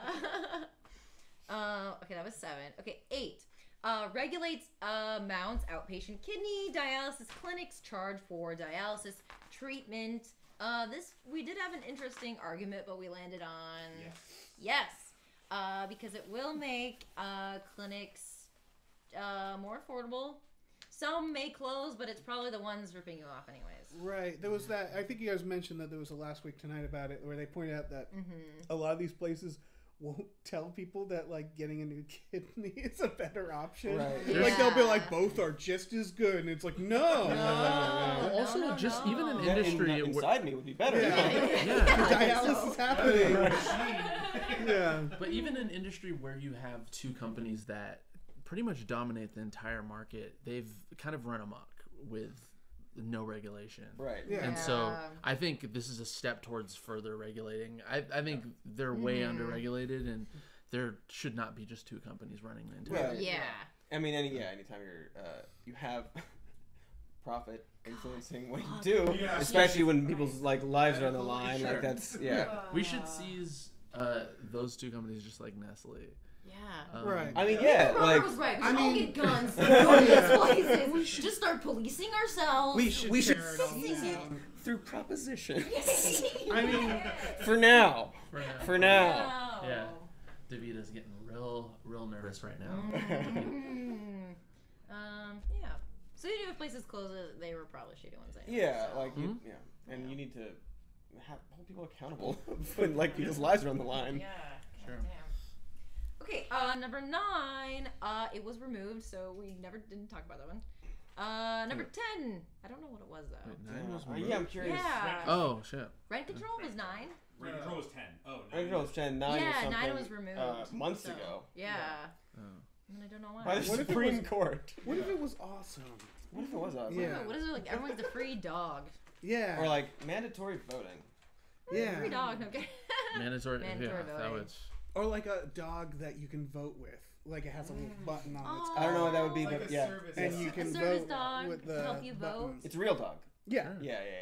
Okay, that was 7. Okay, 8. Regulates mounts outpatient kidney dialysis clinics charge for dialysis treatment. We did have an interesting argument, but we landed on yes, because it will make clinics more affordable. Some may close, but it's probably the ones ripping you off anyways. Right. There was that. I think you guys mentioned that there was a Last Week Tonight about it, where they pointed out that a lot of these places won't tell people that like getting a new kidney is a better option. Right. Like they'll be like, both are just as good, and it's like, no. Also, just even in industry, inside me would be better. Dialysis is happening. Yeah. But even in industry where you have two companies that pretty much dominate the entire market, they've kind of run amok with no regulation. Right. Yeah. And so I think this is a step towards further regulating. I think they're way under-regulated, and there should not be just two companies running the entire Right. Yeah. I mean, anytime you have profit influencing what you do, especially when people's like lives are on the line, like that's We should seize those two companies just like Nestle. Yeah. Right. I mean, yeah, like was right. We should all get guns. Go to these places. We should just start policing ourselves. we should fixing it. through proposition. I mean, for now. Yeah. Davita's getting real nervous right now. Yeah. So you do if places close, they were probably shitty ones. Anyway, Yeah, so. like and you need to hold people accountable when like people's lives are on the line. Yeah. Sure. Damn. Okay, number 9, it was removed, so we didn't talk about that one. Number 10, I don't know what it was though. Wait, 9 was removed? Yeah, I'm curious. Yeah. Oh shit. Rent control was 9. Rent control was 10. Oh, 9. Rent control was 10. 9 was Yeah, something, 9 was removed. months so, ago. Yeah. Oh. And I don't know why. By the What if it Supreme was- Court. What if it was awesome? What if it was awesome? Yeah. What is it like? Everyone's a free dog. Yeah. Or like mandatory voting. Yeah. Free dog. No, okay. Mandatory. Mandatory Yeah, that voting. would. Or like a dog that you can vote with. Like it has a little button on its I don't know what that would be, Like but a yeah. service. And you can a service vote dog with to the help you vote. buttons. It's a real dog. Yeah.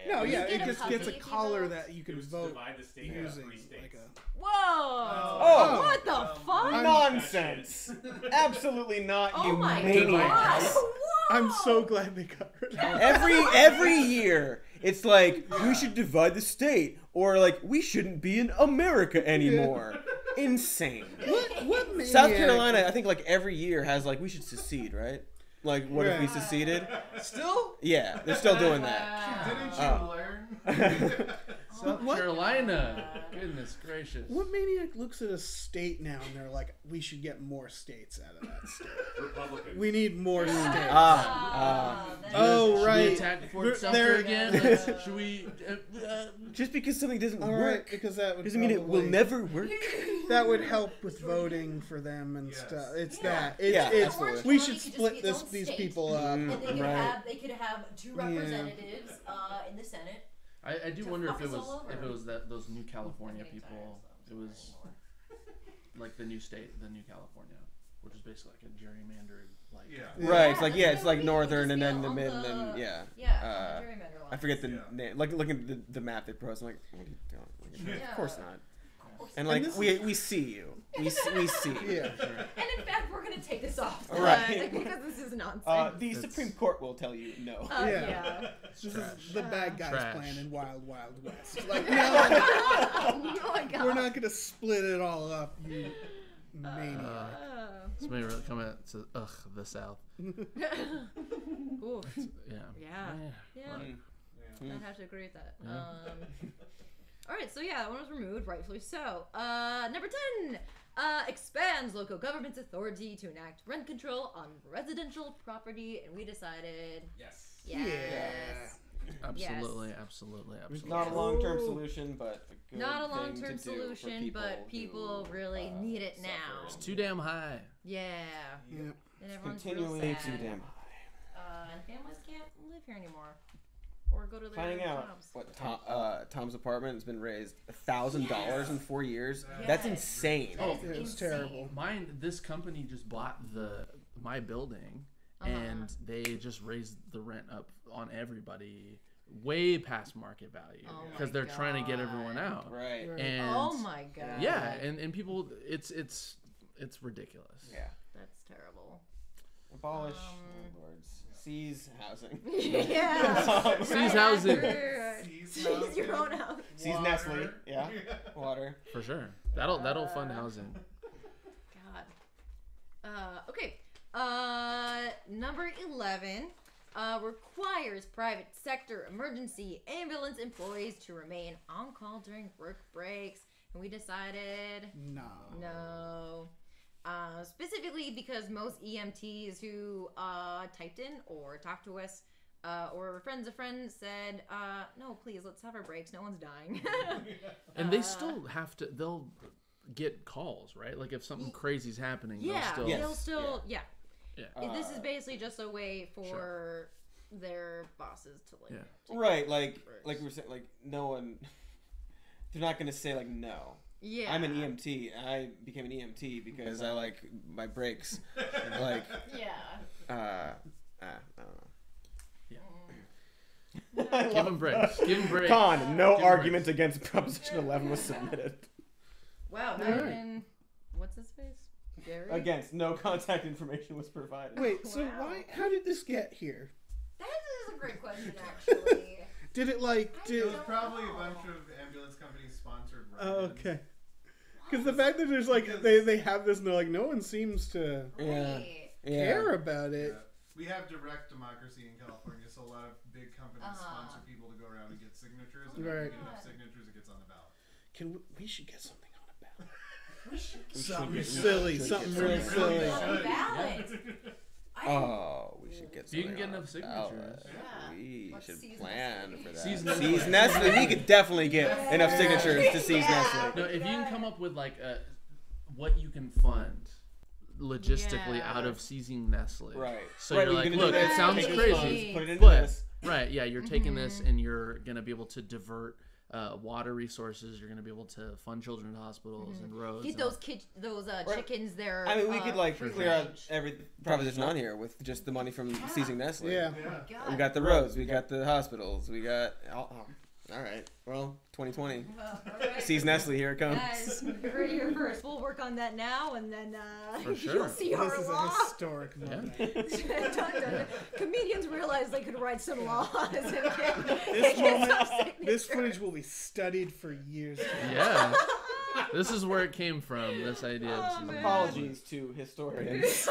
No, You yeah, get it a just puppy gets a if you collar vote. that you can It was to vote divide the state into using. 3 states. Like a, Whoa! Oh. What the fuck? Nonsense. Absolutely not, Oh you my maniacs. God. I'm so glad they got rid of it. Every year, it's like, we should divide the state. Or like, we shouldn't be in America anymore. Insane. What maniac? South Carolina, I think like every year has like, we should secede, right? Like, what if we Right. seceded? Still? Yeah, they're still doing that. Didn't you learn? South What? Carolina. Goodness gracious. What maniac looks at a state now and they're like, we should get more states out of that state. Republicans. We need more states. Should right. we attack Fort Sumter There- again? Should we? Just because something doesn't All right, work because that would doesn't mean it will probably- never work. That would help with voting for them and stuff. It's that. It's, Yeah, it's absolutely. we Orange should County could just split be this its own these state. people up. And they could Right. have 2 representatives in the Senate. I do To wonder if fuck it us was all over. those new California people. It was like the new state, the new California, which is basically like a gerrymandered like. Right, it's like it's like It would northern just and be then the on mid and then Yeah, gerrymander I lines. forget the name. Like looking at the map they post, I'm like, what are you doing? Like, Yeah. Of course not. course. And like And this we see you. We see you. Yeah. And in fact, we're gonna take this off Right. because this is nonsense. The Supreme Court will tell you no. Yeah. This is the bad guys Trash. plan in Wild Wild West. Like, Oh my god. we're not gonna split it all up, you maniac. Somebody really come out and says, "Ugh, the South." Ooh. Yeah. Yeah. Mm. I'd have to agree with that. Yeah. All right, so yeah, that one was removed, rightfully so. Number 10 expands local government's authority to enact rent control on residential property, and we decided Yes. yes. Absolutely, absolutely. Not a long-term solution, but a good Not a thing long-term to do for solution, people but people who, really need it suffer. now. It's too damn high. Yeah. Yep. And everyone's Continually real too sad. damn high. And families can't live here anymore, or go to their Finding out jobs. what Tom's apartment has been raised $1,000 in 4 years. That's insane. Oh, It was terrible. This company just bought my building, Uh-huh. and they just raised the rent up on everybody way past market value Oh because my they're trying to get God. everyone out. Right. And Oh my god. yeah, and people, it's ridiculous. Yeah. That's terrible. Abolish landlords. Seize housing. Yeah. Seize housing. Seize your own house. Seize Nestle. Yeah. Water. For sure. That'll fund housing. God. Okay. Number 11 requires private sector emergency ambulance employees to remain on call during work breaks. And we decided no. Specifically because most EMTs who typed in or talked to us or friends of friends said, no, please, let's have our breaks. No one's dying. And they still have to, they'll get calls, right? Like if something crazy's happening, they'll still. Yeah. This is basically just a way for their bosses to like. Right, like we were saying, like no one, they're not gonna say like no. Yeah. I'm an EMT. I became an EMT because I like my breaks. Like. I don't know. Give them breaks. Give them breaks. Con, no argument against Proposition 11 was submitted. Wow, that and what's his face? Gary? Against, no contact information was provided. Wait, so how did this get here? That is a great question, actually. Did it like? It was probably a bunch of ambulance companies sponsored. Oh, okay. Because the fact that there's like they have this and they're like no one seems to care about it. Yeah. We have direct democracy in California, so a lot of big companies sponsor people to go around and get signatures, and if you get enough signatures, it gets on the ballot. We should get something on a ballot. Something silly, something real silly. Oh, we should get something. You can get enough signatures. We should plan for that. Seize Nestle. We could definitely get enough signatures to seize Nestle. No, if you can come up with like what you can fund logistically out of seizing Nestle. Right. So Right, you're we're like, gonna do look, it this, sounds take crazy, funds, put it into but this. right, yeah, you're taking this and you're gonna be able to divert water resources. You're gonna be able to fund children's hospitals and roads. Get those chickens there. I mean, we could like clear out every proposition on here with just the money from seizing Nestle. Yeah. We got the roads. We got the hospitals. We got. All right. Well, 2020. Seize Nestle. Here it comes. Guys, you heard it here first. We'll work on that now, and then you'll see This our is law. a historic moment. Comedians realized they could write some laws and This footage will be studied for years. Yeah. This is where it came from. This idea. Of Apologies to historians.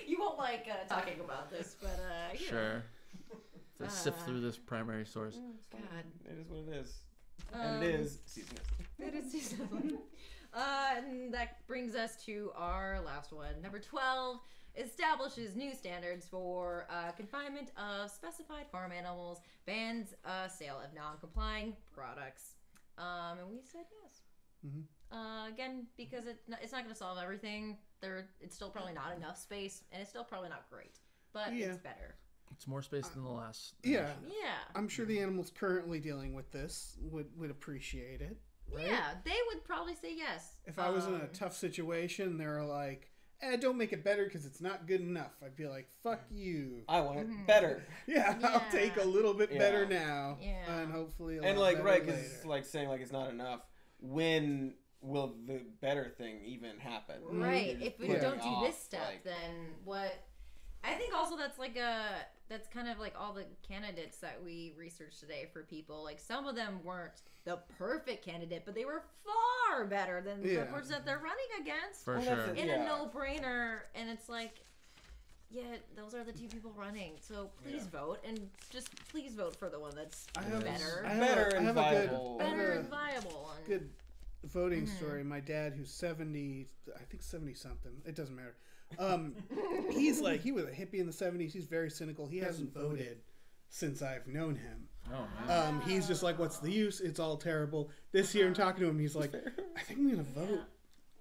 You won't like talking about this, but sure. To sift through this primary source. God, it is what it is, and it is seize Nestle. It is season. And that brings us to our last one. Number 12 establishes new standards for confinement of specified farm animals, bans sale of non-complying products. And we said yes. Again, because it's not going to solve everything. It's still probably not enough space, and it's still probably not great, but it's better. It's more space than the last. Yeah. Yeah. I'm sure the animals currently dealing with this would appreciate it. Right? Yeah, they would probably say yes. If I was in a tough situation, they're like, don't make it better because it's not good enough. I'd be like, fuck you. I want it better. Yeah, I'll take a little bit better now. Yeah. And hopefully a lot like, better right, because later. it's like saying like it's not enough. When will the better thing even happen? Right. If we don't do this step, then what? I think also that's like that's kind of like all the candidates that we researched today for people. Like some of them weren't the perfect candidate, but they were far better than the person that they're running against. For sure. In a no-brainer, and it's like, those are the two people running. So please vote, and just please vote for the one that's better. Better and viable. Better and viable. Good voting story. My dad, who's 70, I think 70 something. It doesn't matter. He was a hippie in the 70s. He's very cynical. He hasn't voted since I've known him. Oh, man. He's just like, what's the use? It's all terrible. This year, I'm talking to him. He's like, I think I'm gonna vote.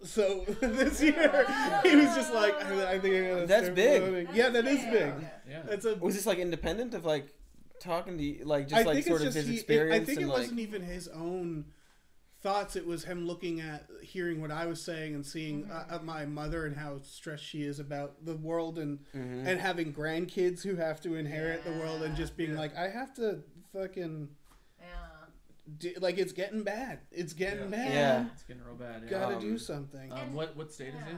So this year, he was just like, I think I'm gonna That's start big. voting. Yeah, that is big. Yeah. Was this like independent of like talking to you, like just like sort of his I experience? think and it like... wasn't even his own thoughts. It was him hearing what I was saying and seeing my mother and how stressed she is about the world and having grandkids who have to inherit the world and just being like, I have to fucking like it's getting bad. It's getting bad. Yeah, it's getting real bad. Yeah. Gotta do something. What state is it?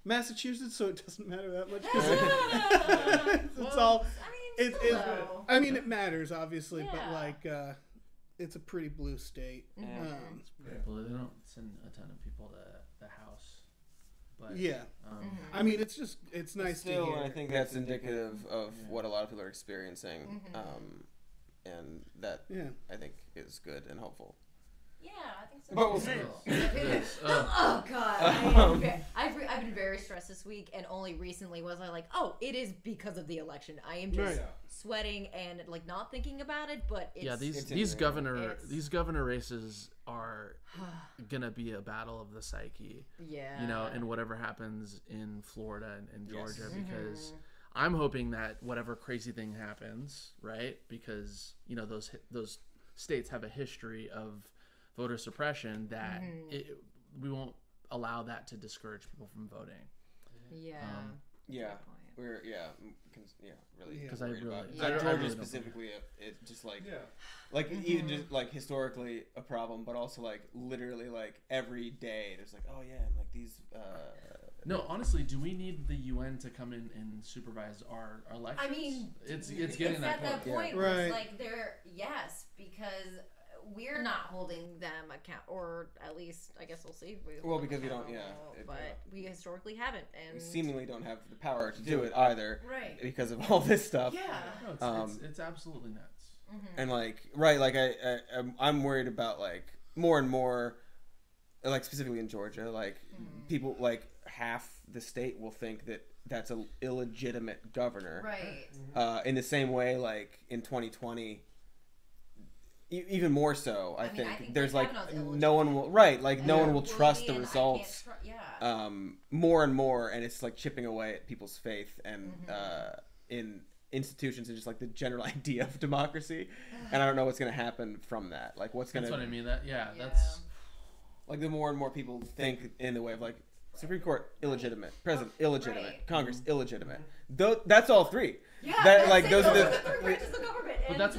Massachusetts, so it doesn't matter that much. It's all. I mean, it matters obviously, but like. It's a pretty blue state. It's pretty blue. They don't send a ton of people to the House. But, I mean, it's nice still, to hear. I think that's indicative of what a lot of people are experiencing, and that I think is good and hopeful. Yeah, I think so. But we'll see. Oh God, I've been very stressed this week, and only recently was I like, oh, it is because of the election. I am just sweating and like not thinking about it, but it's, these governor races are gonna be a battle of the psyche. Yeah, you know, and whatever happens in Florida and Georgia, because I'm hoping that whatever crazy thing happens, right? Because you know those states have a history of voter suppression, that we won't allow that to discourage people from voting. We're really because I really Georgia specifically it just like even just like historically a problem, but also like literally like every day there's like like these no, honestly, do we need the UN to come in and supervise our elections? I mean, it's getting at that point right. where it's like because we're not holding them account, or at least I guess we'll see. Because we don't, but we historically haven't, and we seemingly don't have the power to do it either, right? Because of all this stuff. Yeah, no, it's absolutely nuts. And I'm worried about like more and more, like specifically in Georgia, like people like half the state will think that that's an illegitimate governor, right? In the same way, like in 2020. Even more so, I think there's like no one will no one will trust the results more and more, and it's like chipping away at people's faith and in institutions and just like the general idea of democracy. And I don't know what's gonna happen from that. Like that's what I mean. That's like the more and more people think in the way of like Supreme Court illegitimate, President illegitimate, Congress illegitimate. That's all three. Yeah, those are the branches of government. But that's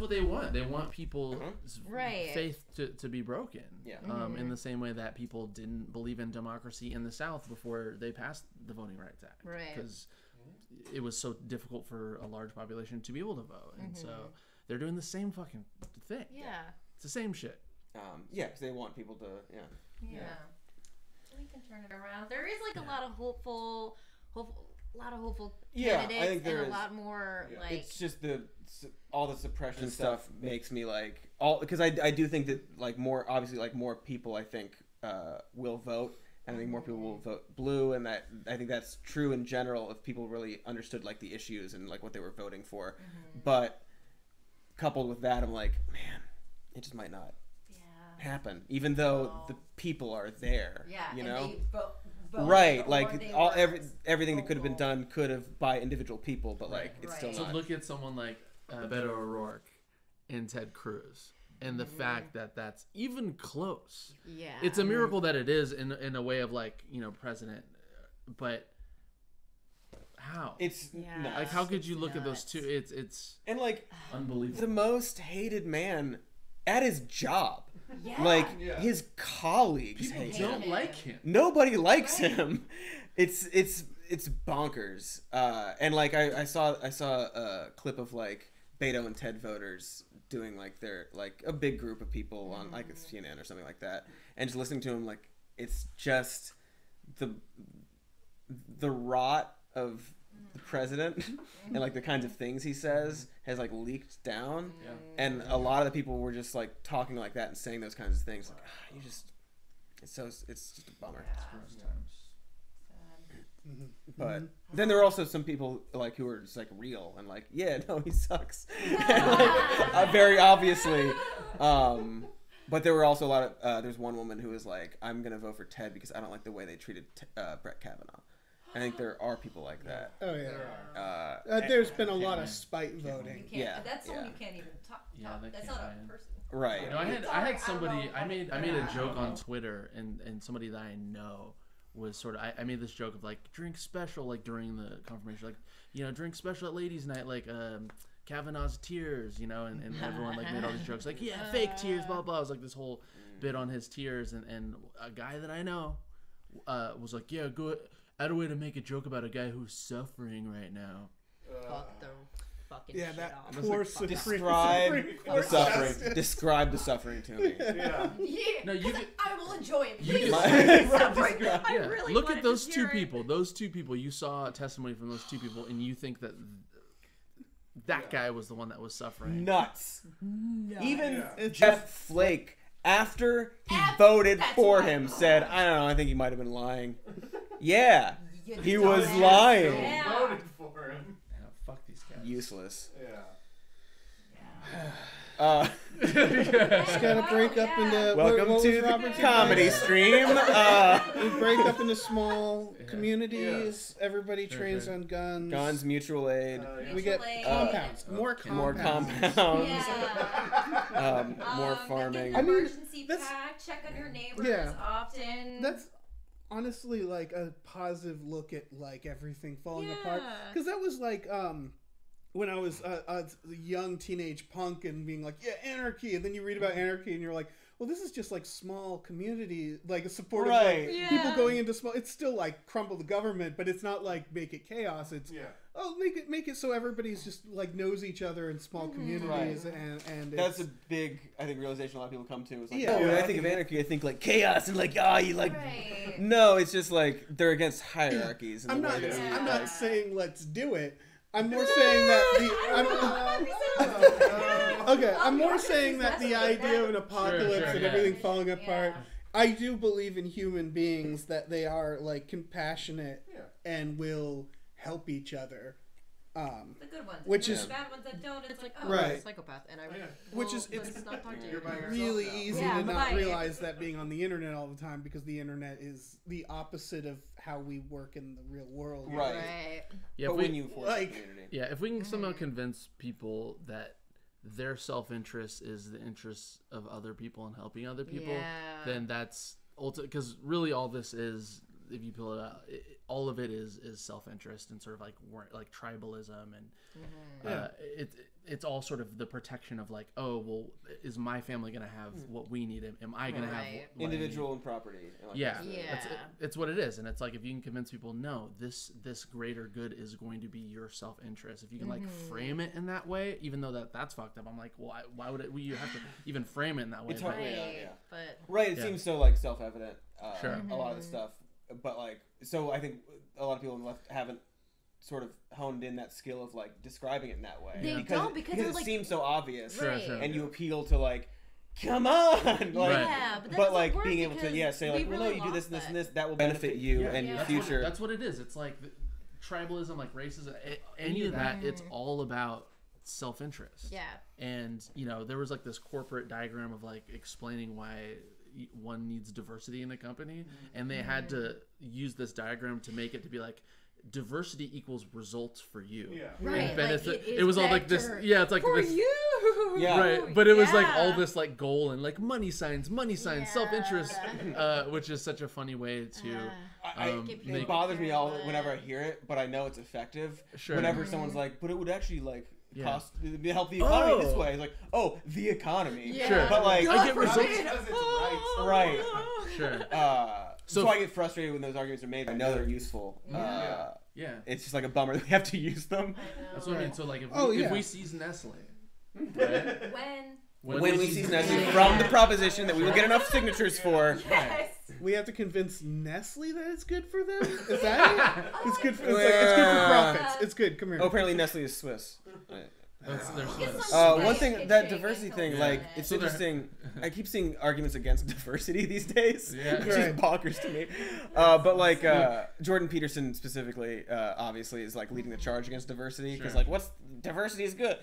what they want. They want people's faith to be broken. Yeah. In the same way that people didn't believe in democracy in the South before they passed the Voting Rights Act. Right. Because it was so difficult for a large population to be able to vote, and so they're doing the same fucking thing. Yeah. It's the same shit. Because they want people to. Yeah. We can turn it around. There is like a lot of hopeful candidates, I think there and is. A lot more like. It's just all the suppression stuff makes me like because I do think that like more obviously like more people I think will vote, and I think more people will vote blue, and that I think that's true in general if people really understood like the issues and like what they were voting for. But coupled with that, I'm like, man, it just might not happen, even though the people are there. Yeah, you know. And they vote right, like everything that could have been done could have by individual people, but like it's still not. So look at someone like Beto O'Rourke and Ted Cruz, and the fact that that's even close. Yeah, it's a miracle that it is in a way of like president, but how? It's nuts. Like how could you look at those two? It's and like unbelievable. The most hated man at his job. Yeah. Like his colleagues don't like him. Nobody likes him. It's bonkers. And like I saw a clip of like Beto and Ted voters doing like their like a big group of people on like it's CNN or something like that, and just listening to him, like it's just the rot of the president and like the kinds of things he says has like leaked down, and a lot of the people were just like talking like that and saying those kinds of things. Like it's just a bummer. But then there are also some people like who are just like real and like no he sucks and, like, very obviously. But there were also a lot of there's one woman who was like, I'm gonna vote for Ted because I don't like the way they treated Brett Kavanaugh. I think there are people like that. Oh yeah. There's been a lot of spite voting. That's someone you can't even talk. That's not a person. Right. No, I had somebody. I made a joke on Twitter, and somebody that I know was sort of. I made this joke of like drink special like during the confirmation, like drink special at ladies' night, like Kavanaugh's tears, and everyone like made all these jokes like fake tears, blah blah. It was like this whole bit on his tears, and a guy that I know was like, go. Add a way to make a joke about a guy who's suffering right now. Fuck the fucking yeah, shit that off. poor Describe the suffering. Describe the suffering to me. No, I will enjoy it. Look at those two people. Those two people. You saw a testimony from those two people, and you think that guy was the one that was suffering. Nuts. Even Jeff Flake after he voted for him, said, I don't know, I think he might have been lying. Yeah, he was lying. Yeah. Voted for him. Yeah, fuck these guys. Useless. Just gotta break up into. Welcome what to was the Robert's comedy advice? stream. We break up into small communities. Everybody trains on guns. Guns, mutual aid. We get compounds. More compounds. More farming. I mean, Emergency pack. Check on your neighbors often. That's honestly like a positive look at like everything falling apart. Because that was like when I was a young teenage punk and being like, yeah, anarchy, and then you read about anarchy and you're like, well, this is just like small community, like a support of like people going into small. It's still like crumble the government, but it's not like make it chaos. It's make it so everybody's just like knows each other in small communities, and that's a big, I think, realization a lot of people come to. Is like, Yeah. when I think of anarchy, I think like chaos and like you like. No, it's just like they're against hierarchies. I'm not saying let's do it. I'm more saying that I'm more saying that the idea of an apocalypse and everything falling apart. I do believe in human beings, that they are like compassionate and will help each other. The good ones. Which and is the bad ones that don't. It's like, oh, right. I'm a psychopath, and I it's not talk to you. really easy to not realize that being on the internet all the time, because the internet is the opposite of how we work in the real world. Right. Yeah, but when you force the community. Yeah, if we can somehow convince people that their self-interest is the interests of other people and helping other people, then that's ultimate. Because really, all this is, if you pull it out, all of it is self-interest and sort of like tribalism, and it's all sort of the protection of like, oh well, is my family gonna have what we need? Am I gonna have what individual and property? And it's what it is, and it's like if you can convince people, no, this greater good is going to be your self-interest. If you can like frame it in that way, even though that's fucked up, I'm like, well, why would you have to even frame it in that way? It's hard, but it seems so like self-evident. A lot of the stuff. But like, so I think a lot of people on the left haven't sort of honed in that skill of like describing it in that way. They don't, because it like, seems so obvious, Sure. and you appeal to like, come on, like, but like being able to say like, well, no, you do this and this and this, that will benefit you and your future. That's what it is. It's like tribalism, like racism, any of that. It's all about self-interest. Yeah. And there was like this corporate diagram of like explaining why one needs diversity in a company, and they had to use this diagram to make it to be like diversity equals results for you. Right. Benefit. Like it was all like this. Yeah, it's like for this. You. Yeah. Right. But it was like all this like goal and like money signs, self-interest, which is such a funny way to. It bothers me whenever I hear it, but I know it's effective. Sure. Whenever someone's like, but it would actually like. Help the economy this way. It's like, the economy. Yeah. Sure. But like, I get results. Right. Sure. So I get frustrated when those arguments are made. I know they're useful. It's just like a bummer that we have to use them. That's what I mean. So like, if we seize Nestle, right? When we seize Nestle from the proposition that we will get enough signatures for. Yes. We have to convince Nestle that it's good for them? Is that it? It's good for profits. It's good. Come here. Oh, apparently Nestle is Swiss. They're one thing, that diversity thing, like, it's interesting. I keep seeing arguments against diversity these days, which is bonkers to me. But like, Jordan Peterson specifically, obviously, is like leading the charge against diversity, because like, diversity is good.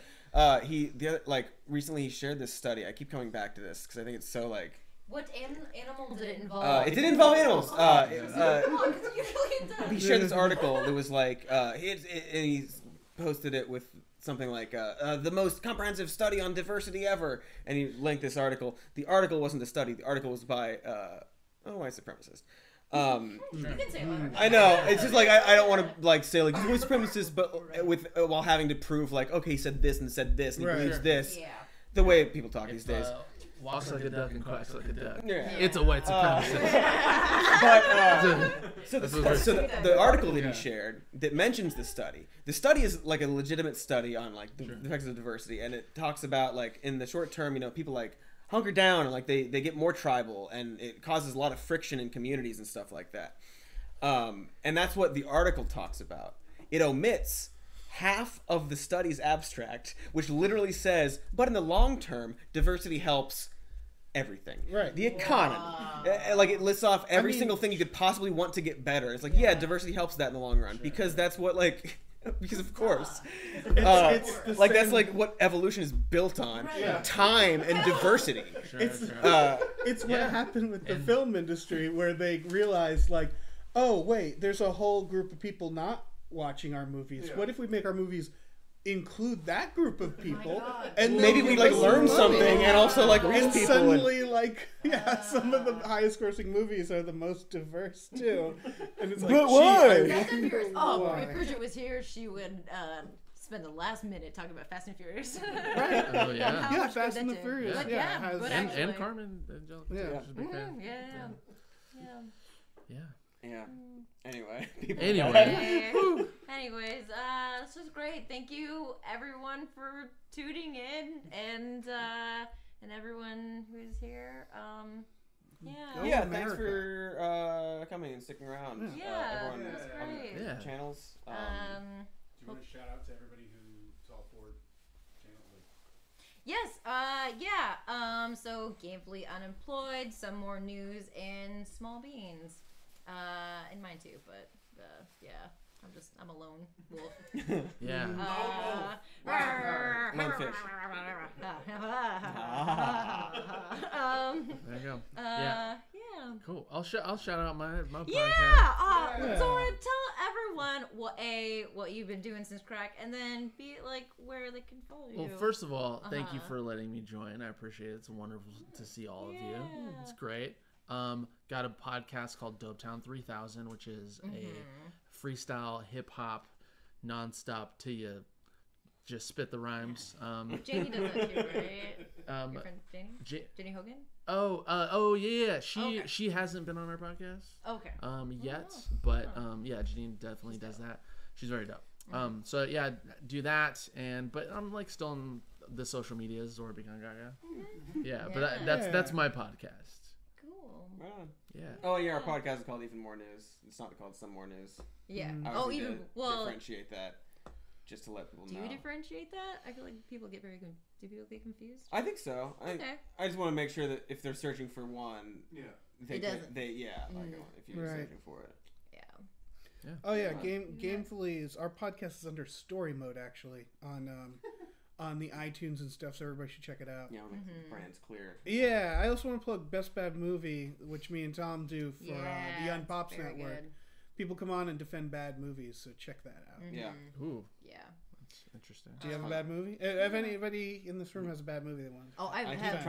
Recently he shared this study. I keep coming back to this because I think it's so like. What animal did it involve? It didn't involve animals. Usually it does. He shared this article that was like, he posted it with something like the most comprehensive study on diversity ever, and he linked this article. The article wasn't a study. The article was by white supremacist. You can say whatever. I know. It's just like I don't want to like say like he's white supremacist, but while having to prove like, okay, he said this and said this and he believes this. Yeah. The way people talk these days. Walks like a duck and quacks like a duck. Yeah. It's a white supremacist. So the article that he shared that mentions the study is like a legitimate study on like the effects of diversity, and it talks about like in the short term, people like hunker down and like they get more tribal, and it causes a lot of friction in communities and stuff like that. And that's what the article talks about. It omits half of the study's abstract, which literally says, but in the long term, diversity helps everything. Right. The economy. Like, it lists off every single thing you could possibly want to get better. It's like, yeah, diversity helps that in the long run because that's what, like, because of course. It's like, that's like what evolution is built on. Yeah. Time and diversity. It's what happened with the film industry where they realized, like, oh, wait, there's a whole group of people not watching our movies. Yeah. What if we make our movies include that group of people, and maybe we like learn something and also like reach and people suddenly like some of the highest grossing movies are the most diverse too, and it's like, but why? Fast and Furious. Oh, Why? if Bridget was here, she would spend the last minute talking about Fast and Furious. Right. Oh, yeah. How Yeah, much Fast good and that the did. Furious, But yeah, yeah, has- but And actually, Carmen Angelica. Yeah. She's a big fan. Yeah. Anyway. Anyways, this was great. Thank you everyone for tuning in and everyone who's here. Yeah, thanks for coming and sticking around. Yeah, everyone that's on great. the channels. Do you want to shout out to everybody who's all for channel? Yes, so gainfully unemployed, some more news, and small beans. And mine too, but yeah, I'm a lone wolf. Yeah. Lone fish. There you go. Yeah. Cool. I'll shout out my podcast. Yeah. So tell everyone what you've been doing since crack, and then be like where they can follow you. Well, first of all, thank you for letting me join. I appreciate it. It's wonderful to see all of you. It's great. Got a podcast called Dopetown 3000, which is a freestyle hip hop nonstop till you just spit the rhymes. Janie does that too, right? Your friend Janie? Janie Hogan? Oh yeah. She hasn't been on our podcast. Okay. Yet, but yeah, Janine definitely does that. She's very dope. So yeah, do that, but I'm like still on the social medias, Zorbigan Gaga. Yeah, but that's my podcast. Cool. Right on. Yeah. Oh yeah, our podcast is called Even More News. It's not called Some More News. Yeah. I would need to well. differentiate that, just to let people know. Do you differentiate that? I feel like people get do people get confused? I think so. I just want to make sure that if they're searching for one, they it doesn't. like if you're searching for it. Yeah. Oh yeah, Gamefully is our podcast is under story mode actually on the iTunes and stuff, so everybody should check it out. Yeah, the brand's clear. Yeah, I also want to plug Best Bad Movie, which me and Tom do for the Young Pops Network. Good. People come on and defend bad movies, so check that out. Yeah. Ooh. Yeah. That's interesting. Do you have a bad movie? If anybody in this room has a bad movie they want? Oh, I have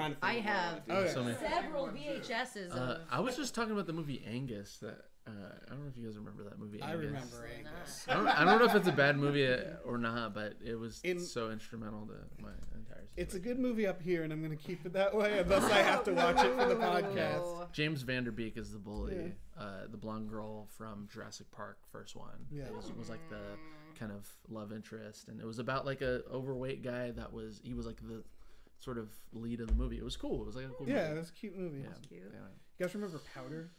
several VHSs of. I was just talking about the movie Angus. That I don't know if you guys remember that movie. I Angus. remember Angus. I don't know if it's a bad movie or not, but it was so instrumental to my entire. It's a good movie up here, and I'm going to keep it that way unless I have to watch it for the podcast. James Van Der Beek is the bully, the blonde girl from Jurassic Park, first one. Yeah, it was like the kind of love interest, and it was about like a overweight guy he was like the sort of lead of the movie. It was cool. It was like a cool movie. It was a cute movie. Yeah. Cute. Yeah. You guys remember Powder?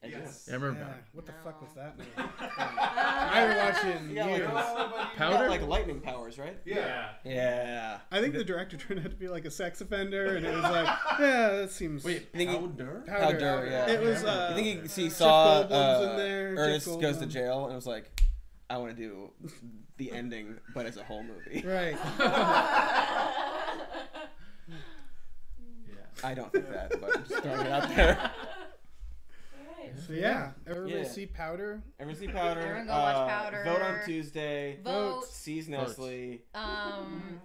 Yes. Yeah, I remember Powder. What the fuck was that movie? I haven't watched it in years. Powder? Like lightning powers, right? Yeah. Yeah. I think the director turned out to be like a sex offender, and it was like, yeah, that seems... Wait, Powder, yeah. It was, I think he Jeff saw Goldblum's in there, Ernest Jeff Goes to Goldblum. Jail, and was like, I want to do the ending, but as a whole movie. Right. I don't think that, but I'm just throwing it out there. So yeah, everybody see Powder. Everyone see Powder. Everyone go watch Powder. Vote on Tuesday. Vote. Seize Nestle.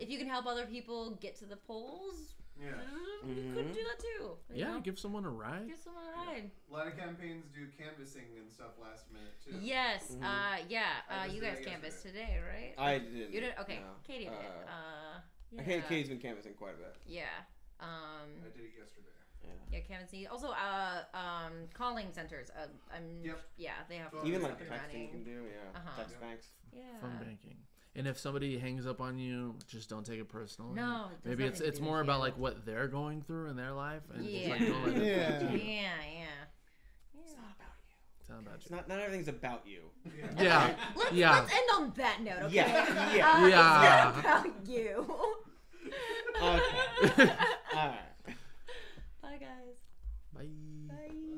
If you can help other people get to the polls, you could do that too. Yeah, give someone a ride. Give someone a ride. A lot of campaigns do canvassing and stuff last minute too. Yes. You guys canvassed today, right? I didn't. You did? Okay. No. Katie did. Katie's been canvassing quite a bit. Yeah. I did it yesterday. Yeah, canvassing. Also, calling centers. Yeah, they have even phones like up and texting you running. can do. Text banks. Yeah. Phone banking. And if somebody hangs up on you, just don't take it personally. No, maybe it's more about like what they're going through in their life, and Yeah. just, like, don't let it affect you. It's not about you. It's not about you. Not everything's about you. Yeah. Let's end on that note, okay? Yeah. It's not about you. Okay. All right. Bye, Bye. Bye.